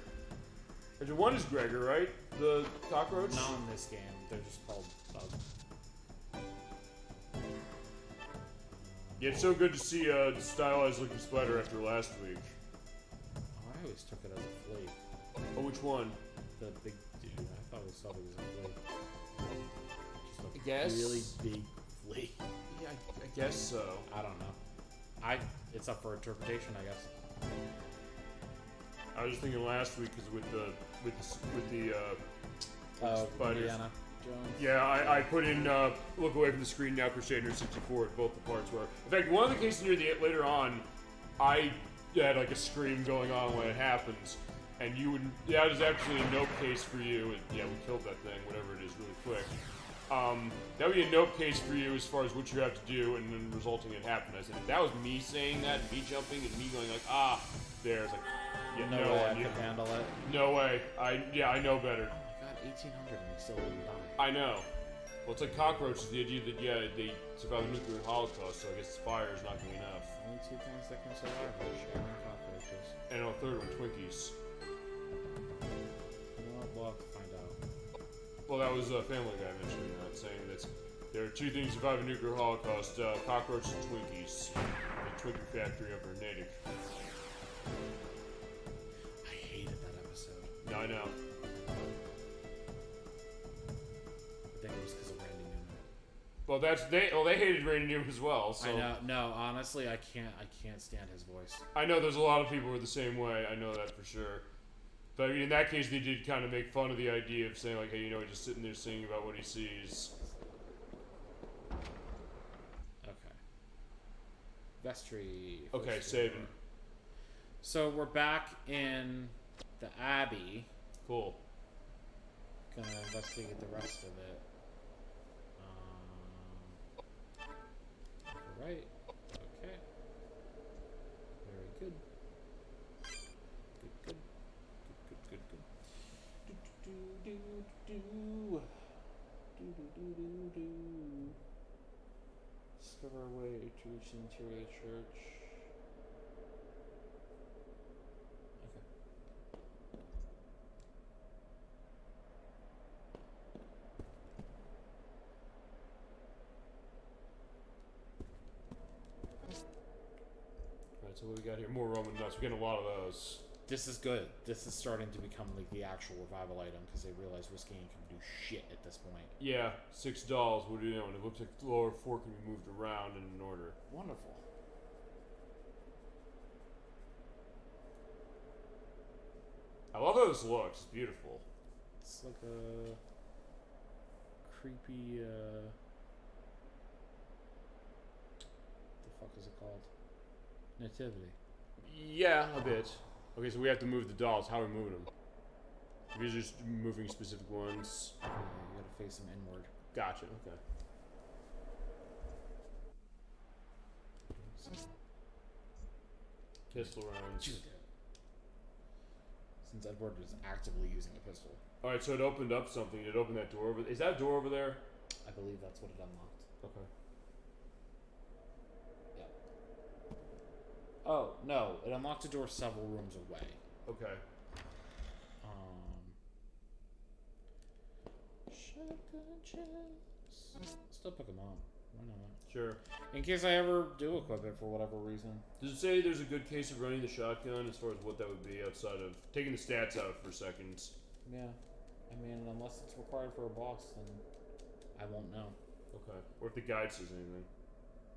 Actually, one is Gregor, right? The cockroach? Not in this game. They're just called bugs. Yeah, it's so good to see a stylized looking spider after last week. Oh, I always took it as a flea. Oh, which one? The big dude. I thought we saw it was a flea. Just a guess. really big flea. Yeah, I guess so. I don't know. It's up for interpretation, I guess. I was just thinking last week because with the spiders. Indiana Jones. Yeah, I put in look away from the screen now, Crusader 64 at both the parts where. In fact, one of the cases near the later on, I had like a scream going on when it happens, and you would. That is absolutely a note case for you. And, yeah, we killed that thing, whatever it is, really quick. That would be a note case for you as far as what you have to do and then resulting in happiness. And if that was me saying that, me jumping, and me going like, there's like, yeah, no way I could handle it. No way. I know better. Oh my god, 1800 and we still didn't die. I know. Well, it's like cockroaches, the idea that, yeah, they survived a nuclear holocaust, so I guess fire is not going to be enough. Only 2 things that can survive are sharing cockroaches. And a third one, Twinkies. You know what? We'll have to find out. Well, that was a Family Guy mentioning that, saying that there are 2 things that survive a nuclear holocaust, cockroaches and Twinkies. The Twinkie factory over in Natick. I hated that episode. No, I know. I think it was because of Randy Newman. Well, they hated Rainier as well. So. I know. No, honestly, I can't stand his voice. I know there's a lot of people who are the same way. I know that for sure. But I mean, in that case, they did kind of make fun of the idea of saying like, hey, he's just sitting there singing about what he sees. Okay. Vestry. Okay, saving. So we're back in the Abbey. Cool. Gonna investigate the rest of it. Right. Okay. Very good. Good. Do. Discover a way to reach the interior of the church. Okay. Alright, so what we got here? More Roman nuts. We're getting a lot of those. This is good. This is starting to become like the actual revival item because they realize whiskey ain't gonna do shit at this point. Yeah, $6. What are you doing? It looks like the lower four can be moved around in an order. Wonderful. I love how this looks. It's beautiful. It's like a creepy. The fuck is it called? Nativity. Yeah, a bit. Okay, so we have to move the dolls. How are we moving them? We're just moving specific ones. Yeah, you gotta face them inward. Gotcha. Okay. Pistol rounds. Since Edward is actively using a pistol. All right, so it opened up something. It opened that door over. Is that a door over there? I believe that's what it unlocked. Okay. Yeah. Oh no! It unlocked a door several rooms away. Okay. Shotgun chest. Still pick them up. Why not? Sure. In case I ever do equip it for whatever reason. Does it say there's a good case of running the shotgun as far as what that would be outside of taking the stats out for seconds? Yeah. I mean, unless it's required for a boss, then I won't know. Okay. Or if the guide says anything.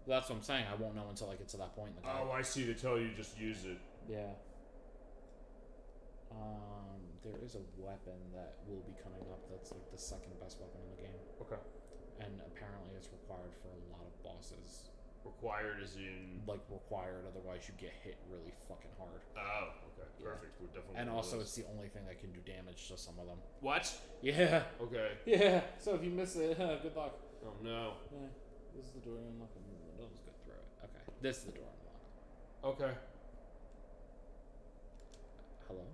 That's what I'm saying. I won't know until I get to that point in the game. Oh, I see. They tell you just use it. Yeah. There is a weapon that will be coming up that's like the second best weapon in the game. Okay. And apparently it's required for a lot of bosses. Required as in... Like required, otherwise you get hit really fucking hard. Oh, okay. Yeah. Perfect. We're definitely... And also it's the only thing that can do damage to some of them. What? Yeah. Okay. Yeah. So if you miss it, good luck. Oh no. Yeah. This is the door unlocking. Let's go through it. Okay. This is the door unlock. Okay. Hello?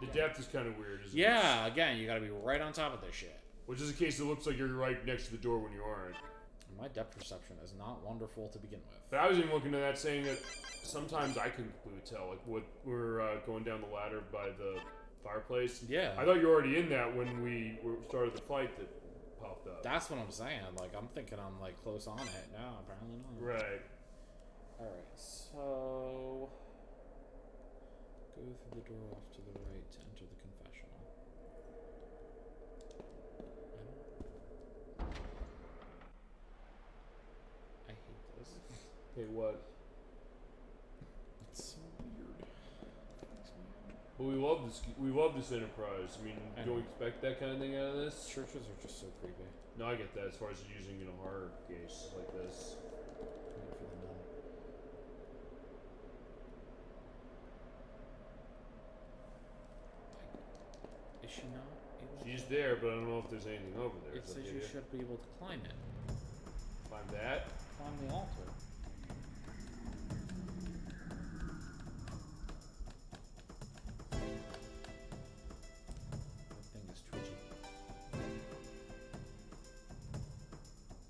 The depth is kind of weird, isn't it? Yeah, again, you gotta be right on top of this shit. Which is a case that looks like you're right next to the door when you aren't. My depth perception is not wonderful to begin with. But I was even looking at that saying that sometimes I couldn't completely tell. Like, what we're going down the ladder by the fireplace. Yeah. I thought you were already in that when we started the fight that popped up. That's what I'm saying. Like, I'm thinking I'm, like, close on it. No, apparently not. Right. Alright, so... Go through the door off to the right to enter the confessional. I hate this. Hey, what? It's so weird. Well, we love this enterprise. I mean, don't expect that kind of thing out of this. Churches are just so creepy. No, I get that as far as using in a horror case like this. Wait for the nun. Is she not able She's there, but I don't know if there's anything over there. It says you should be able to climb it. Climb that? Climb the altar. That thing is twitchy.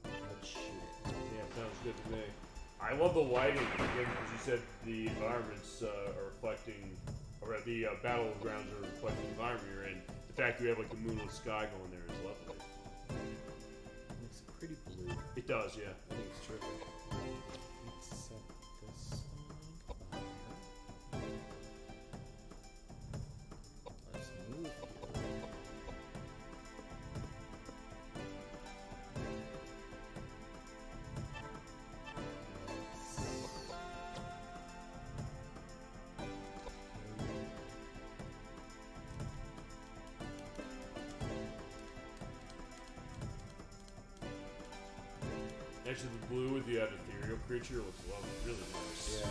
But shit. Yeah, sounds good to me. I love the lighting, again, because you said the environments are reflecting, or the battlegrounds are reflecting the environment you're in. The fact that we have like the moonlit sky going there is lovely. It's pretty blue. It does, yeah. I think it's terrific. Let's set this on fire. Let's move here. Actually, the blue with the ethereal creature looks lovely, really nice. Yeah.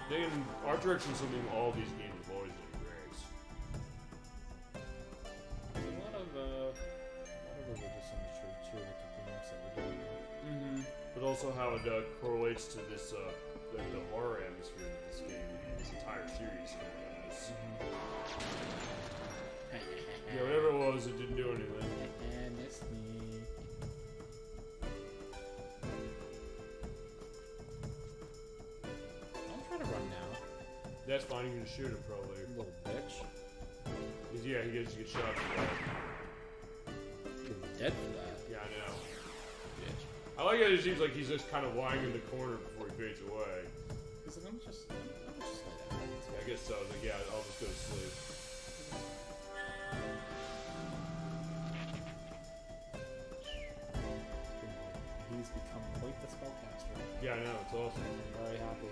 Then art direction is something all these games have always been great. There's a lot of religious imagery too with the themes that we're doing. Mm-hmm. But also how it correlates to this, the horror atmosphere that this game and this entire series kind of has. Yeah, whatever it was, it didn't do anything. And it's me. Don't try to run now. That's fine, you can just shoot him probably. Little bitch. Yeah, he gets shot for that. You're dead for that. Yeah, I know. Bitch. I like how it seems like he's just kind of lying in the corner before he fades away. He's like, I'm just lay down. Yeah, I guess so. I was like, yeah, I'll just go to sleep. He's become quite the spellcaster. Yeah, I know. It's awesome. I'm very happy.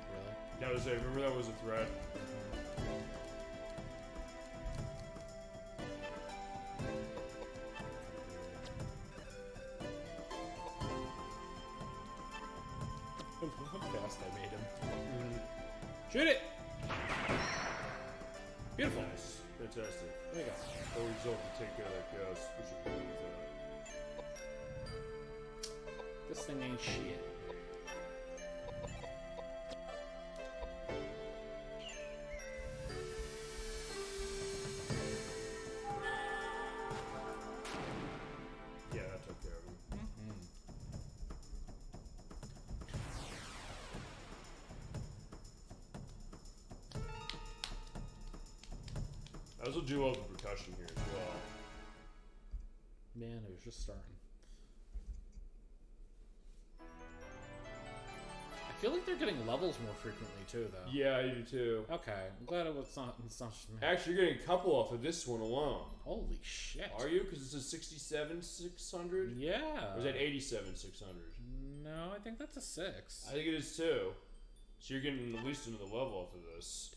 Really? That was it. Remember that was a threat. How fast I made him. Shoot it! Beautiful. Nice. Fantastic. There you go. No result to take care of that ghost. We should play with that. This thing ain't shit. Yeah, that took care of him. I also do love the percussion here as well. Man, it was just starting. I feel like they're getting levels more frequently too, though. Yeah, I do too. Okay, I'm glad it's not just me. Actually, you're getting a couple off of this one alone. Holy shit. Are you? Because it's a 67,600? Yeah. Or is that 87,600? No, I think that's a 6. I think it is too. So you're getting at least another level off of this.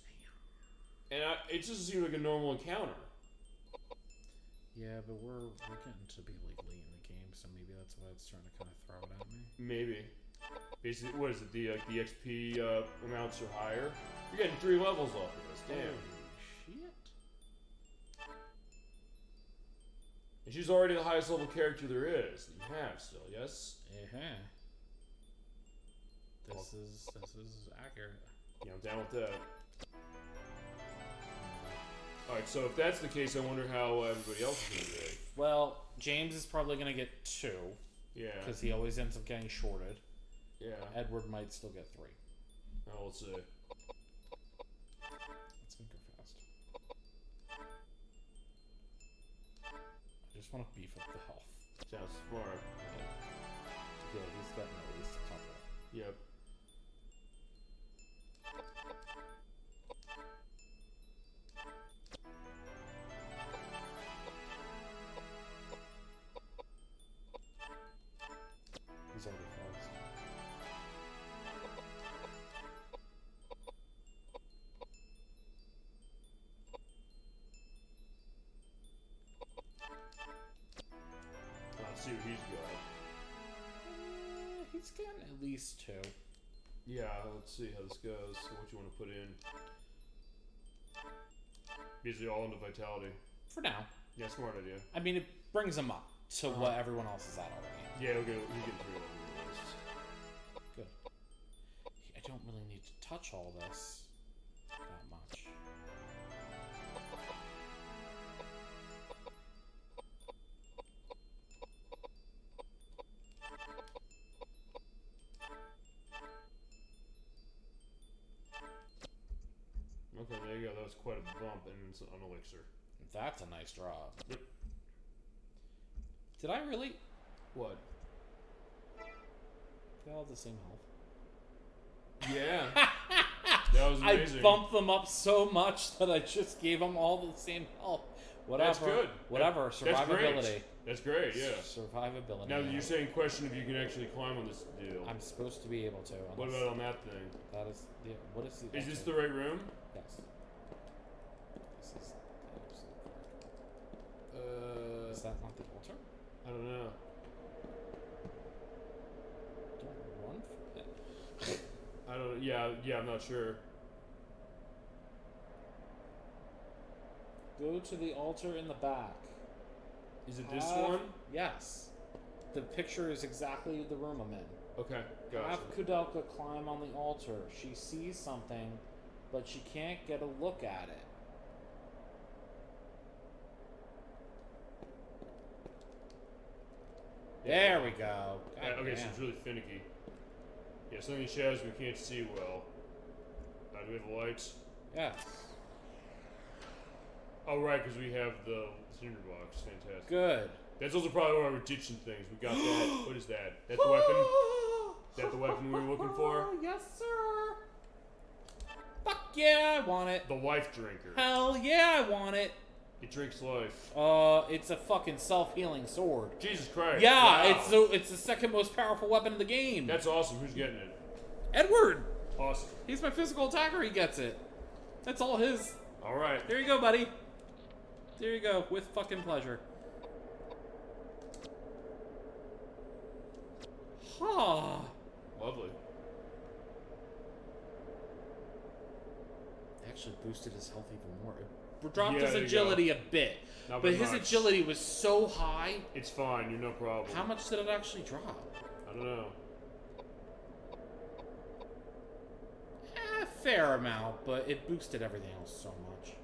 And it just seems like a normal encounter. Yeah, but we're getting to be like late in the game, so maybe that's why it's trying to kind of throw it at me. Maybe. Basically, what is it? The XP amounts are higher. You're getting 3 levels off of this. Damn. Holy shit. And she's already the highest level character there is that you have still. Yes. This is accurate. Yeah, I'm down with that. Alright, so if that's the case, I wonder how everybody else is going to do. Well, James is probably going to get 2. Yeah. Because he always ends up getting shorted. Yeah. Edward might still get 3. Oh, we'll see. Let's make her fast. I just want to beef up the health. Sounds smart. Yeah, he's gotten at least a couple. Yep. He's already fast. Let's see what he's got. He's getting at least 2. Yeah, let's see how this goes. What you want to put in. Basically all into vitality. For now. Yeah, smart idea. I mean, it brings him up to what everyone else is at already. Yeah, he'll get 3 on the list. Good. I don't really need to touch all this that much. Okay, there you go. That was quite a bump, and it's an elixir. That's a nice drop. Yep. Did I really? What? They all have the same health. Yeah. That was amazing. I bumped them up so much that I just gave them all the same health. Whatever. That's good. Whatever. Survivability. That's great, yeah. Survivability. Now you're saying question if you can actually climb on this deal. I'm supposed to be able to. What about on that thing? That is. Yeah, what is the? Is this the right room? Yes. This is the absolute. Is that not the altar? I don't know. Don't run from it. I don't. Yeah. I'm not sure. Go to the altar in the back. Is it this one? Yes. The picture is exactly the room I'm in. Okay, gotcha. Have Koudelka climb on the altar. She sees something, but she can't get a look at it. There we go. Okay, so it's really finicky. Yeah, something in shadows we can't see well. Do we have lights? Yeah. Oh, right, because we have the cinder box. Fantastic. Good. That's also probably why we're ditching things. We got that. What is that? That's the weapon? Is that the weapon we were looking for? Yes, sir. Fuck yeah, I want it. The life drinker. Hell yeah, I want it. It drinks life. It's a fucking self-healing sword. Jesus Christ. Yeah, wow. it's the second most powerful weapon in the game. That's awesome. Who's getting it? Edward. Awesome. He's my physical attacker. He gets it. That's all his. All right. There you go, buddy. There you go, with fucking pleasure. Ha. Lovely. Actually boosted his health even more. It dropped his there you agility a bit. Not But by his much. agility was so high. It's fine. You're no problem. How much did it actually drop? I don't know. Fair amount, but it boosted everything else so much.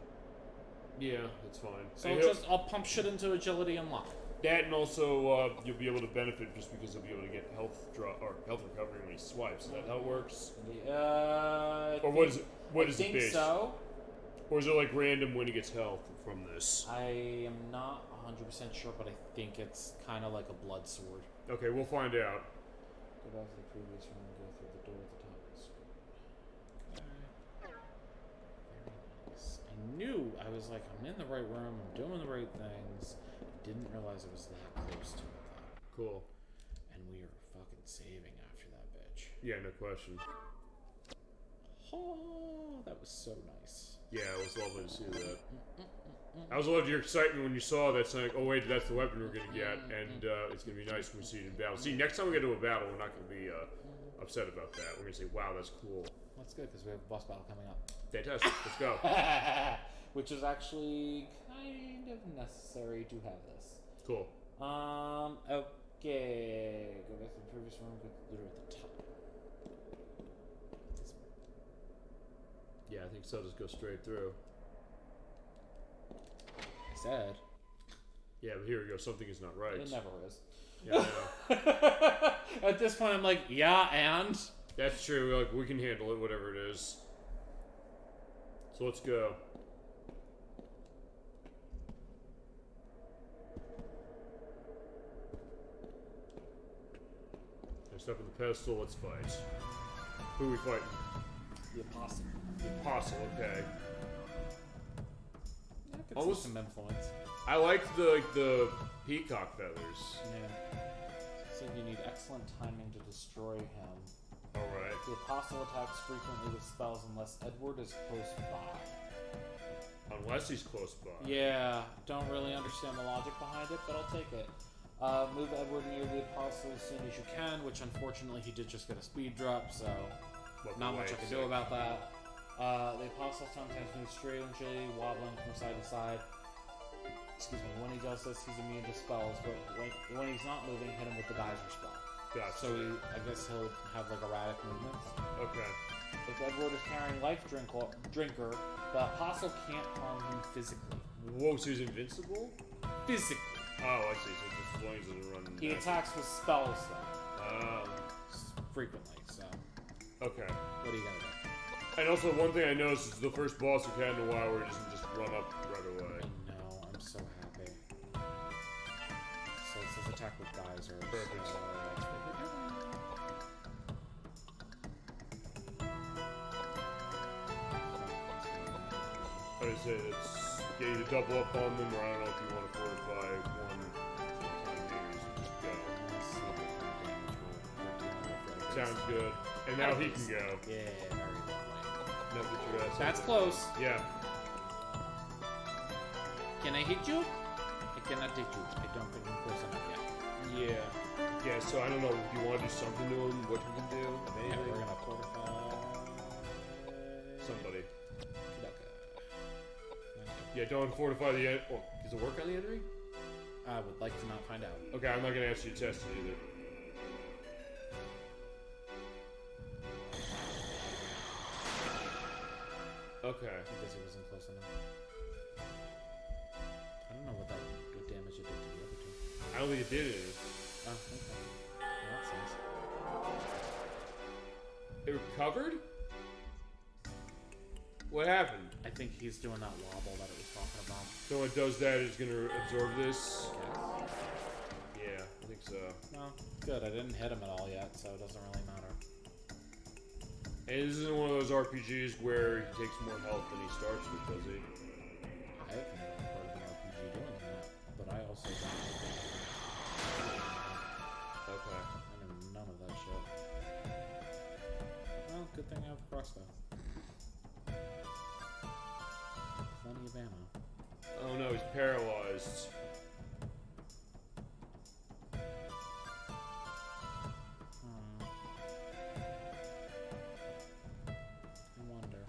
Yeah, it's fine. So I'll pump shit into agility and luck. That, and also you'll be able to benefit just because you'll be able to get health recovery when he swipes. Is that how it works? Or what is it? What is it based? So. Or is it like random when he gets health from this? I am not 100% sure, but I think it's kind of like a blood sword. Okay, we'll find out. Go back to the previous room and go through the door at the top of the screen. Very nice. I knew, I was like, I'm in the right room, I'm doing the right things. I didn't realize it was that close to it though. Cool. And we are fucking saving after that bitch. Yeah, no question. Oh, that was so nice. Yeah, it was lovely to see that. I was loved your excitement when you saw that, saying, "Oh wait, that's the weapon we're gonna get," and it's gonna be nice when we see it in battle. See, next time we get to a battle, we're not gonna be upset about that. We're gonna say, "Wow, that's cool." That's good because we have a boss battle coming up. Fantastic. Let's go. Which is actually kind of necessary to have this. Cool. Okay. Go back to the previous room. Go to the door at the top. Yeah, I think so. Just go straight through. I said. Yeah, but here we go. Something is not right. It never is. Yeah, I know. At this point, I'm like, yeah, and? That's true. Like, we can handle it, whatever it is. So let's go. Next up in the pedestal, let's fight. Who are we fighting? The Apostle. The Apostle, okay. I could Almost see some influence. I like the peacock feathers. Yeah. So you need excellent timing to destroy him. Alright. The Apostle attacks frequently with spells unless Edward is close by. Unless he's close by. Yeah, don't really understand the logic behind it, but I'll take it. Move Edward near the Apostle as soon as you can, which unfortunately he did just get a speed drop, so not much I can do about that. The Apostle sometimes moves strangely, wobbling from side to side. Excuse me, when he does this, he's immune to spells, but when he's not moving, hit him with the geyser spell. Gotcha. So I guess he'll have like erratic movements. Okay. If Edward is carrying Life Drinker, the Apostle can't harm him physically. Whoa, so he's invincible? Physically. Oh, I see. So just as long as it doesn't run. He attacks with spells, though. Frequently, so. Okay. What are you gonna do? And also, one thing I noticed is the first boss we've had in a while where he doesn't just run up right away. I know, I'm so happy. So it says attack with geyser. Perfect. So that's what we're doing. I would say it's Yeah, either double up on them, or I don't know if you want to fortify one time damage. Just go. Sounds good. And now he can go. Yeah, very lovely. Now get your ass That's up. close. Yeah. Can I hit you? I cannot hit you. I don't think I'm close enough yet. Yeah. Yeah, so I don't know. Do you want to do something to him? What you can do? Yeah, Anything? we're gonna fortify Somebody. Koudelka. Yeah, don't fortify the end. Oh, does it work on the entry? I would like to not find out. Okay, I'm not gonna ask you to test it either. Okay. Because he wasn't close enough. I don't know what damage it did to the other two. I don't think it did it. Oh, okay. Well, that sucks. It recovered? What happened? I think he's doing that wobble that it was talking about. So when it does that, it's gonna absorb this? Yes. Yeah, I think so. Well, good. I didn't hit him at all yet, so it doesn't really matter. And this isn't one of those RPGs where he takes more health than he starts with, does he? I have never heard of an RPG doing that, but I also don't. Okay. I know none of that shit. Well, good thing I have a crossbow. Plenty of ammo. Oh no, he's paralyzed. I wonder.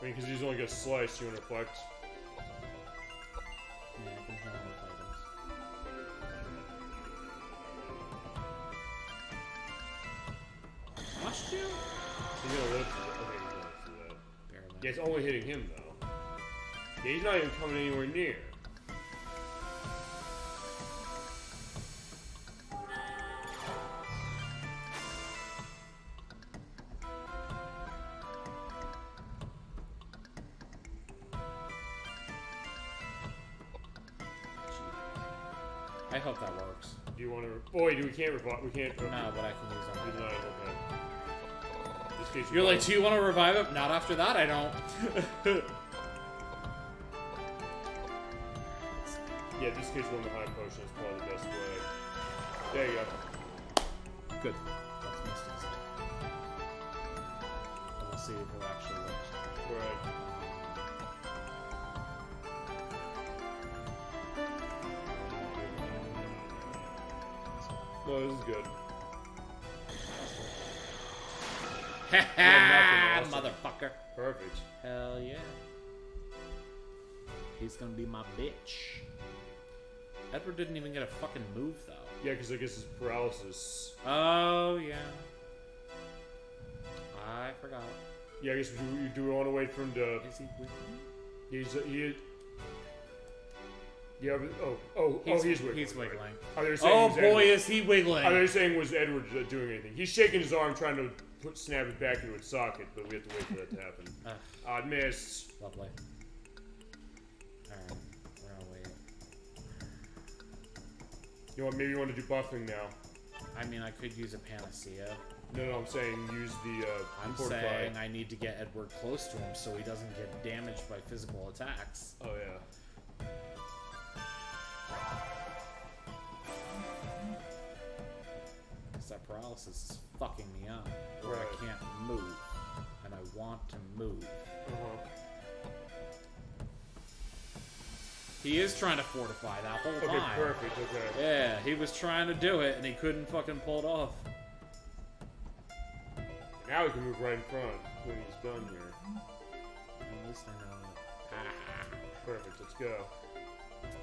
I mean, because he's only got sliced, you want to reflect? Yeah, I can heal him with items. Must you? He's gonna live through that. Okay, he's gonna live through that. Barely. Yeah, it's only hitting him, though. Yeah, he's not even coming anywhere near. I hope that works. Do you want to? Oh wait, we can't revive. We can't. No, but I can use We them. not. Okay. In this case, You're like, do you want to revive it? Not after that, I don't. Yeah, in this case, one of the high potion is probably the best way. There you go. Good. That's Mystics. And we'll see if it actually works. Right. No, this is good. Ha nothing, motherfucker. Perfect. Hell yeah. He's gonna be my bitch. Edward didn't even get a fucking move, though. Yeah, because I guess it's paralysis. Oh, yeah. I forgot. Yeah, I guess you do want to wait for him to. Is he wiggling? He. Yeah. He's wiggling. He's wiggling. Oh, they're saying Oh was boy, Edward. is he wiggling! Oh, they're saying was Edward doing anything? He's shaking his arm, trying to snap it back into its socket, but we have to wait for that to happen. Odd miss. Lovely. Alright, we're gonna wait. You know what? Maybe you want to do buffing now. I mean, I could use a panacea. No, I'm saying use the. I'm fortify. saying I need to get Edward close to him so he doesn't get damaged by physical attacks. Oh yeah. Because that paralysis is fucking me up. Where Right. I can't move. And I want to move. He is trying to fortify that whole Okay, time. perfect. Okay. Yeah, he was trying to do it and he couldn't fucking pull it off. Now we can move right in front when he's done here. At least I know it. Perfect. Let's go. Okay,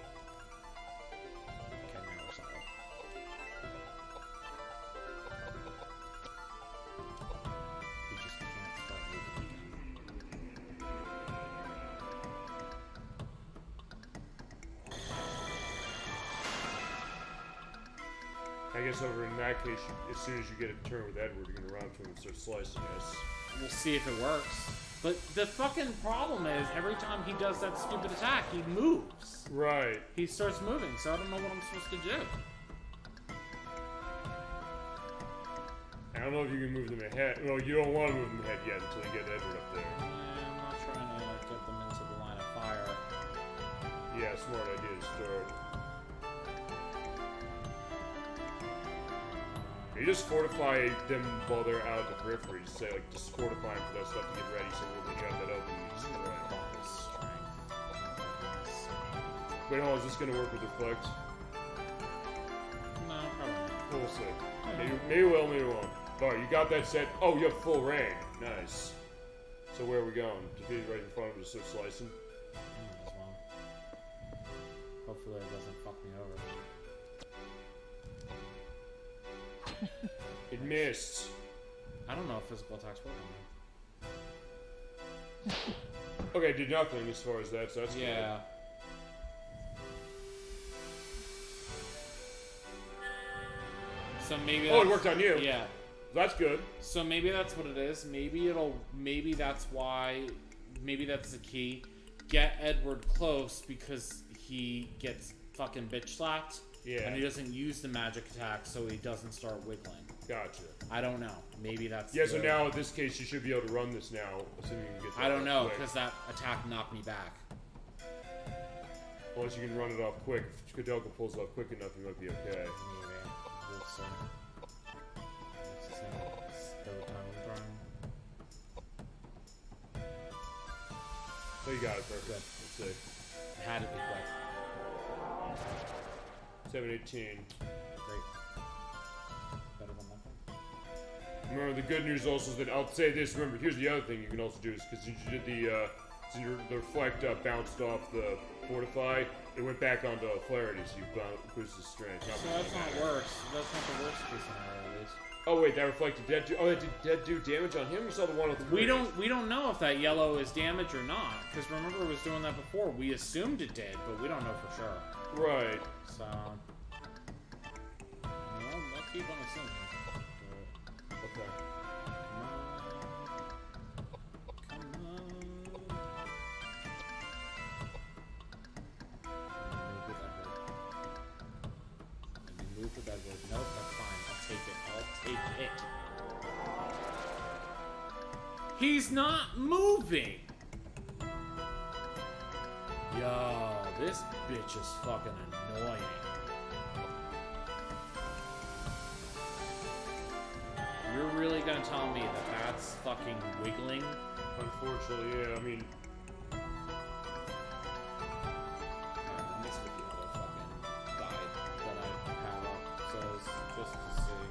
now we're solid. We just can't start moving again. I guess over in that case, as soon as you get a turn with Edward, you're gonna run up to him and start slicing us. We'll see if it works. But the fucking problem is, every time he does that stupid attack, he moves. Right. He starts moving, so I don't know what I'm supposed to do. I don't don't know if you can move them ahead. Well, you don't want to move them ahead yet until you get Edward up there. Yeah, I'm not trying to get them into the line of fire. Yeah, smart idea to start. You just fortify them while they're out of the periphery. Just say, like, just fortify them for that stuff to get ready so when you have that open, you just destroy it. Wait, hold on, is this gonna work with Deflect? No, probably not. We'll see. Maybe it will, maybe it won't. Alright, you got that set. Oh, you have full range. Nice. So where are we going? Defeat right in front of us, start slicing? Might as well. Hopefully it doesn't fuck me over. It missed. I don't know if physical attacks work on that. Okay, did nothing as far as that, so that's yeah. Good. So maybe it worked on you. Yeah. That's good. So maybe that's what it is. Maybe that's why, maybe that's the key. Get Edward close because he gets fucking bitch slapped. Yeah. And he doesn't use the magic attack, so he doesn't start wiggling. Gotcha. I don't know. Maybe that's... Yeah, so now, in this case, you should be able to run this now, assuming you can get that. I don't know, quick. because that attack knocked me back. Unless you can run it off quick. If Koudelka pulls it off quick enough, you might be okay. Maybe. We'll see. It's the same third time I'm trying. So you got it, perfect. Good. Let's see. It had to be quick. 718. Great. Better than nothing. Remember, the good news also is that I'll say this. Remember, here's the other thing you can also do is because you did the reflect bounced off the fortify, it went back onto Flarity, so you boosted strength. So that's not worse. That's not the worst case scenario, at least. Oh wait, that reflected dead do. Oh, that did do damage on him. You saw the one with the We don't know if that yellow is damage or not, because remember it was doing that before. We assumed it did, but we don't know for sure. Right. So, I'll keep on assuming. Okay. Come on. Let me move with that word. Nope, that's fine. I'll take it. He's not moving! Yo, this bitch is fucking annoying. You're really gonna tell me that that's fucking wiggling? Unfortunately, yeah. I mean, This would be another fucking guide that I have up, so it's just to see.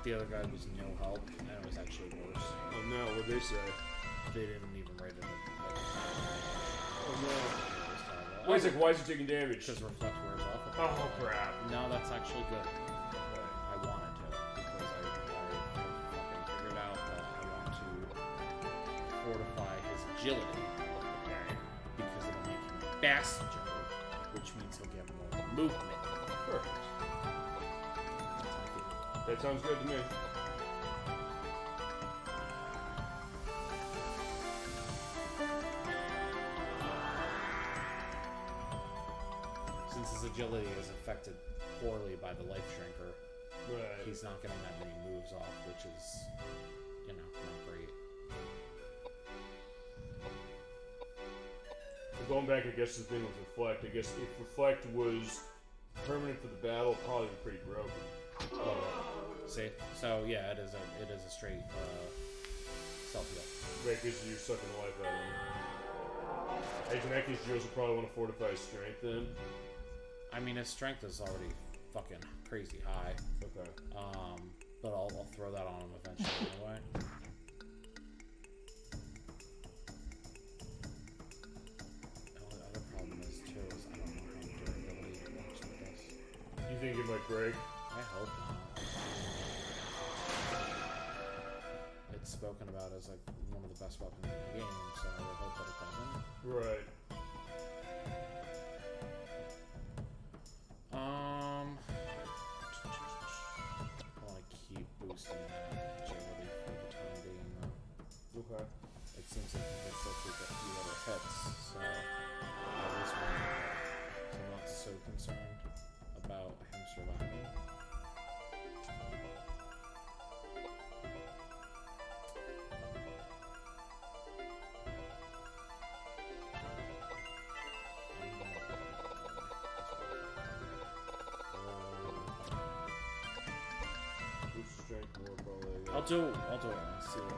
The other guy was no help, and it was actually worse. Oh no, what'd they say? They didn't even rate it. Oh no. Wait, like, why is he taking damage? Because reflect wears off. Oh crap. No, that's actually good. Okay. I wanted to, because I fucking figured out that I want to fortify his agility. Okay. Because it'll make him faster, which means he'll get more movement. Perfect. That sounds good to me. Since his agility is affected poorly by the life shrinker, right. He's not getting that many moves off, which is, you know, not great. Going back, I guess the thing with Reflect, I guess if Reflect was permanent for the battle, it'd probably be pretty broken. See? So, yeah, it is a straight self-heal. Right, because you're sucking the life out of him. Hey, in that case, you also probably want to fortify his strength then. I mean, his strength is already fucking crazy high. Okay. But I'll throw that on him eventually anyway. The other problem is, too, is I don't know how durability works with this. You think it might break? I hope not. It's spoken about as like one of the best weapons in the game, so I would hope that it doesn't. Right. I want to keep boosting that agility for the time being, though. Okay. It seems like it looks like we've got a few other hits, so at least one. So I'm not so concerned about him surviving. I'll do it. Let's see what.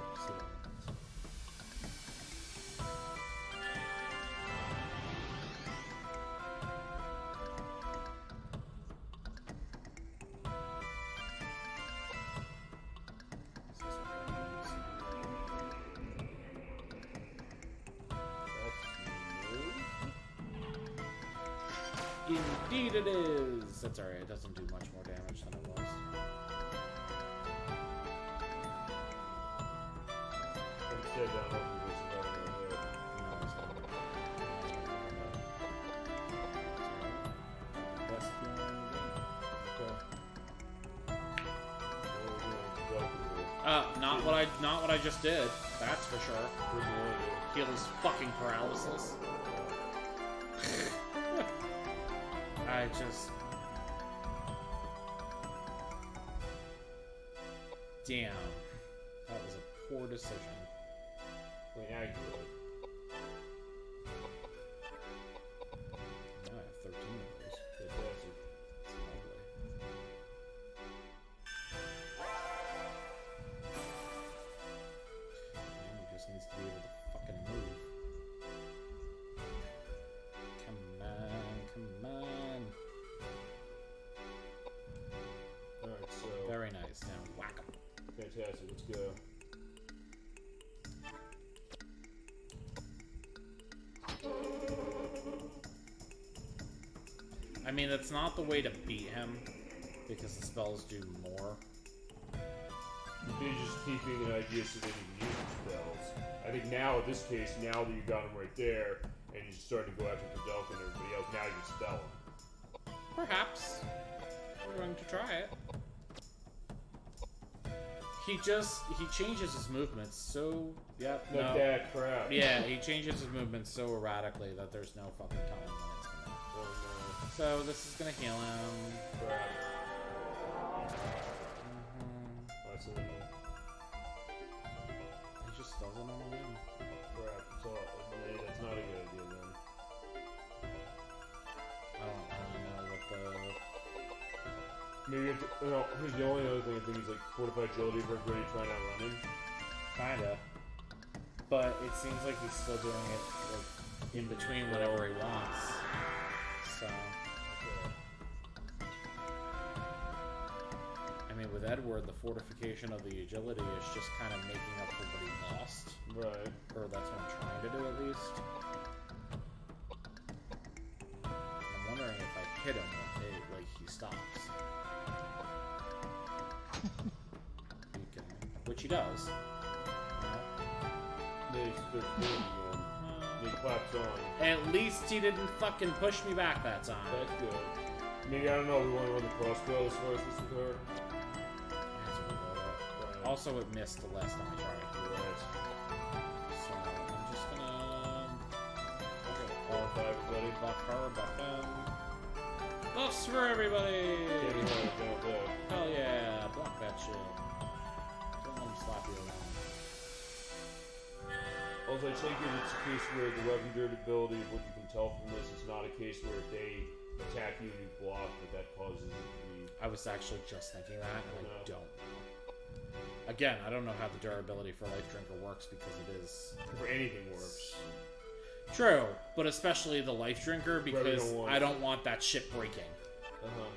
Indeed it is! That's alright, it doesn't do much more damage than it was. Not what I just did. That's for sure. Heal his fucking paralysis. I just... Damn. That was a poor decision. Wait, now you do it. Now I have 13 of those. Fantastic. It's lovely. Man, he just needs to be able to fucking move. Come on. Alright, so... Very nice. Now whack him. Fantastic, let's go. I mean, that's not the way to beat him, because the spells do more. You're just keeping an idea so they can use the spells. I think now, in this case, now that you got him right there, and he's starting to go after Koudelka and everybody else, now you can spell him. Perhaps. We're going to try it. He changes his movements so... Yep, Like that crap. Yeah, he changes his movements so erratically that there's no fucking telling when it's gonna... Oh, no. So, this is gonna heal him. Crap. That's a little... He just doesn't want to win. Crap. So, that's not a good idea then. I don't really know what the... Maybe you have to, here's the only other thing I think is like fortified agility for everybody trying to outrun him. Kinda. But it seems like he's still doing it like in between whenever he wants. So I mean, with with Edward, the fortification of the agility is just kind of making up for what he lost. Right. Or that's what I'm trying to do, at least. I'm wondering if I hit him, like he stops. Are you kidding me? Which he does. Then he starts doing it again. He claps on. At least he didn't fucking push me back that time. That's good. Maybe, I don't know, we want to run the crossbow as far as this with her. Also, it missed the last time I tried. Right. So, I'm just gonna... Qualify everybody. Buff her, buff him. Buffs for everybody! Hell yeah, block that shit. Don't let him slap you around. Also, I take it it's a case where the weapon durability, what you can tell from this, is not a case where if they attack you and you block, that causes it to be... I was actually just thinking that, and I don't know. Again, I don't know how the durability for Life Drinker works because it is... For anything works. True, but especially the Life Drinker because don't I don't want that shit breaking.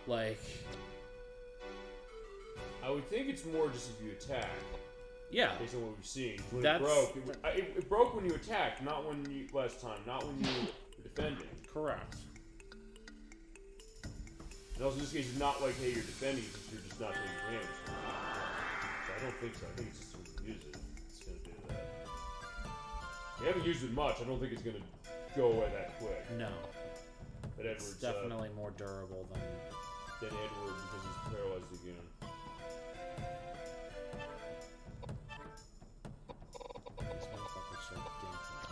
Like... I would think it's more just if you attack. Yeah. Based on what we've seen. When That's... it broke, it broke when you attacked, not when you... last time, not when you were defending. Correct. And also, in this case, it's not like, hey, you're defending, it's just you're just not taking damage from it. So I don't think so. I think it's just when you use it, it's going to do that. They haven't used it much. I don't think it's going to go away that quick. No. But Edward's it's definitely more durable than Edward because he's paralyzed again. This motherfucker's so dancing.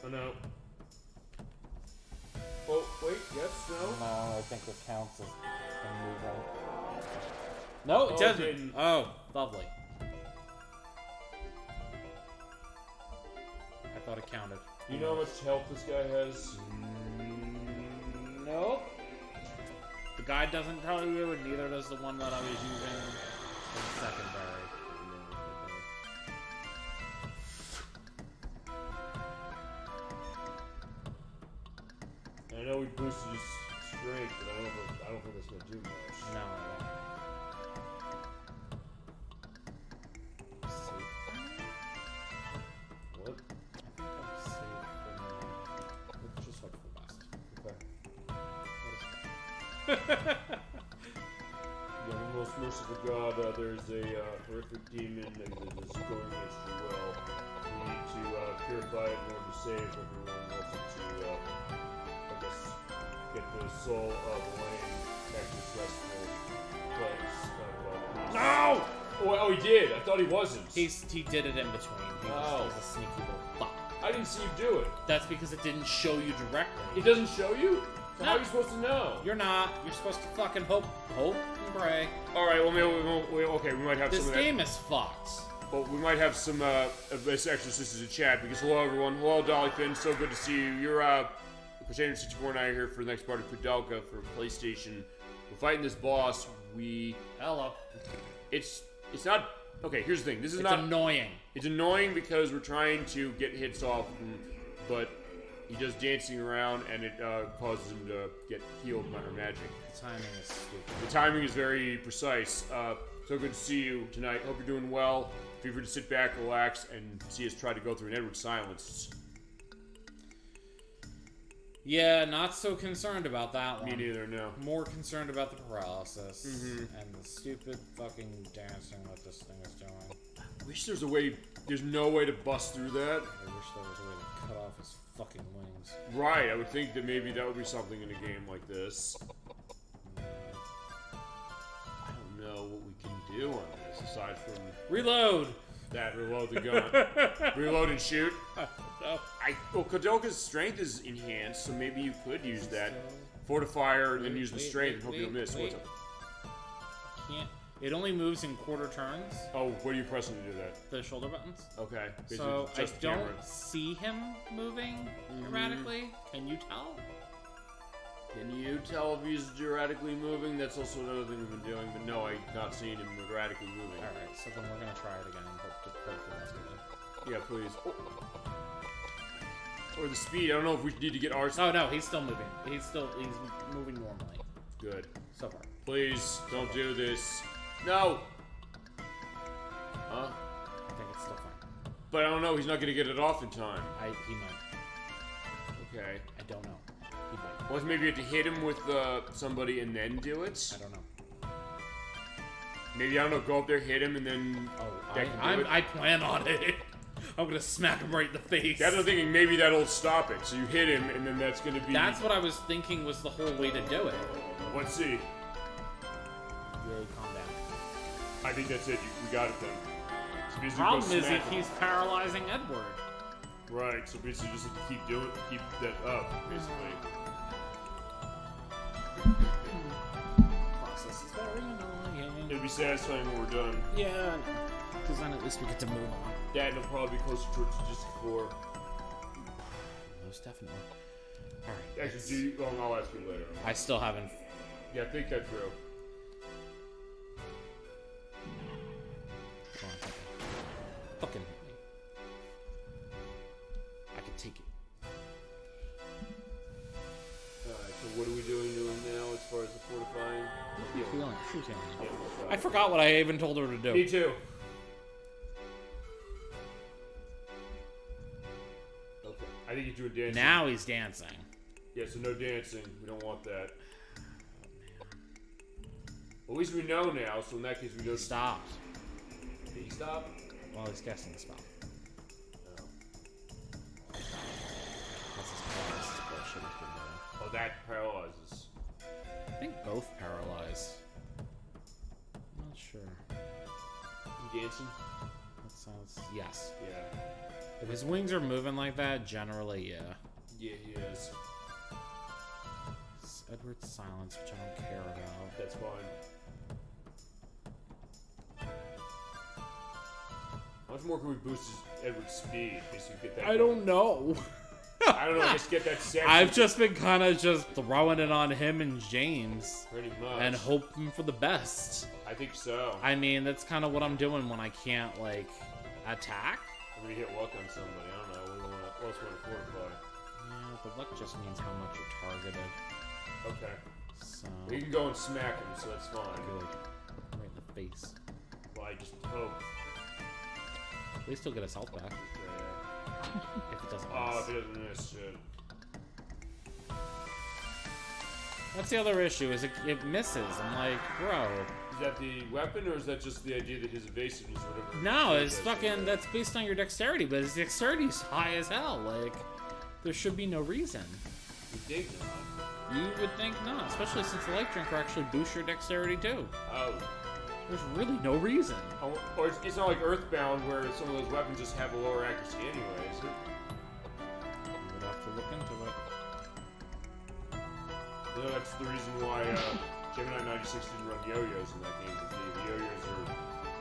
Oh no. Oh, wait, yes, no? No, I think it counts as a move on. No, it doesn't. Oh, lovely. I thought it counted. Do you know how much health this guy has? Nope. The guide doesn't tell you, and neither does the one that I was using in secondary. I know we boosted his strength, but I don't think that's gonna do much. No, it won't. What? I think I'm safe for just hope for the best. Okay. Yeah, the most merciful god, there's a horrific demon that is going against your will. We need to purify it in order to save everyone, also to, I guess, get the soul of Elaine back to its restful place. No! Oh, he did! I thought he wasn't. He did it in between. He was a sneaky little fuck. I didn't see you do it. That's because it didn't show you directly. It doesn't show you? So how are you supposed to know? You're not. You're supposed to fucking hope and pray. Alright, well, okay, we might have this some of that. This game is fucked. Well, we might have some Best Exorcists in chat, because hello, everyone. Hello, Dolly Finn. So good to see you. You're, Crusader 64 and I are here for the next part of Koudelka for PlayStation. We're fighting this boss. Hello. It's not... Okay, here's the thing. This is It's annoying. It's annoying because we're trying to get hits off him, but he does dancing around, and it causes him to get healed by our magic. The timing is stupid. The timing is very precise. So good to see you tonight. Hope you're doing well. Feel free to sit back, relax, and see us try to go through an Edward silence. Yeah, not so concerned about that one. Me neither, no. More concerned about the paralysis and the stupid fucking dancing that this thing is doing. I wish there's a way... There's no way to bust through that. I wish there was a way to cut off his fucking wings. Right, I would think that maybe that would be something in a game like this. I don't know what we can do on this, aside from... Reload! That, reload the gun. Reload and shoot? No. Well, Koudelka's strength is enhanced, so maybe you could use that. Fortifier, and then use the strength and hope you'll miss. What's up? Can't. It only moves in quarter turns. Oh, what are you pressing to do that? The shoulder buttons. Okay. So I just the don't camera. see him moving erratically. Can you tell? Can you tell if he's erratically moving? That's also another thing we've been doing, but no, I've not seen him erratically moving. Alright, so then we're gonna try it again and hope for the best of it. Yeah, please. Oh. Or the speed. I don't know if we need to get ours. Oh no, he's still moving. He's moving normally. Good. So far. Please, don't do this. No! Huh? I think it's still fine. But I don't know, he's not gonna get it off in time. He might. Okay. I don't know. He might. Well, maybe you have to hit him with somebody and then do it? I don't know. Maybe, I don't know, go up there, hit him, and then... I plan on it. I'm gonna smack him right in the face. That's what I'm thinking, maybe that'll stop it. So you hit him, and then that's gonna be... That's what I was thinking was the whole way to do it. Let's see. Really calm down. I think that's it. We got it then. So The problem is if he's paralyzing Edward. Right, so basically just have to keep that up, basically. Process is very annoying. It'll be satisfying when we're done. Yeah, because then at least we get to move on. That and it'll probably be closer towards just 4. Most definitely. Alright. Actually, I'll ask you later. I still haven't. Yeah, think that through. Come on, fucking hit me. I can take it. Alright, so what are we doing now as far as the fortifying? Healing. I forgot what I even told her to do. Me too. Okay, I think he's doing dancing. Now he's dancing. Yeah, so no dancing. We don't want that. At least we know now, so in that case we don't... Stop. Did he stop? Well, he's guessing the spell. Oh. That's his paralysis bullshit he's been doing. Oh, that paralyzes. I think both paralyze. I'm not sure. You dancing? That sounds... Yes. Yeah. If his wings are moving like that, generally, yeah. Yeah, he is. It's Edward's silence, which I don't care about. That's fine. How much more can we boost Edward's speed? Basically get that I don't know. I don't know, just get that set. I've just been kind of just throwing it on him and James. Pretty much. And hoping for the best. I think so. I mean, that's kind of what I'm doing when I can't, like, attack. I'm gonna hit luck on somebody. I don't know. What else want to fortify? Yeah, but luck just means how much you're targeted. Okay. So... You can go and smack him, so that's fine. Good. Right in the face. Well, I just hope. At least he'll get his health back. Yeah. If it doesn't miss. Oh, if it doesn't miss, shit. That's the other issue, is it misses. I'm like, bro. Is that the weapon, or is that just the idea that his evasiveness or whatever? No, it's fucking, that's based on your dexterity, but his dexterity's high as hell. Like, there should be no reason. You think not? You would think not, especially since the Life Drinker actually boosts your dexterity too. Oh. There's really no reason. Oh, or it's not like Earthbound, where some of those weapons just have a lower accuracy anyway, is it? You would have to look into it. No, that's the reason why Gemini 96 didn't run yo-yos in that game. The yo-yos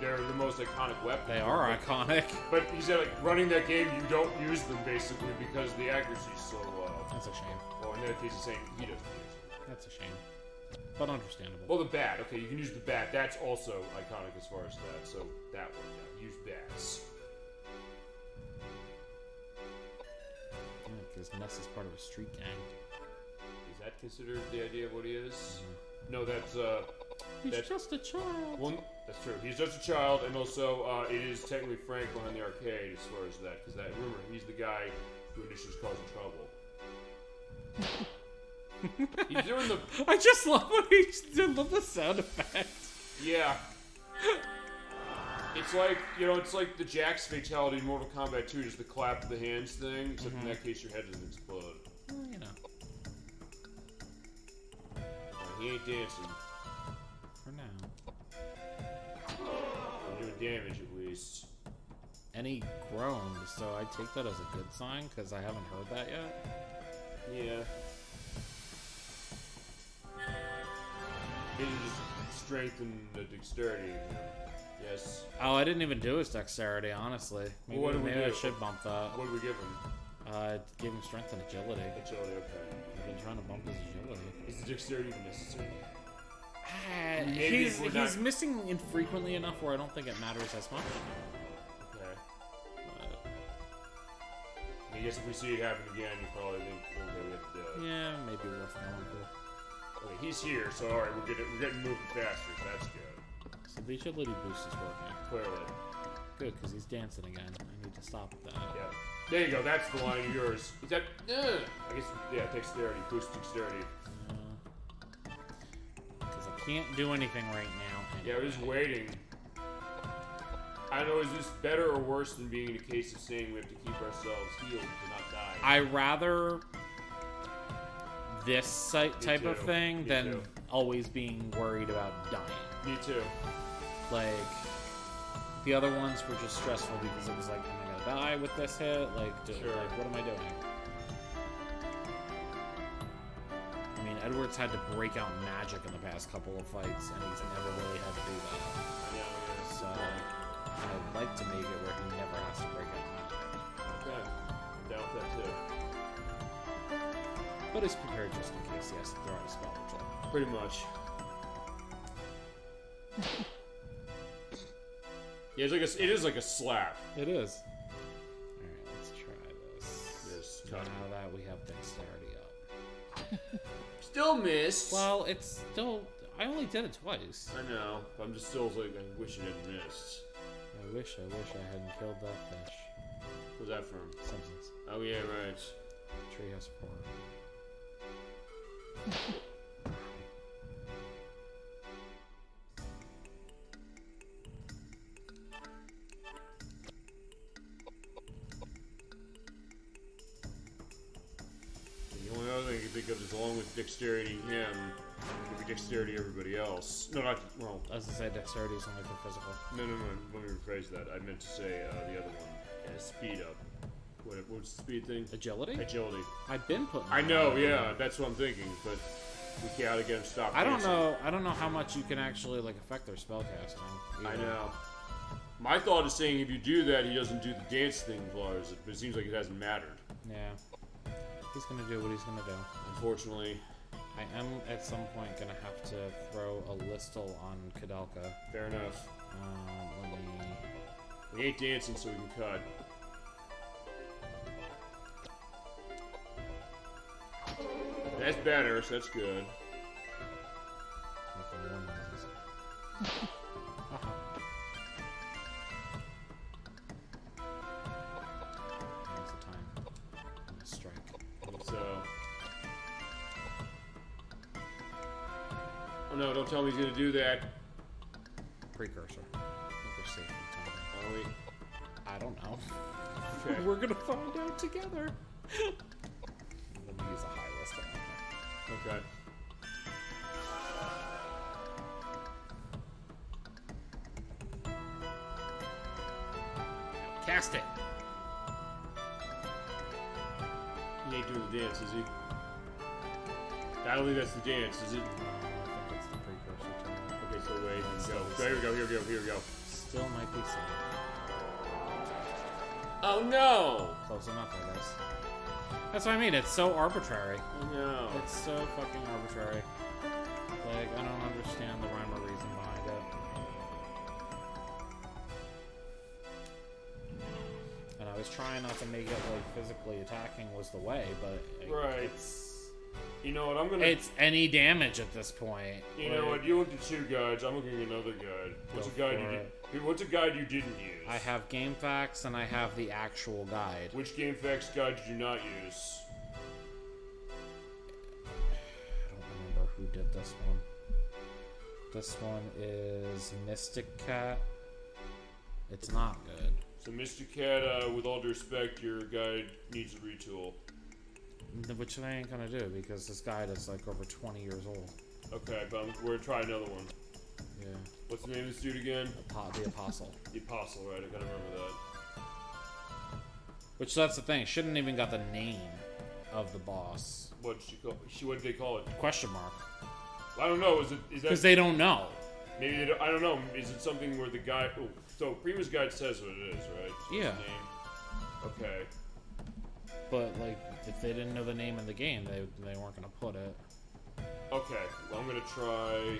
they're the most iconic weapon. They are iconic. But he said, like, running that game, you don't use them, basically, because the accuracy is so low. That's a shame. Well, in that case, he's saying he doesn't use it. That's a shame. But understandable. Well, the bat. Okay, you can use the bat. That's also iconic as far as that. So that worked out. Use bats. Yeah, because Ness is part of a street gang. Is that considered the idea of what he is? Mm-hmm. No, that's He's just a child. Well, that's true. He's just a child, and also it is technically Frank behind the arcade as far as that. Because remember, he's the guy who initially was causing trouble. He's doing the. I just love when he did the sound effect. Yeah. It's like, it's like the Jax fatality in Mortal Kombat 2, just the clap of the hands thing, except in that case your head doesn't explode. Well, you know. He ain't dancing. For now. He's doing damage at least. And he groaned, so I take that as a good sign, because I haven't heard that yet. Yeah. Maybe just strengthen the dexterity. Yes. Oh, I didn't even do his dexterity, honestly. Maybe, What did we maybe I do? should bump that. What did we give him? Gave him strength and agility. Agility, okay. I've been trying to bump his agility. Is the dexterity even necessary? He's missing infrequently enough where I don't think it matters as much. Okay. I guess if we see it happen again, you probably think we'll have to do it. Yeah, maybe worth going for. Okay, he's here, so alright, we're getting moving faster, so that's good. So the agility boost is working. Clearly. Good, because he's dancing again. I need to stop that. Yeah. There you go, that's the line of yours. Is that, I guess, yeah, dexterity, boost dexterity. Because I can't do anything right now. Yeah, we're just waiting. I don't know, is this better or worse than being in a case of saying we have to keep ourselves healed to not die? I rather this type of thing than always being worried about dying. Me too. Like, the other ones were just stressful because it was like, am I gonna die with this hit? Like, like, what am I doing? I mean, Edward's had to break out magic in the past couple of fights, and he's never really had to do that. So, I'd like to make it where he never has to break out magic. Okay. I'm down with that too. But he's prepared just in case he has to throw out a spell or two. Pretty much. Yeah, it is like a slap. It is. Alright, let's try this. Yes, now that we have dexterity up. Still missed. Well, it's still... I only did it twice. I know. But I'm just still like, I wish it had missed. I wish I hadn't killed that fish. What's that from? Simpsons. Oh yeah, right. Treehouse 4. The only other thing I can think of is along with dexterity him, would be dexterity everybody else. No, not, well... As I say, dexterity is only for physical. No, let me rephrase that. I meant to say the other one. Speed up. What's the speed thing? Agility? Agility. I've been putting I know, yeah, that's what I'm thinking, but we can't again stop. I don't know how much you can actually like affect their spellcasting. I know. My thought is saying if you do that, he doesn't do the dance thing, Lars, but it seems like it hasn't mattered. Yeah. He's gonna do what he's gonna do. Unfortunately. I am at some point gonna have to throw a listle on Koudelka. Fair enough. Let me... We ain't dancing, so we can cut. That's better, so that's good. Now's the time. I'm gonna strike. So... Oh no, don't tell me he's gonna do that. Precursor. I think we're safe for time. Are we? I don't know. Okay. We're gonna find out together. I'm gonna use a high list on there. Okay. Cast it. He ain't doing the dance, is he? I don't think that's the dance, is it? I think it's the precursor to it. Okay, so wait, here we go. Still might be safe. Oh no! Close enough, I guess. That's what I mean, it's so arbitrary. No. It's so fucking arbitrary. Like, I don't understand the rhyme or reason behind it. And I was trying not to make it like physically attacking was the way, but it's... You know what, I'm gonna... It's any damage at this point. You know what, you looked at two guides, I'm looking at another guide. What's a guide what's a guide you didn't use? I have game facts and I have the actual guide. Which game facts guide did you not use? I don't remember who did this one. This one is Mystic Cat. It's not good. So Mystic Cat, with all due respect, your guide needs a retool. Which I ain't gonna do because this guide is like over 20 years old. Okay, but we're gonna try another one. Yeah. What's the name of this dude again? The Apostle. The Apostle, right? I gotta remember that. Which that's the thing. Shouldn't even got the name of the boss. What did she call? What did they call it? Question mark. I don't know. Is that because they don't know? Maybe they don't, I don't know. Is it something where the guy? Oh, so Prima's guide says what it is, right? So yeah. Okay. But like, if they didn't know the name in the game, they weren't gonna put it. Okay. Well, I'm gonna try.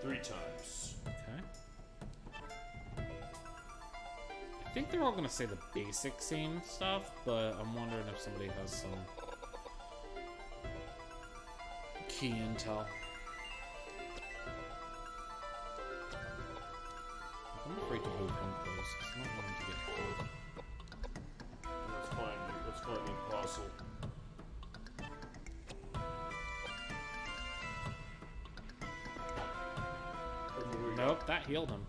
3 times. Okay. I think they're all gonna say the basic same stuff, but I'm wondering if somebody has some key intel. I'm afraid to move one close because I don't want him to get hurt. Let's find the apostle. Nope, that healed him.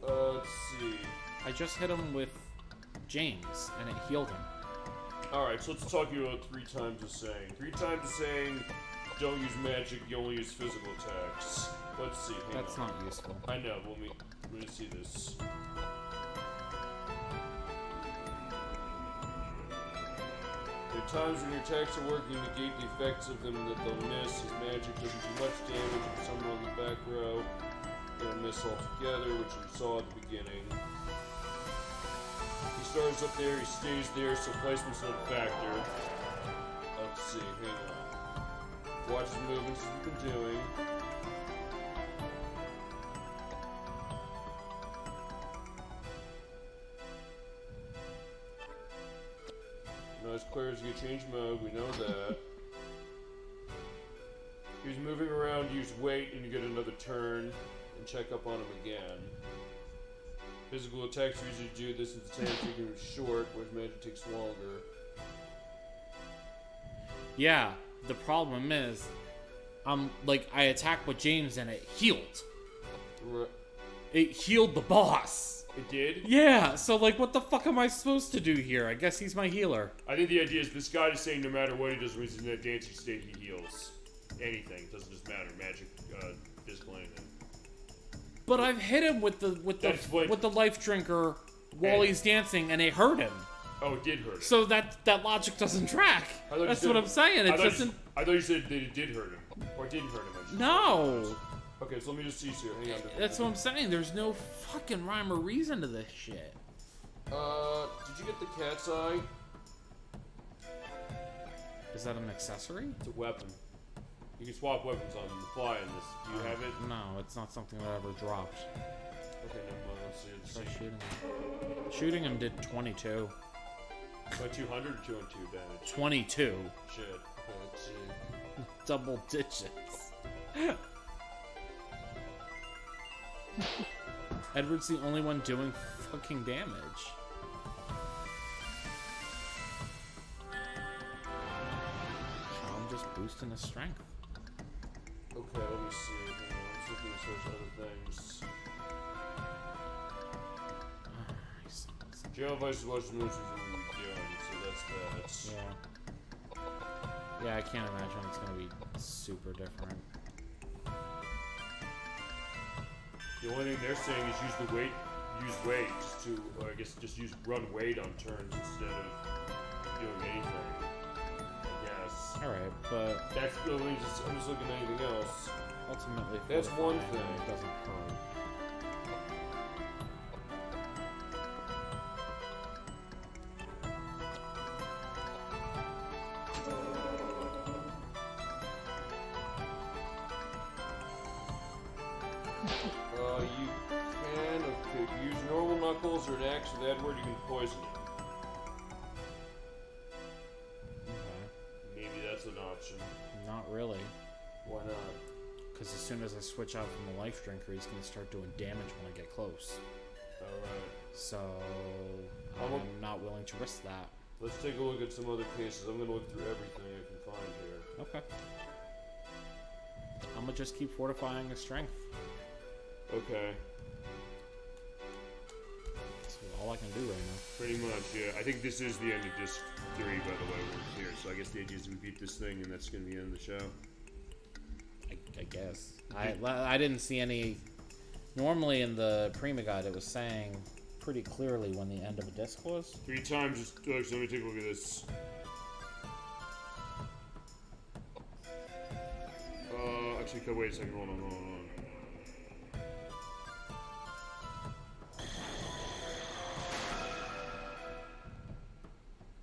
Let's see. I just hit him with James, and it healed him. Alright, so let's talk about 3 times the saying. 3 times the saying, don't use magic, you only use physical attacks. Let's see, hang That's on. not useful. I know, let me see this. There are times when your attacks are working, negate the effects of them that they'll miss. His magic doesn't do much damage if someone on the back row. They'll miss altogether, which you saw at the beginning. He starts up there, he stays there, so placement's not a factor. Let's see, hang on. Watch his movements as we've been doing. Not as clear as you change mode, we know that. He's moving around, use wait, and you get another turn, and check up on him again. Physical attacks usually do this since the time taken is short, whereas magic takes longer. Yeah, the problem is, I attacked with James and it healed. It healed the boss. It did? Yeah, so what the fuck am I supposed to do here? I guess he's my healer. I think the idea is this guy is saying no matter what he does when he's in that dancing state, he heals. Anything, doesn't just matter. Magic, physical, anything. But I've hit him with the life drinker while he's dancing, and it hurt him. Oh, it did hurt him. So that logic doesn't track. That's what I'm saying. It doesn't. I thought you said that it did hurt him, or it didn't hurt him. No. Okay, so let me just see here. Hang on. That's what I'm saying. There's no fucking rhyme or reason to this shit. Did you get the cat's eye? Is that an accessory? It's a weapon. You can swap weapons on the fly in this. Do you have it? No, it's not something that ever dropped. Okay, never mind. Let's see. Try shooting him. Shooting him did 22. By 200 or 202 damage? 22. Shit. Okay, let's see. Double digits. Edward's the only one doing fucking damage. I'm just boosting his strength. Okay, let me see. Hang on, I'm just looking to search other things. General advice is watch the moves what we're doing, so that's that. Yeah. Yeah, I can't imagine it's gonna be super different. The only thing they're saying is use weight just to, or I guess just run weight on turns instead of doing anything. I guess. Alright, but that's the only. I'm just looking at anything else. Ultimately, that's one thing. It doesn't hurt. You can, if you use normal knuckles or an axe with Edward, you can poison him. Maybe that's an option. Not really. Why not? Because as soon as I switch out from the life drinker, he's gonna start doing damage when I get close. Alright. So I'm not willing to risk that. Let's take a look at some other cases. I'm gonna look through everything I can find here. Okay. I'm gonna just keep fortifying his strength. Okay. That's all I can do right now. Pretty much, yeah. I think this is the end of disc 3, by the way, we're here. So I guess the idea is we beat this thing, and that's gonna be the end of the show. I guess. I didn't see any. Normally in the Prima guide, it was saying pretty clearly when the end of a disc was. 3 times. Just so let me take a look at this. Actually, wait a second. Hold on.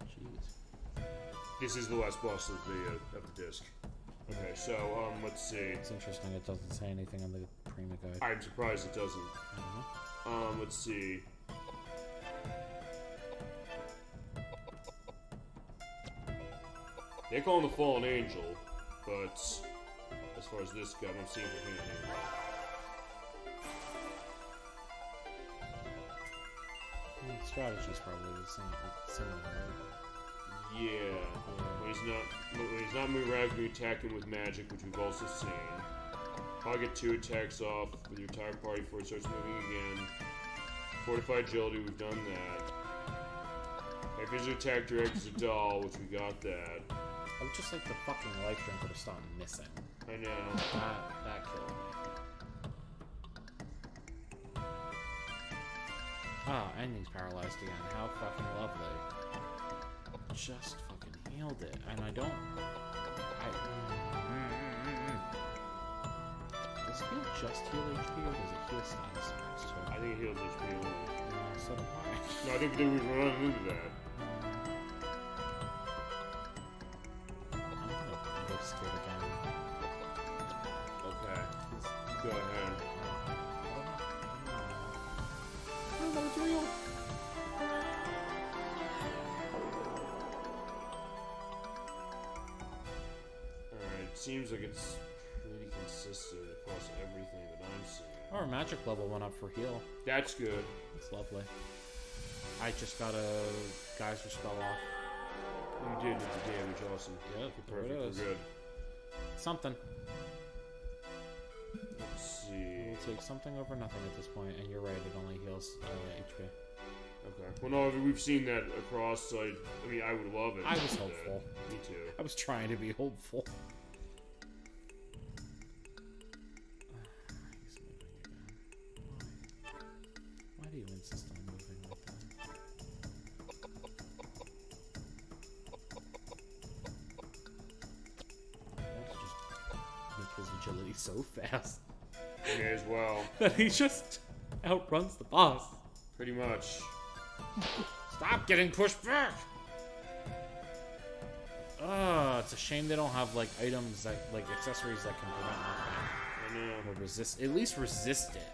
Jeez. This is the last boss of the disc. Okay, so let's see. It's interesting. It doesn't say anything on the Prima guide. I'm surprised it doesn't. Let's see. They call him the Fallen Angel, but as far as this guy, I'm seeing for him. Strategy's probably the same, similar, right? Yeah. When he's not moving around, you attack him with magic, which we've also seen. Probably get 2 attacks off with your entire party before he starts moving again. Fortified agility, we've done that. If he's attack direct as a doll, which we got that. I would just like the fucking life drink would have stopped missing. I know. That killed me. Ah, and he's paralyzed again. How fucking lovely. Just fucking healed it. And I don't... Does heal just heal HP or does it heal status effects too? I think it heals HP only. So do I. No, I think we were running into that. I'm gonna risk it again. Okay. Go ahead. Oh, that was real. Alright, seems like it's pretty consistent across everything that I'm seeing. Our magic level went up for heal. That's good. It's lovely. I just got a geyser spell off. You did with the damage, awesome. Yep, there Perfect, it is. we're good. Something. Let's see. We'll take something over nothing at this point, and you're right, it only heals HP. Okay. Well, no, we've seen that across, so I mean, I would love it. I was hopeful. Me too. I was trying to be hopeful. He's moving again. Why do you insist on moving like that? Let's just make his agility so fast. May as well. That he just outruns the boss. Pretty much. Stop getting pushed back! It's a shame they don't have like items that like accessories that can prevent knockback. I know. Or resist, at least resist it.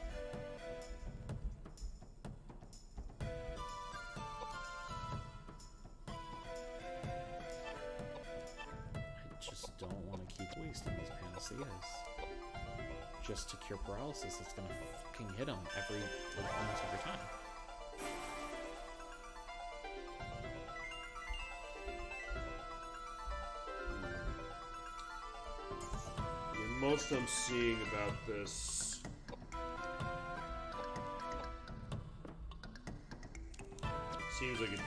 I just don't want to keep wasting these panaceas. Just to cure paralysis, it's gonna fucking hit him almost every time. Most I'm seeing about this seems like it's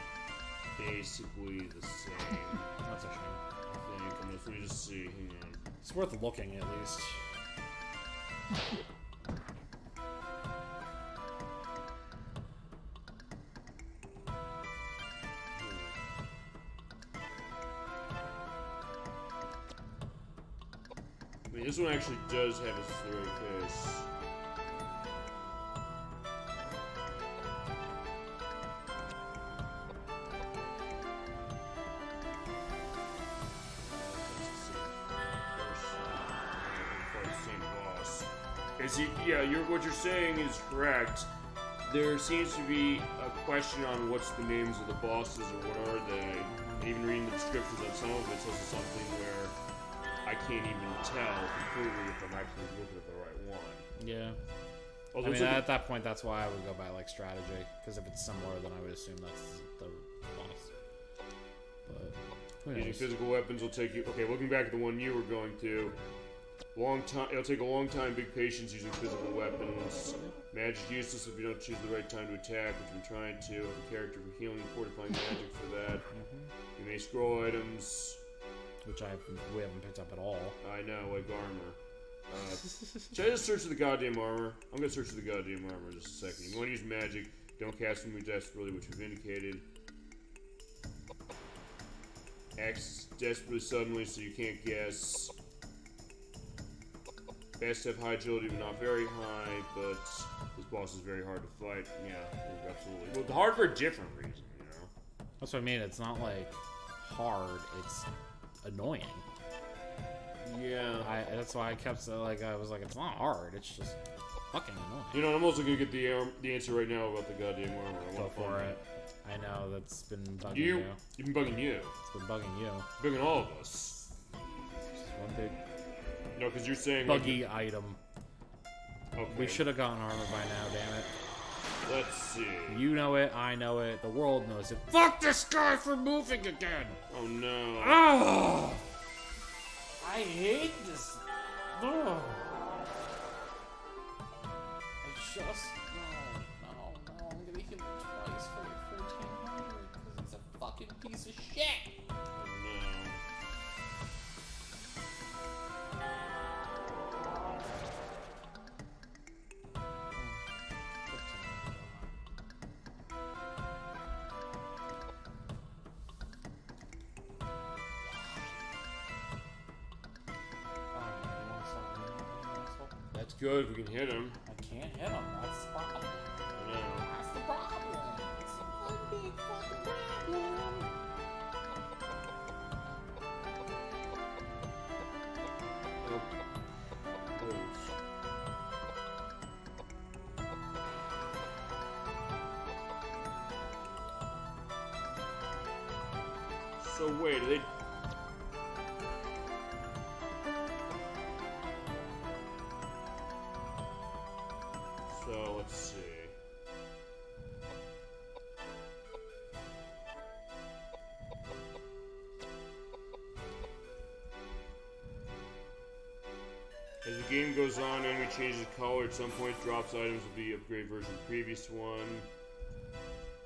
basically the same. That's a shame. I think. Let me just see. Hang on. It's worth looking at least. I mean, this one actually does have a story case. Is he? Yeah, what you're saying is correct. There seems to be a question on what's the names of the bosses or what are they. And even reading the descriptions on some of it's also something where I can't even tell completely if I'm actually looking at the right one. Yeah. Although I mean, at that point, that's why I would go by like strategy. Because if it's similar, then I would assume that's the boss. But who knows? Using physical weapons will take you. Okay, looking back at the one you were going to. Long time. It'll take a long time. Big patience using physical weapons. Magic useless if you don't choose the right time to attack, which I'm trying to. Have a character for healing and fortifying magic for that. You may scroll items, which we haven't picked up at all. I know, like armor. Should I just search for the goddamn armor? I'm gonna search for the goddamn armor in just a second. You want to use magic? Don't cast them desperately, which we've indicated. Acts desperately suddenly, so you can't guess. Best to have high agility, but not very high, but this boss is very hard to fight. Yeah, absolutely. Well, hard for a different reason, you know? That's what I mean. It's not like hard, it's annoying. Yeah. That's why I kept like, I was like, it's not hard, it's just fucking annoying. You know, I'm also gonna get the answer right now about the goddamn armor. Go for it. I know, that's been bugging you. It's been bugging you. It's been bugging you. It's bugging all of us. One big No, because you're saying buggy item. Okay. We should have gotten armor by now, damn it. Let's see. You know it, I know it, the world knows it. Fuck this guy for moving again! Oh no. Ah! I hate this. No. I just no. I'm gonna hit him twice for like 1400 because he's a fucking piece of shit. Oh no. That's good if we can hit him. I can't hit him. That's the problem. I know. That's the problem. It's a big fucking problem. So wait, are they? So let's see. As the game goes on, enemy changes color. At some point, drops items will be upgrade version of the previous one.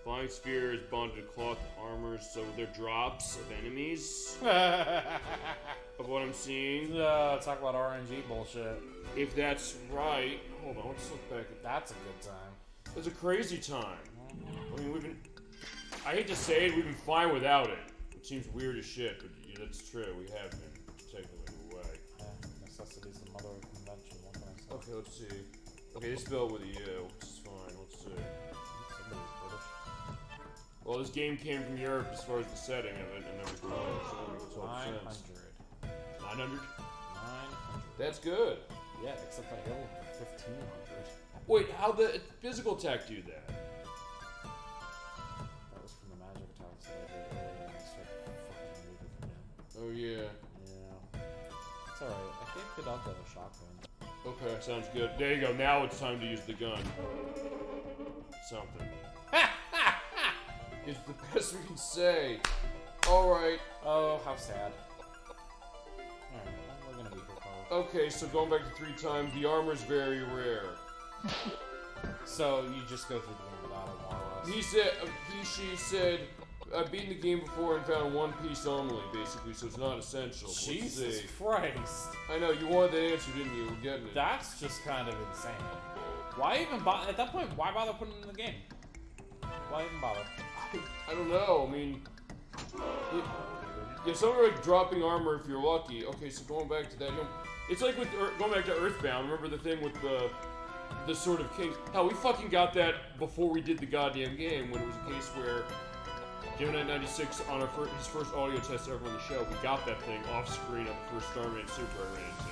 Flying sphere is bonded to cloth armors, so they're drops of enemies. Of what I'm seeing. Talk about RNG bullshit. If that's right, hold on, let's look back at that. That's a good time. It's a crazy time. I mean, we've been. I hate to say it, we've been fine without it. It seems weird as shit, but yeah, that's true. We have been technically in a way. Yeah, necessity's the mother of convention. What can I say? Okay, let's see. Okay, this built with a U, which is fine. Let's see. Somebody's British. Well, this game came from Europe as far as the setting of it and everything. So it makes total 900. sense. 900? 900. That's good. Yeah, except I hit him for 1500. Wait, how the physical attack do that? That was from the magic attacks that I did earlier and I started fucking moving again. Oh, yeah. Yeah. It's alright. I gave Koudelka a shotgun. Okay, sounds good. There you go. Now it's time to use the gun. Something. It's the best we can say. Alright. Oh, how sad. Alright, we're gonna be here probably. Okay, so going back to 3 times, the armor's very rare. So you just go through the game without it, more or less. He said, she said, I've beaten the game before and found one piece only, basically, so it's not essential. Let's Jesus see. Christ. I know, you wanted the answer, didn't you? We're getting it. That's just kind of insane. Why even bother? At that point, why bother putting it in the game? Why even bother? I don't know, I mean... Yeah, some are like dropping armor if you're lucky. Okay, so going back to that, you know, it's like with going back to Earthbound. Remember the thing with the Sword of Kings? Hell, we fucking got that before we did the goddamn game. When it was a case where Gemini 96 on his first audio test ever on the show, we got that thing off screen of the first Starman Super I ran into.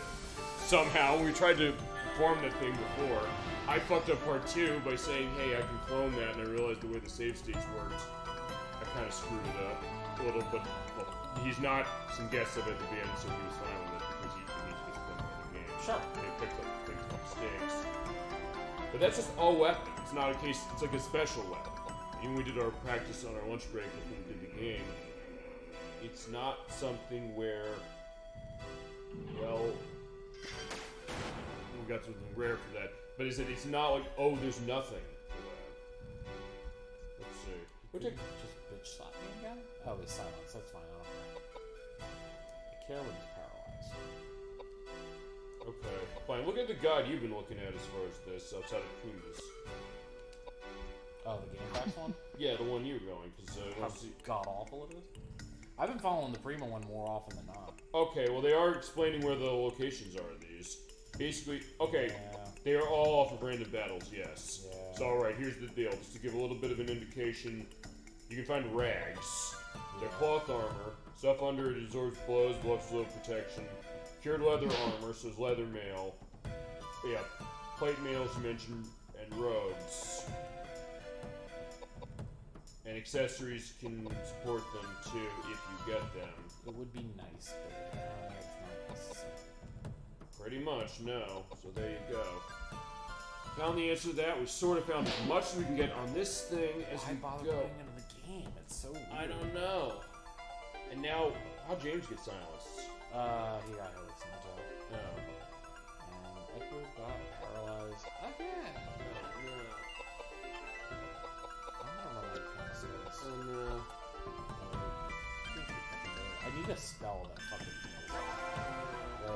Somehow, we tried to farm that thing before. I fucked up part 2 by saying, "Hey, I can clone that," and I realized the way the save states worked, I kind of screwed it up a little, but. Well, he's not some guest of it at the end, so he was fine with it because he needs to play more of the game. Sure. And he picked up things like mistakes. But that's just all weapon. It's not a case, it's like a special weapon. Even when we did our practice on our lunch break before we did the game, it's not something where, well, we got something rare for that. But it's not like, oh, there's nothing for that. Let's see. We'll take. Just bitch slap me again? Oh, he's silence. That's fine. I don't care. I care when he's paralyzed. Okay, fine. Look at the guide you've been looking at as far as this outside of Prima's. Oh, the Game Facts one? Yeah, the one you're going, because How god awful it is. I've been following the Prima one more often than not. Okay, well they are explaining where the locations are of these. Basically, okay, Yeah. they are all off of random battles, yes. Yeah. So alright, here's the deal. Just to give a little bit of an indication, you can find rags. They're cloth armor. Stuff under it absorbs blows, blocks slow protection. Cured leather armor, so it's leather mail. Yeah, plate mail, as you mentioned, and robes. And accessories can support them too if you get them. It would be nice, but apparently it's not Pretty much, no. So there you go. Found the answer to that. We sort of found as much as we can get on this thing as we bother go. putting it in the game? It's so weird. I don't know. And now, how'd James get silenced? He got hit with some stuff. No. And Edward got paralyzed again. No. I don't remember how to fix this. Oh no. I need a spell that fucking heals. I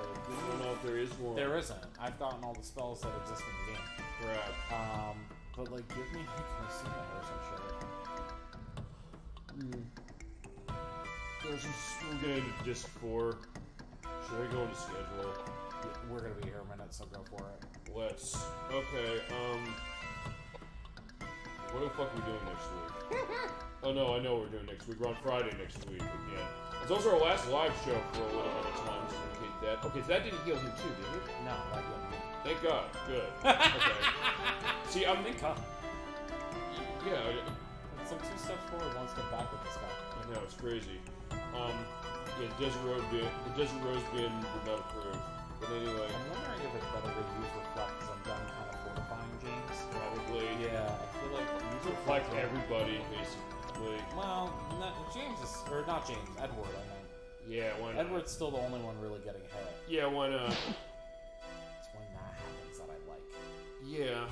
don't know if there is one. There isn't. I've gotten all the spells that exist in the game. Crap. But like, give me Casino or some shit. We'll get into disc 4. Should I go into schedule? We're gonna be here a minute, so go for it. Let's. Okay, what the fuck are we doing next week? Oh no, I know what we're doing next week. We're on Friday next week again. It's also our last live show for a little bit of time, so indicate that. Okay, so that didn't heal him too, did it? No, that didn't. Thank God. Good. Okay. See, I'm Thank God. Yeah. It's like 2 steps forward, 1 step back with this guy. I know, it's crazy. Yeah, the Desert Rose bin would not approve. But anyway. I'm wondering if it's better to use Reflect because I'm done kind of fortifying James. Probably. Yeah, I feel like use Reflect everybody, basically. Well, James is, or not James, Edward, I meant. Yeah, why not? Edward's still the only one really getting hit. Yeah, why not? It's when that happens that I like. Yeah.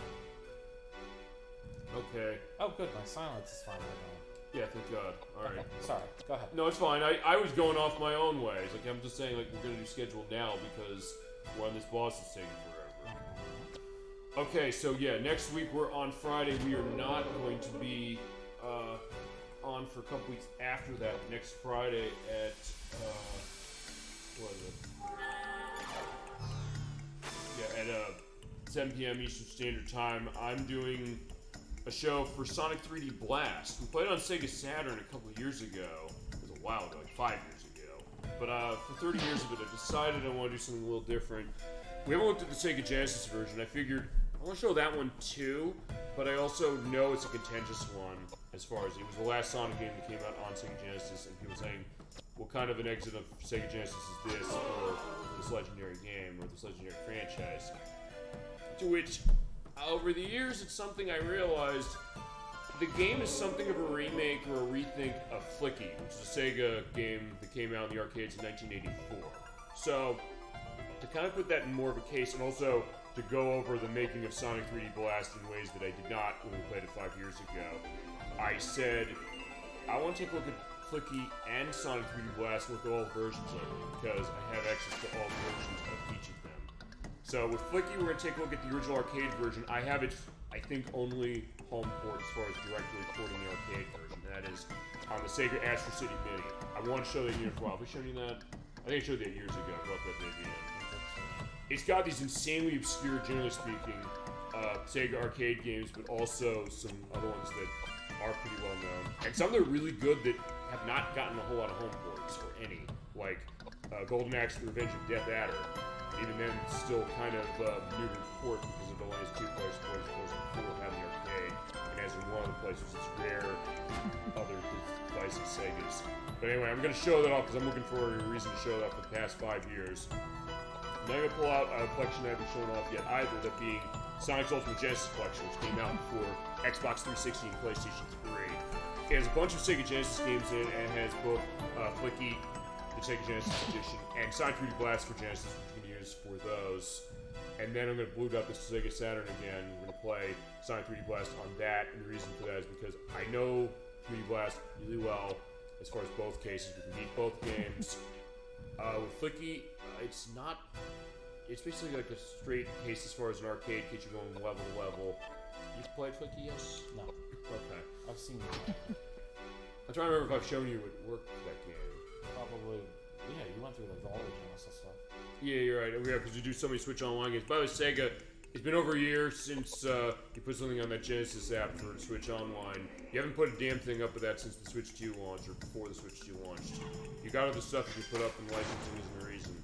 Okay. Oh, good, my silence is finally gone. Yeah, thank God. Alright. Okay, sorry, go ahead. No, it's fine. I was going off my own way. It's like, I'm just saying, like, we're gonna do schedule now because we're on this boss is taking forever. Okay, so yeah, next week we're on Friday. We are not going to be on for a couple weeks after that. Next Friday at what is it? Yeah, at 7 p.m. Eastern Standard Time. I'm doing a show for Sonic 3D Blast. We played on Sega Saturn a couple of years ago. It was a while ago, like 5 years ago. But for 30 years of it, I decided I want to do something a little different. We haven't looked at the Sega Genesis version. I figured I want to show that one too, but I also know it's a contentious one as far as it was the last Sonic game that came out on Sega Genesis, and people saying, what kind of an exit of Sega Genesis is this for this legendary game or this legendary franchise? To which, over the years, it's something I realized the game is something of a remake or a rethink of Flicky, which is a Sega game that came out in the arcades in 1984. So, to kind of put that in more of a case, and also to go over the making of Sonic 3D Blast in ways that I did not when we played it 5 years ago, I said, I want to take a look at Flicky and Sonic 3D Blast and look at all versions of it, because I have access to all versions of each of them. So with Flicky, we're going to take a look at the original arcade version. I have it, I think, only home port as far as directly porting the arcade version. That is on the Sega Astro City Mini. I want to show that unit for a while. Have I shown you that? I think I showed that years ago. I brought that at the end. It's got these insanely obscure, generally speaking, Sega arcade games, but also some other ones that are pretty well known. And some that are really good that have not gotten a whole lot of home ports, or any. Like Golden Axe, The Revenge of Death Adder. Even then, it's still kind of new to report because it only has 2 player support as opposed to 4 having the arcade. And as in one of the places, it's rare other devices, Segas. But anyway, I'm going to show that off because I'm looking for a reason to show that for the past 5 years. I'm not going to pull out a collection that I haven't shown off yet either, that being Sonic's Ultimate Genesis Collection, which came out for Xbox 360 and PlayStation 3. It has a bunch of Sega Genesis games in it, and has both Flicky, the Sega Genesis edition, and Sonic 3D Blast for Genesis, which you can use for those. And then I'm going to boot up the Sega Saturn again. We're going to play Sonic 3D Blast on that, and the reason for that is because I know 3D Blast really well as far as both cases. We can beat both games. With Flicky, it's not... It's basically like a straight case as far as an arcade case. You're going level to level. You've played Flicky, yes? No. Okay. I've seen it. I'm trying to remember if I've shown you what worked for that game. Probably. Yeah, you went through like all the Genesis stuff. Yeah, you're right. Yeah, because you do so many Switch Online games. By the way, Sega, it's been over a year since you put something on that Genesis app for Switch Online. You haven't put a damn thing up with that since the Switch 2 launched, or before the Switch 2 launched. You got other stuff that you put up, and licensing isn't a reason.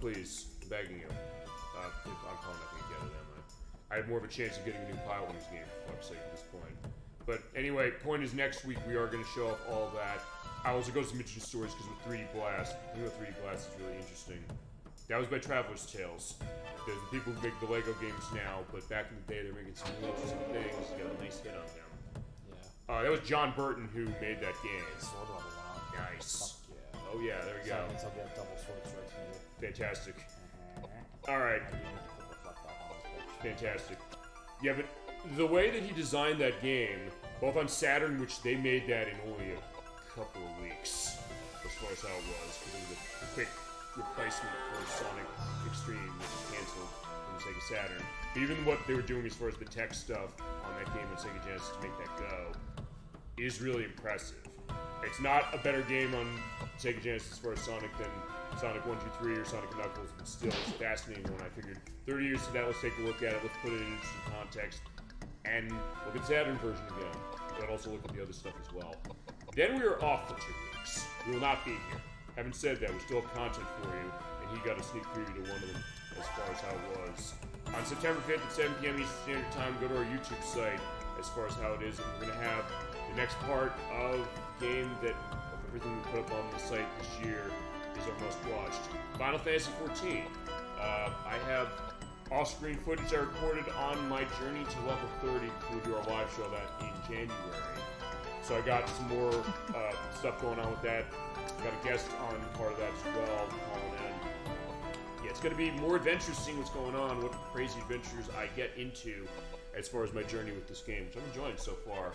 Please, begging you. I'm probably not going to get it, am I? I have more of a chance of getting a new Pilot Wings game, for fuck's sake, at this point. But anyway, point is, next week we are going to show off all that. I also go to some interesting stories, because with 3D Blast, I think with 3D Blast is really interesting. That was by Traveler's Tales. There's the people who make the Lego games now, but back in the day, they're making some really interesting things. Got a nice hit on them. Yeah. That was John Burton who made that game. Sword level 1. Nice. Fuck yeah. Oh yeah, there we go. So that means I'll get double sword strikes needed. Fantastic. Alright. Fantastic. Yeah, but the way that he designed that game, both on Saturn, which they made that in only a couple of weeks, as far as how it was, because it was a quick replacement for Sonic Extreme, which was canceled from Sega Saturn. But even what they were doing as far as the tech stuff on that game on Sega Genesis to make that go is really impressive. It's not a better game on Sega Genesis as far as Sonic than Sonic 1, 2, 3 or Sonic & Knuckles, but still it's a fascinating one. I figured 30 years from now, let's take a look at it, let's put it into some context, and look at the Saturn version again, but also look at the other stuff as well. Then we are off for 2 weeks. We will not be here. Having said that, we still have content for you, and he got a sneak preview to one of them as far as how it was. On September 5th at 7 p.m. Eastern Standard Time, go to our YouTube site as far as how it is, and we're going to have the next part of the game that, of everything we put up on the site this year, is our most watched. Final Fantasy XIV. I have off-screen footage I recorded on my journey to level 30 before we do our live show that in January. So I got some more stuff going on with that. Got a guest on part of that as well, calling in. Yeah, it's going to be more adventures, seeing what's going on, what crazy adventures I get into as far as my journey with this game, which I'm enjoying so far.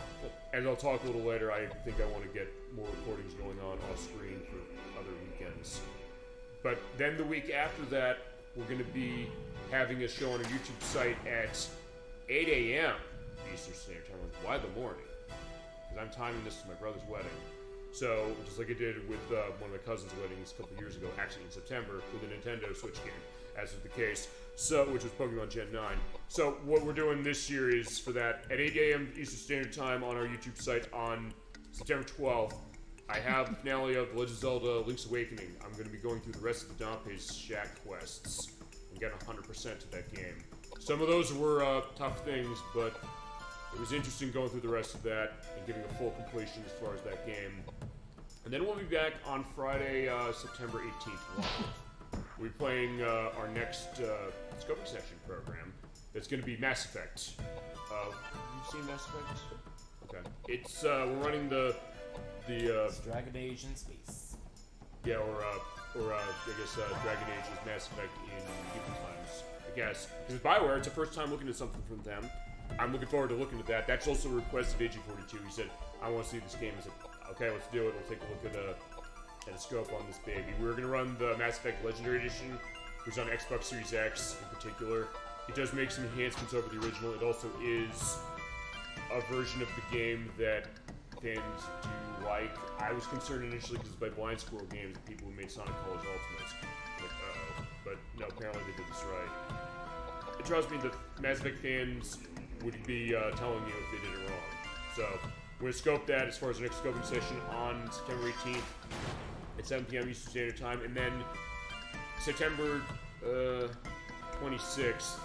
As I'll talk a little later, I think I want to get more recordings going on off-screen for other weekends. But then the week after that, we're going to be having a show on our YouTube site at 8 a.m. Eastern Standard Time. Why the morning? Because I'm timing this to my brother's wedding. So, just like I did with one of my cousin's weddings a couple years ago, actually in September, with a Nintendo Switch game, as is the case, so which was Pokemon Gen 9. So, what we're doing this year is for that, at 8 a.m. Eastern Standard Time on our YouTube site on September 12th, I have the finale of The Legend of Zelda Link's Awakening. I'm going to be going through the rest of the Dante's Shack quests and getting 100% to that game. Some of those were tough things, but it was interesting going through the rest of that and getting a full completion as far as that game. And then we'll be back on Friday, September 18th live. We'll be playing our next scoping session program. That's going to be Mass Effect. You've seen Mass Effect? Okay. It's we're running the It's Dragon Age in space. Yeah, or I guess Dragon Age is Mass Effect in human times. I guess because it's BioWare, it's the first time looking at something from them. I'm looking forward to looking at that. That's also a request of AG42. He said, I want to see this game. I said, okay, let's do it. We'll take a look at a scope on this baby. We're going to run the Mass Effect Legendary Edition, which is on Xbox Series X in particular. It does make some enhancements over the original. It also is a version of the game that fans do like. I was concerned initially because it's by Blind Squirrel Games, the people who made Sonic Colors Ultimates. Like, uh-oh. But no, apparently they did this right. It trust me, the Mass Effect fans would be telling you if they did it wrong. So, we're going to scope that as far as the next scoping session on September 18th at 7 p.m. Eastern Standard Time. And then September 26th,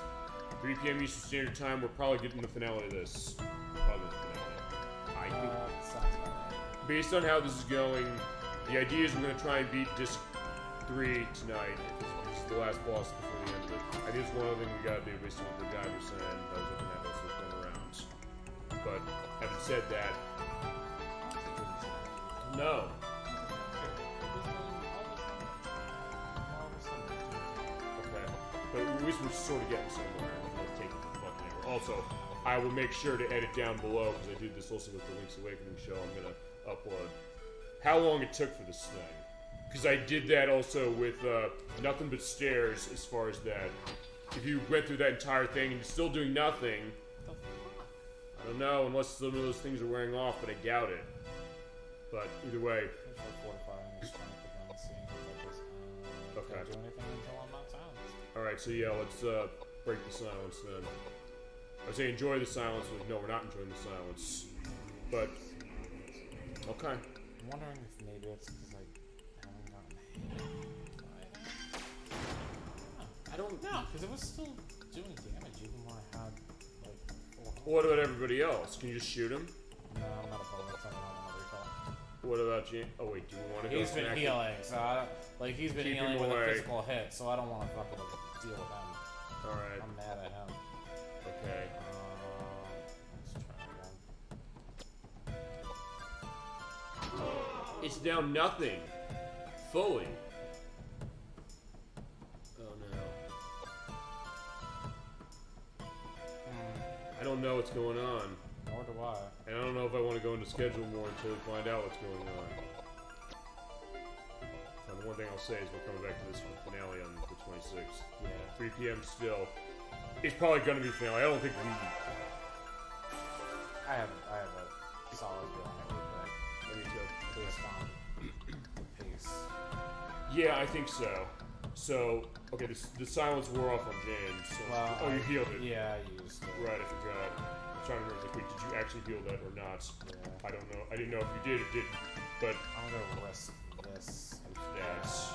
3 p.m. Eastern Standard Time, we're probably getting the finale of this. Probably the finale. I think. Sounds about right. Based on how this is going, the idea is we're going to try and beat Disc 3 tonight. This is the last boss before the end of it. I think it's one other thing we got to do based on what the guy was saying. I was looking at also going around. But having said that, no. Okay. But at least we're sort of getting somewhere. Let's take it to the fucking anywhere. Also, I will make sure to edit down below, because I do this also with the Link's Awakening show. I'm going to upload how long it took for this thing. Because I did that also with Nothing But Stairs, as far as that. If you went through that entire thing and you're still doing nothing, I don't know, unless some of those things are wearing off, but I doubt it. But either way. Okay. Can't do anything until I'm not silenced. Alright, so yeah, let's break the silence then. I would say enjoy the silence, but no, we're not enjoying the silence. But, okay. I'm wondering if maybe it's because I haven't gotten hit. I don't know, because it was still doing damage even when I had, like, 400. What about everybody else? Can you just shoot him? No, I'm not a bullet, so I don't have another recall. What about James? Oh wait, do we want to go? He's been smack healing, so I don't, like he's been Keep him healing with away. a physical hit, so I don't want to fucking deal with him. All right. I'm mad at him. Okay. Let's try again. It's down nothing. Fully. Oh no. I don't know what's going on. Nor do I. And I don't know if I want to go into schedule more until we find out what's going on. So the one thing I'll say is we're coming back to this for the finale on the 26th. Yeah. 3 p.m. still. It's probably going to be finale. I don't think we... I have a solid feeling it would be. Me too. Based on the pace. Yeah, I think so. So, okay, the silence wore off on James. So Well, you healed it. Yeah, I used it. Right, I forgot. I'm trying to remember, like, wait, did you actually heal that or not? Yeah. I don't know. I didn't know if you did or didn't, but... I'm gonna risk this. That's...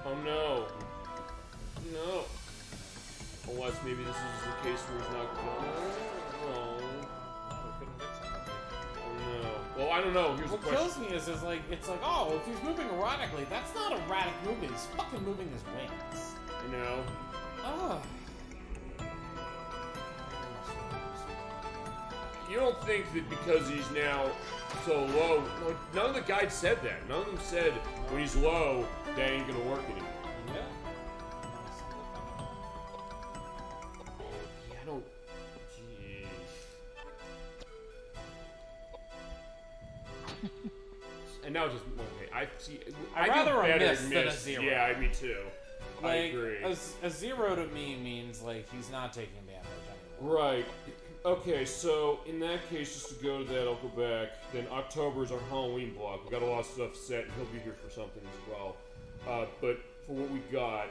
Oh no. No. Unless maybe this is the case where he's not going. Oh no. Well, I don't know. Here's What the question. kills me is like it's like, oh, if he's moving erratically, that's not erratic movement. He's fucking moving his wings. You know? Oh. You don't think that because he's now so low, like, none of the guides said that. None of them said when he's low, that ain't gonna work anymore. Yeah. Yeah, I don't. Jeez. And now just okay. I see. I'd I feel rather a better miss at than a miss. zero. Yeah, me too. I Like agree. a zero to me means like he's not taking damage anymore. Right. Okay, so in that case, just to go to that, I'll go back. Then October is our Halloween block. We got a lot of stuff set, and he'll be here for something as well. But for what we got,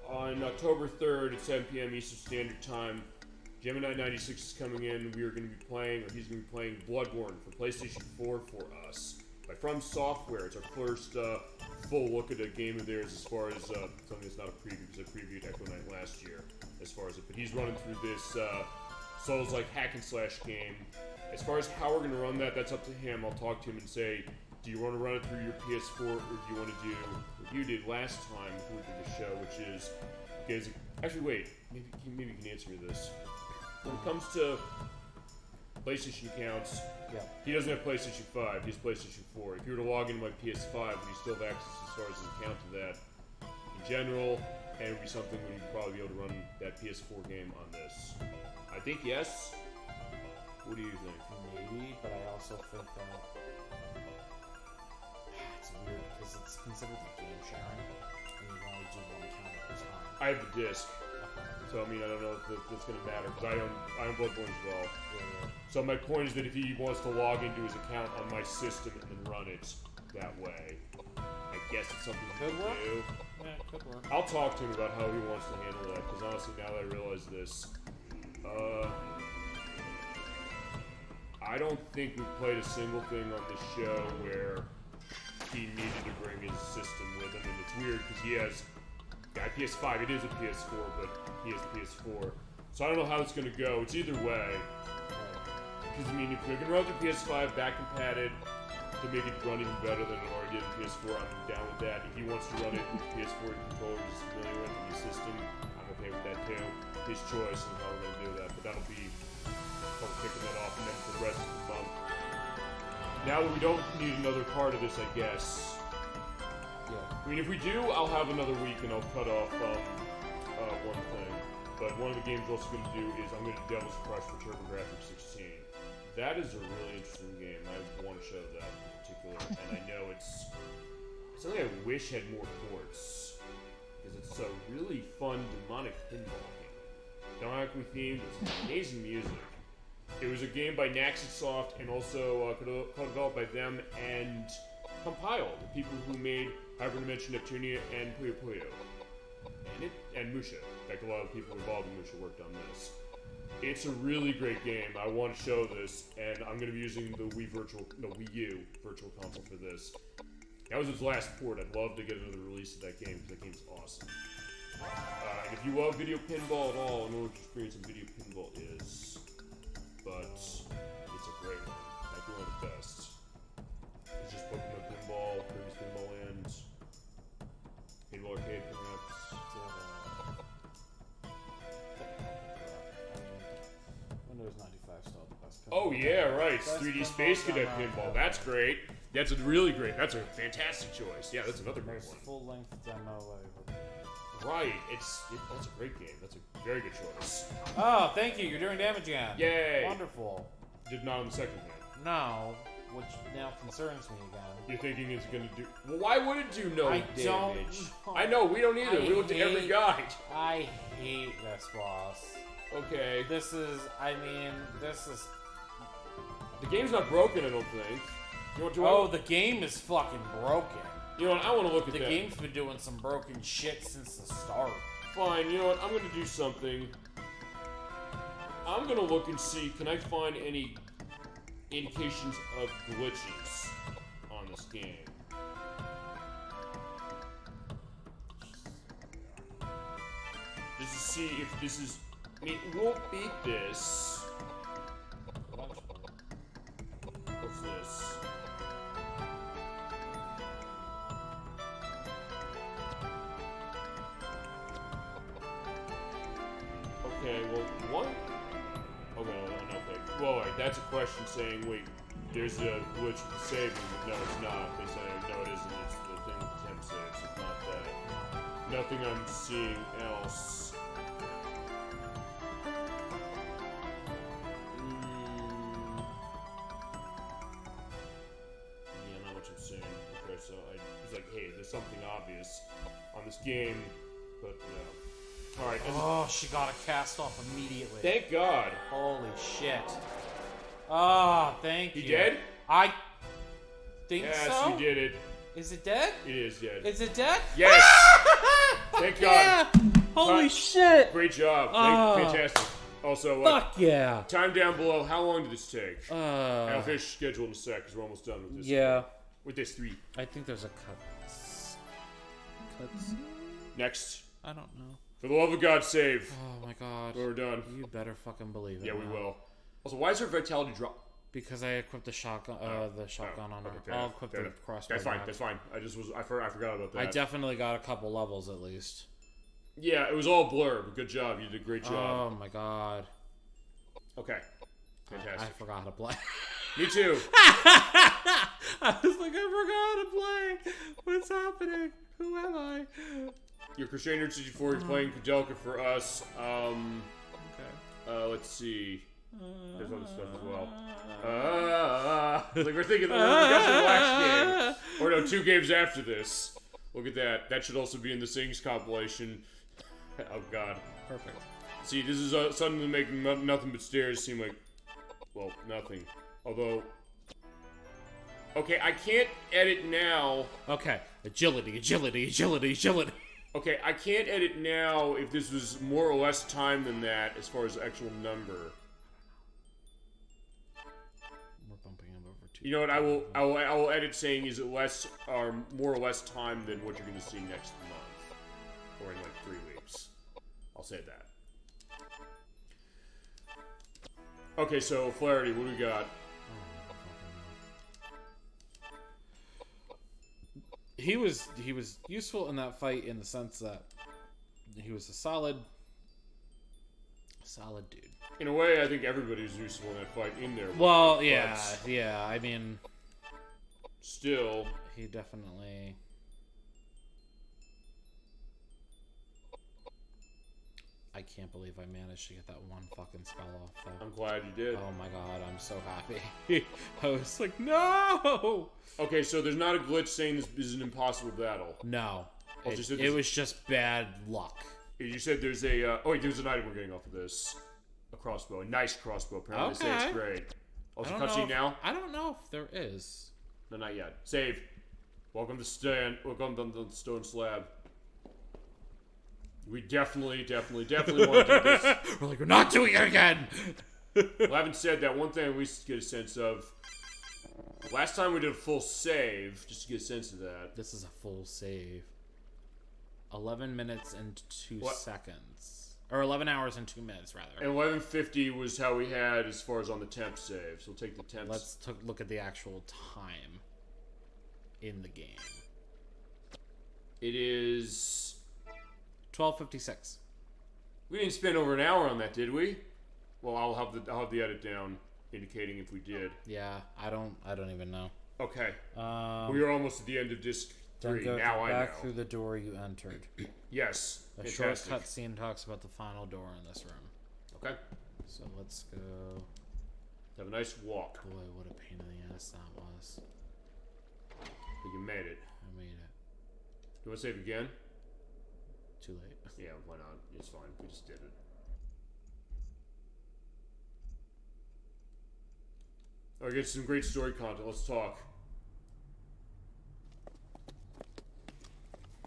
on October 3rd at 7 p.m. Eastern Standard Time, Gemini 96 is coming in. We are going to be playing, or he's going to be playing Bloodborne for PlayStation 4 for us. By From Software. It's our first full look at a game of theirs as far as something that's not a preview, because I previewed Echo Knight last year as far as it. But he's running through this Souls-like hack and slash game. As far as how we're going to run that, that's up to him. I'll talk to him and say, do you want to run it through your PS4, or do you want to do what you did last time before we did the show, which is, guys, actually wait, maybe you can answer me this. When it comes to PlayStation accounts, yeah. He doesn't have PlayStation 5, he has PlayStation 4. If you were to log into my PS5, would you still have access as far as his account to that in general? And it would be something where you'd probably be able to run that PS4 game on this. I think yes. What do you think? Maybe, but I also think that it's weird because it's considered like game sharing, and you can only do one account at a time. I have the disc. So, I mean, I don't know if that's going to matter, because I own Bloodborne as well. Yeah. So my point is that if he wants to log into his account on my system and then run it that way, I guess it's something he Could can work. do. Yeah, it could work. I'll talk to him about how he wants to handle that, because honestly, now that I realize this, I don't think we played a single thing on this show where he needed to bring his system with him, and it's weird because he has a PS5. It is a PS4, but he has a PS4. So I don't know how it's going to go. It's either way. Because, I mean, if we can run the PS5 back compatted to make it run even better than it already did in PS4, I'm down with that. If he wants to run it with PS4 controllers he's familiar with in his system, I'm okay with that too. His choice and how we're going to do that. But that'll be probably kicking that off, and then for the rest of the month. Now that we don't need another part of this, I guess. Yeah. I mean, if we do, I'll have another week and I'll cut off one thing. But one of the games we're also going to do is I'm going to do Devil's Crush for TurboGrafx 16. That is a really interesting game. I want to show that in particular, and I know it's something I wish had more ports, because it's a really fun demonic pinball game. Demonically themed, it's amazing music. It was a game by Naxxonsoft and also co-developed by them and compiled the people who made Hyperdimension, Neptunia, and Puyo Puyo. And Musha. In fact, a lot of the people involved in Musha worked on this. It's a really great game. I want to show this, and I'm going to be using the Wii U Virtual Console for this. That was its last port. I'd love to get another release of that game, because that game's awesome. And if you love video pinball at all, I know what your experience in video pinball is, but it's a great one. Might be one of the best. It's just Pokemon Pinball, Previous Pinball Land, Pinball Arcade, perhaps. Windows 95 still the best pinball. Oh yeah, right. Best 3D Space pinball Cadet demo Pinball. ever. That's great. That's a really great. That's a fantastic choice. Yeah, that's another great Most one. full-length demo ever. Right. That's a great game. That's a very good choice. Oh, thank you. You're doing damage again. Yay. Wonderful. Did not on the second hand. No, which now concerns me again. You're thinking it's gonna do. Well, why would it do no I damage? don't know. I know we don't either. We looked at every guide. I hate this boss. Okay. This is. The game's not broken, I don't think. You know what? Oh, the game is fucking broken. You know what? I want to look at The that. game's been doing some broken shit since the start. Fine. You know what? I'm gonna do something. I'm gonna look and see. Can I find any indications of glitches on this game? Just to see if this is. I mean, we'll beat this. What's this? Okay, well, what? Okay, okay. Well, alright, that's a question saying, wait, there's a glitch with the saving. No, it's not. They say, no, it isn't. It's the thing with the temp saves. It's not that. Nothing I'm seeing else. Yeah, not much I'm seeing. Okay, so I was like, hey, there's something obvious on this game, but no. Alright. Oh, she got a cast off immediately. Thank God. Holy shit. Oh, thank you. He dead? I think yes, so. Yes, you did it. Is it dead? It is dead. Is it dead? Yes! Thank God. Yeah. Holy shit. Great job. Fantastic. Also, fuck yeah. Time down below. How long did this take? I'll finish schedule in a sec because we're almost done with this. Yeah. With this 3. I think there's a cuts. Next. I don't know. For the love of God, save. Oh my God. We're done. You better fucking believe it. Yeah, we will. Also, why is her vitality drop? Because I equipped the shotgun, on her. Okay, I'll equip the crossbow. That's fine. back. That's fine. I forgot about that. I definitely got a couple levels at least. Yeah, it was all blur, but good job. You did a great job. Oh my God. Okay. Fantastic. I forgot how to play. Me too. I was like, I forgot how to play. What's happening? Who am I? You're Crusader 64. You're playing Koudelka for us. Okay. Let's see. There's other stuff as well. Like we're thinking we got the last game. Or no, 2 games after this. Look at that. That should also be in the Sings compilation. Oh God. Perfect. See, this is suddenly making nothing but stairs seem like, well, nothing. Although, okay, I can't edit now. Okay, agility. Okay, I can't edit now if this was more or less time than that as far as the actual number. We're bumping him over 2. You know what? I will edit saying is it less or more or less time than what you're going to see next month, or in like 3 weeks. I'll say that. Okay, so Flaherty, what do we got? He was useful in that fight in the sense that he was a solid dude. In a way, I think everybody was useful in that fight in there. Well, yeah. I mean, still, he definitely. I can't believe I managed to get that one fucking spell off, though. I'm glad you did. Oh my God, I'm so happy. I was like, no! Okay, so there's not a glitch saying this is an impossible battle. No. Oh, It was just bad luck. You said there's a... oh, wait, there's an item we're getting off of this. A crossbow. A nice crossbow. Apparently they say it's great. Also, cutscene now? I don't know if there is. No, not yet. Save. Welcome to the stone slab. We definitely want to do this. We're like, we're not doing it again! Well, having said that, one thing we get a sense of... Last time we did a full save, just to get a sense of that. This is a full save. 11 minutes and 2 What? seconds. Or 11 hours and 2 minutes, rather. And 11:50 was how we had as far as on the temp save. So we'll take the temps. Let's look at the actual time in the game. It is 12:56. We didn't spend over an hour on that, did we? Well, I'll have the edit down indicating if we did. Yeah, I don't even know. Okay. We are almost at the end of disc 3. Go Now I know. back through the door you entered. Yes. A Fantastic. short cutscene talks about the final door in this room. Okay. So let's go. Have a nice walk. Boy, what a pain in the ass that was. But you made it. I made it. You want to save again? Too late. Yeah, why not? It's fine. We just did it. All right, get some great story content. Let's talk.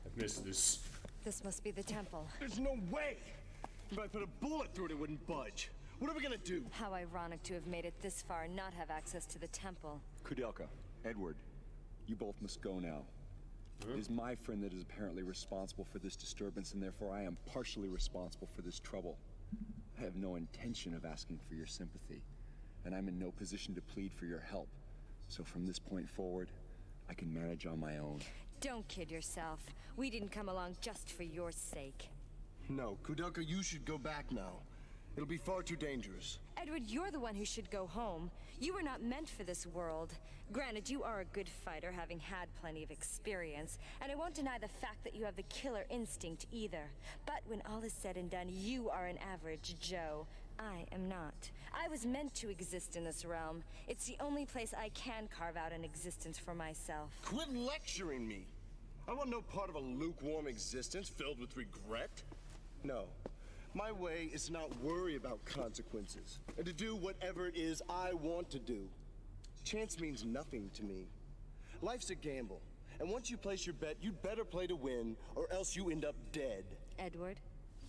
I've missed this. This must be the temple. There's no way! If I put a bullet through it, it wouldn't budge. What are we gonna do? How ironic to have made it this far and not have access to the temple. Koudelka, Edward, you both must go now. It is my friend that is apparently responsible for this disturbance, and therefore I am partially responsible for this trouble. I have no intention of asking for your sympathy, and I'm in no position to plead for your help. So from this point forward, I can manage on my own. Don't kid yourself. We didn't come along just for your sake. No, Koudelka, you should go back now. It'll be far too dangerous. Edward, you're the one who should go home. You were not meant for this world. Granted, you are a good fighter, having had plenty of experience, and I won't deny the fact that you have the killer instinct either. But when all is said and done, you are an average Joe. I am not. I was meant to exist in this realm. It's the only place I can carve out an existence for myself. Quit lecturing me! I want no part of a lukewarm existence filled with regret. No. My way is to not worry about consequences, and to do whatever it is I want to do. Chance means nothing to me. Life's a gamble, and once you place your bet, you'd better play to win, or else you end up dead. Edward,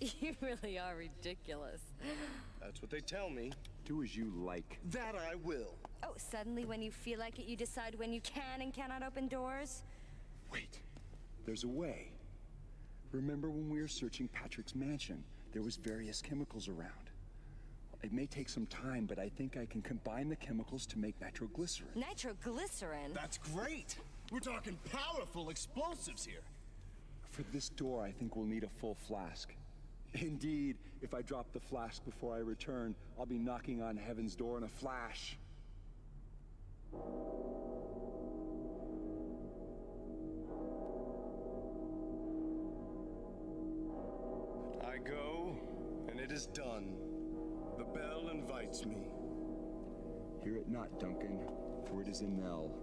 you really are ridiculous. That's what they tell me. Do as you like. That I will. Oh, suddenly when you feel like it, you decide when you can and cannot open doors? Wait, there's a way. Remember when we were searching Patrick's mansion? There was various chemicals around. It may take some time, but I think I can combine the chemicals to make nitroglycerin. Nitroglycerin? That's great! We're talking powerful explosives here. For this door, I think we'll need a full flask. Indeed, if I drop the flask before I return, I'll be knocking on heaven's door in a flash. I go, and it is done. The bell invites me. Hear it not, Duncan, for it is a knell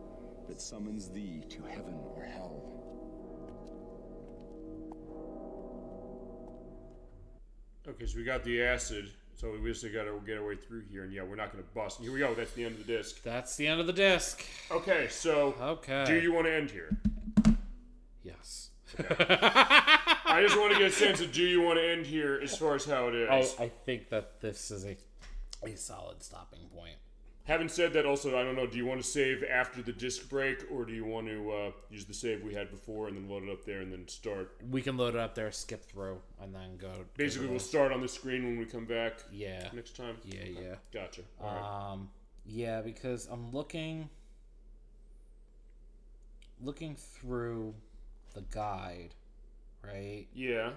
that summons thee to heaven or hell. Okay, so we got the acid, so we just got to get our way through here, and yeah, we're not going to bust. Here we go. That's the end of the disc. That's the end of the disc. Okay, so do you want to end here? Yes. Okay. I just want to get a sense of do you want to end here as far as how it is. I think that this is a solid stopping point. Having said that, also, I don't know, do you want to save after the disc break, or do you want to use the save we had before and then load it up there and then start? We can load it up there, skip through, and then go. Basically, we'll start on the screen when we come back. Yeah. Next time. Yeah, okay. yeah. Gotcha. All right. Yeah, because I'm looking through the guide, right? Yeah.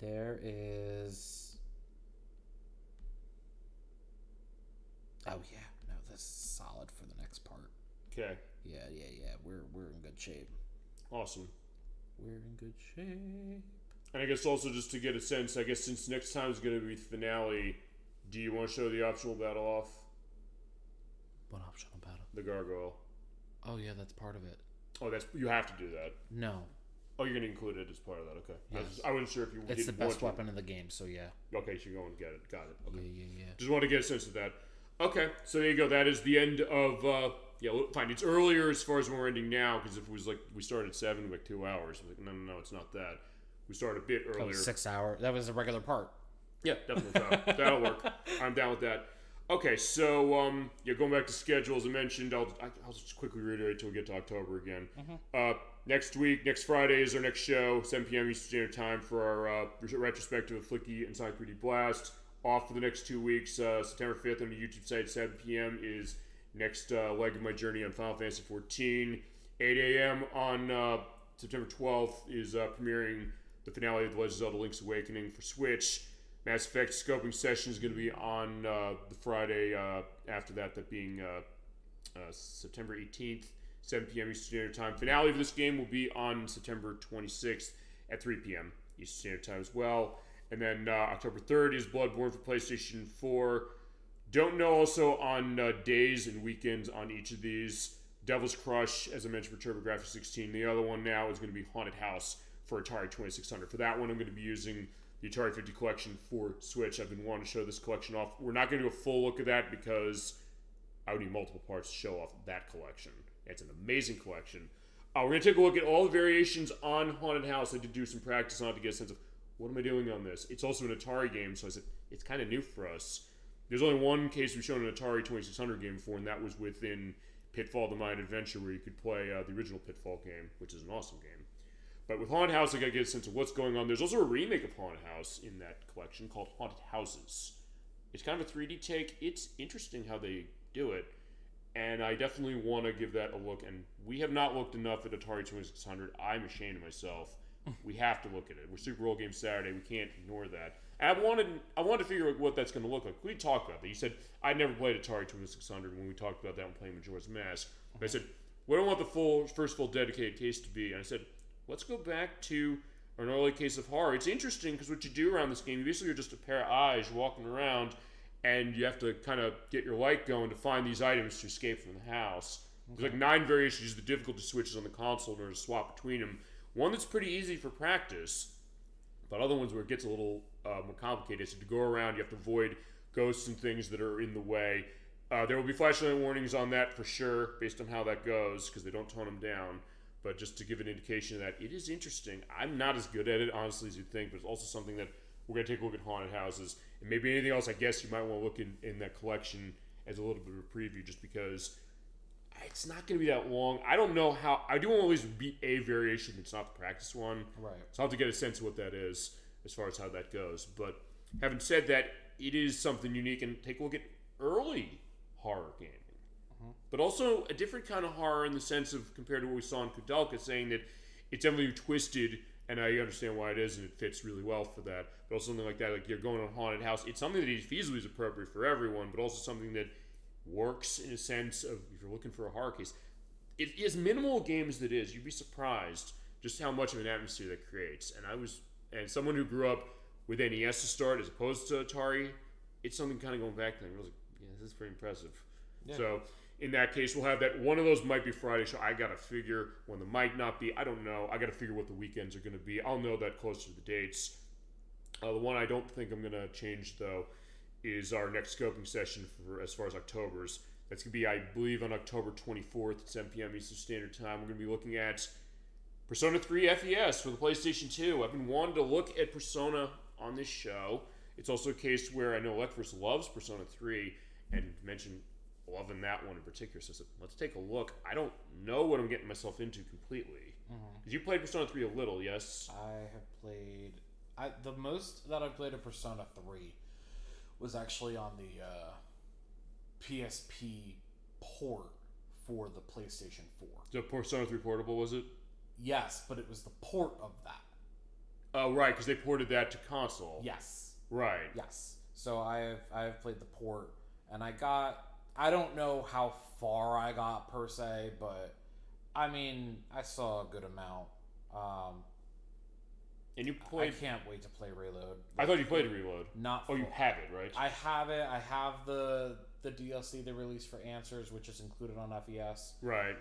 There is. Oh yeah, no, this is solid for the next part. Okay. Yeah. We're in good shape. Awesome. We're in good shape. And I guess also just to get a sense, I guess since next time is going to be the finale, do you want to show the optional battle off? What optional battle? The gargoyle. Oh yeah, that's part of it. Oh, you have to do that. No. Oh, you're going to include it as part of that. Okay. Yes. I wasn't sure if you. It's the best weapon in the game, so yeah. Okay, so you're going to get it. Got it. Okay. Yeah. Just want to get a sense of that. Okay, so there you go. That is the end of. Fine. It's earlier as far as when we're ending now, because if it was like we started at 7, like 2 hours. Like, no, it's not that. We started a bit earlier. 6 hours. That was a regular part. Yeah, definitely. That'll work. I'm down with that. Okay, so going back to schedule, as I mentioned, I'll just quickly reiterate until we get to October again. Next week, next Friday is our next show, 7 p.m. Eastern Standard Time for our retrospective of Flicky and Sonic 3D Blast. Off for the next 2 weeks, September 5th on the YouTube site, 7 p.m. is next leg of my journey on Final Fantasy XIV. 8 a.m. on September 12th is premiering the finale of The Legend of Zelda Link's Awakening for Switch. Mass Effect scoping session is going to be on the Friday after that, that being September 18th, 7 p.m. Eastern Standard Time. Finale of this game will be on September 26th at 3 p.m. Eastern Standard Time as well. And then October 3rd is Bloodborne for PlayStation 4. Don't know also on days and weekends on each of these. Devil's Crush, as I mentioned, for TurboGrafx 16. The other one now is going to be Haunted House for Atari 2600. For that one, I'm going to be using the Atari 50 collection for Switch. I've been wanting to show this collection off. We're not going to do a full look at that because I would need multiple parts to show off that collection. It's an amazing collection. We're going to take a look at all the variations on Haunted House. I did do some practice on it to get a sense of what am I doing on this. It's also an Atari game, so I said it's kind of new for us. There's only one case we've shown an Atari 2600 game before, and that was within Pitfall: The Mayan Adventure, where you could play the original Pitfall game, which is an awesome game. But with Haunted House, I gotta get a sense of what's going on. There's also a remake of Haunted House in that collection called Haunted Houses. It's kind of a 3D take. It's interesting how they do it, and I definitely want to give that a look. And we have not looked enough at Atari 2600. I'm ashamed of myself. We have to look at it. We're Super Bowl Game Saturday. We can't ignore that. And I wanted to figure out what that's going to look like. We talked about that. You said I'd never played Atari 2600 when we talked about that when playing Majora's Mask. But I said, what do I want the first full dedicated case to be? And I said, let's go back to an early case of horror. It's interesting because what you do around this game, you basically are just a pair of eyes walking around, and you have to kind of get your light going to find these items to escape from the house. Okay. There's like 9 variations of the difficulty switches on the console in order to swap between them. One that's pretty easy for practice, but other ones where it gets a little more complicated. So to go around, you have to avoid ghosts and things that are in the way. There will be flashlight warnings on that for sure, based on how that goes, because they don't tone them down. But just to give an indication of that, it is interesting. I'm not as good at it, honestly, as you'd think, but it's also something that we're going to take a look at Haunted Houses. And maybe anything else, I guess, you might want to look in that collection as a little bit of a preview, just because it's not going to be that long. I don't know how. I do always beat a variation that's not the practice one. Right. So I'll have to get a sense of what that is as far as how that goes. But having said that, it is something unique. And take a look at early horror gaming. But also a different kind of horror in the sense of, compared to what we saw in Koudelka, saying that it's definitely twisted, and I understand why it is, and it fits really well for that. But also something like that, like you're going on Haunted House, it's something that feasibly is appropriate for everyone, but also something that works in a sense of, if you're looking for a horror case, it is minimal a game as it is. You'd be surprised just how much of an atmosphere that creates. And someone who grew up with NES to start as opposed to Atari, it's something kind of going back then. I was like, yeah, this is pretty impressive. Yeah. So in that case, we'll have that. One of those might be Friday show. I got to figure when there might not be. I don't know. I got to figure what the weekends are going to be. I'll know that closer to the dates. The one I don't think I'm going to change, though, is our next scoping session for as far as October's. That's going to be, I believe, on October 24th at 7 p.m. Eastern Standard Time. We're going to be looking at Persona 3 FES for the PlayStation 2. I've been wanting to look at Persona on this show. It's also a case where I know Electris loves Persona 3 and mentioned loving that one in particular. So I said, let's take a look. I don't know what I'm getting myself into completely. Because you played Persona 3 a little, yes? I have played... the most that I've played of Persona 3 was actually on the PSP port for the PlayStation 4. So Persona 3 Portable, was it? Yes, but it was the port of that. Oh, right, because they ported that to console. Yes. Right. Yes. So I have played the port, and I don't know how far I got per se, but I mean, I saw a good amount. And you played... I can't wait to play Reload. I thought you played Reload. Not... Oh, you have it, right? I have it. I have the DLC they released for Answers, which is included on FES. Right.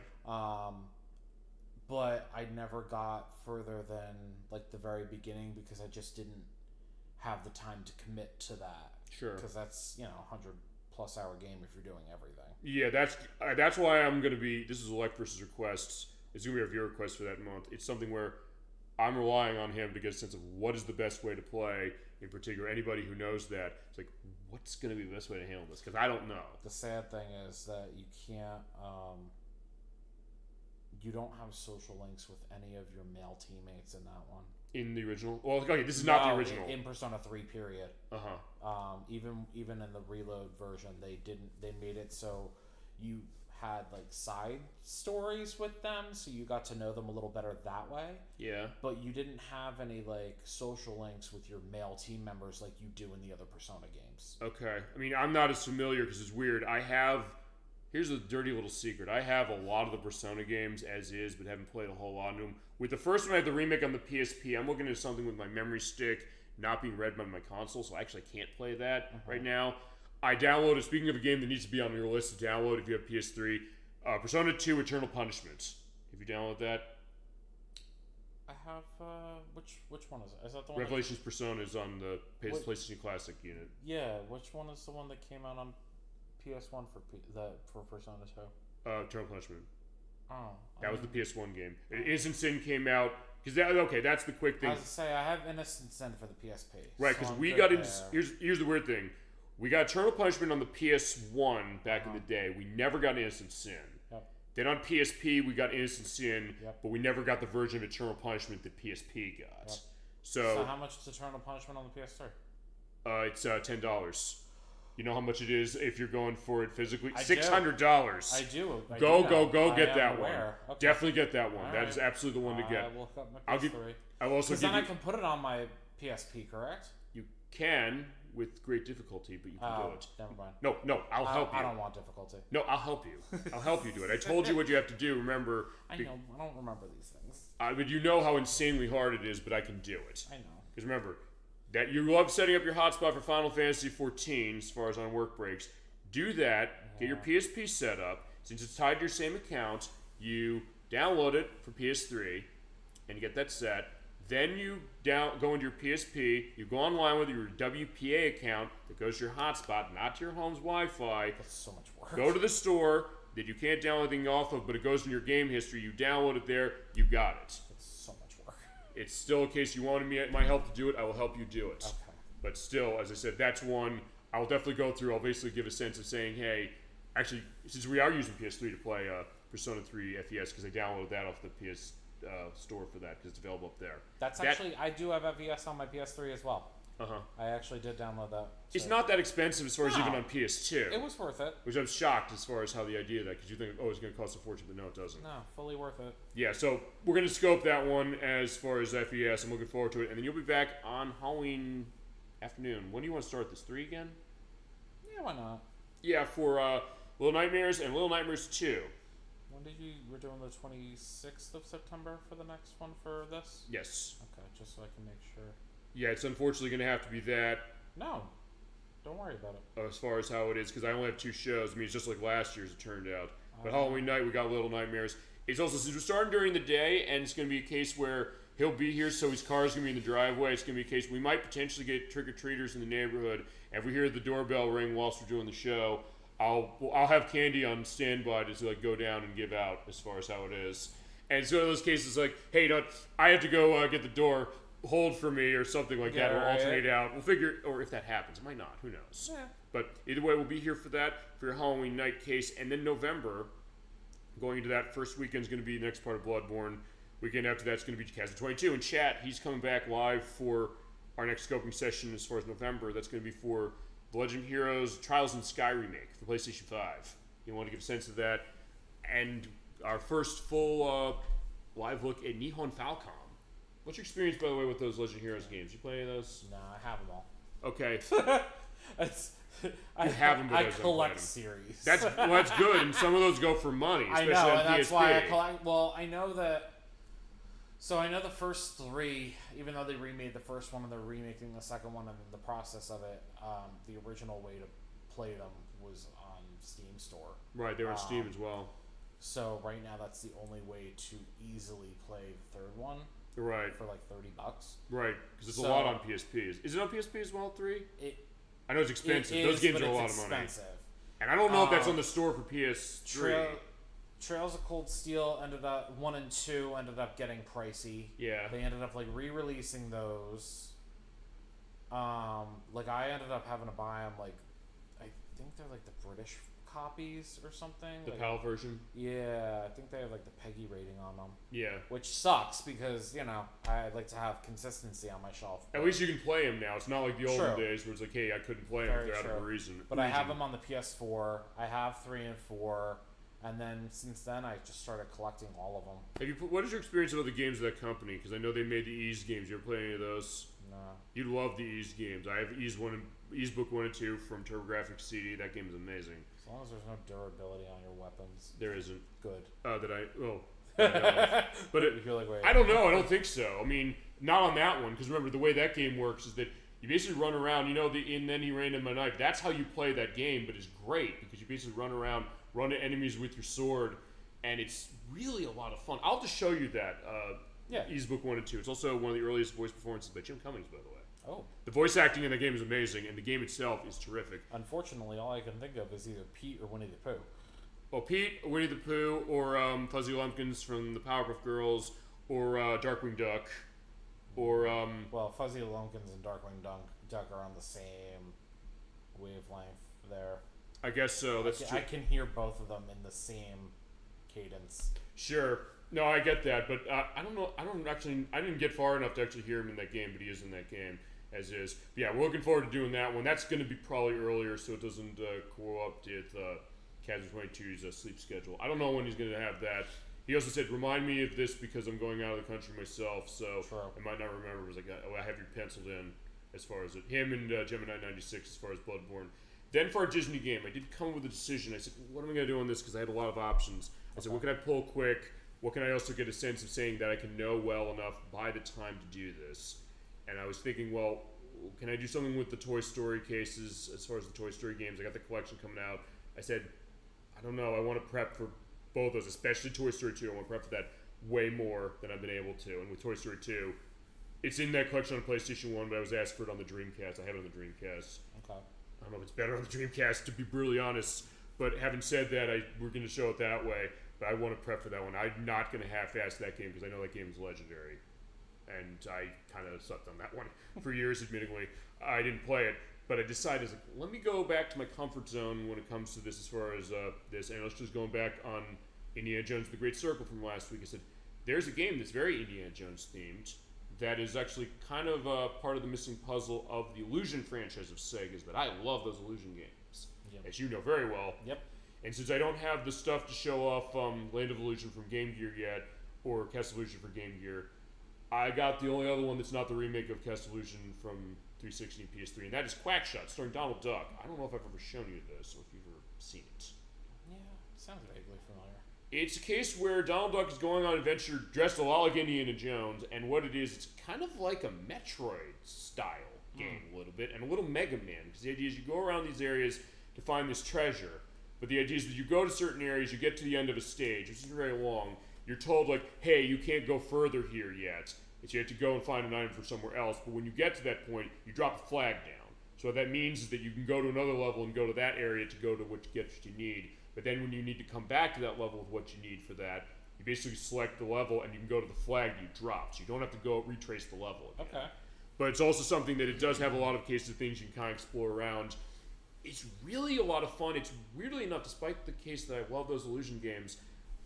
But I never got further than like the very beginning because I just didn't have the time to commit to that. Sure. Because that's, 100+ hour game if you're doing everything. Yeah, that's why I'm going to be... This is Elect versus Requests. It's going to be our viewer request for that month. It's something where I'm relying on him to get a sense of what is the best way to play. In particular, anybody who knows that, it's like, what's going to be the best way to handle this? Because I don't know. The sad thing is that you can't, you don't have social links with any of your male teammates in that one. In the original? Well, okay, this is not the original. In Persona 3, period. Even in the Reload version, they made it so you had like side stories with them, so you got to know them a little better that way. Yeah. But you didn't have any like social links with your male team members like you do in the other Persona games. Okay. I mean, I'm not as familiar because it's weird. Here's a dirty little secret. I have a lot of the Persona games as is, but haven't played a whole lot of them. With the first one, I had the remake on the PSP. I'm looking at something with my memory stick not being read by my console, so I actually can't play that right now. I downloaded, speaking of a game that needs to be on your list to download if you have PS3, Persona 2 Eternal Punishment. Have you downloaded that? I have, which one is it? Is that the one? Revelations Persona is on the PlayStation Classic unit. Yeah, which one is the one that came out on PS1 for Persona 2? Eternal Punishment. Oh. That was the PS1 game. Innocent Sin came out, because that's the quick thing. I was to say, I have Innocent Sin for the PSP. Right, because we got into, here's the weird thing. We got Eternal Punishment on the PS1 back in the day. We never got Innocent Sin. Yep. Then on PSP, we got Innocent Sin, but we never got the version of Eternal Punishment that PSP got. Yep. So how much is Eternal Punishment on the PS3? It's $10. You know how much it is if you're going for it physically? $600. I do. Go get that one. Okay. Definitely get that one. All That right. is absolutely the one to get. I will hook up my PS3. I'll also give then I can put it on my PSP, correct? You can with great difficulty, but you can do it. Never mind. No, I'll help you. I don't want difficulty. No, I'll help you. I'll help you do it. I told you what you have to do. Remember? I know. I don't remember these things. But you know how insanely hard it is, but I can do it. I know. Because remember, that you love setting up your hotspot for Final Fantasy XIV as far as on work breaks. Do that. Get your PSP set up. Since it's tied to your same account, you download it for PS3 and you get that set. Then you go into your PSP. You go online with your WPA account that goes to your hotspot, not to your home's Wi-Fi. That's so much work. Go to the store that you can't download anything off of, but it goes in your game history. You download it there. You got it. That's so much work. It's still a case you wanted my help to do it. I will help you do it. Okay. But still, as I said, that's one I'll definitely go through. I'll basically give a sense of saying, hey, actually, since we are using PS3 to play Persona 3 FES, because I downloaded that off the PS store for that, because it's available up there. I do have FES on my PS3 as well. I actually did download that. It's not that expensive as far as even on PS2. It was worth it. Which I'm shocked as far as how the idea of that, because you think, it's going to cost a fortune, but no, it doesn't. No, fully worth it. Yeah, so we're going to scope that one as far as FES. I'm looking forward to it. And then you'll be back on Halloween afternoon. When do you want to start this? 3 again? Yeah, why not? Yeah, for Little Nightmares and Little Nightmares 2. When did we're doing the 26th of September for the next one for this? Yes. Okay, just so I can make sure. Yeah, it's unfortunately going to have to be that. No, don't worry about it. As far as how it is, because I only have 2 shows. I mean, it's just like last year's, it turned out. But Halloween night, we got Little Nightmares. It's also, since we're starting during the day, and it's going to be a case where he'll be here, so his car's going to be in the driveway. It's going to be a case we might potentially get trick-or-treaters in the neighborhood. And if we hear the doorbell ring whilst we're doing the show, I'll have candy on standby to go down and give out as far as how it is. And it's one of those cases like, hey, I have to go get the door, hold for me or something like that, or alternate out. We'll figure, or if that happens, it might not, who knows. Yeah. But either way, we'll be here for that, for your Halloween night case. And then November, going into that first weekend is going to be the next part of Bloodborne. Weekend after that's going to be Kazan 22. And chat, he's coming back live for our next scoping session as far as November. That's going to be for the Legend of Heroes Trials in Sky remake for PlayStation 5. You want to give a sense of that. And our first full live look at Nihon Falcom. What's your experience, by the way, with those Legend of Heroes games? You play any of those? No, I have them all. Okay. I have them, but I collect series. That's good, and some of those go for money, especially I know, on and that's PSP. why I collect. Well, I know that. So I know the first 3, even though they remade the first one and they're remaking the second one, and the process of it, the original way to play them was on Steam Store. Right, they were on Steam as well. So right now, that's the only way to easily play the third one. Right. For like $30. Right, because it's a lot on PSP. Is it on PSP as well, 3? I know it's expensive. It Those is, games but are a lot it's of money. expensive. And I don't know if that's on the store for PS3. Trails of Cold Steel ended up 1 and 2 ended up getting pricey. Yeah. They ended up like re-releasing those. Like I ended up having to buy them like I think they're like the British copies or something. The like, PAL version. Yeah, I think they have like the PEGI rating on them. Yeah. Which sucks because I like to have consistency on my shelf. At least you can play them now. It's not like the olden days where it's like, hey, I couldn't play them if they're out of a reason. But I have them on the PS4. I have 3 and 4. And then since then, I just started collecting all of them. What is your experience with other games of that company? Because I know they made the Ease games. You ever play any of those? No. You'd love the Ease games. I have Ease Book 1 and 2 from TurboGrafx CD. That game is amazing. As long as there's no durability on your weapons. There isn't. Good. But You're like, wait. I don't know. I don't think so. I mean, not on that one. Because remember, the way that game works is that you basically run around. And then he ran in my knife. That's how you play that game. But it's great because you basically run around, run at enemies with your sword, and it's really a lot of fun. I'll just show you that. Ease Book 1 and 2. It's also one of the earliest voice performances by Jim Cummings, by the way. Oh. The voice acting in the game is amazing, and the game itself is terrific. Unfortunately, all I can think of is either Pete or Winnie the Pooh. Well, Pete, Winnie the Pooh, or Fuzzy Lumpkins from the Powerpuff Girls, or Darkwing Duck, or... Well, Fuzzy Lumpkins and Darkwing Duck are on the same wavelength there. I guess so. That's true. I can hear both of them in the same cadence. Sure. No, I get that, but I don't know. I didn't get far enough to actually hear him in that game, but he is in that game as is. But yeah, we're looking forward to doing that one. That's going to be probably earlier, so it doesn't co-opt with Kazoo 22's sleep schedule. I don't know when he's going to have that. He also said, "Remind me of this because I'm going out of the country myself, so I might not remember." It was like, "Oh, I have you penciled in." As far as him and Gemini 96, as far as Bloodborne. Then for our Disney game, I did come up with a decision. I said, what am I going to do on this? Because I had a lot of options. I said, what can I pull quick? What can I also get a sense of saying that I can know well enough by the time to do this? And I was thinking, well, can I do something with the Toy Story cases as far as the Toy Story games? I got the collection coming out. I said, I don't know. I want to prep for both those, especially Toy Story 2. I want to prep for that way more than I've been able to. And with Toy Story 2, it's in that collection on PlayStation 1, but I was asked for it on the Dreamcast. I have it on the Dreamcast. Okay. I don't know if it's better on the Dreamcast, to be brutally honest. But having said that, we're going to show it that way. But I want to prep for that one. I'm not going to half-ass that game because I know that game is legendary. And I kind of sucked on that one for years, admittingly. I didn't play it. But I decided, let me go back to my comfort zone when it comes to this as far as this. And let's just go back on Indiana Jones The Great Circle from last week. I said, there's a game that's very Indiana Jones themed that is actually kind of part of the missing puzzle of the Illusion franchise of Sega's, but I love those Illusion games, as you know very well. Yep. And since I don't have the stuff to show off Land of Illusion from Game Gear yet, or Castle Illusion for Game Gear, I got the only other one that's not the remake of Castle Illusion from 360 and PS3, and that is Quackshot, starring Donald Duck. I don't know if I've ever shown you this, or if you've ever seen it. Yeah, sounds vaguely familiar. It's a case where Donald Duck is going on an adventure dressed a lot like Indiana Jones, and what it is, it's kind of like a Metroid-style game a little bit, and a little Mega Man, because the idea is you go around these areas to find this treasure, but the idea is that you go to certain areas, you get to the end of a stage, which isn't very long, you're told, like, hey, you can't go further here yet, so you have to go and find an item for somewhere else, but when you get to that point, you drop a flag down. So what that means is that you can go to another level and go to that area to go to what you need. But then when you need to come back to that level with what you need for that, you basically select the level and you can go to the flag you dropped. So you don't have to go retrace the level again. Okay. But it's also something that it does have a lot of cases of things you can kind of explore around. It's really a lot of fun. It's weirdly enough, despite the case that I love those Illusion games,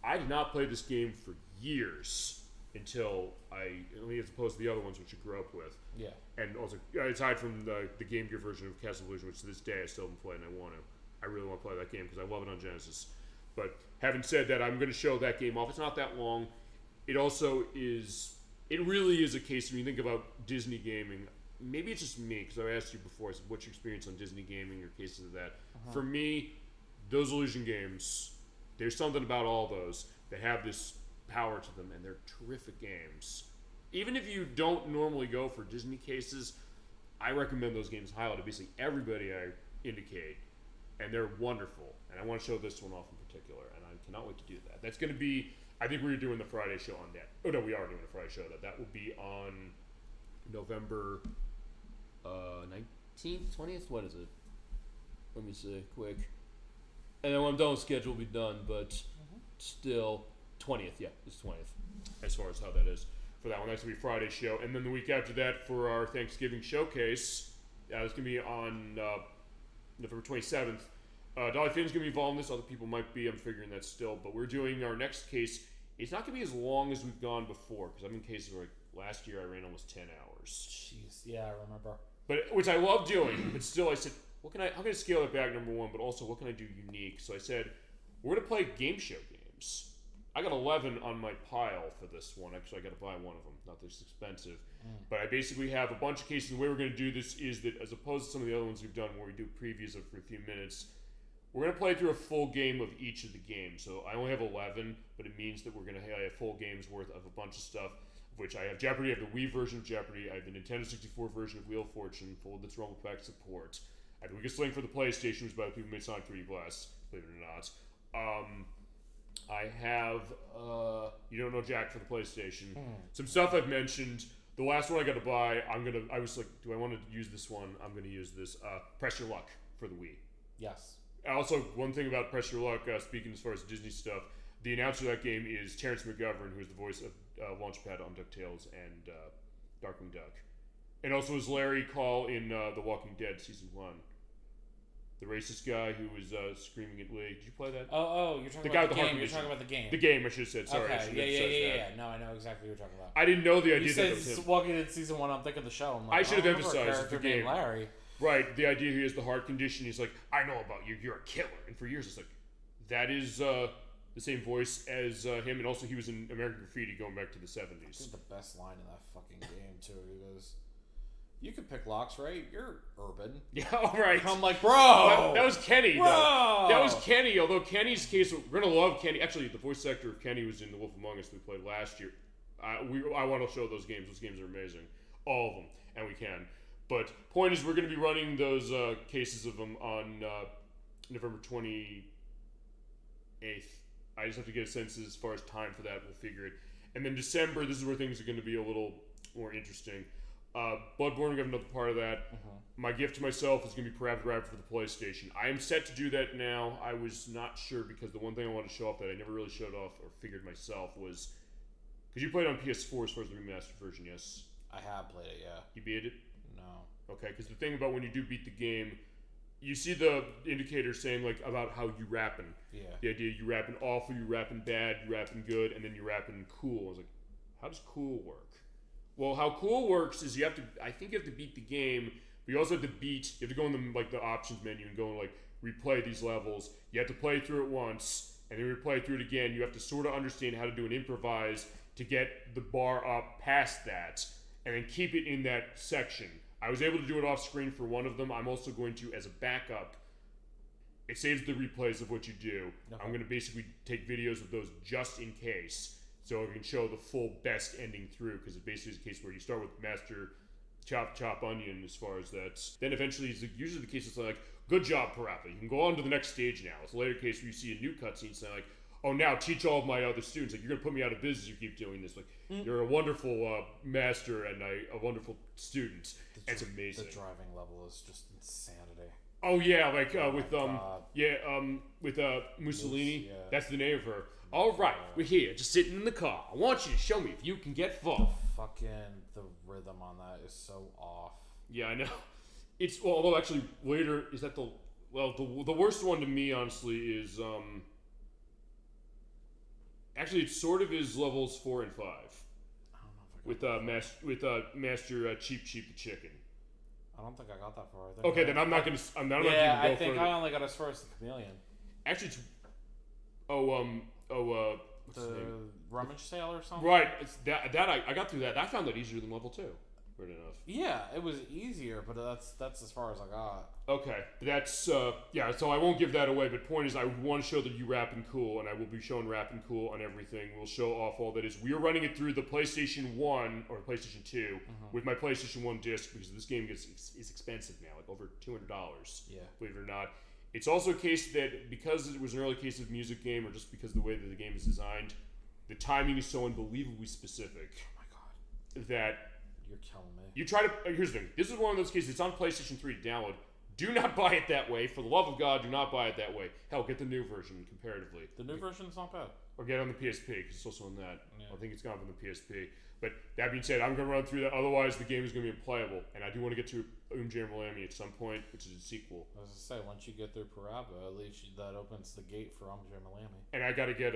I did not play this game for years until as opposed to the other ones which I grew up with. Yeah. And also, aside from the Game Gear version of Castle Illusion, which to this day I still haven't played and I want to. I really want to play that game because I love it on Genesis. But having said that, I'm going to show that game off. It's not that long. It also is... It really is a case when you think about Disney gaming. Maybe it's just me, because I asked you before, I said, what's your experience on Disney gaming or cases of that? For me, those Illusion games, there's something about all those that have this power to them, and they're terrific games. Even if you don't normally go for Disney cases, I recommend those games highly to basically everybody I indicate. And they're wonderful. And I want to show this one off in particular. And I cannot wait to do that. That's going to be... I think we're doing the Friday show on that. Oh, no, we are doing the Friday show. That will be on November 19th, 20th? What is it? Let me see, quick. And then when I'm done with schedule, we'll be done. But still 20th. Yeah, it's 20th. As far as how that is for that one, that's gonna be Friday's show, and then the week after that for our Thanksgiving showcase, it's gonna be on November 27th. Dolly Finn's gonna be involved in this. Other people might be. I'm figuring that still, but we're doing our next case. It's not gonna be as long as we've gone before because I've been cases where last year I ran almost 10 hours. Jeez, yeah, I remember. But which I love doing, but still I said, how can I scale it back? Number one, but also what can I do unique? So I said, we're gonna play game show games. I got 11 on my pile for this one. Actually, I got to buy one of them. Not this expensive. But I basically have a bunch of cases. The way we're going to do this is that, as opposed to some of the other ones we've done where we do previews of for a few minutes, we're going to play through a full game of each of the games. So I only have 11, but it means that we're going to have full games worth of a bunch of stuff, of which I have Jeopardy, I have the Wii version of Jeopardy, I have the Nintendo 64 version of Wheel of Fortune, full of its Rumble Pack support. I have the Weakest Link for the PlayStation, which by the people who made Sonic 3D Blast, believe it or not. I have, you don't know Jack for the PlayStation. Some stuff I've mentioned. The last one I got to buy, I was like, do I want to use this one? I'm going to use this. Press Your Luck for the Wii. Yes. Also, one thing about Press Your Luck, speaking as far as Disney stuff, the announcer of that game is Terrence McGovern, who is the voice of Launchpad on DuckTales and Darkwing Duck. And also is Larry Call in The Walking Dead Season 1. The racist guy who was screaming at Lee. Did you play that? Oh, you're talking about the game. You're talking about the game. The game, I should have said. Sorry. Okay, yeah. No, I know exactly what you're talking about. I didn't know the idea you that said was him. Walking Dead Season 1, I'm thinking the show. I'm like, I should have remember emphasized the game. Larry. Right, the idea he has the heart condition. He's like, I know about you. You're a killer. And for years, it's like, that is the same voice as him. And also, he was in American Graffiti going back to the 70s. I think the best line in that fucking game, too. He goes, you can pick locks, right? You're urban. Yeah, all right. I'm like, bro. That was Kenny, bro. though. That was Kenny, although Kenny's case, we're going to love Kenny. Actually, the voice actor of Kenny was in The Wolf Among Us we played last year. I want to show those games. Those games are amazing. All of them. And we can. But point is, we're going to be running those cases of them on November 28th. I just have to get a sense as far as time for that. We'll figure it. And then December, this is where things are going to be a little more interesting. Bloodborne, we have another part of that. My gift to myself is going to be Parasite Eve for the PlayStation. I am set to do that now. I was not sure because the one thing I wanted to show off that I never really showed off or figured myself was... Because you played on PS4 as far as the remastered version, yes? I have played it, yeah. You beat it? No. Okay, because the thing about when you do beat the game, you see the indicator saying like about how you rapping. Yeah. The idea you rapping awful, you rapping bad, you rapping good, and then you rapping cool. I was like, how does cool work? Well, how cool works is I think you have to beat the game, but you also have to you have to go in the options menu and go and like replay these levels. You have to play through it once, and then replay through it again. You have to sort of understand how to do an improvise to get the bar up past that, and then keep it in that section. I was able to do it off screen for one of them. I'm also going to, as a backup, it saves the replays of what you do. Okay. I'm going to basically take videos of those just in case, so I can show the full best ending through, because it basically is a case where you start with Master Chop Onion as far as that. Then eventually, it's usually the case it's like, good job, Parappa. You can go on to the next stage now. It's a later case where you see a new cutscene saying like, oh, now teach all of my other students. Like, you're going to put me out of business, you keep doing this. Like, you're a wonderful master and a wonderful student. It's amazing. The driving level is just insanity. Oh, yeah, like with Mussolini. Yeah. That's the name of her. All right, we're here, just sitting in the car. I want you to show me if you can get far. The rhythm on that is so off. Yeah, I know. Although actually later, is that the worst one to me, honestly, is, actually, it sort of is levels 4 and 5. I don't know if with Master Cheap the Chicken. I don't think I got that far. Okay, then I'm not gonna. I'm not yeah, gonna go I think further. I only got as far as the Chameleon. Actually, it's what's the name? rummage sale or something. Right, it's that I got through that. I found that easier than level 2. Weird enough. Yeah, it was easier, but that's as far as I got. Okay, that's So I won't give that away. But point is, I want to show that you rapping cool, and I will be showing rapping cool on everything. We'll show off all that is. We are running it through the PlayStation 1 or PlayStation 2 with my PlayStation 1 disc, because this game is expensive now, like over $200. Yeah, believe it or not. It's also a case that because it was an early case of music game, or just because of the way that the game is designed, the timing is so unbelievably specific. Oh my god! That. You're killing me. You try to. Here's the thing. This is one of those cases. It's on PlayStation 3 to download. Do not buy it that way. For the love of God, do not buy it that way. Hell, get the new version comparatively. The new version is not bad. Or get it on the PSP, because it's also on that. Yeah. I think it's gone from the PSP. But that being said, I'm going to run through that. Otherwise, the game is going to be unplayable. And I do want to get to Umjammerlami at some point, which is a sequel. I was going to say, once you get through Parappa, at least that opens the gate for Umjammerlami. And I got to get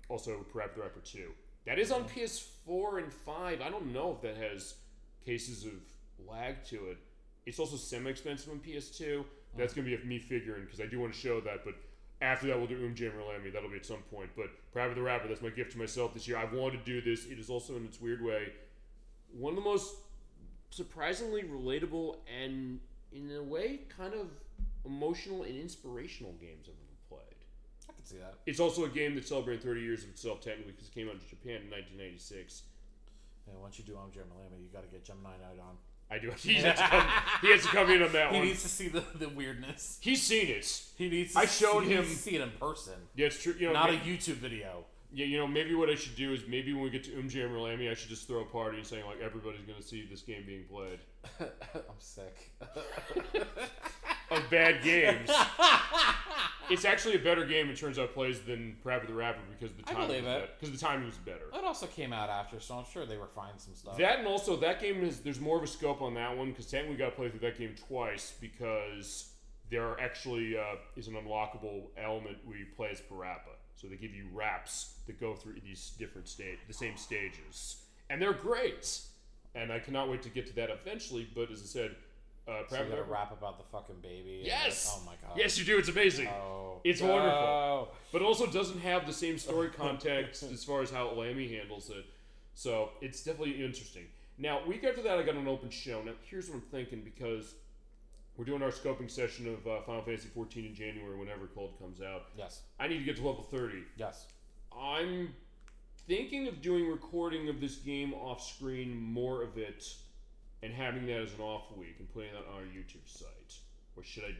also Parappa the Rapper 2. That is on PS4 and 5. I don't know if that has cases of lag to it. It's also semi-expensive on PS2. That's going to be me figuring, because I do want to show that. But after that, we'll do Umjammerlami. That'll be at some point. But Parappa the Rapper, that's my gift to myself this year. I've wanted to do this. It is also, in its weird way, one of the most surprisingly relatable and, in a way, kind of emotional and inspirational games I've ever played. I can see that. It's also a game that celebrated 30 years of itself, technically, because it came out in Japan in 1996. Yeah, once you do Umjammerlami, you got to get Gemini Knight on. I do. He has to come in on that one. He needs to see the weirdness. He's seen it. He needs to I showed him. He needs to see it in person. Yeah, it's true. You know, not a YouTube video. Yeah, maybe what I should do is maybe when we get to Umjammerlami, I should just throw a party and saying, like, everybody's going to see this game being played. I'm sick. Of bad games. It's actually a better game, it turns out, plays than Parappa the Rapper because the time because the timing was better. It also came out after, so I'm sure they refined some stuff. That, and also that game there's more of a scope on that one, because technically we got to play through that game twice, because there actually is an unlockable element where you play as Parappa. So they give you raps that go through these different the same stages, and they're great. And I cannot wait to get to that eventually. But as I said, so you got to rap about the fucking baby. Yes. Oh my god. Yes, you do. It's amazing. Oh, it's wonderful. But it also doesn't have the same story context as far as how Lammy handles it. So it's definitely interesting. Now, week after that, I got an open show. Now, here's what I'm thinking, because we're doing our scoping session of Final Fantasy 14 in January, whenever Cold comes out. Yes. I need to get to level 30. Yes. I'm thinking of doing recording of this game off screen, more of it, and having that as an off week and putting that on our YouTube site. Or should I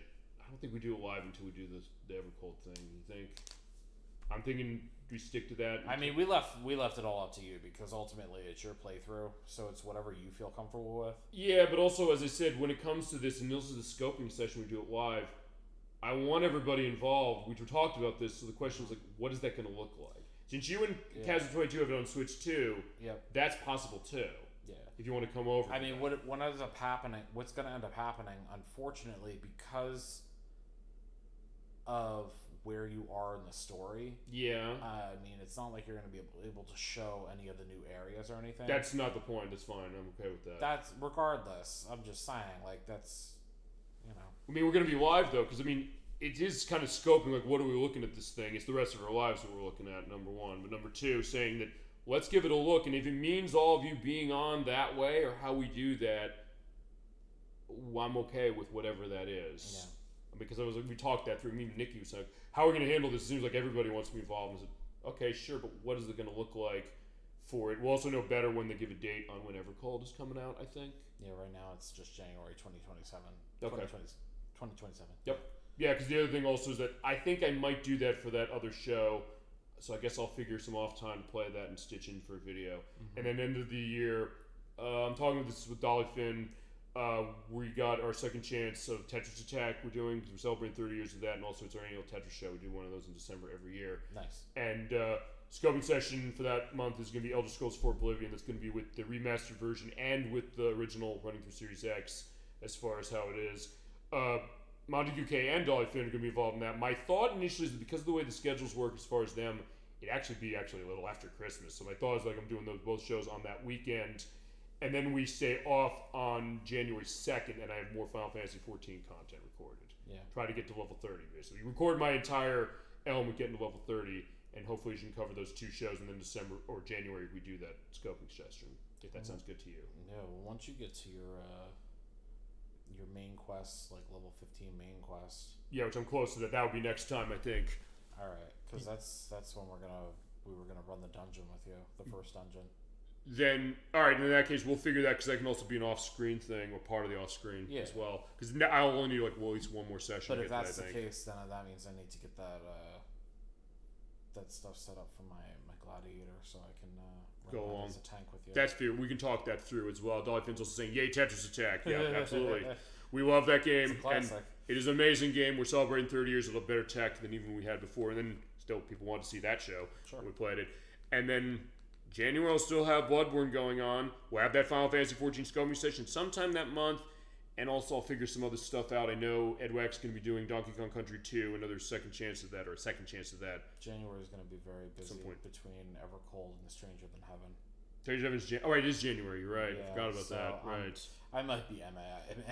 don't think we do it live until we do the Evercold thing. You think? I'm thinking we stick to that. I mean, we left it all up to you, because ultimately it's your playthrough, so it's whatever you feel comfortable with. Yeah, but also, as I said, when it comes to this, and this is the scoping session, we do it live, I want everybody involved. We talked about this, so the question was, like, what is that going to look like? Since you and Kazoo22 have it on Switch too, that's possible too. Yeah. If you want to come over. I mean, what ends up happening, what's going to end up happening, unfortunately, because of where you are in the story. Yeah. I mean, it's not like you're going to be able to show any of the new areas or anything. That's not the point. That's fine. I'm okay with that. That's regardless. I'm just saying, like, that's, you know. I mean, we're going to be live though, because I mean, it is kind of scoping, like, what are we looking at this thing? It's the rest of our lives that we're looking at, number one. But number two, saying that let's give it a look, and if it means all of you being on that way or how we do that, I'm okay with whatever that is. Yeah. Because we talked that through. Me and Nikki was like, how are we going to handle this? It seems like everybody wants to be involved. And I said, okay, sure, but what is it going to look like for it? We'll also know better when they give a date on when Evercold is coming out, I think. Yeah, right now it's just January 2027. Okay. 2027. Yep. Yeah, because the other thing also is that I think I might do that for that other show. So I guess I'll figure some off time to play that and stitch in for a video. Mm-hmm. And then end of the year, I'm talking about this with Dolly Finn. We got our second chance of Tetris Attack we're doing, because we're celebrating 30 years of that, and also it's our annual Tetris show. We do one of those in December every year. Nice. And scoping session for that month is going to be Elder Scrolls 4 Oblivion. That's going to be with the remastered version and with the original running through Series X, as far as how it is. Montague K and Dolly Finn are going to be involved in that. My thought initially is that because of the way the schedules work as far as them, it'd actually be a little after Christmas. So my thought is, like, I'm doing both shows on that weekend. And then we stay off on January 2nd, and I have more Final Fantasy 14 content recorded. Yeah. Try to get to level 30, basically. Record my entire element getting to level 30, and hopefully you can cover those two shows, and then December or January we do that scoping session, if that sounds good to you. Yeah, well, once you get to your main quests, like level 15 main quest. Yeah, which I'm close to that. That would be next time, I think. All right, because that's when we were gonna run the dungeon with you, the first dungeon. Then, all right, in that case, we'll figure that, because that can also be an off-screen thing, or part of the off-screen as well. Because I'll only need, at least one more session. But if that's the case, then that means I need to get that stuff set up for my gladiator, so I can go along as a tank with you. That's fair. We can talk that through as well. Dolly Finn's also saying, yay, Tetris Attack. Yeah, absolutely. We love that game. It's a classic. And it is an amazing game. We're celebrating 30 years of a better tech than even we had before. And then still people want to see that show. Sure. We played it. And then January will still have Bloodborne going on. We'll have that Final Fantasy 14 scoping session sometime that month. And also I'll figure some other stuff out. I know Ed Wack's going to be doing Donkey Kong Country 2, another second chance of that, or a second chance of that. January is going to be very busy Some point. between Evercold and The Stranger Than Heaven. It is January. You're right. Yeah, I forgot about so, that. Right. I might be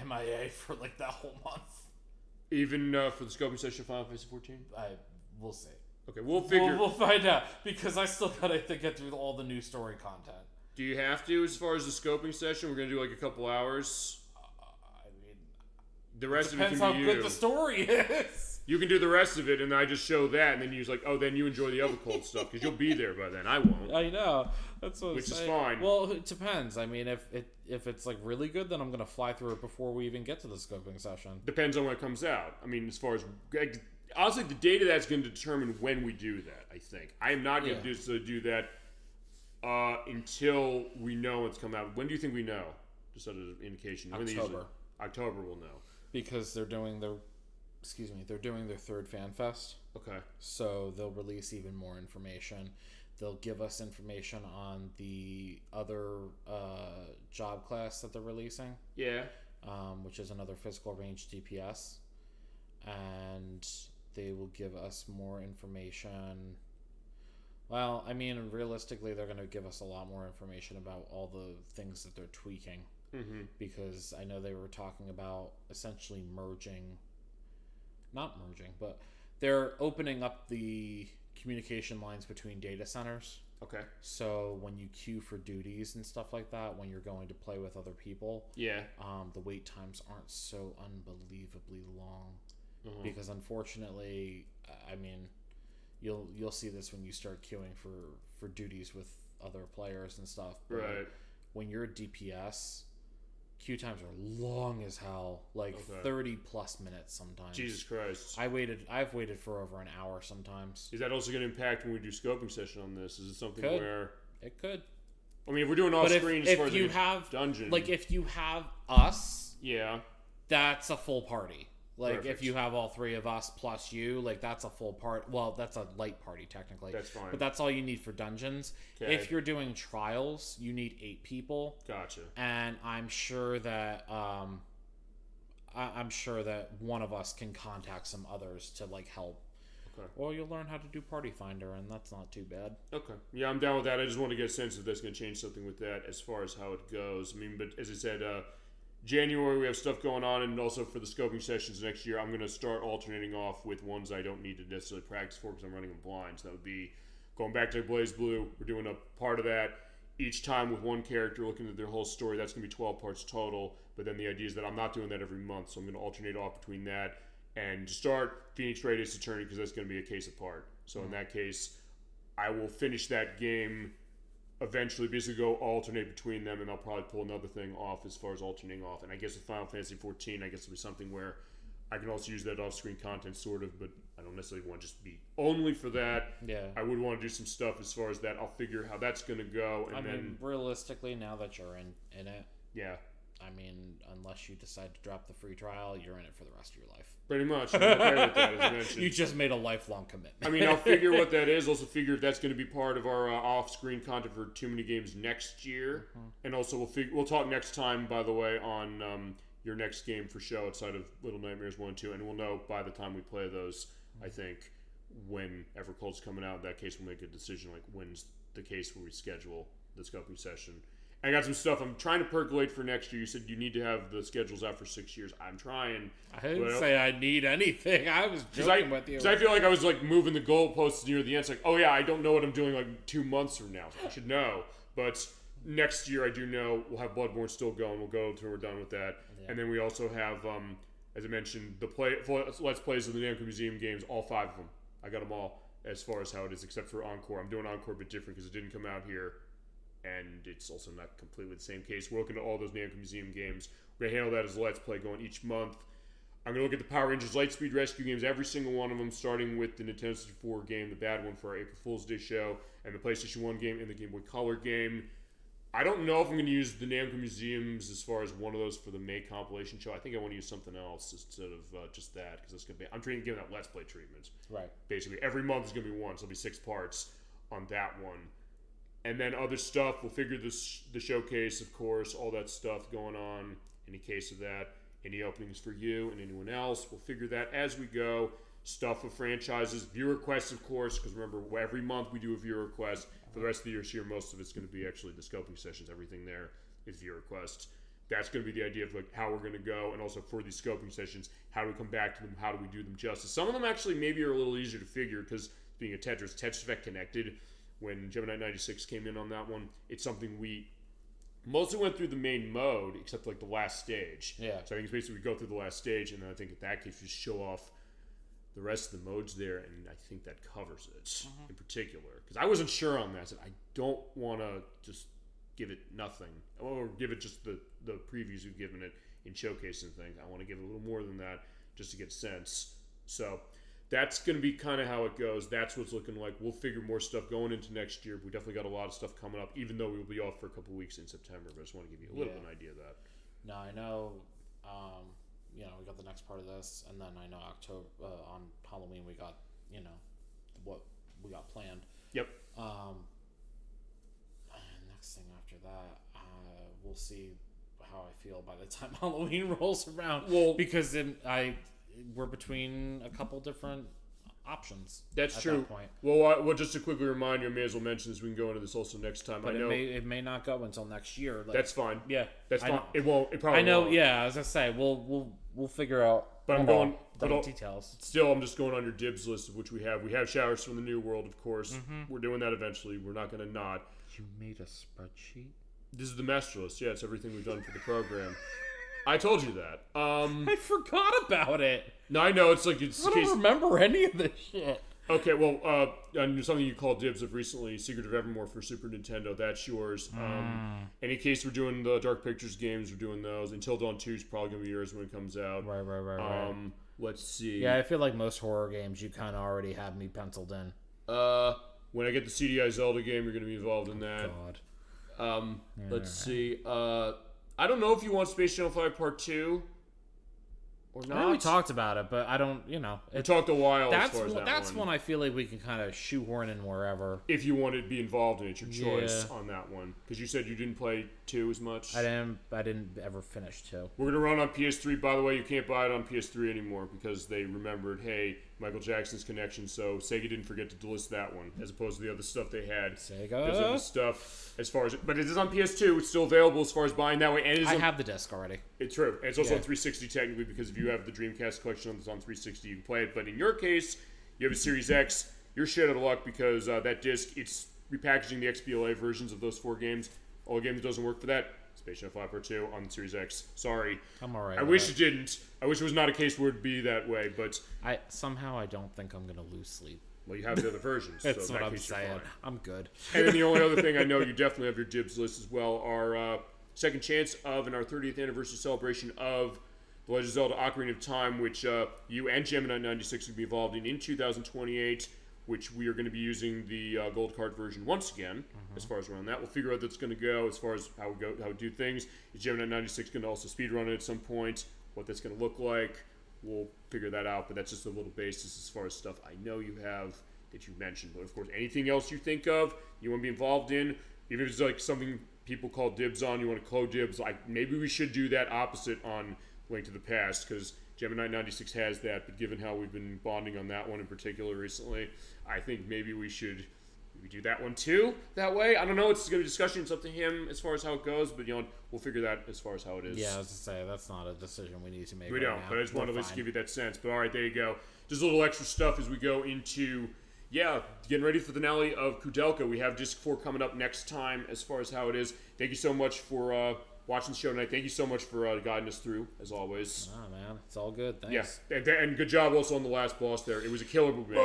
MIA for like that whole month. Even for the scoping session of Final Fantasy 14? We'll see. Okay, we'll figure. We'll find out because I still gotta get through all the new story content. Do you have to, as far as the scoping session? We're gonna do like a couple hours. I mean, the rest of it depends can how be good you. the story is. You can do the rest of it, and I just show that, and then you're like, oh, then you enjoy the other cold stuff because you'll be there by then. I won't. I know. That's what Which I'm is saying. fine. Well, it depends. I mean, if it's like really good, then I'm gonna fly through it before we even get to the scoping session. Depends on when it comes out. I mean, as far as honestly, the date of that's going to determine when we do that. I think I am not going to do that until we know it's come out. When do you think we know? Just as an indication. October. October we'll know Because they're doing their third fan fest. Okay. So they'll release even more information. They'll give us information on the other job class that they're releasing. Yeah. Which is another physical range DPS. And they will give us more information. Well, I mean, realistically, they're going to give us a lot more information about all the things that they're tweaking. Mm-hmm. Because I know they were talking about essentially not merging, but they're opening up the communication lines between data centers. Okay. So when you queue for duties and stuff like that, when you're going to play with other people, the wait times aren't so unbelievably long. Mm-hmm. Because unfortunately, I mean, you'll see this when you start queuing for duties with other players and stuff. But right. When you're a DPS, queue times are long as hell, like 30 plus minutes sometimes. Jesus Christ! I've waited for over an hour sometimes. Is that also going to impact when we do scoping session on this? Is it something where it could? I mean, if we're doing off screen as far as you have dungeon, like if you have us, that's a full party. Like Perfect. If you have all three of us plus you, like that's a full part. Well, that's a light party technically. That's fine. But that's all you need for dungeons. Okay. If you're doing trials, you need 8 people. Gotcha. And I'm sure that one of us can contact some others to like help. Okay. Or you'll learn how to do Party Finder, and that's not too bad. Okay. Yeah, I'm down with that. I just want to get a sense if that's going to change something with that as far as how it goes. I mean, but as I said, January we have stuff going on, and also for the scoping sessions next year, I'm going to start alternating off with ones I don't need to necessarily practice for because I'm running them blind. So that would be going back to Blaze Blue. We're doing a part of that each time with one character, looking at their whole story. That's going to be 12 parts total. But then the idea is that I'm not doing that every month, so I'm going to alternate off between that and start Phoenix Radius Attorney because that's going to be a case apart. So in that case, I will finish that game eventually, basically go alternate between them, and I'll probably pull another thing off as far as alternating off. And I guess with Final Fantasy 14, I guess it'll be something where I can also use that off-screen content, sort of, but I don't necessarily want to just be only for that. Yeah. I would want to do some stuff as far as that. I'll figure how that's going to go, and then mean, realistically, now that you're in it, yeah. I mean, unless you decide to drop the free trial, you're in it for the rest of your life. Pretty much. I'm okay with that, as I mentioned. You just made a lifelong commitment. I mean, I'll figure what that is. Also figure if that's going to be part of our off-screen content for Too Many Games next year. Mm-hmm. And also we'll talk next time, by the way, on your next game for show outside of Little Nightmares 1 and 2. And we'll know by the time we play those, I think, when Evercold's coming out. In that case, we'll make a decision, like when's the case where we schedule the scoping session. I got some stuff I'm trying to percolate for next year. You said you need to have the schedules out for 6 years. I'm trying. I didn't say I need anything. I was joking with you. Because I feel like I was like moving the goalposts near the end. It's like, oh yeah, I don't know what I'm doing like 2 months from now. So I should know. But next year I do know we'll have Bloodborne still going. We'll go until we're done with that. Yeah. And then we also have, as I mentioned, the Let's Plays of the Namco Museum games, all 5 of them. I got them all as far as how it is, except for Encore. I'm doing Encore a bit different because it didn't come out here. And it's also not completely the same case. We're looking at all those Namco Museum games. We're going to handle that as a Let's Play going each month. I'm going to look at the Power Rangers Lightspeed Rescue games, every single one of them, starting with the Nintendo 64 game, the bad one for our April Fool's Day show, and the PlayStation 1 game and the Game Boy Color game. I don't know if I'm going to use the Namco Museums as far as one of those for the May compilation show. I think I want to use something else instead of just that, because it's going to be. I'm trying to give that Let's Play treatment. Right. Basically, every month is going to be one, so it'll be 6 parts on that one, and then other stuff. We'll figure the showcase, of course, all that stuff going on. In the case of that, any openings for you and anyone else, we'll figure that as we go. Stuff with franchises, viewer requests, of course, because remember, every month we do a viewer request. For the rest of the year, most of it's going to be actually the scoping sessions. Everything there is viewer requests. That's going to be the idea of like how we're going to go, and also for these scoping sessions, how do we come back to them? How do we do them justice? Some of them actually maybe are a little easier to figure because being a Tetris Effect Connected, when Gemini 96 came in on that one, it's something we mostly went through the main mode, except like the last stage. Yeah. So I think it's basically we go through the last stage, and then I think in that case we just show off the rest of the modes there, and I think that covers it in particular. Because I wasn't sure on that. I said, I don't want to just give it nothing, or give it just the previews we've given it in showcase and things. I want to give it a little more than that just to get a sense. So that's going to be kind of how it goes. That's what's looking like. We'll figure more stuff going into next year. We definitely got a lot of stuff coming up, even though we'll be off for a couple weeks in September. But I just want to give you a little bit of an idea of that. No, I know. We got the next part of this, and then I know October on Halloween we got what we got planned. Yep. Next thing after that, we'll see how I feel by the time Halloween rolls around. Well, because we're between a couple different options. That's at true. That point. Well, just to quickly remind you, I may as well mention this. We can go into this also next time. But I know it may not go until next year. That's fine. Yeah, that's fine. It won't. It probably. I know. Won't. Yeah, as I say, we'll figure out. But I'm going. Details. Still, I'm just going on your dibs list of which we have. We have Showers from the New World, of course. We're doing that eventually. We're not going to not. You made a spreadsheet. This is the master list. Yeah, it's everything we've done for the program. I told you that. I forgot about it. No, I know. It's like I don't remember any of this shit. Okay, well, something you called dibs of recently, Secret of Evermore for Super Nintendo. That's yours. Any case we're doing the Dark Pictures games, we're doing those. Until Dawn 2 is probably going to be yours when it comes out. Right. Let's see. Yeah, I feel like most horror games, you kind of already have me penciled in. When I get the CDI Zelda game, you're going to be involved in that. God. Let's see. I don't know if you want Space Channel 5 Part 2 or not. I know we talked about it, but I don't, We talked a while as far as that's one I feel like we can kind of shoehorn in wherever. If you want to be involved in it, your choice on that one. Because you said you didn't play 2 as much. I didn't ever finish 2. We're going to run on PS3. By the way, you can't buy it on PS3 anymore because they remembered, hey, Michael Jackson's connection, so Sega didn't forget to delist that one, as opposed to the other stuff they had. Sega? There's other stuff as far as... But it is on PS2. It's still available as far as buying that way. And I have the disc already. It's true. And it's also on 360 technically, because if you have the Dreamcast collection that's on 360, you can play it. But in your case, you have a Series X. You're shit out of luck because that disc, it's repackaging the XBLA versions of those 4 games. All the games that doesn't work for that. Space Channel 5 Part 2 on the Series X. Sorry. I'm alright. I wish it didn't. I wish it was not a case where it'd be that way, but... I don't think I'm going to lose sleep. Well, you have the other versions. That's so what that I'm case you're saying. fine. I'm good. And then the only other thing I know you definitely have your dibs list as well are Second Chance of and our 30th anniversary celebration of The Legend of Zelda Ocarina of Time, which you and Gemini 96 will be involved in 2028, which we are going to be using the gold card version once again, as far as around that. We'll figure out that's going to go as far as how we do things. Is Gemini 96 going to also speedrun it at some point? What that's going to look like? We'll figure that out, but that's just a little basis as far as stuff I know you have that you mentioned. But of course, anything else you think of, you want to be involved in, even if it's like something people call dibs on, you want to co-dibs, like maybe we should do that opposite on Link to the Past, because Gemini 96 has that, but given how we've been bonding on that one in particular recently, I think maybe we should do that one too, that way. I don't know, it's going to be discussion, it's up to him as far as how it goes, but we'll figure that as far as how it is. Yeah, I was to say, that's not a decision we need to make. We right don't, now. but I just wanted to at least fine. give you that sense. But all right, there you go. Just a little extra stuff as we go into, getting ready for the finale of Koudelka. We have Disc 4 coming up next time as far as how it is. Thank you so much for watching the show tonight. Thank you so much for guiding us through, as always. Oh, man. It's all good. Thanks. Yeah, and good job also on the last boss there. It was a killer movie.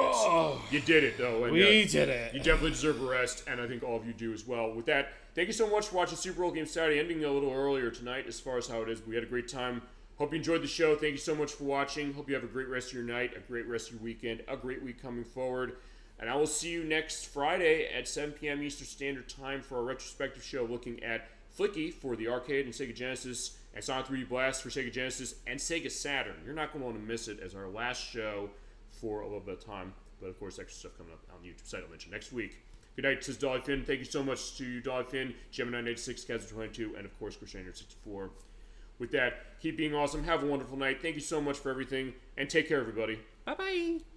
You did it, though. And, we did it. You definitely deserve a rest, and I think all of you do as well. With that, thank you so much for watching Super Bowl Game Saturday, ending a little earlier tonight as far as how it is. We had a great time. Hope you enjoyed the show. Thank you so much for watching. Hope you have a great rest of your night, a great rest of your weekend, a great week coming forward. And I will see you next Friday at 7 p.m. Eastern Standard Time for our retrospective show looking at Flicky for the arcade and Sega Genesis, and Sonic 3D Blast for Sega Genesis and Sega Saturn. You're not going to want to miss it as our last show for a little bit of time. But, of course, extra stuff coming up on the YouTube site I'll mention next week. Good night, says Dolly Finn. Thank you so much to you, Dolly Finn, Gemini86, Kazza22, and, of course, Crusader64. With that, keep being awesome. Have a wonderful night. Thank you so much for everything, and take care, everybody. Bye-bye.